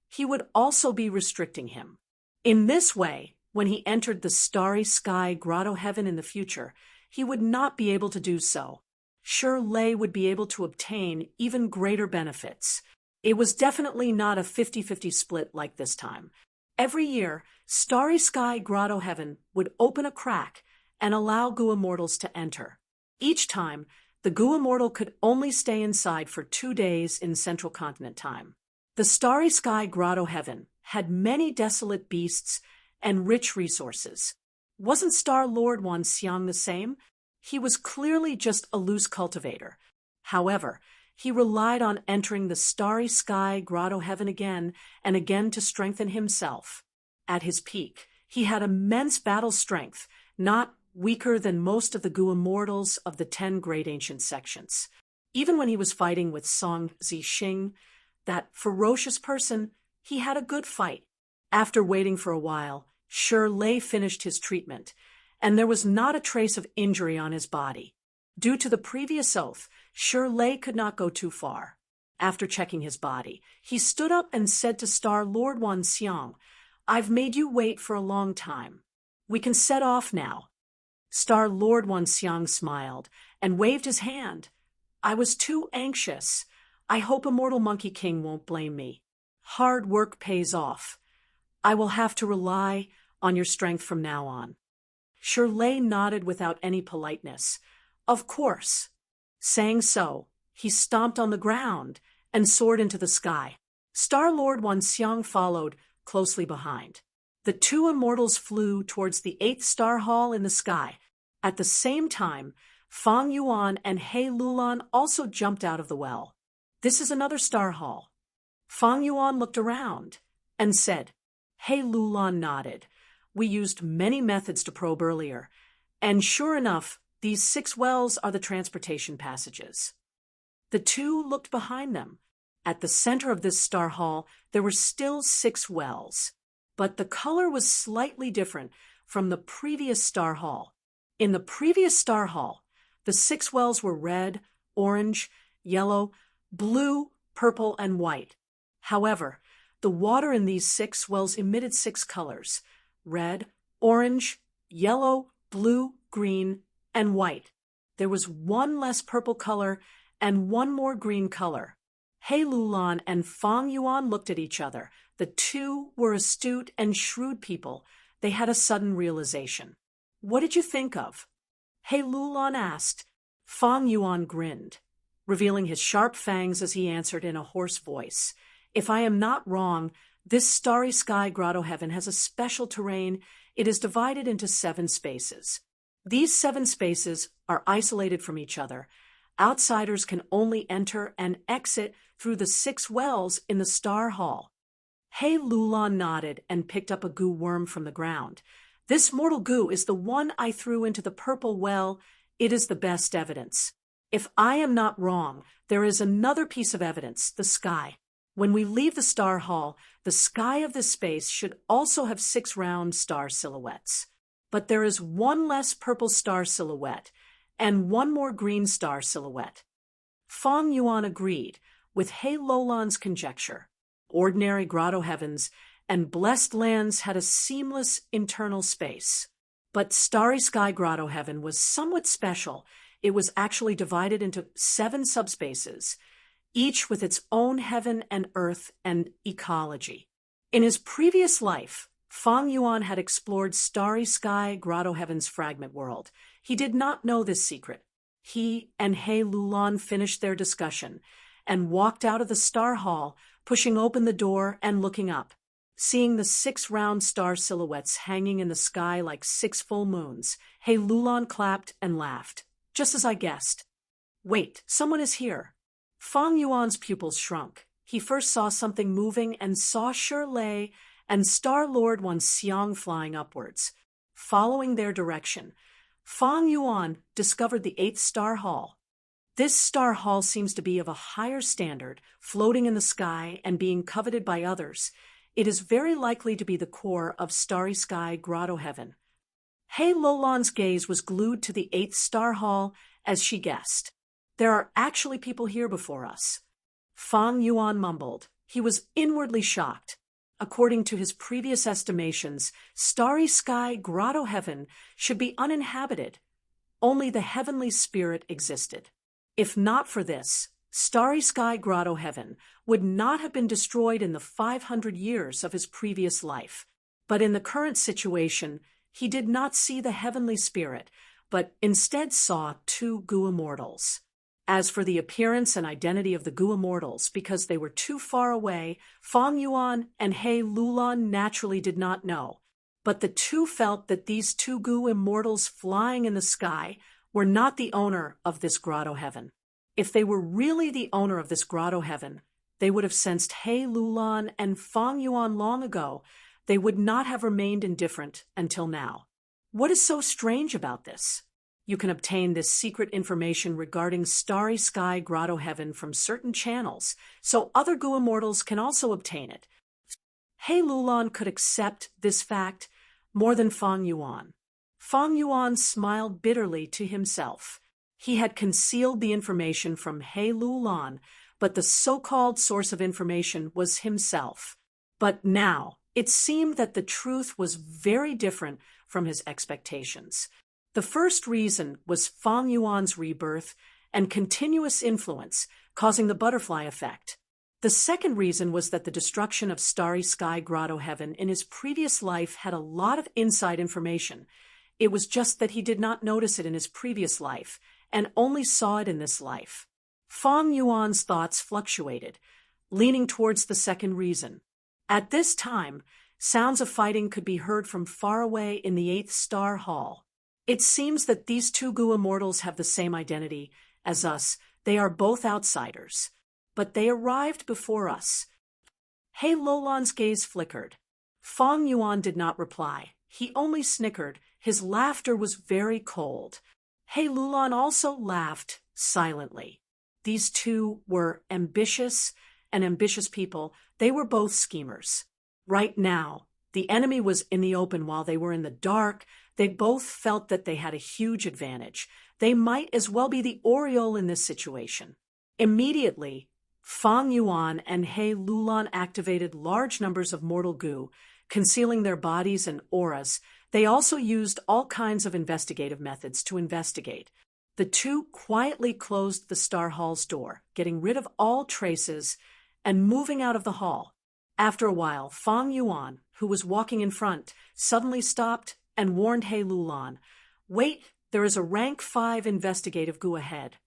[SPEAKER 1] he would also be restricting him. In this way, when he entered the starry sky grotto heaven in the future, he would not be able to do so. Shirley would be able to obtain even greater benefits. It was definitely not a 50-50 split like this time. Every year, starry sky grotto heaven would open a crack and allow Gu immortals to enter. Each time, The Gu immortal could only stay inside for 2 days in Central Continent time. The starry sky grotto heaven had many desolate beasts and rich resources. Wasn't Star Lord Wan Xiang the same? He was clearly just a loose cultivator. However, he relied on entering the starry sky grotto heaven again and again to strengthen himself. At his peak, he had immense battle strength, not weaker than most of the Gu immortals of the 10 great ancient sections. Even when he was fighting with Song Zixing, that ferocious person, he had a good fight. After waiting for a while, Shi Lei finished his treatment, and there was not a trace of injury on his body. Due to the previous oath, Shi Lei could not go too far. After checking his body, he stood up and said to Star Lord Wan Xiang, "I've made you wait for a long time. We can set off now." Star Lord Wan Xiang smiled and waved his hand. "I was too anxious. I hope Immortal Monkey King won't blame me. Hard work pays off. I will have to rely on your strength from now on." Shi Lei nodded without any politeness. "Of course." Saying so, he stomped on the ground and soared into the sky. Star Lord Wan Xiang followed closely behind. The two immortals flew towards the 8th star hall in the sky. At the same time, Fang Yuan and He Lulan also jumped out of the well. "This is another star hall." Fang Yuan looked around and said. He Lulan nodded. "We used many methods to probe earlier, and sure enough, these 6 wells are the transportation passages." The two looked behind them. At the center of this star hall, there were still 6 wells, but the color was slightly different from the previous star hall. In the previous star hall, the 6 wells were red, orange, yellow, blue, purple, and white. However, the water in these 6 wells emitted 6 colors: red, orange, yellow, blue, green, and white. There was 1 less purple color and 1 more green color. He Lulan and Fang Yuan looked at each other. The two were astute and shrewd people. They had a sudden realization. "What did you think of?" He Lulan asked. Fang Yuan grinned, revealing his sharp fangs as he answered in a hoarse voice. "If I am not wrong, this starry sky grotto heaven has a special terrain. It is divided into 7 spaces. These 7 spaces are isolated from each other. Outsiders can only enter and exit through the 6 wells in the star hall." He Lulan nodded and picked up a goo worm from the ground. "This mortal goo is the one I threw into the purple well. It is the best evidence. If I am not wrong, there is another piece of evidence, the sky. When we leave the star hall, the sky of this space should also have 6 round star silhouettes. But there is 1 less purple star silhouette and 1 more green star silhouette." Fang Yuan agreed with He Lulan's conjecture. Ordinary grotto heavens and blessed lands had a seamless internal space. But Starry Sky Grotto Heaven was somewhat special. It was actually divided into 7 subspaces, each with its own heaven and earth and ecology. In his previous life, Fang Yuan had explored Starry Sky Grotto Heaven's fragment world. He did not know this secret. He and He Lulan finished their discussion and walked out of the star hall, pushing open the door and looking up. Seeing the 6 round star silhouettes hanging in the sky like 6 full moons, He Lulan clapped and laughed. "Just as I guessed." "Wait, someone is here." Fang Yuan's pupils shrunk. He first saw something moving and saw Shi Lei and Star Lord Wan Xiang flying upwards. Following their direction, Fang Yuan discovered the 8th star hall. This star hall seems to be of a higher standard, floating in the sky and being coveted by others. It is very likely to be the core of Starry Sky Grotto Heaven. He Lulan's gaze was glued to the 8th star hall as she guessed. "There are actually people here before us." Fang Yuan mumbled. He was inwardly shocked. According to his previous estimations, Starry Sky Grotto Heaven should be uninhabited. Only the heavenly spirit existed. If not for this, Starry Sky Grotto Heaven would not have been destroyed in the 500 years of his previous life. But in the current situation, he did not see the heavenly spirit, but instead saw 2 Gu immortals. As for the appearance and identity of the Gu immortals, because they were too far away, Fang Yuan and He Lulan naturally did not know. But the two felt that these two Gu immortals flying in the sky were not the owner of this grotto heaven. If they were really the owner of this grotto heaven, they would have sensed He Lulan and Fang Yuan long ago. They would not have remained indifferent until now. What is so strange about this? You can obtain this secret information regarding Starry Sky Grotto Heaven from certain channels, so other Gu immortals can also obtain it. He Lulan could accept this fact more than Fang Yuan. Fang Yuan smiled bitterly to himself. He had concealed the information from He Lulan, but the so-called source of information was himself. But now, it seemed that the truth was very different from his expectations. The first reason was Fang Yuan's rebirth and continuous influence, causing the butterfly effect. The second reason was that the destruction of Starry Sky Grotto Heaven in his previous life had a lot of inside information. It was just that he did not notice it in his previous life, and only saw it in this life. Fang Yuan's thoughts fluctuated, leaning towards the second reason. At this time, sounds of fighting could be heard from far away in the 8th Star Hall. It seems that these two Gu immortals have the same identity as us. They are both outsiders. But they arrived before us. He Lulan's gaze flickered. Fang Yuan did not reply. He only snickered. His laughter was very cold. He Lulan also laughed silently. These two were ambitious people. They were both schemers. Right now, the enemy was in the open while they were in the dark. They both felt that they had a huge advantage. They might as well be the Oriole in this situation. Immediately, Fang Yuan and He Lulan activated large numbers of mortal Gu, concealing their bodies and auras. They also used all kinds of investigative methods to investigate. The two quietly closed the Star Hall's door, getting rid of all traces and moving out of the hall. After a while, Fang Yuan, who was walking in front, suddenly stopped and warned He Lulan, "Wait, there is a rank 5 investigative Gu ahead."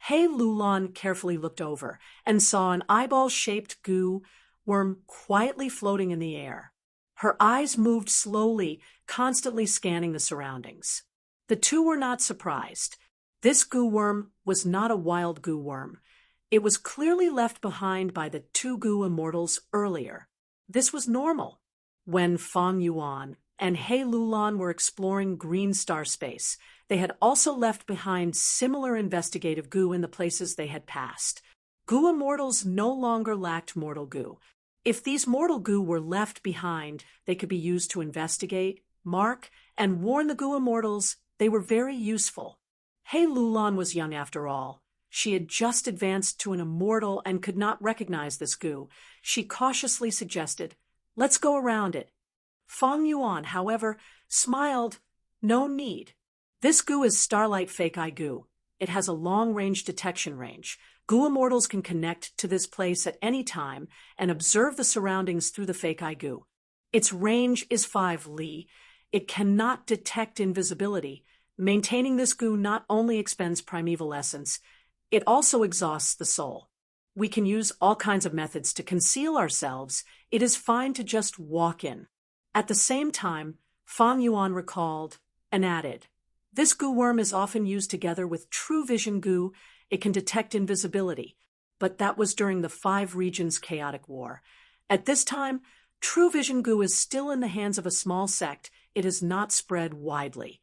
[SPEAKER 1] He Lulan carefully looked over and saw an eyeball-shaped Gu worm quietly floating in the air. Her eyes moved slowly, constantly scanning the surroundings. The two were not surprised. This Gu worm was not a wild Gu worm. It was clearly left behind by the two Gu immortals earlier. This was normal. When Fang Yuan and He Lulan were exploring green star space, they had also left behind similar investigative Gu in the places they had passed. Gu immortals no longer lacked mortal Gu. If these mortal Gu were left behind, they could be used to investigate, mark, and warn the Gu immortals. They were very useful. He Lulan was young after all. She had just advanced to an immortal and could not recognize this Gu. She cautiously suggested, "Let's go around it." Fang Yuan, however, smiled. "No need. This Gu is Starlight Fake Eye Gu. It has a long-range detection range. Gu immortals can connect to this place at any time and observe the surroundings through the Fake Eye Gu. Its range is 5 li. It cannot detect invisibility. Maintaining this Gu not only expends primeval essence, it also exhausts the soul. We can use all kinds of methods to conceal ourselves. It is fine to just walk in." At the same time, Fang Yuan recalled and added, "This Gu worm is often used together with True Vision Gu. It can detect invisibility, but that was during the 5 regions chaotic war. At this time, True Vision Gu is still in the hands of a small sect. It has not spread widely."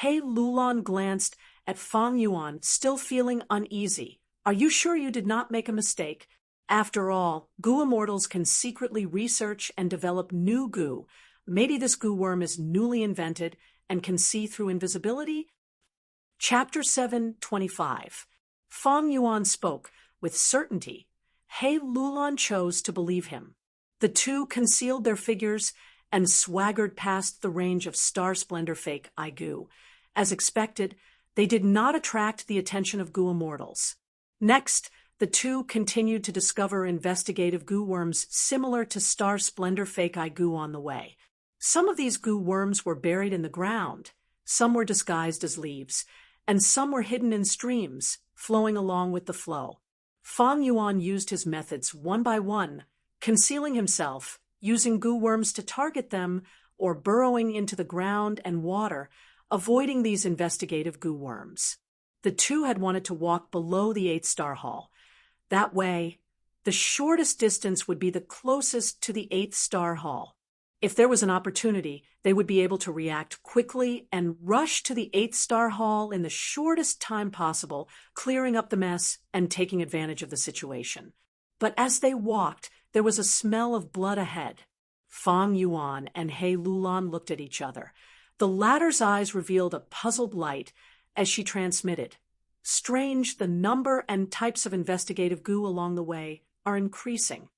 [SPEAKER 1] He Lulan glanced at Fang Yuan, still feeling uneasy. "Are you sure you did not make a mistake? After all, Gu immortals can secretly research and develop new Gu. Maybe this Gu worm is newly invented and can see through invisibility?" Chapter 725. Fang Yuan spoke with certainty. He Lulan chose to believe him. The two concealed their figures and swaggered past the range of Star Splendor Fake Eye Gu. As expected, they did not attract the attention of Gu immortals. Next, the two continued to discover investigative Gu worms similar to Star Splendor Fake Eye Gu on the way. Some of these Gu worms were buried in the ground. Some were disguised as leaves, and some were hidden in streams, flowing along with the flow. Fang Yuan used his methods one by one, concealing himself, using goo worms to target them, or burrowing into the ground and water, avoiding these investigative goo worms. The two had wanted to walk below the 8-star hall. That way, the shortest distance would be the closest to the 8-star hall. If there was an opportunity, they would be able to react quickly and rush to the 8-star hall in the shortest time possible, clearing up the mess and taking advantage of the situation. But as they walked, there was a smell of blood ahead. Fang Yuan and He Lulan looked at each other. The latter's eyes revealed a puzzled light as she transmitted. Strange, the number and types of investigative goo along the way are increasing.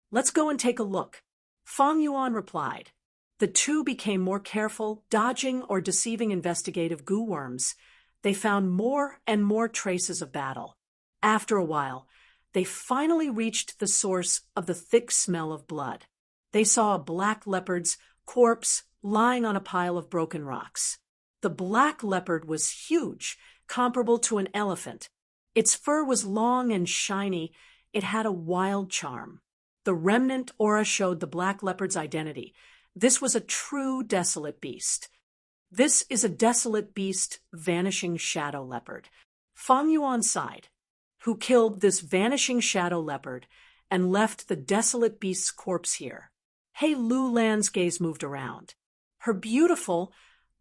[SPEAKER 1] Let's go and take a look. Fang Yuan replied. The two became more careful, dodging or deceiving investigative goo worms. They found more and more traces of battle. After a while, they finally reached the source of the thick smell of blood. They saw a black leopard's corpse lying on a pile of broken rocks. The black leopard was huge, comparable to an elephant. Its fur was long and shiny. It had a wild charm. The remnant aura showed the black leopard's identity. This was a true desolate beast. This is a desolate beast, vanishing shadow leopard. Fang Yuan sighed. Who killed this vanishing shadow leopard and left the desolate beast's corpse here? He Lulan's gaze moved around. Her beautiful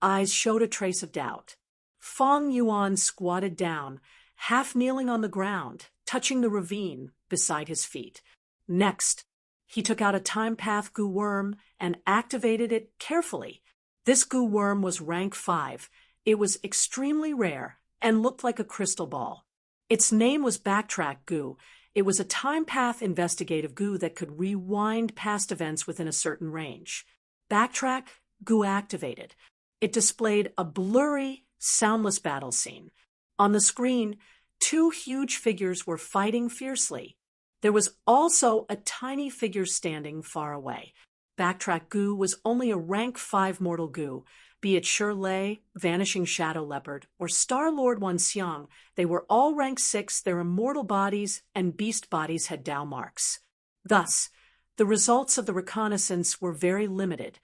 [SPEAKER 1] eyes showed a trace of doubt. Fang Yuan squatted down, half kneeling on the ground, touching the ravine beside his feet. Next, he took out a time path goo worm and activated it carefully. This goo worm was rank 5. It was extremely rare and looked like a crystal ball. Its name was Backtrack Goo. It was a time path investigative goo that could rewind past events within a certain range. Backtrack Goo activated. It displayed a blurry, soundless battle scene. On the screen, 2 huge figures were fighting fiercely. There was also a tiny figure standing far away. Backtrack Goo was only a rank 5 mortal goo. Be it Shirley, Vanishing Shadow Leopard, or Star-Lord Wanxiang, they were all rank 6, their immortal bodies and beast bodies had Dao marks. Thus, the results of the reconnaissance were very limited.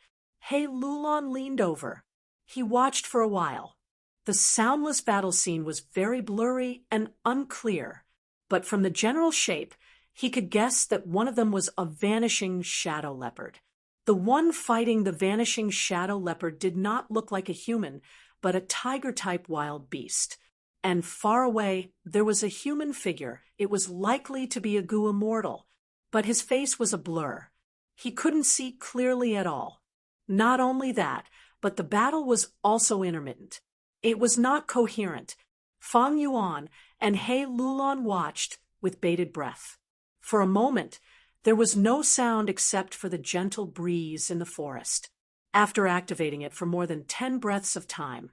[SPEAKER 1] He Lulan leaned over. He watched for a while. The soundless battle scene was very blurry and unclear, but from the general shape, he could guess that one of them was a vanishing shadow leopard. The one fighting the vanishing shadow leopard did not look like a human, but a tiger-type wild beast. And far away, there was a human figure. It was likely to be a goo immortal, but his face was a blur. He couldn't see clearly at all. Not only that, but the battle was also intermittent. It was not coherent. Fang Yuan and He Lulan watched with bated breath. For a moment, there was no sound except for the gentle breeze in the forest. After activating it for more than 10 breaths of time,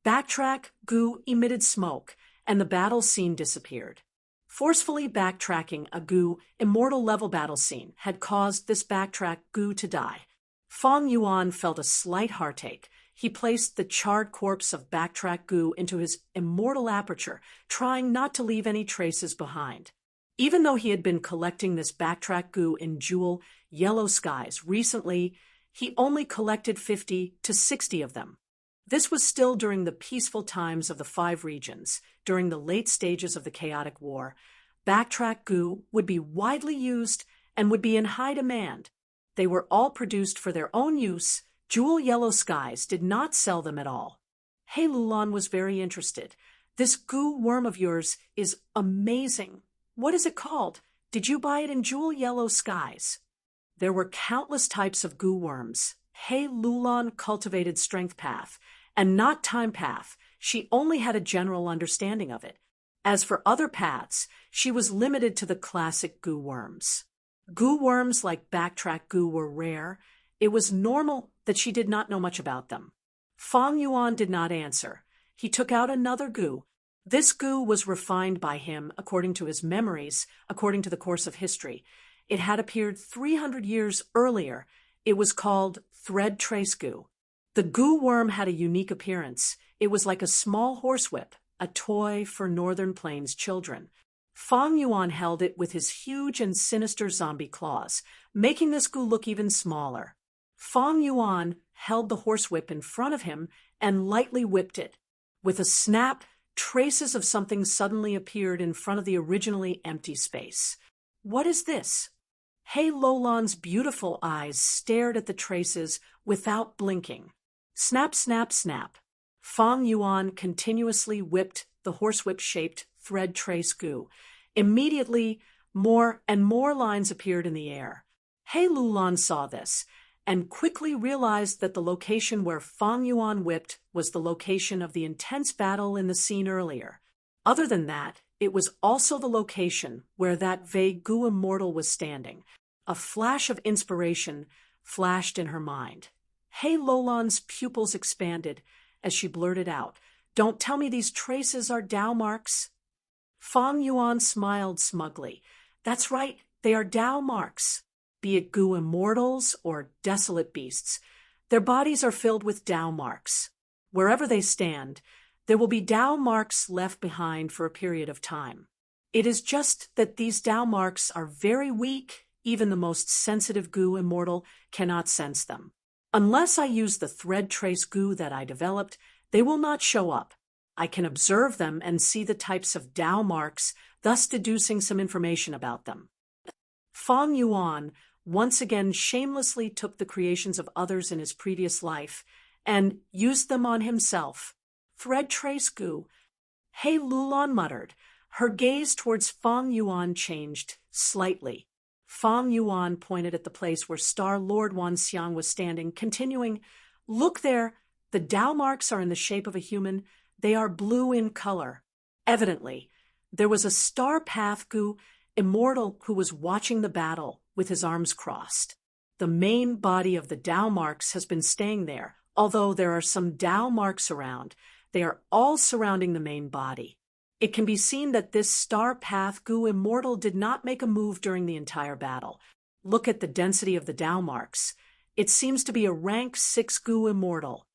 [SPEAKER 1] Backtrack Goo emitted smoke, and the battle scene disappeared. Forcefully backtracking a goo immortal level battle scene had caused this Backtrack Goo to die. Fang Yuan felt a slight heartache. He placed the charred corpse of Backtrack Goo into his immortal aperture, trying not to leave any traces behind. Even though he had been collecting this Backtrack Goo in jewel yellow skies recently, he only collected 50 to 60 of them. This was still during the peaceful times of the 5 regions. During the late stages of the chaotic war, Backtrack Goo would be widely used and would be in high demand. They were all produced for their own use. Jewel Yellow Skies did not sell them at all. He Lulan was very interested. This goo worm of yours is amazing. What is it called? Did you buy it in Jewel Yellow Skies? There were countless types of goo worms. He Lulan cultivated Strength Path, and not Time Path. She only had a general understanding of it. As for other paths, she was limited to the classic goo worms. Goo worms like Backtrack Goo were rare. It was normal that she did not know much about them. Fang Yuan did not answer. He took out another goo. This goo was refined by him according to his memories, according to the course of history. It had appeared 300 years earlier. It was called Thread Trace Goo. The goo worm had a unique appearance. It was like a small horsewhip, a toy for Northern Plains children. Fang Yuan held it with his huge and sinister zombie claws, making this goo look even smaller. Fang Yuan held the horsewhip in front of him and lightly whipped it. With a snap, traces of something suddenly appeared in front of the originally empty space. What is this? Hei Lolan's beautiful eyes stared at the traces without blinking. Snap, snap, snap. Fang Yuan continuously whipped the horsewhip-shaped thread trace goo. Immediately, more and more lines appeared in the air. Hei Lulan saw this and quickly realized that the location where Fang Yuan whipped was the location of the intense battle in the scene earlier. Other than that, it was also the location where that vague goo immortal was standing. A flash of inspiration flashed in her mind. Hei Lolan's pupils expanded as she blurted out, "Don't tell me these traces are Dao marks." Fang Yuan smiled smugly. "That's right, they are Dao marks. Be it goo immortals or desolate beasts, their bodies are filled with Dao marks. Wherever they stand, there will be Dao marks left behind for a period of time. It is just that these Dao marks are very weak, even the most sensitive goo immortal cannot sense them. Unless I use the thread trace goo that I developed, they will not show up. I can observe them and see the types of Dao marks, thus deducing some information about them." Fang Yuan once again shamelessly took the creations of others in his previous life and used them on himself. "Thread trace goo," Hei Lulan muttered. Her gaze towards Fang Yuan changed slightly. Fang Yuan pointed at the place where Star Lord Wanxiang was standing, continuing, "Look there, the Dao marks are in the shape of a human. They are blue in color." Evidently, there was a Star Path Goo immortal who was watching the battle with his arms crossed. The main body of the Dao marks has been staying there. Although there are some Dao marks around, they are all surrounding the main body. It can be seen that this Star Path Goo immortal did not make a move during the entire battle. Look at the density of the Dao marks. It seems to be a rank 6 Goo immortal.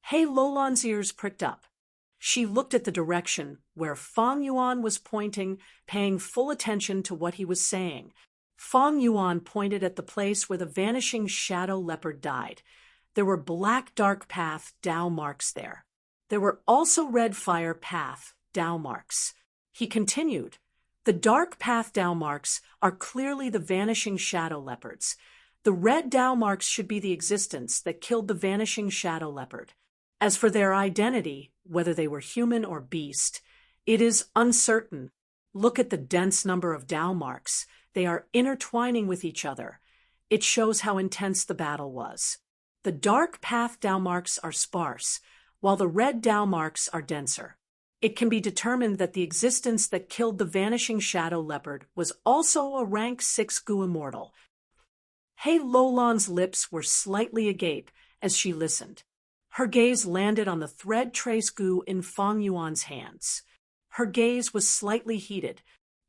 [SPEAKER 1] Hei Lolan's ears pricked up. She looked at the direction where Fang Yuan was pointing, paying full attention to what he was saying. Fang Yuan pointed at the place where the vanishing shadow leopard died. There were black dark path Dao marks there. There were also red fire path Dao marks. He continued, "The dark path Dao marks are clearly the vanishing shadow leopards. The red Dao marks should be the existence that killed the vanishing shadow leopard. As for their identity, whether they were human or beast, it is uncertain. Look at the dense number of Dao marks. They are intertwining with each other. It shows how intense the battle was. The dark path Dao marks are sparse, while the red Dao marks are denser. It can be determined that the existence that killed the vanishing shadow leopard was also a rank 6 Goo immortal." Hei Lolan's lips were slightly agape as she listened. Her gaze landed on the thread trace goo in Fang Yuan's hands. Her gaze was slightly heated.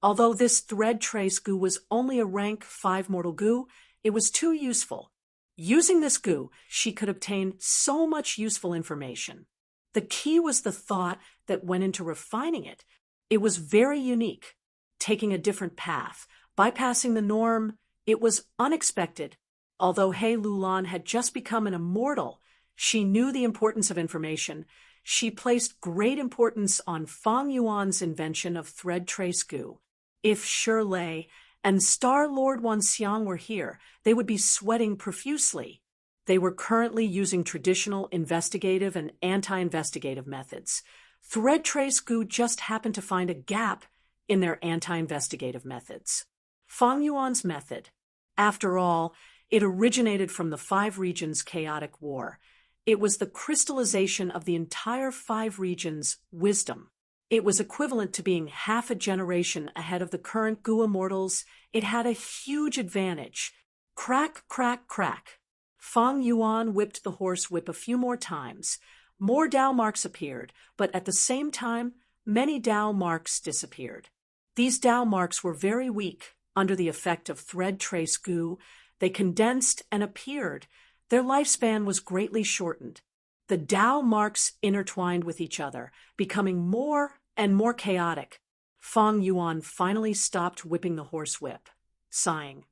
[SPEAKER 1] Although this thread trace goo was only a rank 5 mortal goo, it was too useful. Using this goo, she could obtain so much useful information. The key was the thought that went into refining it. It was very unique, taking a different path, bypassing the norm. It was unexpected. Although Hei Lulan had just become an immortal, she knew the importance of information. She placed great importance on Fang Yuan's invention of thread trace goo. If Shirley and Star Lord Wanxiang were here, they would be sweating profusely. They were currently using traditional investigative and anti-investigative methods. Thread trace goo just happened to find a gap in their anti-investigative methods. Fang Yuan's method. After all, it originated from the 5 regions' chaotic war. It was the crystallization of the entire 5 regions' wisdom. It was equivalent to being half a generation ahead of the current Goo Immortals. It had a huge advantage. Crack, crack, crack. Fang Yuan whipped the horse whip a few more times. More Dao marks appeared, but at the same time, many Dao marks disappeared. These Dao marks were very weak under the effect of thread trace goo. They condensed and appeared. Their lifespan was greatly shortened. The Tao marks intertwined with each other, becoming more and more chaotic. Fang Yuan finally stopped whipping the horsewhip, sighing.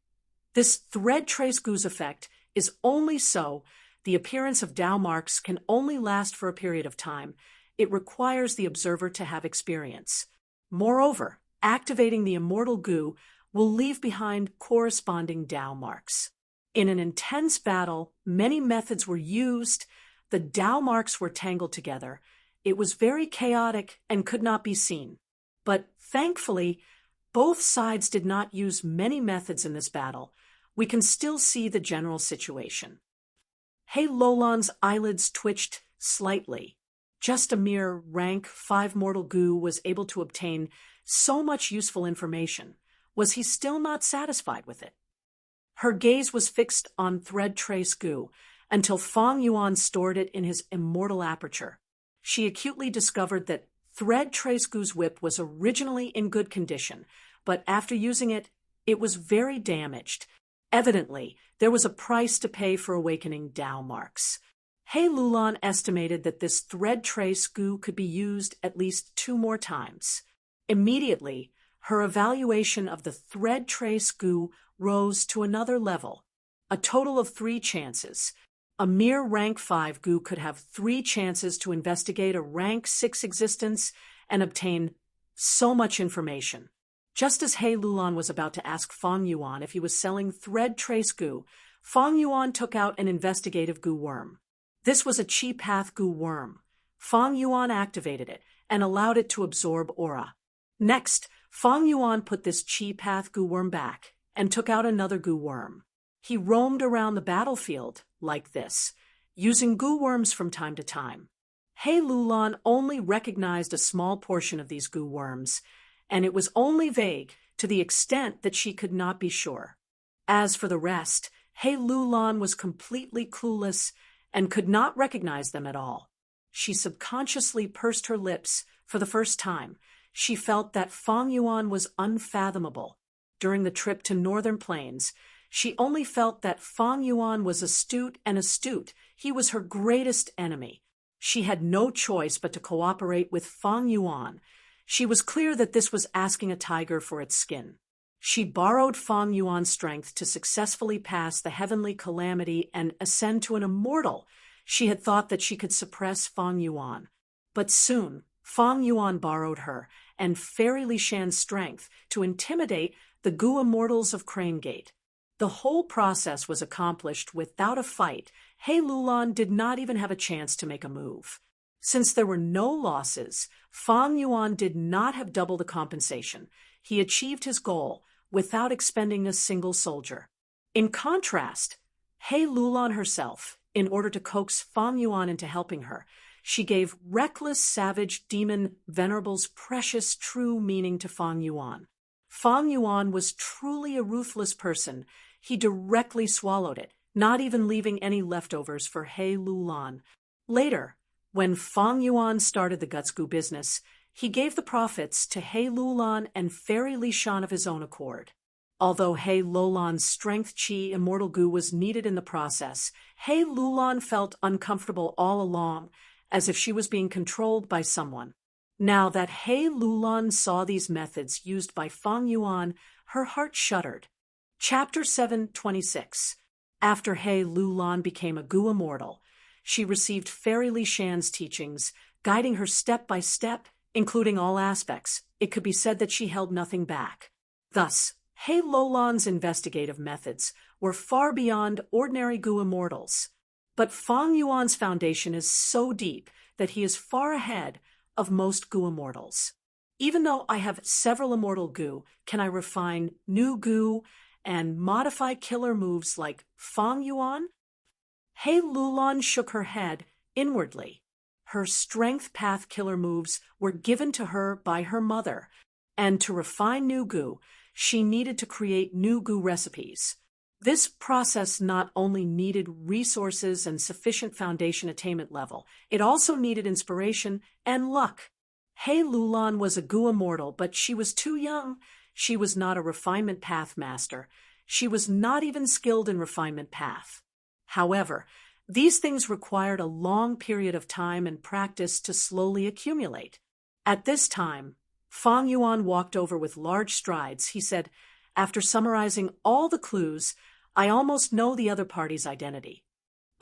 [SPEAKER 1] This thread trace goose effect is only so. The appearance of Tao marks can only last for a period of time. It requires the observer to have experience. Moreover, activating the immortal goo will leave behind corresponding Tao marks. In an intense battle, many methods were used. The Tao marks were tangled together. It was very chaotic and could not be seen. But thankfully, both sides did not use many methods in this battle. We can still see the general situation. He Lulan's eyelids twitched slightly. Just a mere rank 5 mortal goo was able to obtain so much useful information. Was he still not satisfied with it? Her gaze was fixed on thread trace goo until Fang Yuan stored it in his immortal aperture. She acutely discovered that thread trace goo's whip was originally in good condition, but after using it, it was very damaged. Evidently, there was a price to pay for awakening Tao marks. He Lulan estimated that this thread trace goo could be used at least 2 more times. Immediately, her evaluation of the thread trace goo rose to another level. A total of 3 chances. A mere rank 5 goo could have 3 chances to investigate a rank 6 existence and obtain so much information. Just as He Lulan was about to ask Fang Yuan if he was selling thread trace goo, Fang Yuan took out an investigative goo worm. This was a chi path goo worm. Fang Yuan activated it and allowed it to absorb aura. Next, Fang Yuan put this chi path goo worm back and took out another goo worm. He roamed around the battlefield like this, using goo worms from time to time. He Lulan only recognized a small portion of these goo worms, and it was only vague to the extent that she could not be sure. As for the rest, He Lulan was completely clueless and could not recognize them at all. She subconsciously pursed her lips for the first time. She felt that Fang Yuan was unfathomable. During the trip to Northern Plains, she only felt that Fang Yuan was astute and astute. He was her greatest enemy. She had no choice but to cooperate with Fang Yuan. She was clear that this was asking a tiger for its skin. She borrowed Fang Yuan's strength to successfully pass the heavenly calamity and ascend to an immortal. She had thought that she could suppress Fang Yuan. But soon, Fang Yuan borrowed her and Fairy Li Shan's strength to intimidate the Gu immortals of Crane Gate. The whole process was accomplished without a fight. He Lulan did not even have a chance to make a move. Since there were no losses, Fang Yuan did not have double the compensation. He achieved his goal without expending a single soldier. In contrast, He Lulan herself, in order to coax Fang Yuan into helping her, she gave reckless, savage demon Venerable's precious true meaning to Fang Yuan. Fang Yuan was truly a ruthless person. He directly swallowed it, not even leaving any leftovers for He Lulan. Later, when Fang Yuan started the Gutsgu business, he gave the profits to He Lulan and Fairy Li Shan of his own accord. Although He Lulan's strength chi immortal goo was needed in the process, He Lulan felt uncomfortable all along, as if she was being controlled by someone. Now that He Lulan saw these methods used by Fang Yuan, her heart shuddered. Chapter 726. After He Lulan became a Gu immortal, she received Fairy Li Shan's teachings, guiding her step by step, including all aspects. It could be said that she held nothing back. Thus, He Lulan's investigative methods were far beyond ordinary Gu immortals. But Fang Yuan's foundation is so deep that he is far ahead of most Gu immortals. Even though I have several immortal Gu, can I refine new Gu and modify killer moves like Fang Yuan? He Lulan shook her head inwardly. Her strength path killer moves were given to her by her mother, and to refine new Gu, she needed to create new Gu recipes. This process not only needed resources and sufficient foundation attainment level, it also needed inspiration and luck. He Lulan was a Gu immortal, but she was too young. She was not a refinement path master. She was not even skilled in refinement path. However, These things required a long period of time and practice to slowly accumulate. At this time, Fang Yuan walked over with large strides. He said, "After summarizing all the clues, I almost know the other party's identity.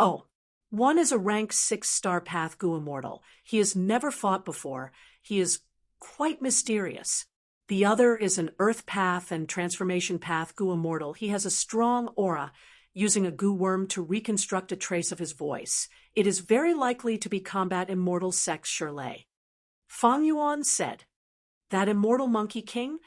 [SPEAKER 1] Oh, one is a rank 6-star Path Gu immortal. He has never fought before. He is quite mysterious. The other is an Earth Path and Transformation Path Gu immortal. He has a strong aura, using a Gu worm to reconstruct a trace of his voice. It is very likely to be Combat Immortal Sex Shirley." Fang Yuan said. That immortal Monkey King?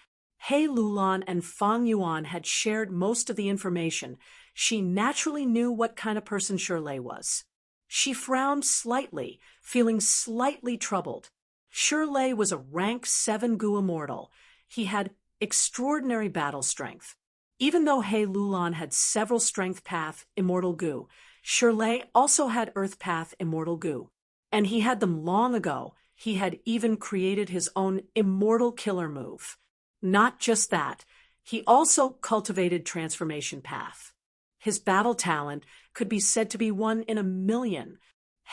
[SPEAKER 1] He Lulan and Fang Yuan had shared most of the information. She naturally knew what kind of person Shirley was. She frowned slightly, feeling slightly troubled. Shirley was a rank 7 Gu immortal. He had extraordinary battle strength. Even though He Lulan had several Strength Path Immortal Gu, Shirley also had Earth Path Immortal Gu. And he had them long ago. He had even created his own Immortal Killer move. Not just that, he also cultivated Transformation Path. His battle talent could be said to be 1 in a million.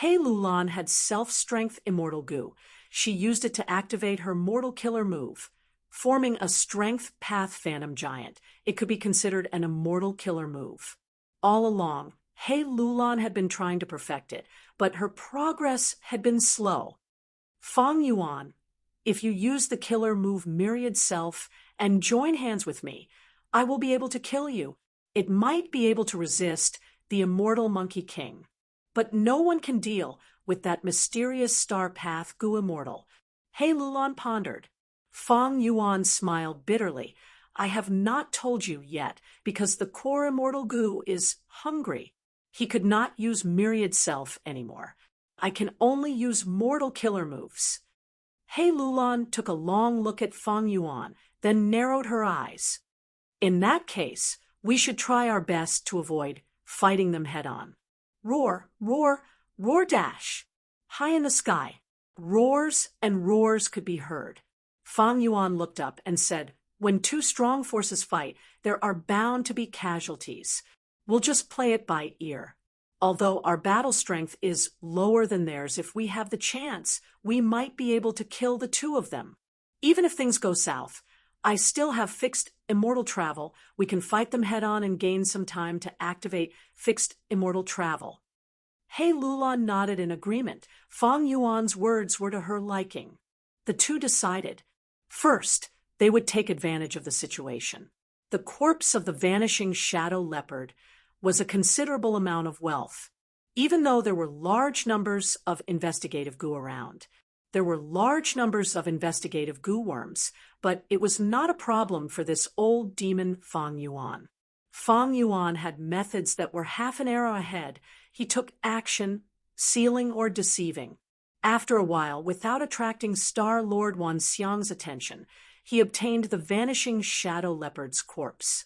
[SPEAKER 1] He Lulan had Self-Strength Immortal Gu. She used it to activate her Mortal Killer move, forming a Strength Path Phantom Giant. It could be considered an Immortal Killer move. All along, He Lulan had been trying to perfect it, but her progress had been slow. Fang Yuan, if you use the killer move Myriad Self and join hands with me, I will be able to kill you. It might be able to resist the immortal Monkey King, but no one can deal with that mysterious Star Path Gu immortal. He Lulan pondered. Fang Yuan smiled bitterly. I have not told you yet, because the core immortal Gu is hungry. He could not use Myriad Self anymore. I can only use Mortal Killer moves. He Lulan took a long look at Fang Yuan, then narrowed her eyes. In that case, we should try our best to avoid fighting them head-on. Roar, roar, roar dash. High in the sky, roars and roars could be heard. Fang Yuan looked up and said, "When two strong forces fight, there are bound to be casualties. We'll just play it by ear. Although our battle strength is lower than theirs, if we have the chance, we might be able to kill the two of them. Even if things go south, I still have fixed immortal travel. We can fight them head-on and gain some time to activate fixed immortal travel." He Lulan nodded in agreement. Fang Yuan's words were to her liking. The two decided. First, they would take advantage of the situation. The corpse of the vanishing shadow leopard was a considerable amount of wealth. Even though there were large numbers of investigative Gu around, there were large numbers of investigative Gu worms, but it was not a problem for this old demon Fang Yuan. Fang Yuan had methods that were half an arrow ahead. He took action, sealing or deceiving. After a while, without attracting Star Lord Wan Xiang's attention, he obtained the vanishing shadow leopard's corpse.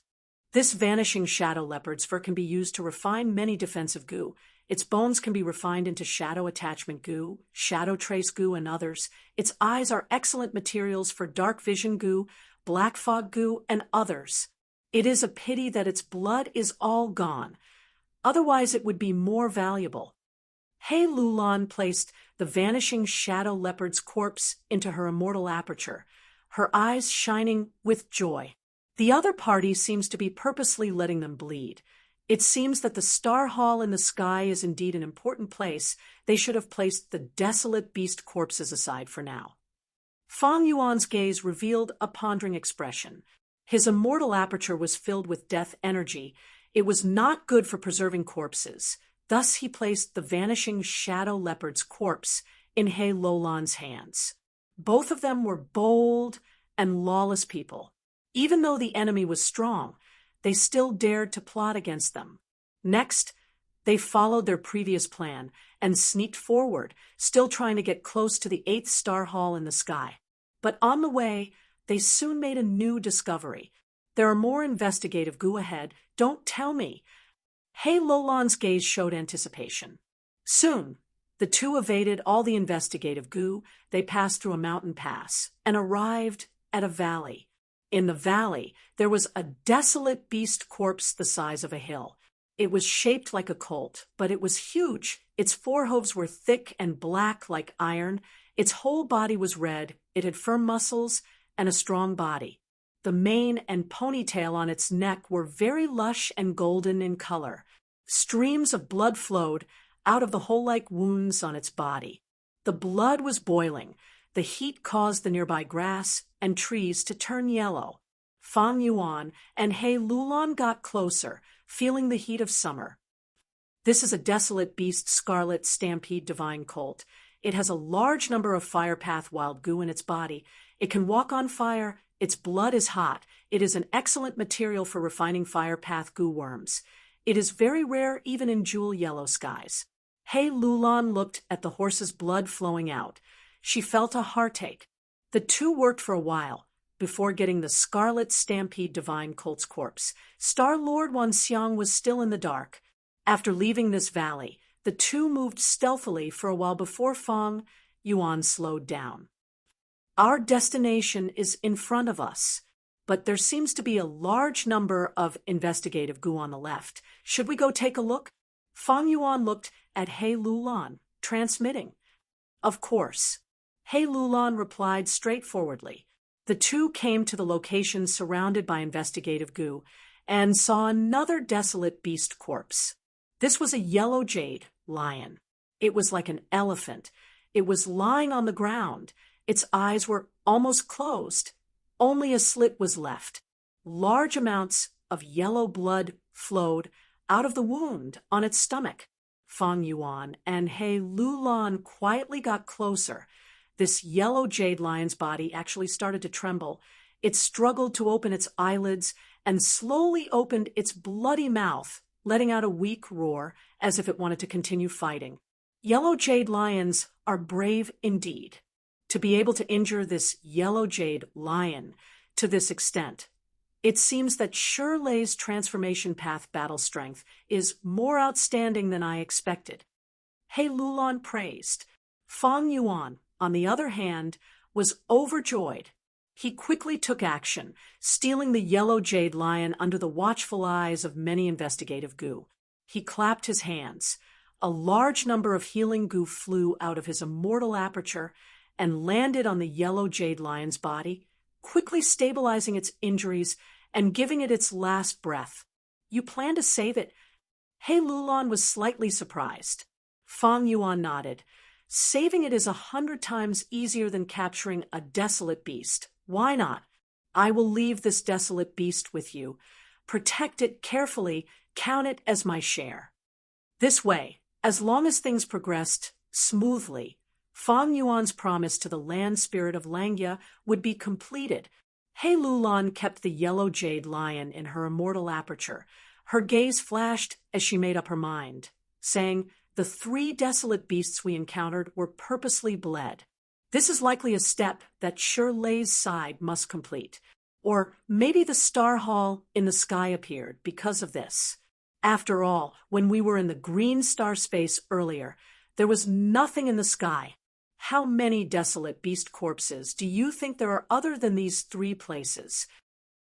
[SPEAKER 1] This vanishing shadow leopard's fur can be used to refine many defensive Gu. Its bones can be refined into shadow attachment Gu, shadow trace Gu, and others. Its eyes are excellent materials for dark vision Gu, black fog Gu, and others. It is a pity that its blood is all gone. Otherwise it would be more valuable. He Lulan placed the vanishing shadow leopard's corpse into her immortal aperture, her eyes shining with joy. The other party seems to be purposely letting them bleed. It seems that the Star Hall in the sky is indeed an important place. They should have placed the desolate beast corpses aside for now. Fang Yuan's gaze revealed a pondering expression. His immortal aperture was filled with death energy. It was not good for preserving corpses. Thus he placed the vanishing shadow leopard's corpse in He Lulan's hands. Both of them were bold and lawless people. Even though the enemy was strong, they still dared to plot against them. Next, they followed their previous plan and sneaked forward, still trying to get close to the 8th Star Hall in the sky. But on the way, they soon made a new discovery. There are more investigative Gu ahead. Don't tell me. He Lulan's gaze showed anticipation. Soon, the two evaded all the investigative Gu. They passed through a mountain pass and arrived at a valley. In the valley, there was a desolate beast corpse the size of a hill. It was shaped like a colt, but it was huge. Its forehooves were thick and black like iron. Its whole body was red. It had firm muscles and a strong body. The mane and ponytail on its neck were very lush and golden in color. Streams of blood flowed out of the hole-like wounds on its body. The blood was boiling. The heat caused the nearby grass and trees to turn yellow. Fang Yuan and He Lulan got closer, feeling the heat of summer. This is a desolate beast scarlet stampede divine colt. It has a large number of fire path wild goo in its body. It can walk on fire. Its blood is hot. It is an excellent material for refining fire path goo worms. It is very rare even in jewel yellow skies. He Lulan looked at the horse's blood flowing out. She felt a heartache. The two worked for a while before getting the scarlet stampede divine colt's corpse. Star Lord Wanxiang was still in the dark. After leaving this valley, the two moved stealthily for a while before Fang Yuan slowed down. Our destination is in front of us, but there seems to be a large number of investigative goo on the left. Should we go take a look? Fang Yuan looked at He Lulan, transmitting. Of course. He Lulan replied straightforwardly. The two came to the location surrounded by investigative goo and saw another desolate beast corpse. This was a yellow jade lion. It was like an elephant. It was lying on the ground. Its eyes were almost closed. Only a slit was left. Large amounts of yellow blood flowed out of the wound on its stomach. Fang Yuan and He Lulan quietly got closer. This yellow jade lion's body actually started to tremble. It struggled to open its eyelids and slowly opened its bloody mouth, letting out a weak roar as if it wanted to continue fighting. Yellow jade lions are brave indeed. To be able to injure this yellow jade lion to this extent, it seems that Shirley's transformation path battle strength is more outstanding than I expected. He Lulan praised. Fang Yuan, on the other hand, was overjoyed. He quickly took action, stealing the yellow jade lion under the watchful eyes of many investigative goo. He clapped his hands. A large number of healing goo flew out of his immortal aperture and landed on the yellow jade lion's body, quickly stabilizing its injuries and giving it its last breath. You plan to save it? He Lulan was slightly surprised. Fang Yuan nodded. Saving it is 100 times easier than capturing a desolate beast. Why not? I will leave this desolate beast with you. Protect it carefully. Count it as my share. This way, as long as things progressed smoothly, Fang Yuan's promise to the land spirit of Langya would be completed. He Lulan kept the yellow jade lion in her immortal aperture. Her gaze flashed as she made up her mind, saying, "The 3 desolate beasts we encountered were purposely bled. This is likely a step that Shirley's side must complete. Or maybe the star hall in the sky appeared because of this. After all, when we were in the green star space earlier, there was nothing in the sky. How many desolate beast corpses do you think there are other than these 3 places?"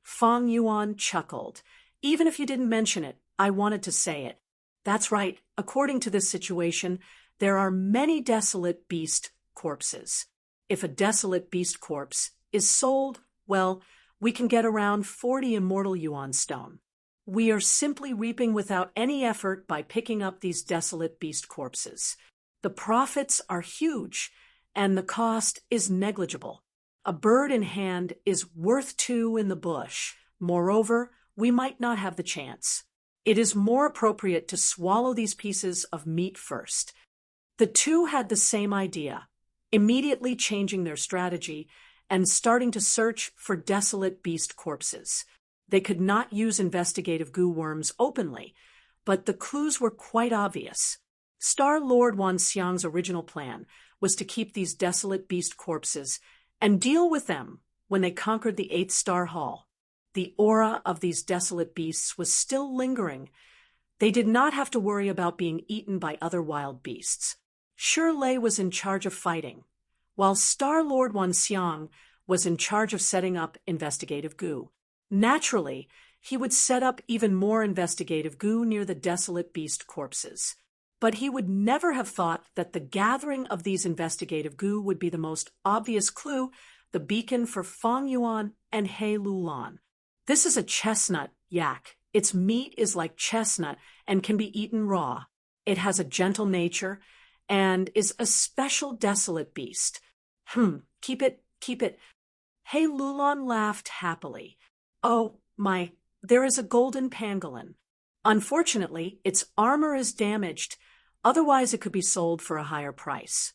[SPEAKER 1] Fang Yuan chuckled. "Even if you didn't mention it, I wanted to say it. That's right. According to this situation, there are many desolate beast corpses. If a desolate beast corpse is sold, well, we can get around 40 immortal yuan stone. We are simply reaping without any effort by picking up these desolate beast corpses. The profits are huge, and the cost is negligible. A bird in hand is worth 2 in the bush. Moreover, we might not have the chance. It is more appropriate to swallow these pieces of meat first." The two had the same idea, immediately changing their strategy and starting to search for desolate beast corpses. They could not use investigative goo worms openly, but the clues were quite obvious. Star Lord Wanxiang's original plan was to keep these desolate beast corpses and deal with them when they conquered the 8th star hall. The aura of these desolate beasts was still lingering. They did not have to worry about being eaten by other wild beasts. Shirley was in charge of fighting, while Star Lord Wanxiang was in charge of setting up investigative goo. Naturally, he would set up even more investigative goo near the desolate beast corpses. But he would never have thought that the gathering of these investigative goo would be the most obvious clue, the beacon for Fong Yuan and He Lulan. This is a chestnut yak. Its meat is like chestnut and can be eaten raw. It has a gentle nature and is a special desolate beast. Keep it. He Lulan laughed happily. Oh, my, there is a golden pangolin. Unfortunately, its armor is damaged. Otherwise, it could be sold for a higher price.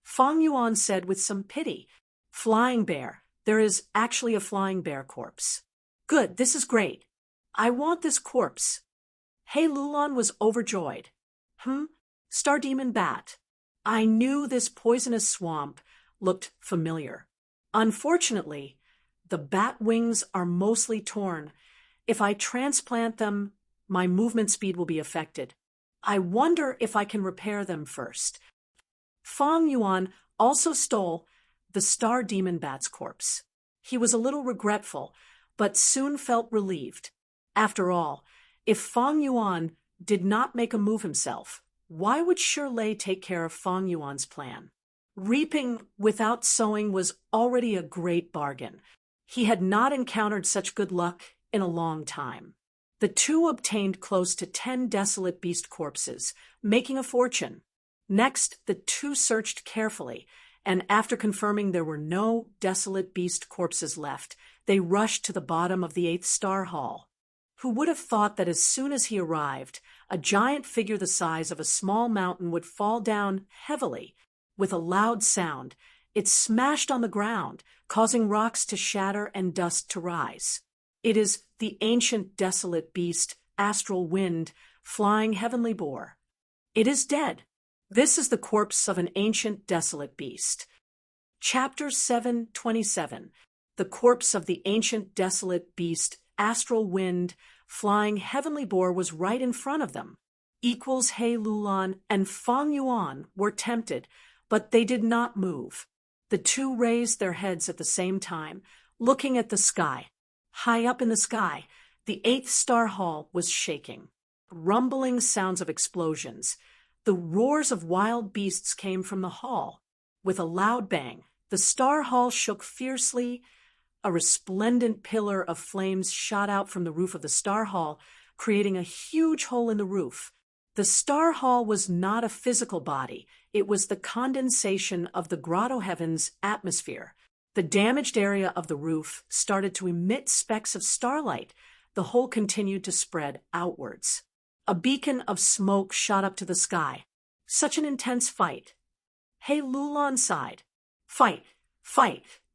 [SPEAKER 1] Fong Yuan said with some pity, Flying bear. There is actually a flying bear corpse. Good, this is great. I want this corpse. He Lulan was overjoyed. Star demon bat. I knew this poisonous swamp looked familiar. Unfortunately, the bat wings are mostly torn. If I transplant them, my movement speed will be affected. I wonder if I can repair them first. Fong Yuan also stole the star demon bat's corpse. He was a little regretful, but soon felt relieved. After all, if Fong Yuan did not make a move himself, why would Shirley take care of Fong Yuan's plan? Reaping without sowing was already a great bargain. He had not encountered such good luck in a long time. The two obtained close to 10 desolate beast corpses, making a fortune. Next, the two searched carefully, and after confirming there were no desolate beast corpses left, they rushed to the bottom of the 8th star hall. Who would have thought that as soon as he arrived, a giant figure the size of a small mountain would fall down heavily. With a loud sound, it smashed on the ground, causing rocks to shatter and dust to rise. It is the ancient desolate beast, astral wind, flying heavenly boar. It is dead. This is the corpse of an ancient desolate beast. Chapter 727. The corpse of the ancient desolate beast, astral wind, flying heavenly boar was right in front of them. He Lulan and Fong Yuan were tempted, but they did not move. The two raised their heads at the same time, looking at the sky. High up in the sky, the 8th star hall was shaking. Rumbling sounds of explosions. The roars of wild beasts came from the hall. With a loud bang, the star hall shook fiercely. A resplendent pillar of flames shot out from the roof of the star hall, creating a huge hole in the roof. The star hall was not a physical body. It was the condensation of the grotto heaven's atmosphere. The damaged area of the roof started to emit specks of starlight. The hole continued to spread outwards. A beacon of smoke shot up to the sky. Such an intense fight. He Lulan sighed. Fight.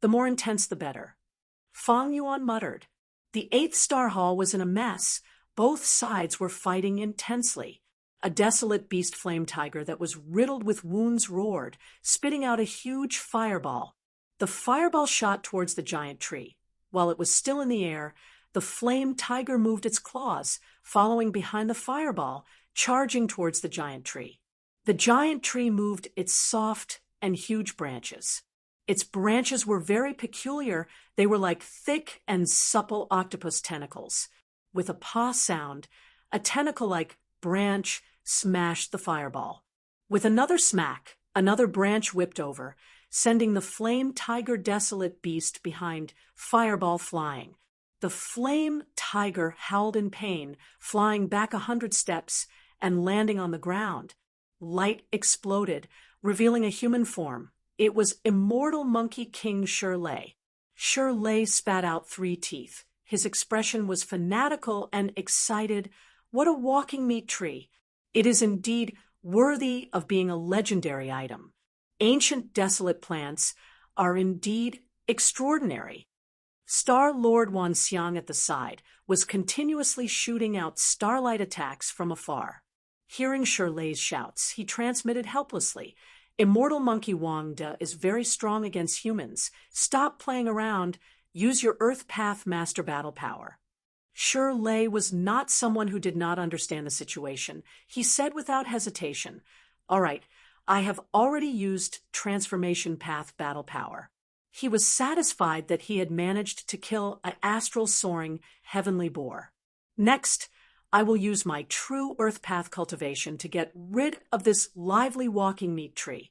[SPEAKER 1] The more intense, the better. Fong Yuan muttered. The 8th star hall was in a mess. Both sides were fighting intensely. A desolate beast flame tiger that was riddled with wounds roared, spitting out a huge fireball. The fireball shot towards the giant tree. While it was still in the air, the flame tiger moved its claws, following behind the fireball, charging towards the giant tree. The giant tree moved its soft and huge branches. Its branches were very peculiar. They were like thick and supple octopus tentacles. With a paw sound, a tentacle-like branch smashed the fireball. With another smack, another branch whipped over, sending the flame tiger desolate beast behind, fireball flying. The flame tiger howled in pain, flying back 100 steps and landing on the ground. Light exploded, revealing a human form. It was immortal Monkey King Shirley. Shirley spat out 3 teeth. His expression was fanatical and excited. What a walking meat tree! It is indeed worthy of being a legendary item. Ancient desolate plants are indeed extraordinary. Star Lord Wanxiang at the side was continuously shooting out starlight attacks from afar. Hearing Shirley's shouts, he transmitted helplessly. Immortal Monkey Wangda is very strong against humans. Stop playing around. Use your Earth Path Master Battle Power. Shirley was not someone who did not understand the situation. He said without hesitation, All right, I have already used Transformation Path Battle Power. He was satisfied that he had managed to kill an astral soaring heavenly boar. Next, I will use my true earth path cultivation to get rid of this lively walking meat tree.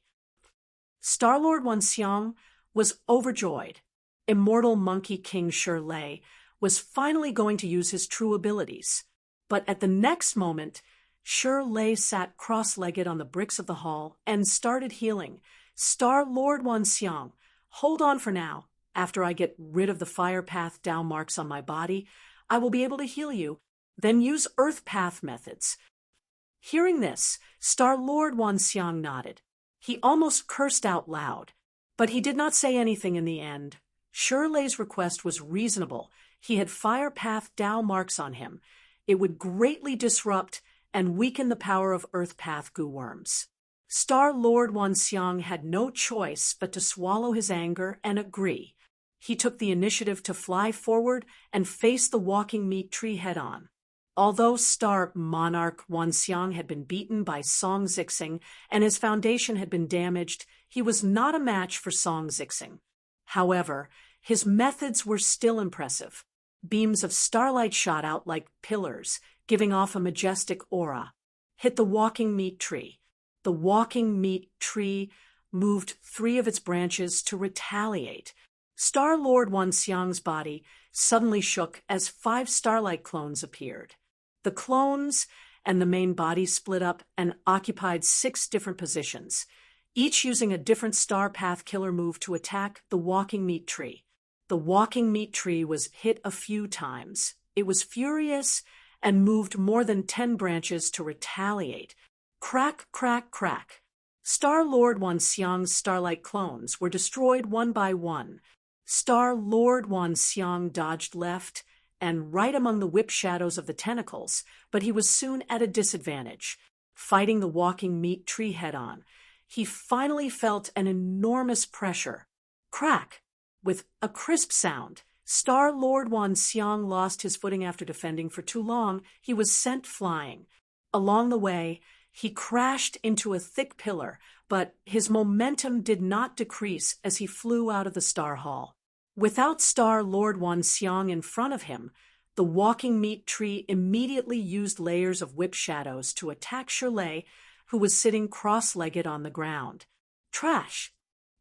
[SPEAKER 1] Star-Lord Wanxiang was overjoyed. Immortal Monkey King Shirley was finally going to use his true abilities. But at the next moment, Shirley sat cross-legged on the bricks of the hall and started healing. Star-Lord Wanxiang, hold on for now. After I get rid of the fire path Dao marks on my body, I will be able to heal you. Then use earth path methods. Hearing this, Star-Lord Wanxiang nodded. He almost cursed out loud, but he did not say anything in the end. Shirley's request was reasonable. He had fire path Dao marks on him. It would greatly disrupt and weaken the power of earth path goo worms. Star-Lord Wanxiang had no choice but to swallow his anger and agree. He took the initiative to fly forward and face the walking meat tree head-on. Although Star Monarch Wanxiang had been beaten by Song Zixing and his foundation had been damaged, he was not a match for Song Zixing. However, his methods were still impressive. Beams of starlight shot out like pillars, giving off a majestic aura. Hit the walking meat tree. The walking meat tree moved 3 of its branches to retaliate. Star-Lord Wanxiang's body suddenly shook as 5 starlight clones appeared. The clones and the main body split up and occupied 6 different positions, each using a different star path killer move to attack the walking meat tree. The walking meat tree was hit a few times. It was furious and moved more than 10 branches to retaliate. Crack, crack, crack. Star-Lord Wanxiang's starlight clones were destroyed one by one. Star-Lord Wanxiang dodged left and right among the whip shadows of the tentacles, but he was soon at a disadvantage. Fighting the walking meat tree head-on, he finally felt an enormous pressure. Crack! With a crisp sound, Star-Lord Wanxiang lost his footing after defending for too long. He was sent flying. Along the way, he crashed into a thick pillar, but his momentum did not decrease as he flew out of the Star Hall. Without Star-Lord Wanxiang in front of him, the walking meat tree immediately used layers of whip shadows to attack Shirley, who was sitting cross-legged on the ground. Trash!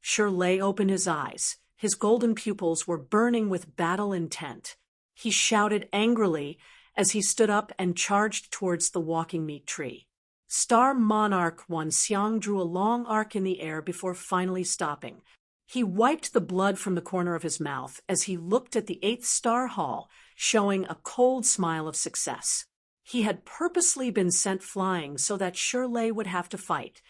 [SPEAKER 1] Shirley opened his eyes. His golden pupils were burning with battle intent. He shouted angrily as he stood up and charged towards the walking meat tree. Star Monarch Wanxiang drew a long arc in the air before finally stopping. He wiped the blood from the corner of his mouth as he looked at the 8th Star Hall, showing a cold smile of success. He had purposely been sent flying so that Shirley would have to fight.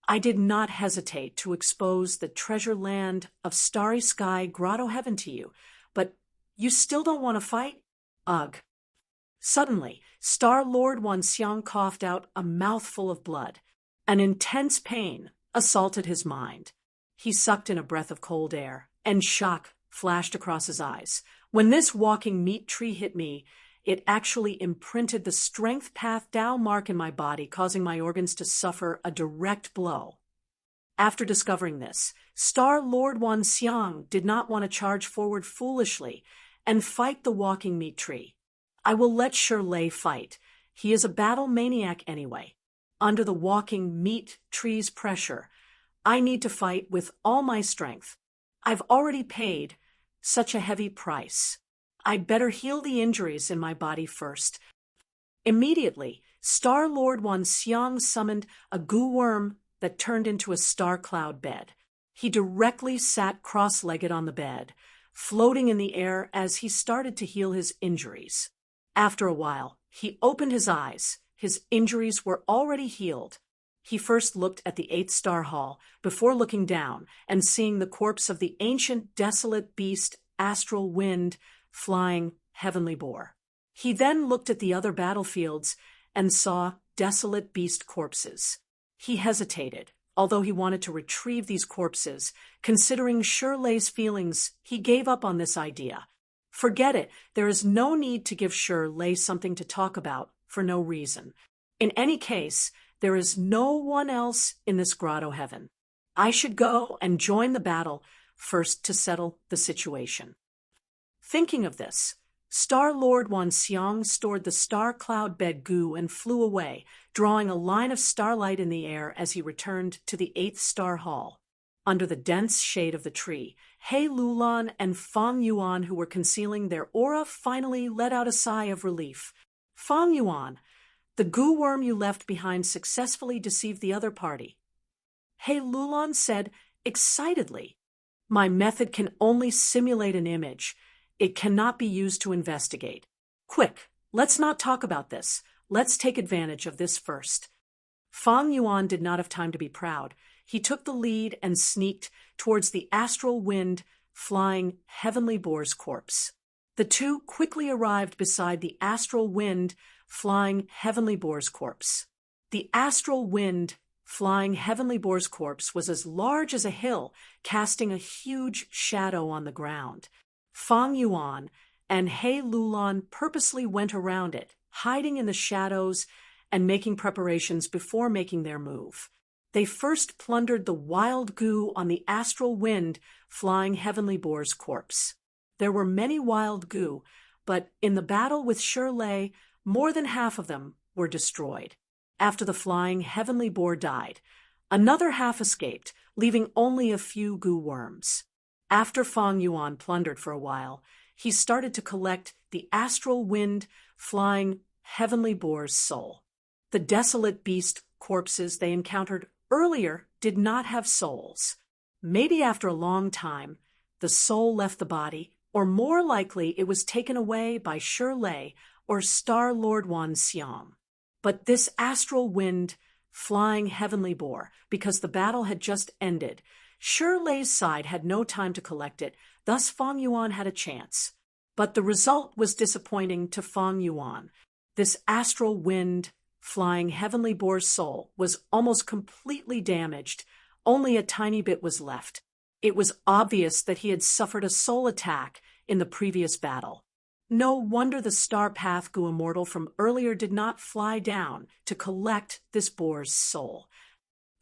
[SPEAKER 1] I did not hesitate to expose the treasure land of Starry Sky Grotto Heaven to you, but you still don't want to fight? Ugh. Suddenly, Star-Lord Wanxiang coughed out a mouthful of blood. An intense pain assaulted his mind. He sucked in a breath of cold air, and shock flashed across his eyes. When this walking meat tree hit me, it actually imprinted the strength path Dao mark in my body, causing my organs to suffer a direct blow. After discovering this, Star-Lord Wanxiang did not want to charge forward foolishly and fight the walking meat tree. I will let Shirley fight. He is a battle maniac anyway. Under the walking meat tree's pressure, I need to fight with all my strength. I've already paid such a heavy price. I'd better heal the injuries in my body first. Immediately, Star-Lord Wanxiang summoned a goo worm that turned into a star cloud bed. He directly sat cross-legged on the bed, floating in the air as he started to heal his injuries. After a while, he opened his eyes. His injuries were already healed. He first looked at the 8th Star Hall before looking down and seeing the corpse of the ancient desolate beast Astral Wind flying heavenly boar. He then looked at the other battlefields and saw desolate beast corpses. He hesitated, although he wanted to retrieve these corpses. Considering Shirley's feelings, he gave up on this idea. Forget it, there is no need to give Shirley something to talk about for no reason. In any case, there is no one else in this grotto heaven. I should go and join the battle first to settle the situation. Thinking of this, Star-Lord Wanxiang stored the star cloud bed goo and flew away, drawing a line of starlight in the air as he returned to the 8th star hall. Under the dense shade of the tree, He Lulan and Fang Yuan, who were concealing their aura, finally let out a sigh of relief. Fang Yuan, the goo worm you left behind successfully deceived the other party. He Lulan said excitedly. My method can only simulate an image. It cannot be used to investigate. Quick, let's not talk about this. Let's take advantage of this first. Fang Yuan did not have time to be proud. He took the lead and sneaked towards the astral wind, flying heavenly boar's corpse. The two quickly arrived beside the astral wind, flying heavenly boar's corpse. The astral wind, flying heavenly boar's corpse was as large as a hill, casting a huge shadow on the ground. Fang Yuan and He Lulan purposely went around it, hiding in the shadows and making preparations before making their move. They first plundered the wild goo on the astral wind, flying heavenly boar's corpse. There were many wild goo, but in the battle with Shirley, more than half of them were destroyed. After the flying heavenly boar died, another half escaped, leaving only a few goo worms. After Fang Yuan plundered for a while, he started to collect the astral wind, flying heavenly boar's soul. The desolate beast corpses they encountered earlier did not have souls. Maybe after a long time, the soul left the body, or more likely it was taken away by Shirley or Star-Lord Wanxiang. But this astral wind, flying heavenly boar, because the battle had just ended, Shirley's side had no time to collect it, thus Fang Yuan had a chance. But the result was disappointing to Fang Yuan. This astral wind, flying heavenly boar's soul was almost completely damaged. Only a tiny bit was left. It was obvious that he had suffered a soul attack in the previous battle. No wonder the star path goo immortal from earlier did not fly down to collect this boar's soul.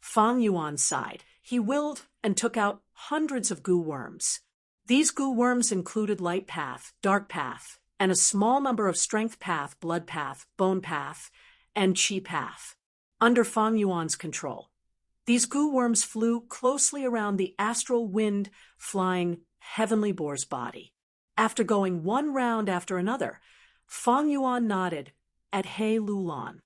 [SPEAKER 1] Fang Yuan sighed. He willed and took out hundreds of goo worms. These goo worms included light path, dark path, and a small number of strength path, blood path, bone path, and chi path. Under Fang Yuan's control, these goo worms flew closely around the astral wind, flying heavenly boar's body. After going one round after another, Fang Yuan nodded at He Lulan.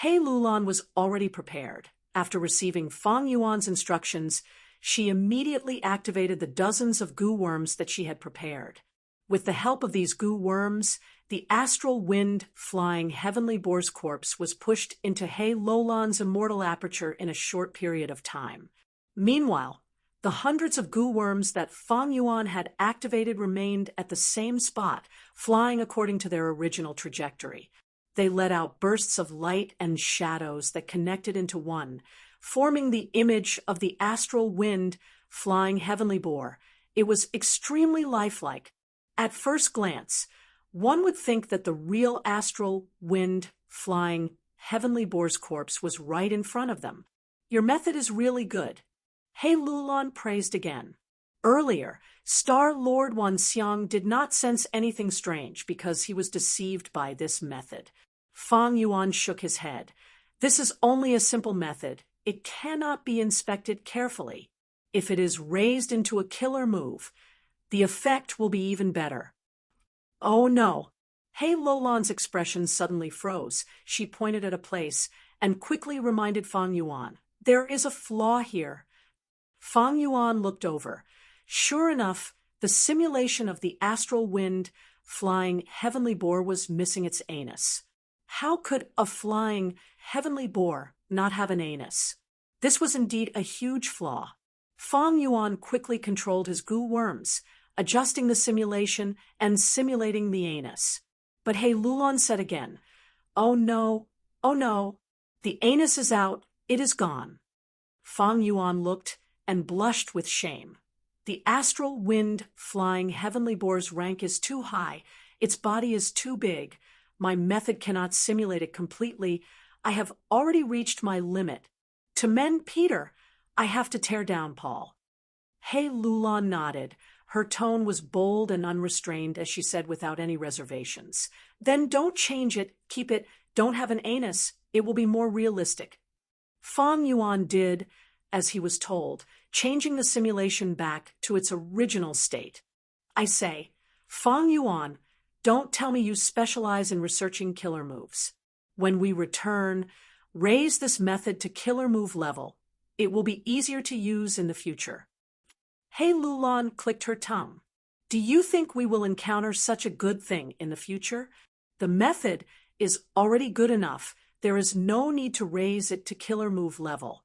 [SPEAKER 1] He Lulan was already prepared. After receiving Fang Yuan's instructions, she immediately activated the dozens of goo worms that she had prepared. With the help of these goo worms, the astral wind flying heavenly boar's corpse was pushed into He Lulan's immortal aperture in a short period of time. Meanwhile, the hundreds of goo worms that Fang Yuan had activated remained at the same spot, flying according to their original trajectory. They let out bursts of light and shadows that connected into one, forming the image of the astral wind flying heavenly boar. It was extremely lifelike. At first glance, one would think that the real astral wind flying heavenly boar's corpse was right in front of them. Your method is really good. He Lulan praised again. Earlier, Star-Lord Wanxiang did not sense anything strange because he was deceived by this method. Fang Yuan shook his head. This is only a simple method. It cannot be inspected carefully. If it is raised into a killer move, the effect will be even better. Oh no. He Lulan's expression suddenly froze. She pointed at a place and quickly reminded Fang Yuan. There is a flaw here. Fang Yuan looked over. Sure enough, the simulation of the astral wind flying heavenly boar was missing its anus. How could a flying heavenly boar not have an anus? This was indeed a huge flaw. Fang Yuan quickly controlled his goo worms, adjusting the simulation and simulating the anus. But He Lulan said again, oh no, the anus is out, it is gone. Fang Yuan looked and blushed with shame. The astral wind flying heavenly boar's rank is too high, its body is too big. My method cannot simulate it completely. I have already reached my limit. To mend Peter, I have to tear down Paul. He Lulan nodded. Her tone was bold and unrestrained as she said without any reservations. Then don't change it, keep it, don't have an anus, it will be more realistic. Fang Yuan did as he was told, changing the simulation back to its original state. I say, Fang Yuan, don't tell me you specialize in researching killer moves. When we return, raise this method to killer move level. It will be easier to use in the future. Hei Lulan clicked her tongue. Do you think we will encounter such a good thing in the future? The method is already good enough. There is no need to raise it to killer move level.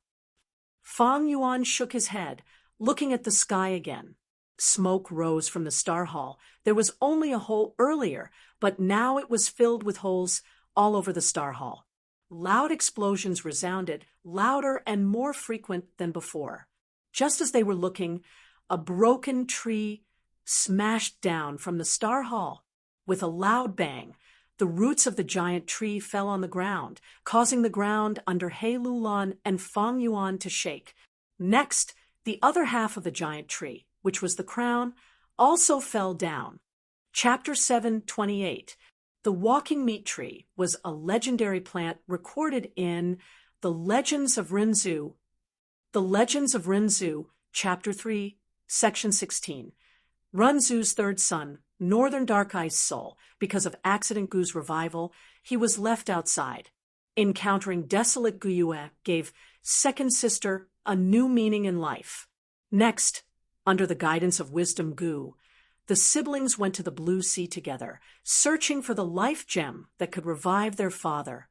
[SPEAKER 1] Fang Yuan shook his head, looking at the sky again. Smoke rose from the star hall. There was only a hole earlier, but now it was filled with holes all over the star hall. Loud explosions resounded, louder and more frequent than before. Just as they were looking, a broken tree smashed down from the star hall. With a loud bang, the roots of the giant tree fell on the ground, causing the ground under Hei Lulan and Fang Yuan to shake. Next, the other half of the giant tree, which was the crown, also fell down. Chapter 7:28. The walking meat tree was a legendary plant recorded in The Legends of Rinzhu. The Legends of Rinzhu, Chapter 3, Section 16. Rinzhu's third son, Northern Dark Ice Soul, because of Accident Gu's revival, he was left outside. Encountering Desolate Guyue gave Second Sister a new meaning in life. Next, under the guidance of Wisdom Gu, the siblings went to the Blue Sea together, searching for the life gem that could revive their father,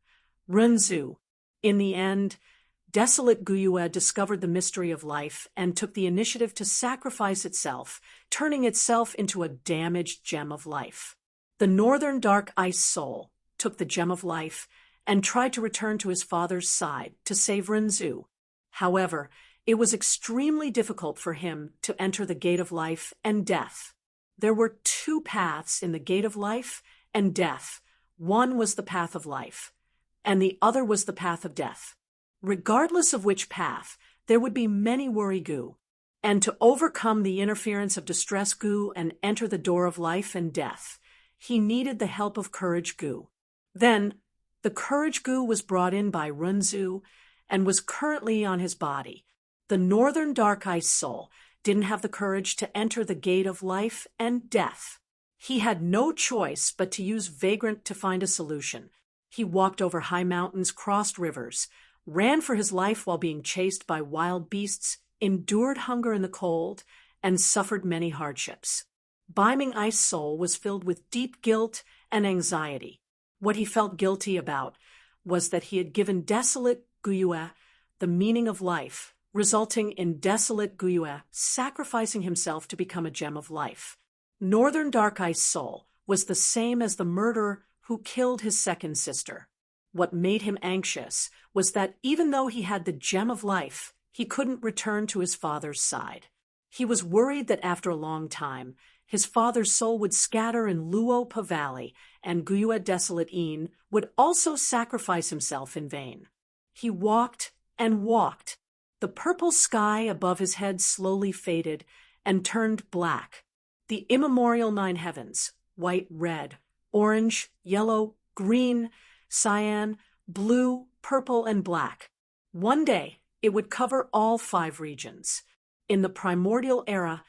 [SPEAKER 1] Rinzhu. In the end, Desolate Guyue discovered the mystery of life and took the initiative to sacrifice itself, turning itself into a damaged gem of life. The Northern Dark Ice Soul took the gem of life and tried to return to his father's side to save Rinzhu. However, it was extremely difficult for him to enter the Gate of Life and Death. There were two paths in the Gate of Life and Death. One was the path of life, and the other was the path of death. Regardless of which path, there would be many worry Gu, and to overcome the interference of distress Gu and enter the door of life and death, he needed the help of Courage Gu. Then, the Courage Gu was brought in by Rinzhu and was currently on his body. The Northern Dark Ice Soul didn't have the courage to enter the Gate of Life and Death. He had no choice but to use Vagrant to find a solution. He walked over high mountains, crossed rivers, ran for his life while being chased by wild beasts, endured hunger in the cold, and suffered many hardships. Beiming Ice Soul was filled with deep guilt and anxiety. What he felt guilty about was that he had given Desolate Guyue the meaning of life, resulting in Desolate Guyue sacrificing himself to become a gem of life. Northern Dark Ice Soul was the same as the murderer who killed his second sister. What made him anxious was that even though he had the gem of life, he couldn't return to his father's side. He was worried that after a long time, his father's soul would scatter in Luopa Valley, and Guyue Desolate Een would also sacrifice himself in vain. He walked and walked. The purple sky above his head slowly faded and turned black. The immemorial nine heavens, white, red, orange, yellow, green, cyan, blue, purple, and black. One day, it would cover all 5 regions. In the primordial era,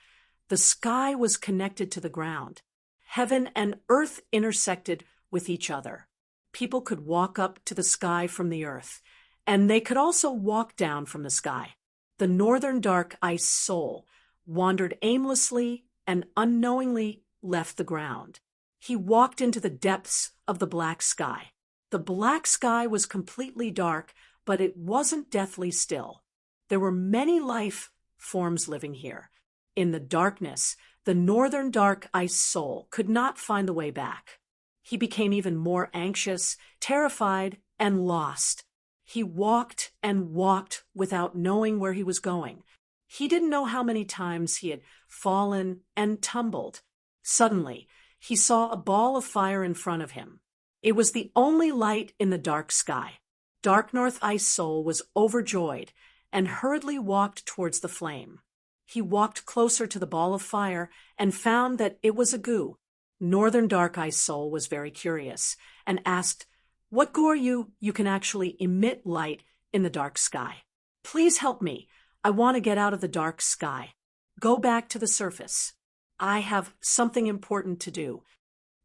[SPEAKER 1] the sky was connected to the ground. Heaven and earth intersected with each other. People could walk up to the sky from the earth, and they could also walk down from the sky. The Northern Dark Ice Soul wandered aimlessly and unknowingly left the ground. He walked into the depths of the black sky. The black sky was completely dark, but it wasn't deathly still. There were many life forms living here. In the darkness, the Northern Dark Ice Soul could not find the way back. He became even more anxious, terrified, and lost. He walked and walked without knowing where he was going. He didn't know how many times he had fallen and tumbled. Suddenly, he saw a ball of fire in front of him. It was the only light in the dark sky. Dark North Ice Soul was overjoyed and hurriedly walked towards the flame. He walked closer to the ball of fire and found that it was a goo. Northern Dark Ice Soul was very curious and asked, "What goo are you? You can actually emit light in the dark sky. Please help me. I want to get out of the dark sky. Go back to the surface. I have something important to do."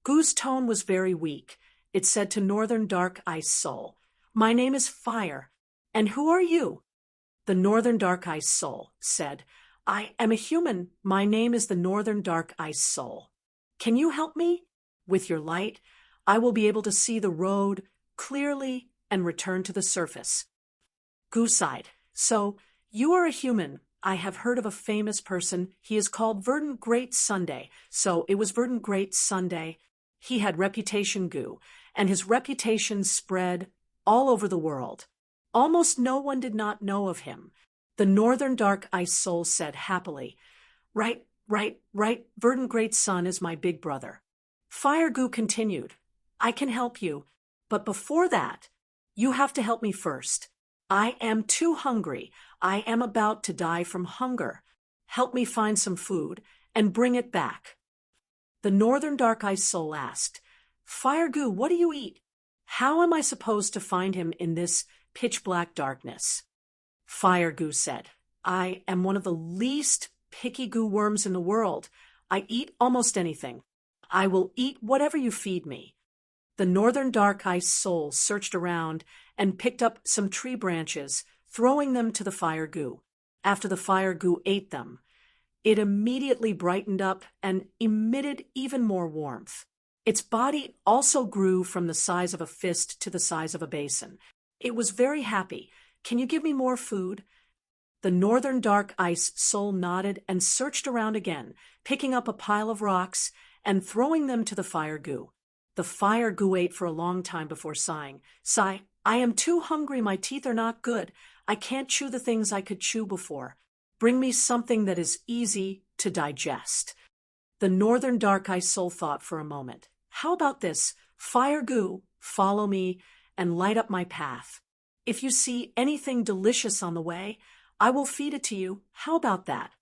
[SPEAKER 1] Goo's tone was very weak. It said to Northern Dark Ice Soul, "My name is Fire. And who are you?" The Northern Dark Ice Soul said, "I am a human. My name is the Northern Dark Ice Soul. Can you help me? With your light, I will be able to see the road clearly and return to the surface." Goo sighed. "So, you are a human. I have heard of a famous person. He is called Verdant Great Sunday." So it was Verdant Great Sunday. He had reputation, Goo, and his reputation spread all over the world. Almost no one did not know of him. The Northern Dark Ice Soul said happily, Right. Verdant Great Sun is my big brother." Fire Goo continued, "I can help you, but before that, you have to help me first. I am too hungry. I am about to die from hunger. Help me find some food and bring it back." The Northern Dark Ice Soul asked, "Fire Goo, what do you eat? How am I supposed to find him in this pitch-black darkness?" Fire Goo said, "I am one of the least picky goo worms in the world. I eat almost anything. I will eat whatever you feed me." The Northern Dark Ice Soul searched around and picked up some tree branches, throwing them to the Fire Goo. After the Fire Goo ate them, it immediately brightened up and emitted even more warmth. Its body also grew from the size of a fist to the size of a basin. It was very happy. "Can you give me more food?" The Northern Dark Ice Soul nodded and searched around again, picking up a pile of rocks and throwing them to the Fire Goo. The Fire Goo ate for a long time before sighing. "I am too hungry. My teeth are not good. I can't chew the things I could chew before. Bring me something that is easy to digest." The Northern Dark Ice Soul thought for a moment. "How about this? Fire Goo, follow me and light up my path. If you see anything delicious on the way, I will feed it to you. How about that?"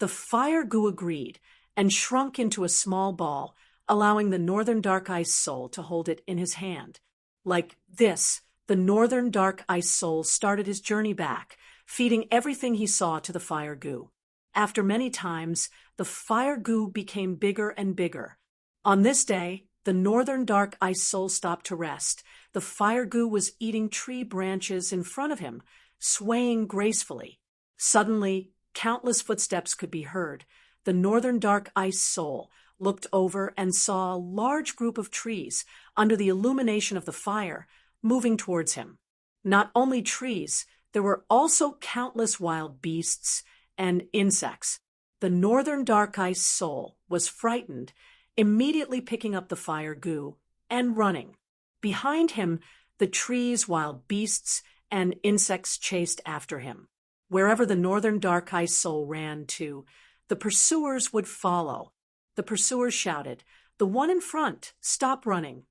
[SPEAKER 1] The Fire Goo agreed and shrunk into a small ball, allowing the Northern Dark Ice Soul to hold it in his hand. Like this, the Northern Dark Ice Soul started his journey back, feeding everything he saw to the Fire Goo. After many times, the Fire Goo became bigger and bigger. On this day, the Northern Dark Ice Soul stopped to rest. The Fire Goo was eating tree branches in front of him, swaying gracefully. Suddenly, countless footsteps could be heard. The Northern Dark Ice Soul looked over and saw a large group of trees under the illumination of the fire moving towards him. Not only trees, there were also countless wild beasts and insects. The Northern Dark Ice Soul was frightened, immediately picking up the Fire Goo and running. Behind him, the trees, wild beasts, and insects chased after him. Wherever the Northern Dark Ice Soul ran to, the pursuers would follow. The pursuers shouted, "The one in front, stop running.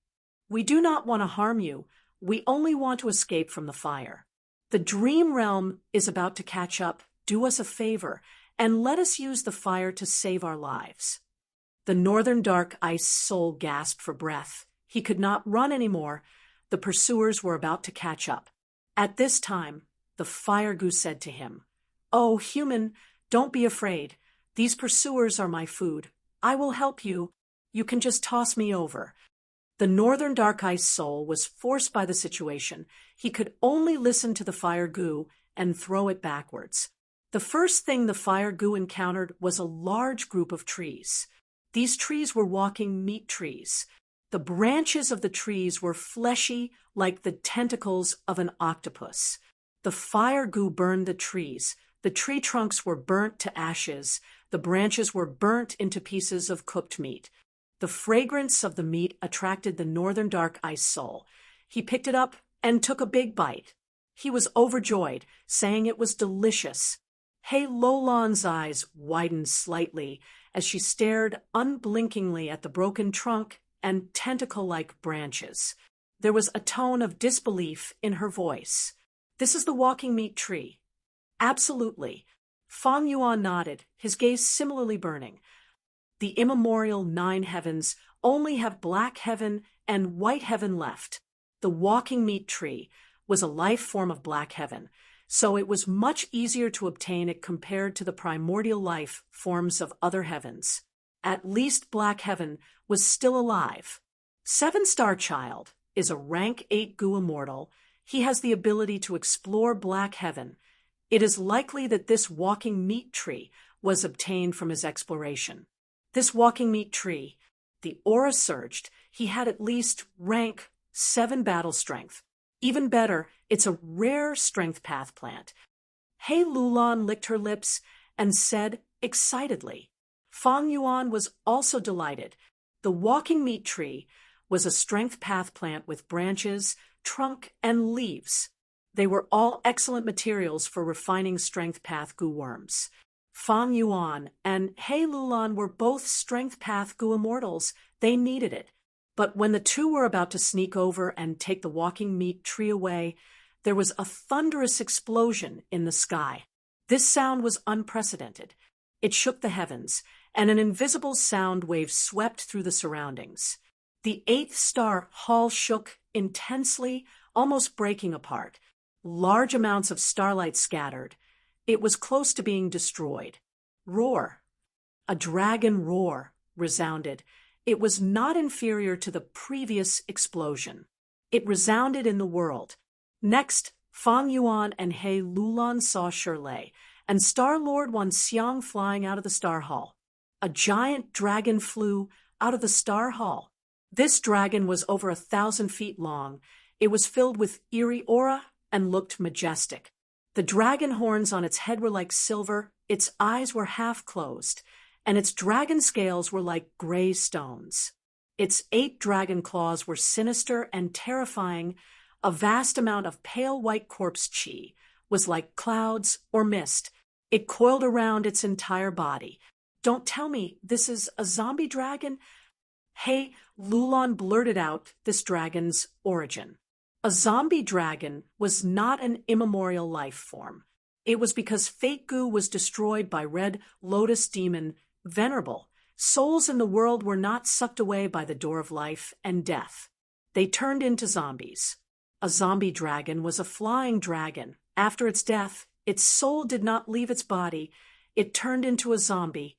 [SPEAKER 1] We do not want to harm you. We only want to escape from the fire. The dream realm is about to catch up. Do us a favor and let us use the fire to save our lives." The Northern Dark Ice Soul gasped for breath. He could not run anymore. The pursuers were about to catch up. At this time, the Fire Goo said to him, "Oh, human, don't be afraid. These pursuers are my food. I will help you. You can just toss me over." The Northern Dark Ice Soul was forced by the situation. He could only listen to the Fire Goo and throw it backwards. The first thing the Fire Goo encountered was a large group of trees. These trees were walking meat trees. The branches of the trees were fleshy like the tentacles of an octopus. The Fire Goo burned the trees. The tree trunks were burnt to ashes. The branches were burnt into pieces of cooked meat. The fragrance of the meat attracted the Northern Dark Ice Soul. He picked it up and took a big bite. He was overjoyed, saying it was delicious. Hey Lolan's eyes widened slightly as she stared unblinkingly at the broken trunk and tentacle-like branches. There was a tone of disbelief in her voice. "This is the walking meat tree." "Absolutely." Fang Yuan nodded, his gaze similarly burning. The immemorial 9 heavens only have black heaven and white heaven left. The walking meat tree was a life form of black heaven, so it was much easier to obtain it compared to the primordial life forms of other heavens. At least black heaven was still alive. 7-Star Child is a rank 8 Gu immortal. He has the ability to explore black heaven. It is likely that this walking meat tree was obtained from his exploration. This walking meat tree, the aura surged, he had at least rank 7 battle strength. Even better, it's a rare strength path plant. Hei Lulan licked her lips and said excitedly. Fang Yuan was also delighted. The walking meat tree was a strength path plant with branches, trunk, and leaves. They were all excellent materials for refining strength path Gu worms. Fang Yuan and Hei Lulan were both strength path Gu immortals. They needed it. But when the two were about to sneak over and take the walking meat tree away, there was a thunderous explosion in the sky. This sound was unprecedented. It shook the heavens, and an invisible sound wave swept through the surroundings. The 8th star hall shook intensely, almost breaking apart. Large amounts of starlight scattered. It was close to being destroyed. Roar. A dragon roar resounded. It was not inferior to the previous explosion. It resounded in the world. Next, Fang Yuan and Hei Lulan saw Shirley and Star-Lord Wan Xiang flying out of the Star Hall. A giant dragon flew out of the Star Hall. This dragon was over 1,000 feet long. It was filled with eerie aura and looked majestic. The dragon horns on its head were like silver, its eyes were half closed, and its dragon scales were like gray stones. Its 8 dragon claws were sinister and terrifying. A vast amount of pale white corpse chi was like clouds or mist. It coiled around its entire body. Don't tell me this is a zombie dragon? Hei Lulan blurted out this dragon's origin. A zombie dragon was not an immemorial life form. It was because Fate Gu was destroyed by Red Lotus Demon Venerable. Souls in the world were not sucked away by the door of life and death. They turned into zombies. A zombie dragon was a flying dragon. After its death, its soul did not leave its body. It turned into a zombie.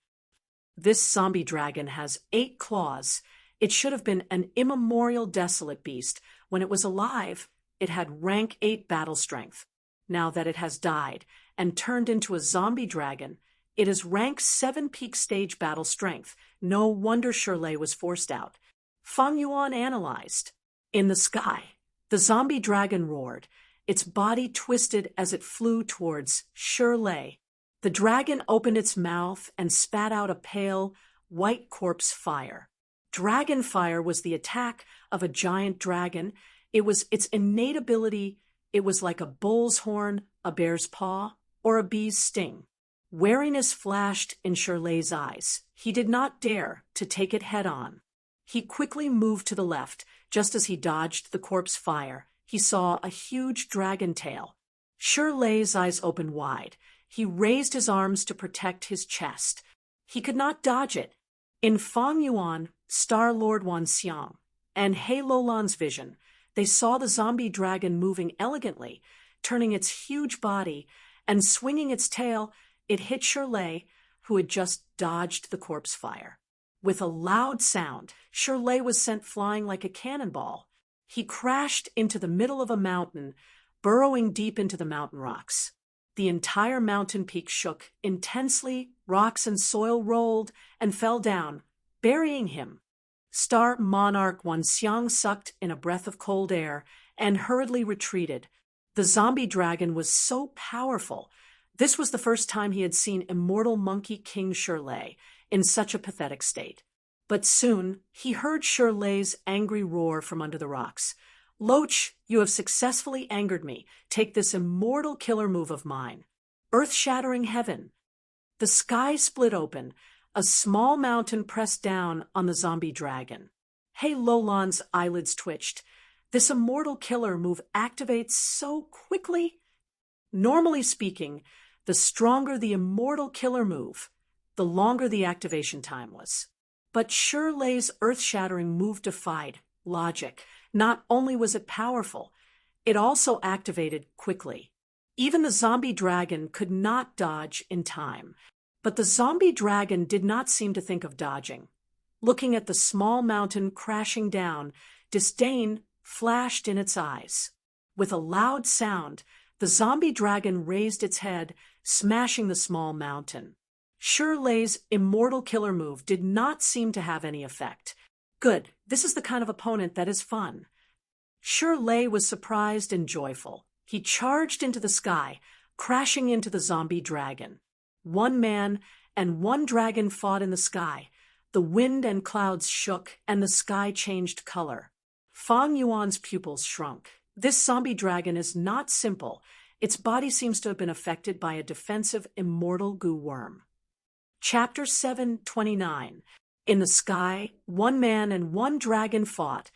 [SPEAKER 1] This zombie dragon has 8 claws. It should have been an immemorial desolate beast. When it was alive, it had rank 8 battle strength. Now that it has died and turned into a zombie dragon, it is rank 7 peak stage battle strength. No wonder Shirley was forced out. Fang Yuan analyzed. In the sky, the zombie dragon roared. Its body twisted as it flew towards Shirley. The dragon opened its mouth and spat out a pale, white corpse fire. Dragon fire was the attack of a giant dragon. It was its innate ability. It was like a bull's horn, a bear's paw, or a bee's sting. Wariness flashed in Shirley's eyes. He did not dare to take it head-on. He quickly moved to the left. Just as he dodged the corpse fire, he saw a huge dragon tail. Shirley's eyes opened wide. He raised his arms to protect his chest. He could not dodge it. In Fang Yuan, Star-Lord Wan Xiang, and Hei Lulan's vision, they saw the zombie dragon moving elegantly, turning its huge body, and swinging its tail. It hit Shirley, who had just dodged the corpse fire. With a loud sound, Shirley was sent flying like a cannonball. He crashed into the middle of a mountain, burrowing deep into the mountain rocks. The entire mountain peak shook intensely, rocks and soil rolled and fell down, burying him. Star Monarch Wan Xiang sucked in a breath of cold air and hurriedly retreated. The zombie dragon was so powerful. This was the first time he had seen immortal Monkey King Shirley in such a pathetic state. But soon he heard Shirley's angry roar from under the rocks. Loach, you have successfully angered me. Take this immortal killer move of mine. Earth-shattering heaven. The sky split open. A small mountain pressed down on the zombie dragon. Hei Lulan's eyelids twitched. This immortal killer move activates so quickly. Normally speaking, The stronger the immortal killer move, the longer the activation time was. But Shirley's earth-shattering move defied logic. Not only was it powerful, it also activated quickly. Even the zombie dragon could not dodge in time. But the zombie dragon did not seem to think of dodging. Looking at the small mountain crashing down, disdain flashed in its eyes. With a loud sound, the zombie dragon raised its head, smashing the small mountain. Shirley's immortal killer move did not seem to have any effect. Good, this is the kind of opponent that is fun. Shirley was surprised and joyful. He charged into the sky, crashing into the zombie dragon. One man and one dragon fought in the sky. The wind and clouds shook, and the sky changed color. Fang Yuan's pupils shrunk. This zombie dragon is not simple. Its body seems to have been affected by a defensive immortal goo worm. Chapter 729. In the sky, one man and one dragon fought.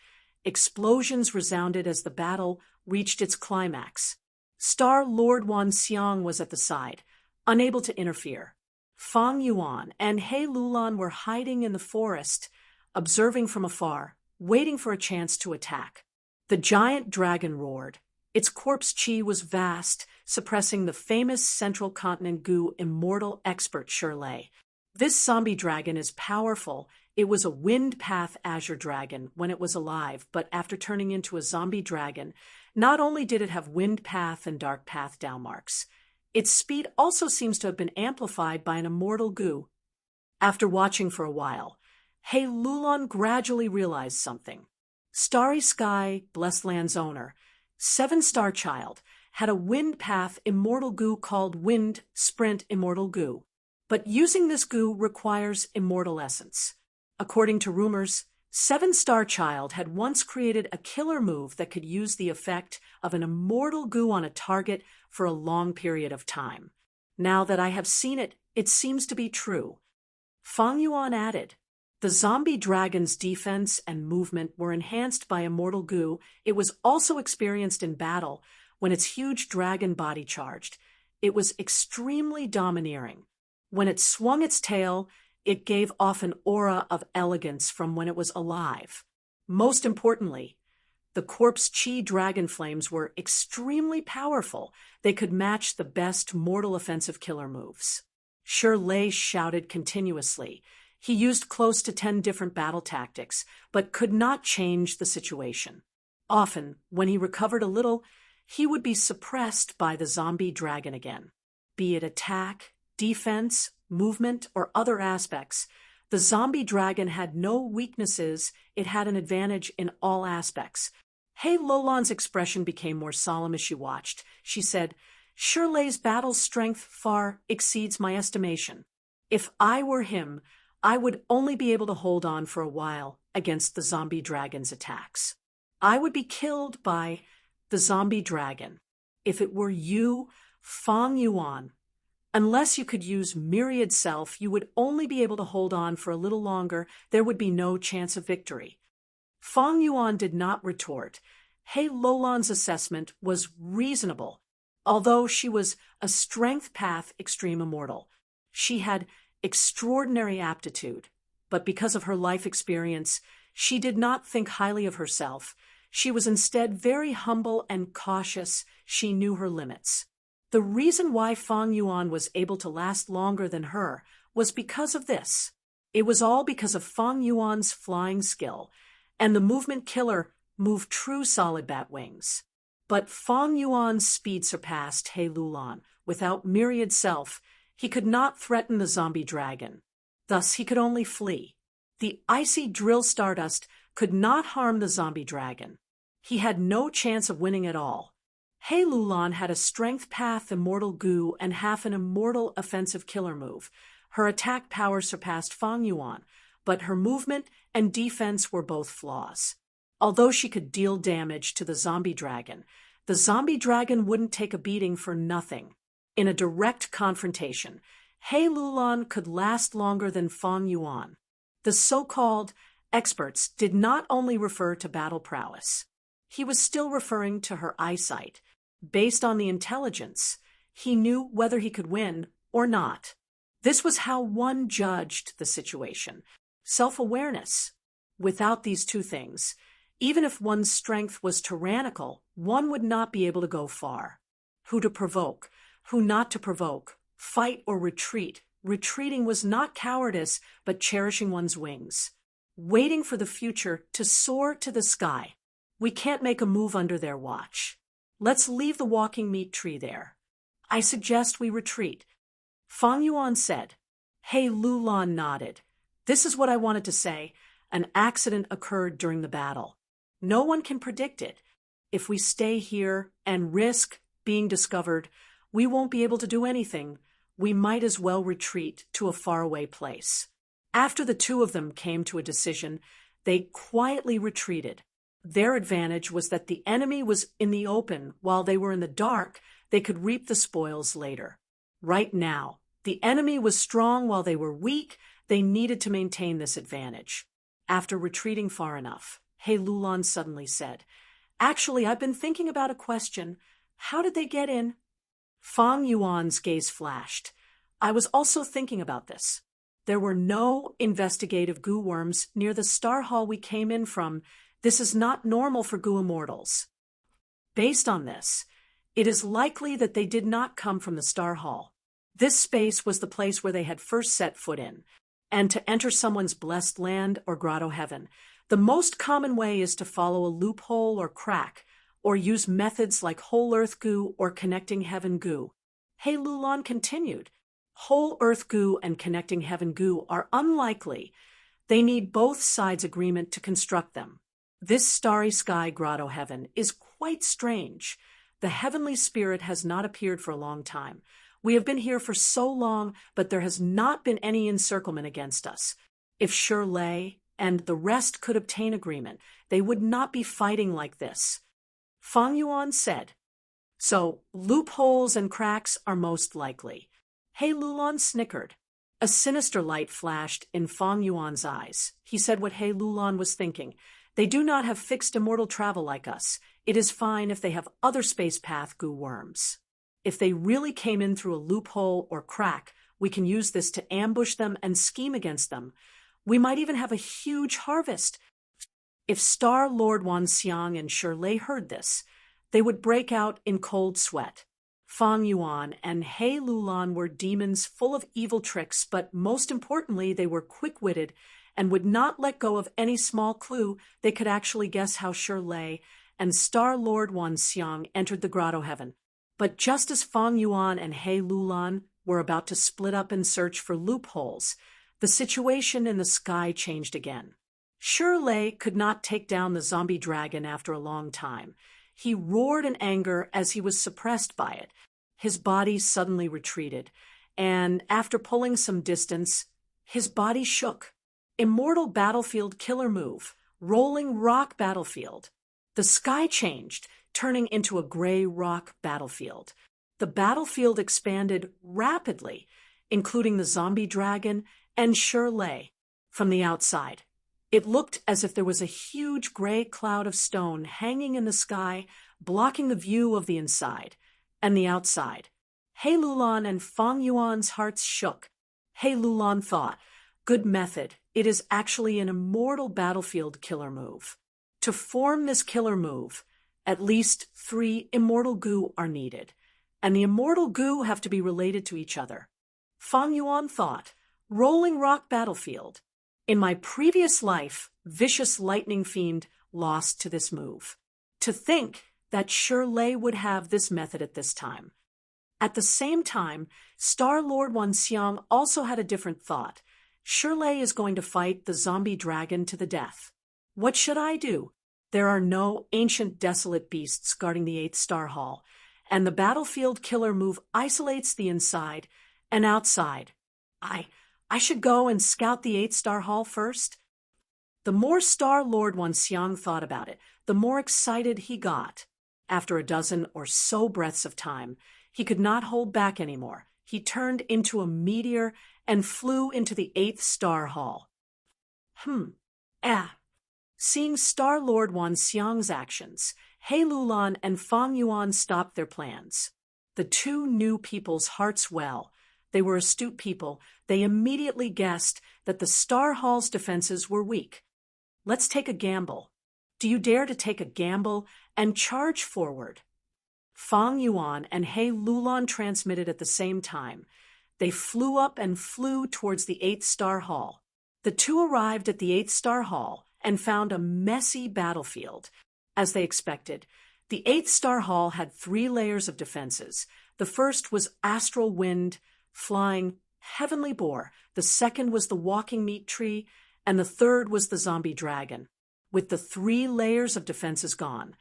[SPEAKER 1] Explosions resounded as the battle reached its climax. Star Lord Wan Xiang was at the side, unable to interfere. Fang Yuan and He Lulan were hiding in the forest, observing from afar, waiting for a chance to attack. The giant dragon roared. Its corpse chi was vast, suppressing the famous Central Continent goo immortal expert Shirley. This zombie dragon is powerful. It was a wind path azure dragon when it was alive, but after turning into a zombie dragon, not only did it have wind path and dark path downmarks, its speed also seems to have been amplified by an immortal goo. After watching for a while, He Lulan gradually realized something. Starry Sky, Blessed Land's owner, 7-star child, had a wind path immortal goo called Wind Sprint Immortal Goo. But using this goo requires immortal essence. According to rumors, 7-star child had once created a killer move that could use the effect of an immortal goo on a target for a long period of time. Now that I have seen it, it seems to be true. Fang Yuan added, the zombie dragon's defense and movement were enhanced by immortal goo. It was also experienced in battle when its huge dragon body charged. It was extremely domineering. When it swung its tail, it gave off an aura of elegance from when it was alive. Most importantly, the corpse chi dragon flames were extremely powerful. They could match the best mortal offensive killer moves. Shirley shouted continuously. He used close to 10 different battle tactics, but could not change the situation. Often, when he recovered a little, he would be suppressed by the zombie dragon again. Be it attack, defense, movement, or other aspects, the zombie dragon had no weaknesses. It had an advantage in all aspects. He Lulan's expression became more solemn as she watched. She said, Shirley's battle strength far exceeds my estimation. If I were him, I would only be able to hold on for a while against the zombie dragon's attacks. I would be killed by the zombie dragon. If it were you, Fang Yuan, unless you could use myriad self, you would only be able to hold on for a little longer. There would be no chance of victory. Fang Yuan did not retort. He Lulan's assessment was reasonable. Although she was a strength path extreme immortal, she had extraordinary aptitude, but because of her life experience, she did not think highly of herself. She was instead very humble and cautious. She knew her limits. The reason why Fang Yuan was able to last longer than her was because of this. It was all because of Fang Yuan's flying skill, and the movement killer moved true solid bat wings. But Fang Yuan's speed surpassed He Lulan. Without myriad self, he could not threaten the zombie dragon. Thus, he could only flee. The icy drill stardust could not harm the zombie dragon. He had no chance of winning at all. He Lulan had a strength path immortal goo and half an immortal offensive killer move. Her attack power surpassed Fang Yuan, but her movement and defense were both flaws. Although she could deal damage to the zombie dragon wouldn't take a beating for nothing. In a direct confrontation, He Lulan could last longer than Fang Yuan. The so-called experts did not only refer to battle prowess. He was still referring to her eyesight. Based on the intelligence, He knew whether he could win or not. This was how one judged the situation. Self-awareness. Without these two things, even if one's strength was tyrannical, one would not be able to go far. Who to provoke, who not to provoke, fight or retreat. Retreating was not cowardice, but cherishing one's wings. Waiting for the future to soar to the sky. We can't make a move under their watch. Let's leave the walking meat tree there. I suggest we retreat. Fang Yuan said. He Lulan nodded. This is what I wanted to say. An accident occurred during the battle. No one can predict it. If we stay here and risk being discovered, we won't be able to do anything. We might as well retreat to a faraway place. After the two of them came to a decision, they quietly retreated. Their advantage was that the enemy was in the open while they were in the dark. They could reap the spoils later. Right now, the enemy was strong while they were weak. They needed to maintain this advantage. After retreating far enough, He Lulan suddenly said, Actually, I've been thinking about a question. How did they get in? Fang Yuan's gaze flashed. I was also thinking about this. There were no investigative goo worms near the star hall we came in from. This is not normal for goo immortals. Based on this, it is likely that they did not come from the star hall. This space was the place where they had first set foot in. And to enter someone's blessed land or grotto heaven, the most common way is to follow a loophole or crack, or use methods like whole earth goo or connecting heaven goo. He Lulan continued. Whole earth goo and connecting heaven goo are unlikely. They need both sides' agreement to construct them. This starry sky grotto heaven is quite strange. The heavenly spirit has not appeared for a long time. We have been here for so long, but there has not been any encirclement against us. If Shirley and the rest could obtain agreement, they would not be fighting like this. Fang Yuan said. So, loopholes and cracks are most likely. He Lulan snickered. A sinister light flashed in Fang Yuan's eyes. He said what He Lulan was thinking. They do not have fixed immortal travel like us. It is fine if they have other space path goo worms. If they really came in through a loophole or crack, we can use this to ambush them and scheme against them. We might even have a huge harvest. If Star Lord Wanxiang and Shirley heard this, they would break out in cold sweat. Fang Yuan and He Lulan were demons full of evil tricks, but most importantly, they were quick-witted and would not let go of any small clue. They could actually guess how Shirley and Star Lord Wanxiang entered the grotto heaven. But just as Fang Yuan and He Lulan were about to split up and search for loopholes, the situation in the sky changed again. Shirley could not take down the zombie dragon after a long time. He roared in anger as he was suppressed by it. His body suddenly retreated, and after pulling some distance, his body shook. Immortal battlefield killer move, rolling rock battlefield. The sky changed, turning into a gray rock battlefield. The battlefield expanded rapidly, including the zombie dragon and Shirley. From the outside, it looked as if there was a huge gray cloud of stone hanging in the sky, blocking the view of the inside and the outside. He Lulan and Fang Yuan's hearts shook. He Lulan thought, good method. It is actually an immortal battlefield killer move. To form this killer move, at least 3 immortal goo are needed, and the immortal goo have to be related to each other. Fang Yuan thought, rolling rock battlefield. In my previous life, vicious lightning fiend lost to this move. To think that Shirley would have this method at this time. At the same time, Star Lord Wanxiang also had a different thought. Shirley is going to fight the zombie dragon to the death. What should I do? There are no ancient desolate beasts guarding the 8th Star Hall, and the battlefield killer move isolates the inside and outside. I should go and scout the 8th Star Hall first. The more Star Lord Wanxiang thought about it, the more excited he got. After a dozen or so breaths of time, he could not hold back anymore. He turned into a meteor and flew into the 8th Star Hall. Seeing Star Lord Wanxiang's actions, He Lulan and Fang Yuan stopped their plans. The two knew people's hearts well. They were astute people. They immediately guessed that the Star Hall's defenses were weak. Let's take a gamble. Do you dare to take a gamble and charge forward? Fang Yuan and He Lulan transmitted at the same time. They flew up and flew towards the 8th Star Hall. The two arrived at the 8th Star Hall and found a messy battlefield. As they expected, the 8th Star Hall had 3 layers of defenses. The first was Astral Wind, flying Heavenly Boar. The second was the Walking Meat Tree, and the third was the Zombie Dragon. With the 3 layers of defenses gone,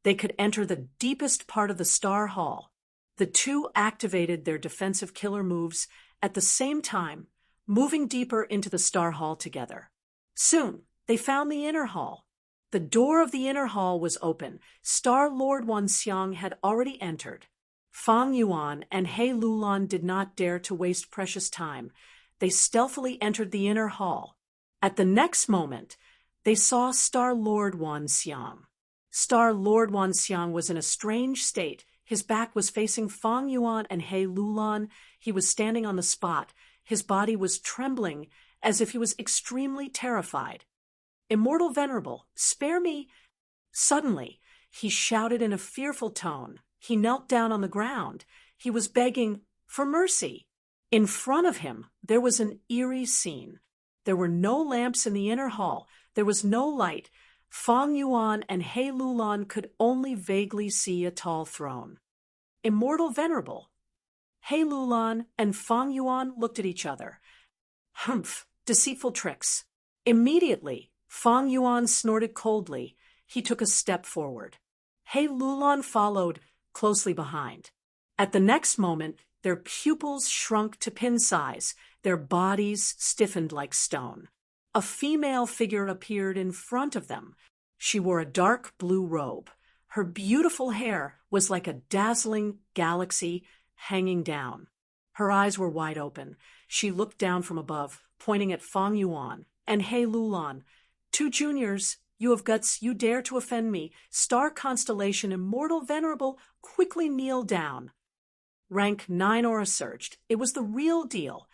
[SPEAKER 1] they could enter the deepest part of the Star Hall. The two activated their defensive killer moves at the same time, moving deeper into the Star Hall together. Soon, they found the inner hall. The door of the inner hall was open. Star Lord Wanxiang had already entered. Fang Yuan and He Lulan did not dare to waste precious time. They stealthily entered the inner hall. At the next moment, they saw Star Lord Wanxiang. Star Lord Wanxiang was in a strange state. His back was facing Fang Yuan and He Lulan. He was standing on the spot. His body was trembling as if he was extremely terrified. "Immortal Venerable, spare me!" Suddenly, he shouted in a fearful tone. He knelt down on the ground. He was begging for mercy. In front of him, there was an eerie scene. There were no lamps in the inner hall. There was no light. Fang Yuan and He Lulan could only vaguely see a tall throne. "Immortal Venerable." He Lulan and Fang Yuan looked at each other. Humph, deceitful tricks. Immediately, Fang Yuan snorted coldly. He took a step forward. He Lulan followed closely behind. At the next moment, their pupils shrunk to pin size. Their bodies stiffened like stone. A female figure appeared in front of them. She wore a dark blue robe. Her beautiful hair was like a dazzling galaxy hanging down. Her eyes were wide open. She looked down from above, pointing at Fang Yuan and He Lulan. "Two juniors, you have guts, you dare to offend me. Star Constellation Immortal Venerable, quickly kneel down." Rank 9 aura surged. It was the real deal.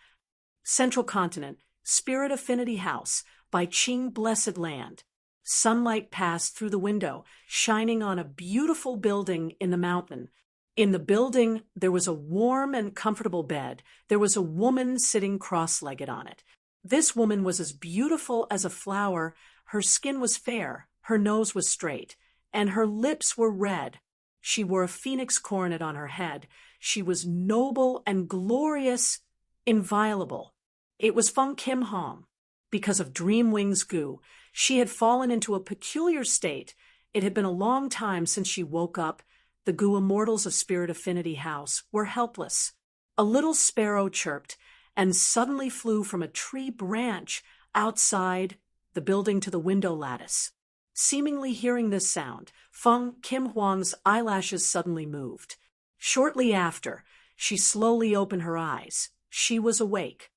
[SPEAKER 1] Central Continent, Spirit Affinity House, by Qing Blessed Land. Sunlight passed through the window, shining on a beautiful building in the mountain. In the building, there was a warm and comfortable bed. There was a woman sitting cross-legged on it. This woman was as beautiful as a flower. Her skin was fair, her nose was straight, and her lips were red. She wore a phoenix coronet on her head. She was noble and glorious, inviolable. It was Feng Kim Hong. Because of Dreamwing's goo, she had fallen into a peculiar state. It had been a long time since she woke up. The goo immortals of Spirit Affinity House were helpless. A little sparrow chirped and suddenly flew from a tree branch outside the building to the window lattice. Seemingly hearing this sound, Feng Kim Huang's eyelashes suddenly moved. Shortly after, she slowly opened her eyes. She was awake.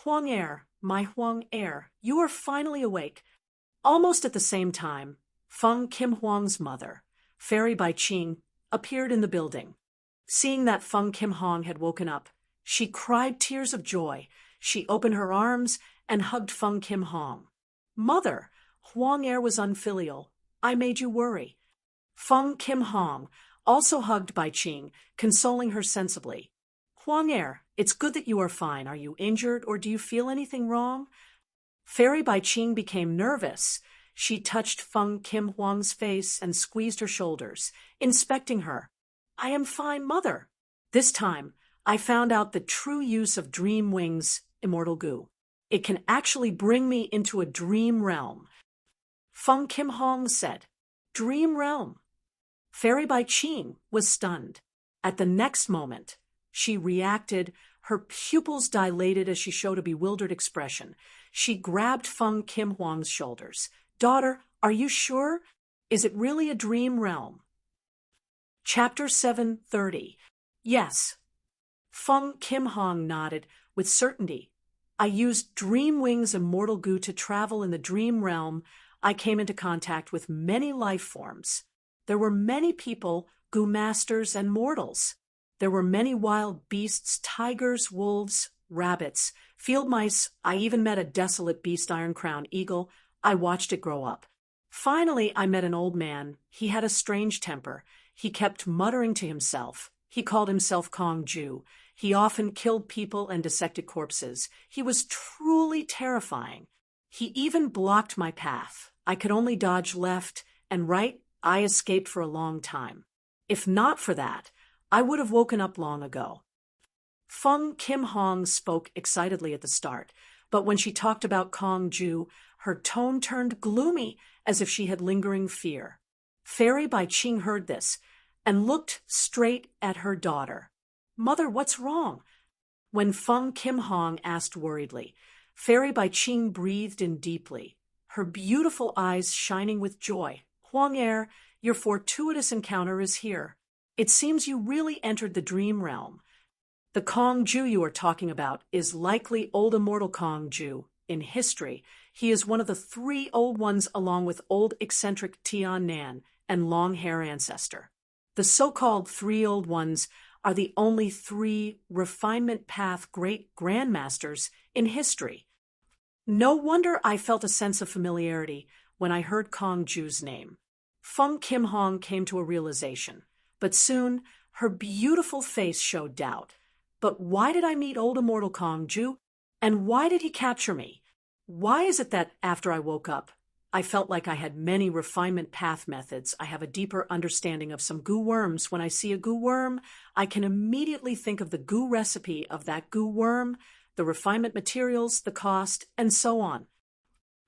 [SPEAKER 1] "Huang Air, my Huang Air, you are finally awake." Almost at the same time, Feng Kim Huang's mother, Fairy Bai Qing, appeared in the building. Seeing that Feng Kim Hong had woken up, she cried tears of joy. She opened her arms and hugged Feng Kim Hong. "Mother, Huang Air was unfilial. I made you worry." Feng Kim Hong also hugged Bai Qing, consoling her sensibly. "Huang Air, it's good that you are fine. Are you injured or do you feel anything wrong?" Fairy Bai Qing became nervous. She touched Feng Kim Huang's face and squeezed her shoulders, inspecting her. "I am fine, mother." This time, I found out the true use of Dreamwing's immortal goo. It can actually bring me into a dream realm. Feng Kim Hong said, "Dream realm." Fairy Bai Qing was stunned. At the next moment, she reacted. Her pupils dilated as she showed a bewildered expression. She grabbed Feng Kim Huang's shoulders. "Daughter, are you sure? Is it really a dream realm?" Chapter 730. Yes. Feng Kim Hong nodded with certainty. "I used Dreamwing's immortal goo to travel in the dream realm. I came into contact with many life forms. There were many people, goo masters and mortals. There were many wild beasts, tigers, wolves, rabbits, field mice. I even met a desolate beast iron-crowned eagle. I watched it grow up. Finally, I met an old man. He had a strange temper. He kept muttering to himself. He called himself Kong Ju. He often killed people and dissected corpses. He was truly terrifying. He even blocked my path. I could only dodge left and right. I escaped for a long time. If not for that, I would have woken up long ago. Feng Kim Hong spoke excitedly at the start, but when she talked about Kong Ju, her tone turned gloomy as if she had lingering fear. Fairy Bai Ching heard this and looked straight at her daughter. "Mother, what's wrong?" When Feng Kim Hong asked worriedly, Fairy Bai Ching breathed in deeply, her beautiful eyes shining with joy. "Huang Er, your fortuitous encounter is here. It seems you really entered the dream realm. The Kong Ju you are talking about is likely old immortal Kong Ju. In history, he is one of the 3 old ones along with old eccentric Tian Nan and long hair ancestor. The so-called 3 old ones are the only 3 refinement path great grandmasters in history." No wonder I felt a sense of familiarity when I heard Kong Ju's name. Feng Kim Hong came to a realization, but soon her beautiful face showed doubt. But why did I meet old immortal Kong Ju? And why did he capture me? Why is it that after I woke up, I felt like I had many refinement path methods? I have a deeper understanding of some goo worms. When I see a goo worm, I can immediately think of the goo recipe of that goo worm, the refinement materials, the cost, and so on.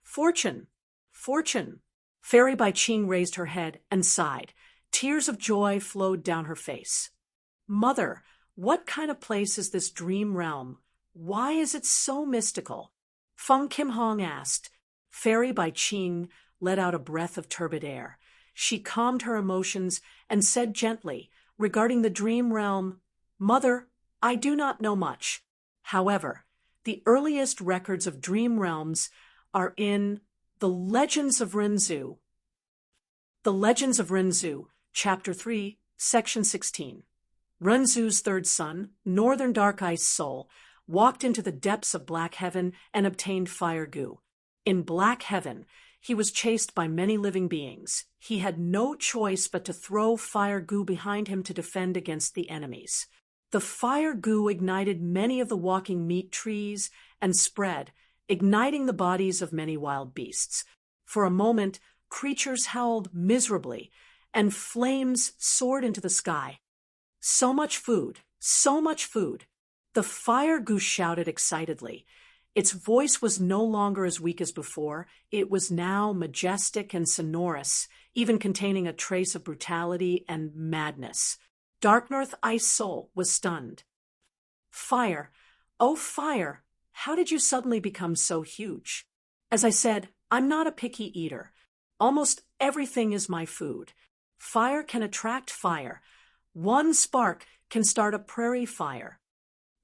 [SPEAKER 1] Fortune. Fortune. Fairy Bai Ching raised her head and sighed. Tears of joy flowed down her face. "Mother, what kind of place is this dream realm? Why is it so mystical?" Feng Kim Hong asked. Fairy Bai Ching let out a breath of turbid air. She calmed her emotions and said gently, regarding the dream realm, "Mother, I do not know much. However, the earliest records of dream realms are in the Legends of Renzu. The Legends of Renzu, Chapter 3, Section 16. Renzu's 3rd son, Northern Dark Ice Soul, walked into the depths of Black Heaven and obtained fire goo. In Black Heaven, he was chased by many living beings. He had no choice but to throw fire goo behind him to defend against the enemies. The fire goo ignited many of the walking meat trees and spread, igniting the bodies of many wild beasts. For a moment, creatures howled miserably, and flames soared into the sky. "So much food, so much food." The fire goose shouted excitedly. Its voice was no longer as weak as before. It was now majestic and sonorous, even containing a trace of brutality and madness. Dark North Ice Soul was stunned. "Fire, oh fire, how did you suddenly become so huge?" As I said, I'm not a picky eater. Almost everything is my food. Fire can attract fire. One spark can start a prairie fire.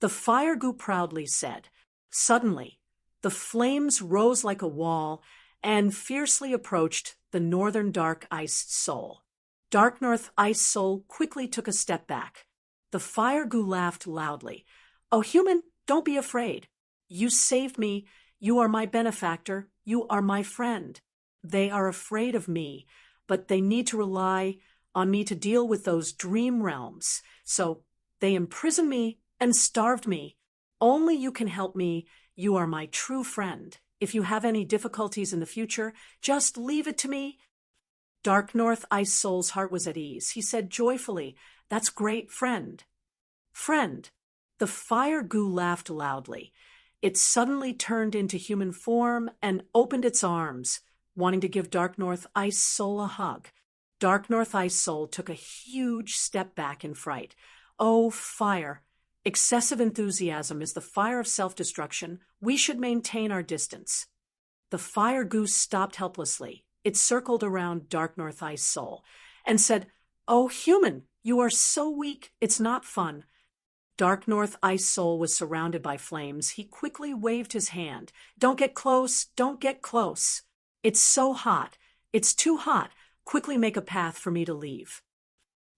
[SPEAKER 1] The fire goo proudly said. Suddenly, the flames rose like a wall and fiercely approached the Northern Dark Ice Soul. Dark North Ice Soul quickly took a step back. The fire goo laughed loudly. "Oh, human, don't be afraid. You saved me. You are my benefactor. You are my friend. They are afraid of me, but they need to rely on me to deal with those dream realms. So they imprisoned me and starved me. Only you can help me. You are my true friend. If you have any difficulties in the future, just leave it to me." Dark North Ice Soul's heart was at ease. He said joyfully, "That's great, friend." "Friend." The fire goo laughed loudly. It suddenly turned into human form and opened its arms, wanting to give Dark North Ice Soul a hug. Dark North Ice Soul took a huge step back in fright. "Oh, fire. Excessive enthusiasm is the fire of self-destruction. We should maintain our distance." The fire goose stopped helplessly. It circled around Dark North Ice Soul and said, "Oh, human, you are so weak, it's not fun." Dark North Ice Soul was surrounded by flames. He quickly waved his hand. "Don't get close, don't get close. It's so hot. It's too hot. Quickly make a path for me to leave."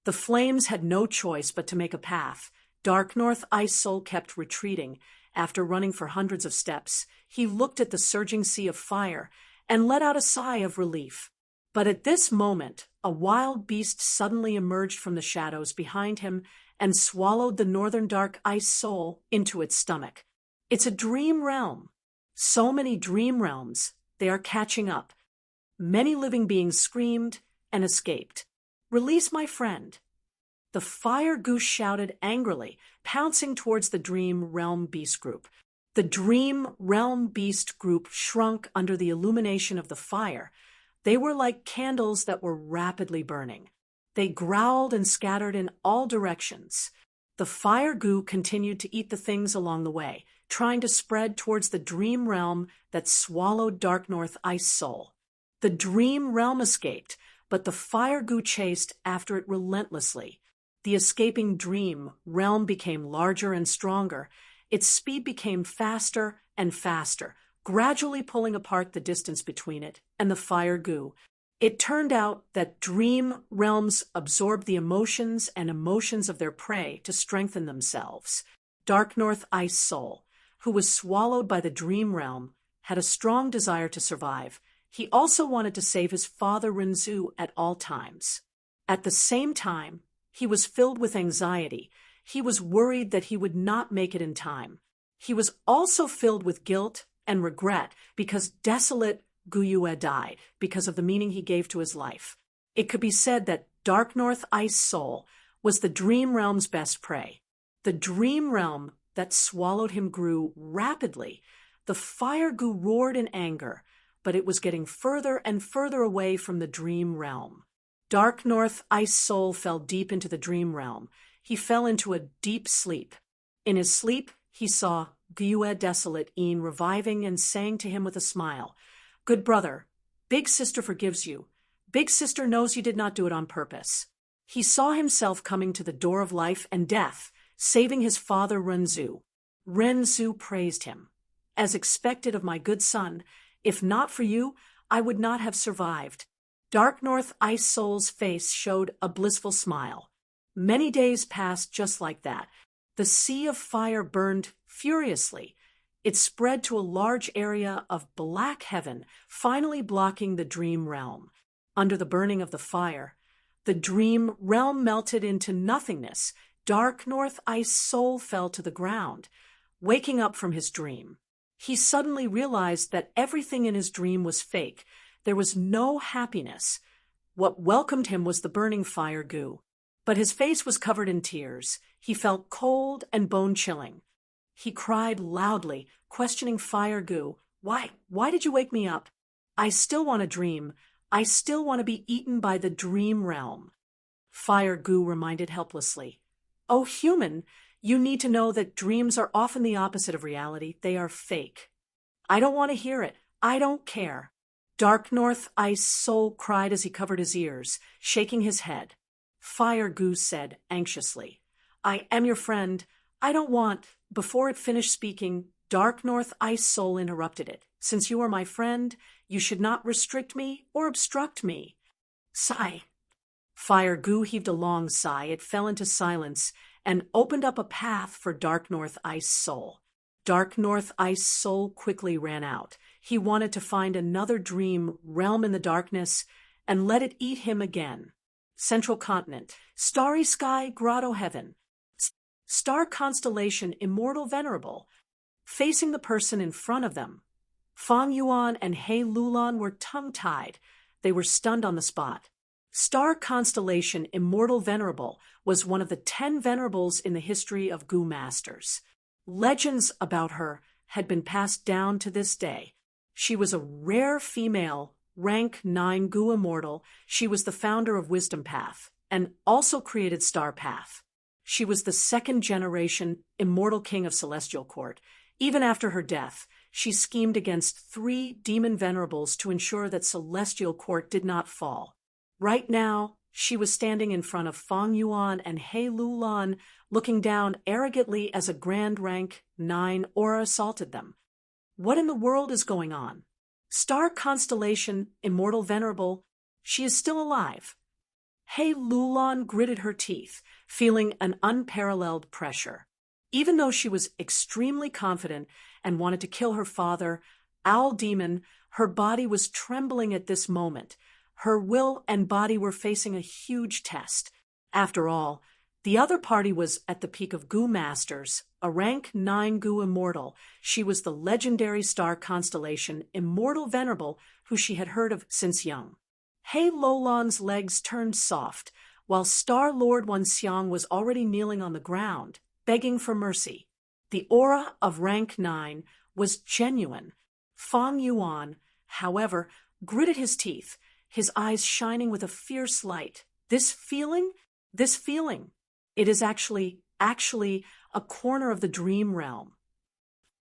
[SPEAKER 1] The flames had no choice but to make a path. Dark North Ice Soul kept retreating. After running for hundreds of steps, he looked at the surging sea of fire and let out a sigh of relief. But at this moment, a wild beast suddenly emerged from the shadows behind him and swallowed the Northern Dark Ice Soul into its stomach. It's a dream realm. So many dream realms, they are catching up. Many living beings screamed and escaped. Release my friend. The fire goose shouted angrily, pouncing towards the Dream Realm Beast Group. The Dream Realm Beast Group shrunk under the illumination of the fire. They were like candles that were rapidly burning. They growled and scattered in all directions. The fire goo continued to eat the things along the way, trying to spread towards the dream realm that swallowed Dark North Ice Soul. The dream realm escaped, but the fire goo chased after it relentlessly. The escaping dream realm became larger and stronger. Its speed became faster and faster, gradually pulling apart the distance between it and the fire goo. It turned out that dream realms absorb the emotions and emotions of their prey to strengthen themselves. Dark North Ice Soul, who was swallowed by the dream realm, had a strong desire to survive. He also wanted to save his father Renzu at all times. At the same time, he was filled with anxiety. He was worried that he would not make it in time. He was also filled with guilt and regret because desolate Guyue died because of the meaning he gave to his life. It could be said that Dark North Ice Soul was the dream realm's best prey. The dream realm that swallowed him grew rapidly. The fire goo roared in anger, but it was getting further and further away from the dream realm. Dark North Ice Soul fell deep into the dream realm. He fell into a deep sleep. In his sleep, he saw Guyue Desolate Een reviving and saying to him with a smile, "Good brother, Big Sister forgives you. Big Sister knows you did not do it on purpose." He saw himself coming to the door of life and death, saving his father Renzu. Renzu praised him. "As expected of my good son, if not for you, I would not have survived." Dark North Ice Soul's face showed a blissful smile. Many days passed just like that. The sea of fire burned furiously. It spread to a large area of black heaven, finally blocking the dream realm. Under the burning of the fire, the dream realm melted into nothingness. Dark North Ice Soul fell to the ground. Waking up from his dream, he suddenly realized that everything in his dream was fake. There was no happiness. What welcomed him was the burning fire goo. But his face was covered in tears. He felt cold and bone-chilling. He cried loudly, questioning fire goo, Why did you wake me up? I still want to dream. I still want to be eaten by the dream realm." Fire goo reminded helplessly, "Oh, human, you need to know that dreams are often the opposite of reality. They are fake." "I don't want to hear it. I don't care." Dark North Ice Soul cried as he covered his ears, shaking his head. Fire goo said anxiously, "I am your friend. I don't want—" Before it finished speaking, Dark North Ice Soul interrupted it. "Since you are my friend, you should not restrict me or obstruct me." Sigh. Fire goo heaved a long sigh. It fell into silence and opened up a path for Dark North Ice Soul. Dark North Ice Soul quickly ran out. He wanted to find another dream realm in the darkness and let it eat him again. Central Continent, Starry Sky, Grotto Heaven. Star constellation Immortal Venerable. Facing the person in front of them, Fang Yuan and He Lulan were tongue-tied. They were stunned on the spot. Star constellation Immortal Venerable was one of the 10 venerables in the history of Gu Masters. Legends about her had been passed down to this day. She was a rare female, rank 9 Gu Immortal. She was the founder of Wisdom Path and also created Star Path. She was the 2nd generation Immortal King of Celestial Court. Even after her death, she schemed against 3 demon venerables to ensure that Celestial Court did not fall. Right now, she was standing in front of Fang Yuan and He Lulan, looking down arrogantly as a Grand Rank 9 aura assaulted them. What in the world is going on? Star constellation Immortal Venerable, she is still alive. Hei Lulan gritted her teeth, feeling an unparalleled pressure. Even though she was extremely confident and wanted to kill her father, Owl Demon, her body was trembling at this moment. Her will and body were facing a huge test. After all, the other party was at the peak of Goo Masters, a rank 9 Goo Immortal. She was the legendary star constellation Immortal Venerable, who she had heard of since young. Hei Lolan's legs turned soft, while Star Lord Wanxiang was already kneeling on the ground, begging for mercy. The aura of rank 9 was genuine. Fang Yuan, however, gritted his teeth, his eyes shining with a fierce light. This feeling, it is actually a corner of the dream realm.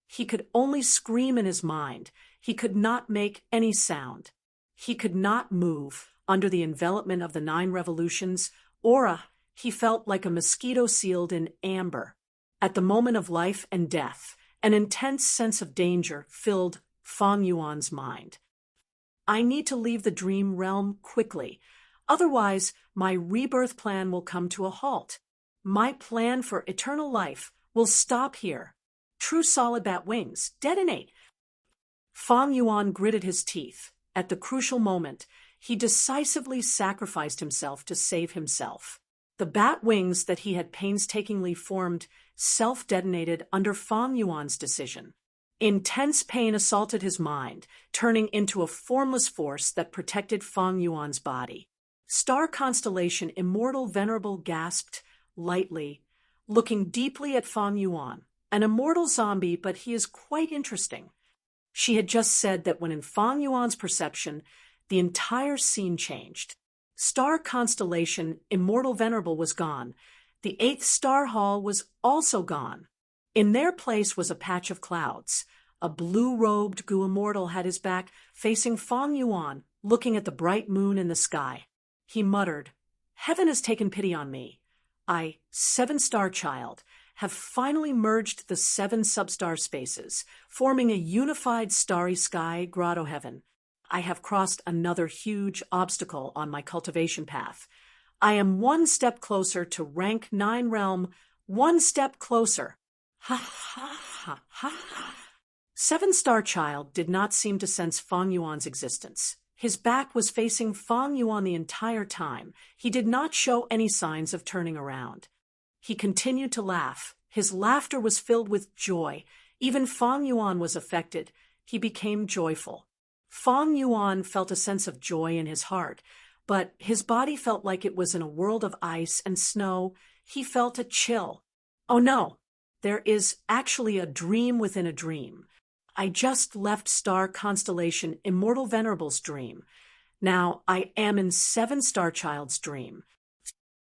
[SPEAKER 1] He could only scream in his mind. He could not make any sound. He could not move. Under the envelopment of the 9 revolutions aura, he felt like a mosquito sealed in amber. At the moment of life and death, an intense sense of danger filled Fang Yuan's mind. I need to leave the dream realm quickly. Otherwise, my rebirth plan will come to a halt. My plan for eternal life will stop here. True solid bat wings, detonate. Fang Yuan gritted his teeth. At the crucial moment, he decisively sacrificed himself to save himself. The bat wings that he had painstakingly formed self-detonated under Fang Yuan's decision. Intense pain assaulted his mind, turning into a formless force that protected Fang Yuan's body. Star constellation Immortal Venerable gasped lightly, looking deeply at Fang Yuan. An immortal zombie, but he is quite interesting. She had just said that when in Fang Yuan's perception, the entire scene changed. Star constellation Immortal Venerable was gone. The 8th star hall was also gone. In their place was a patch of clouds. A blue-robed Goo Immortal had his back facing Fang Yuan, looking at the bright moon in the sky. He muttered, "Heaven has taken pity on me. I, 7-star child, have finally merged the 7 substar spaces, forming a unified starry sky grotto heaven. I have crossed another huge obstacle on my cultivation path. I am 1 step closer to rank 9 realm, 1 step closer." Ha ha ha ha. 7-star child did not seem to sense Fang Yuan's existence. His back was facing Fang Yuan the entire time. He did not show any signs of turning around. He continued to laugh. His laughter was filled with joy. Even Fang Yuan was affected. He became joyful. Fang Yuan felt a sense of joy in his heart, but his body felt like it was in a world of ice and snow. He felt a chill. Oh no, there is actually a dream within a dream. I just left star constellation Immortal Venerable's dream. Now I am in 7-star child's dream.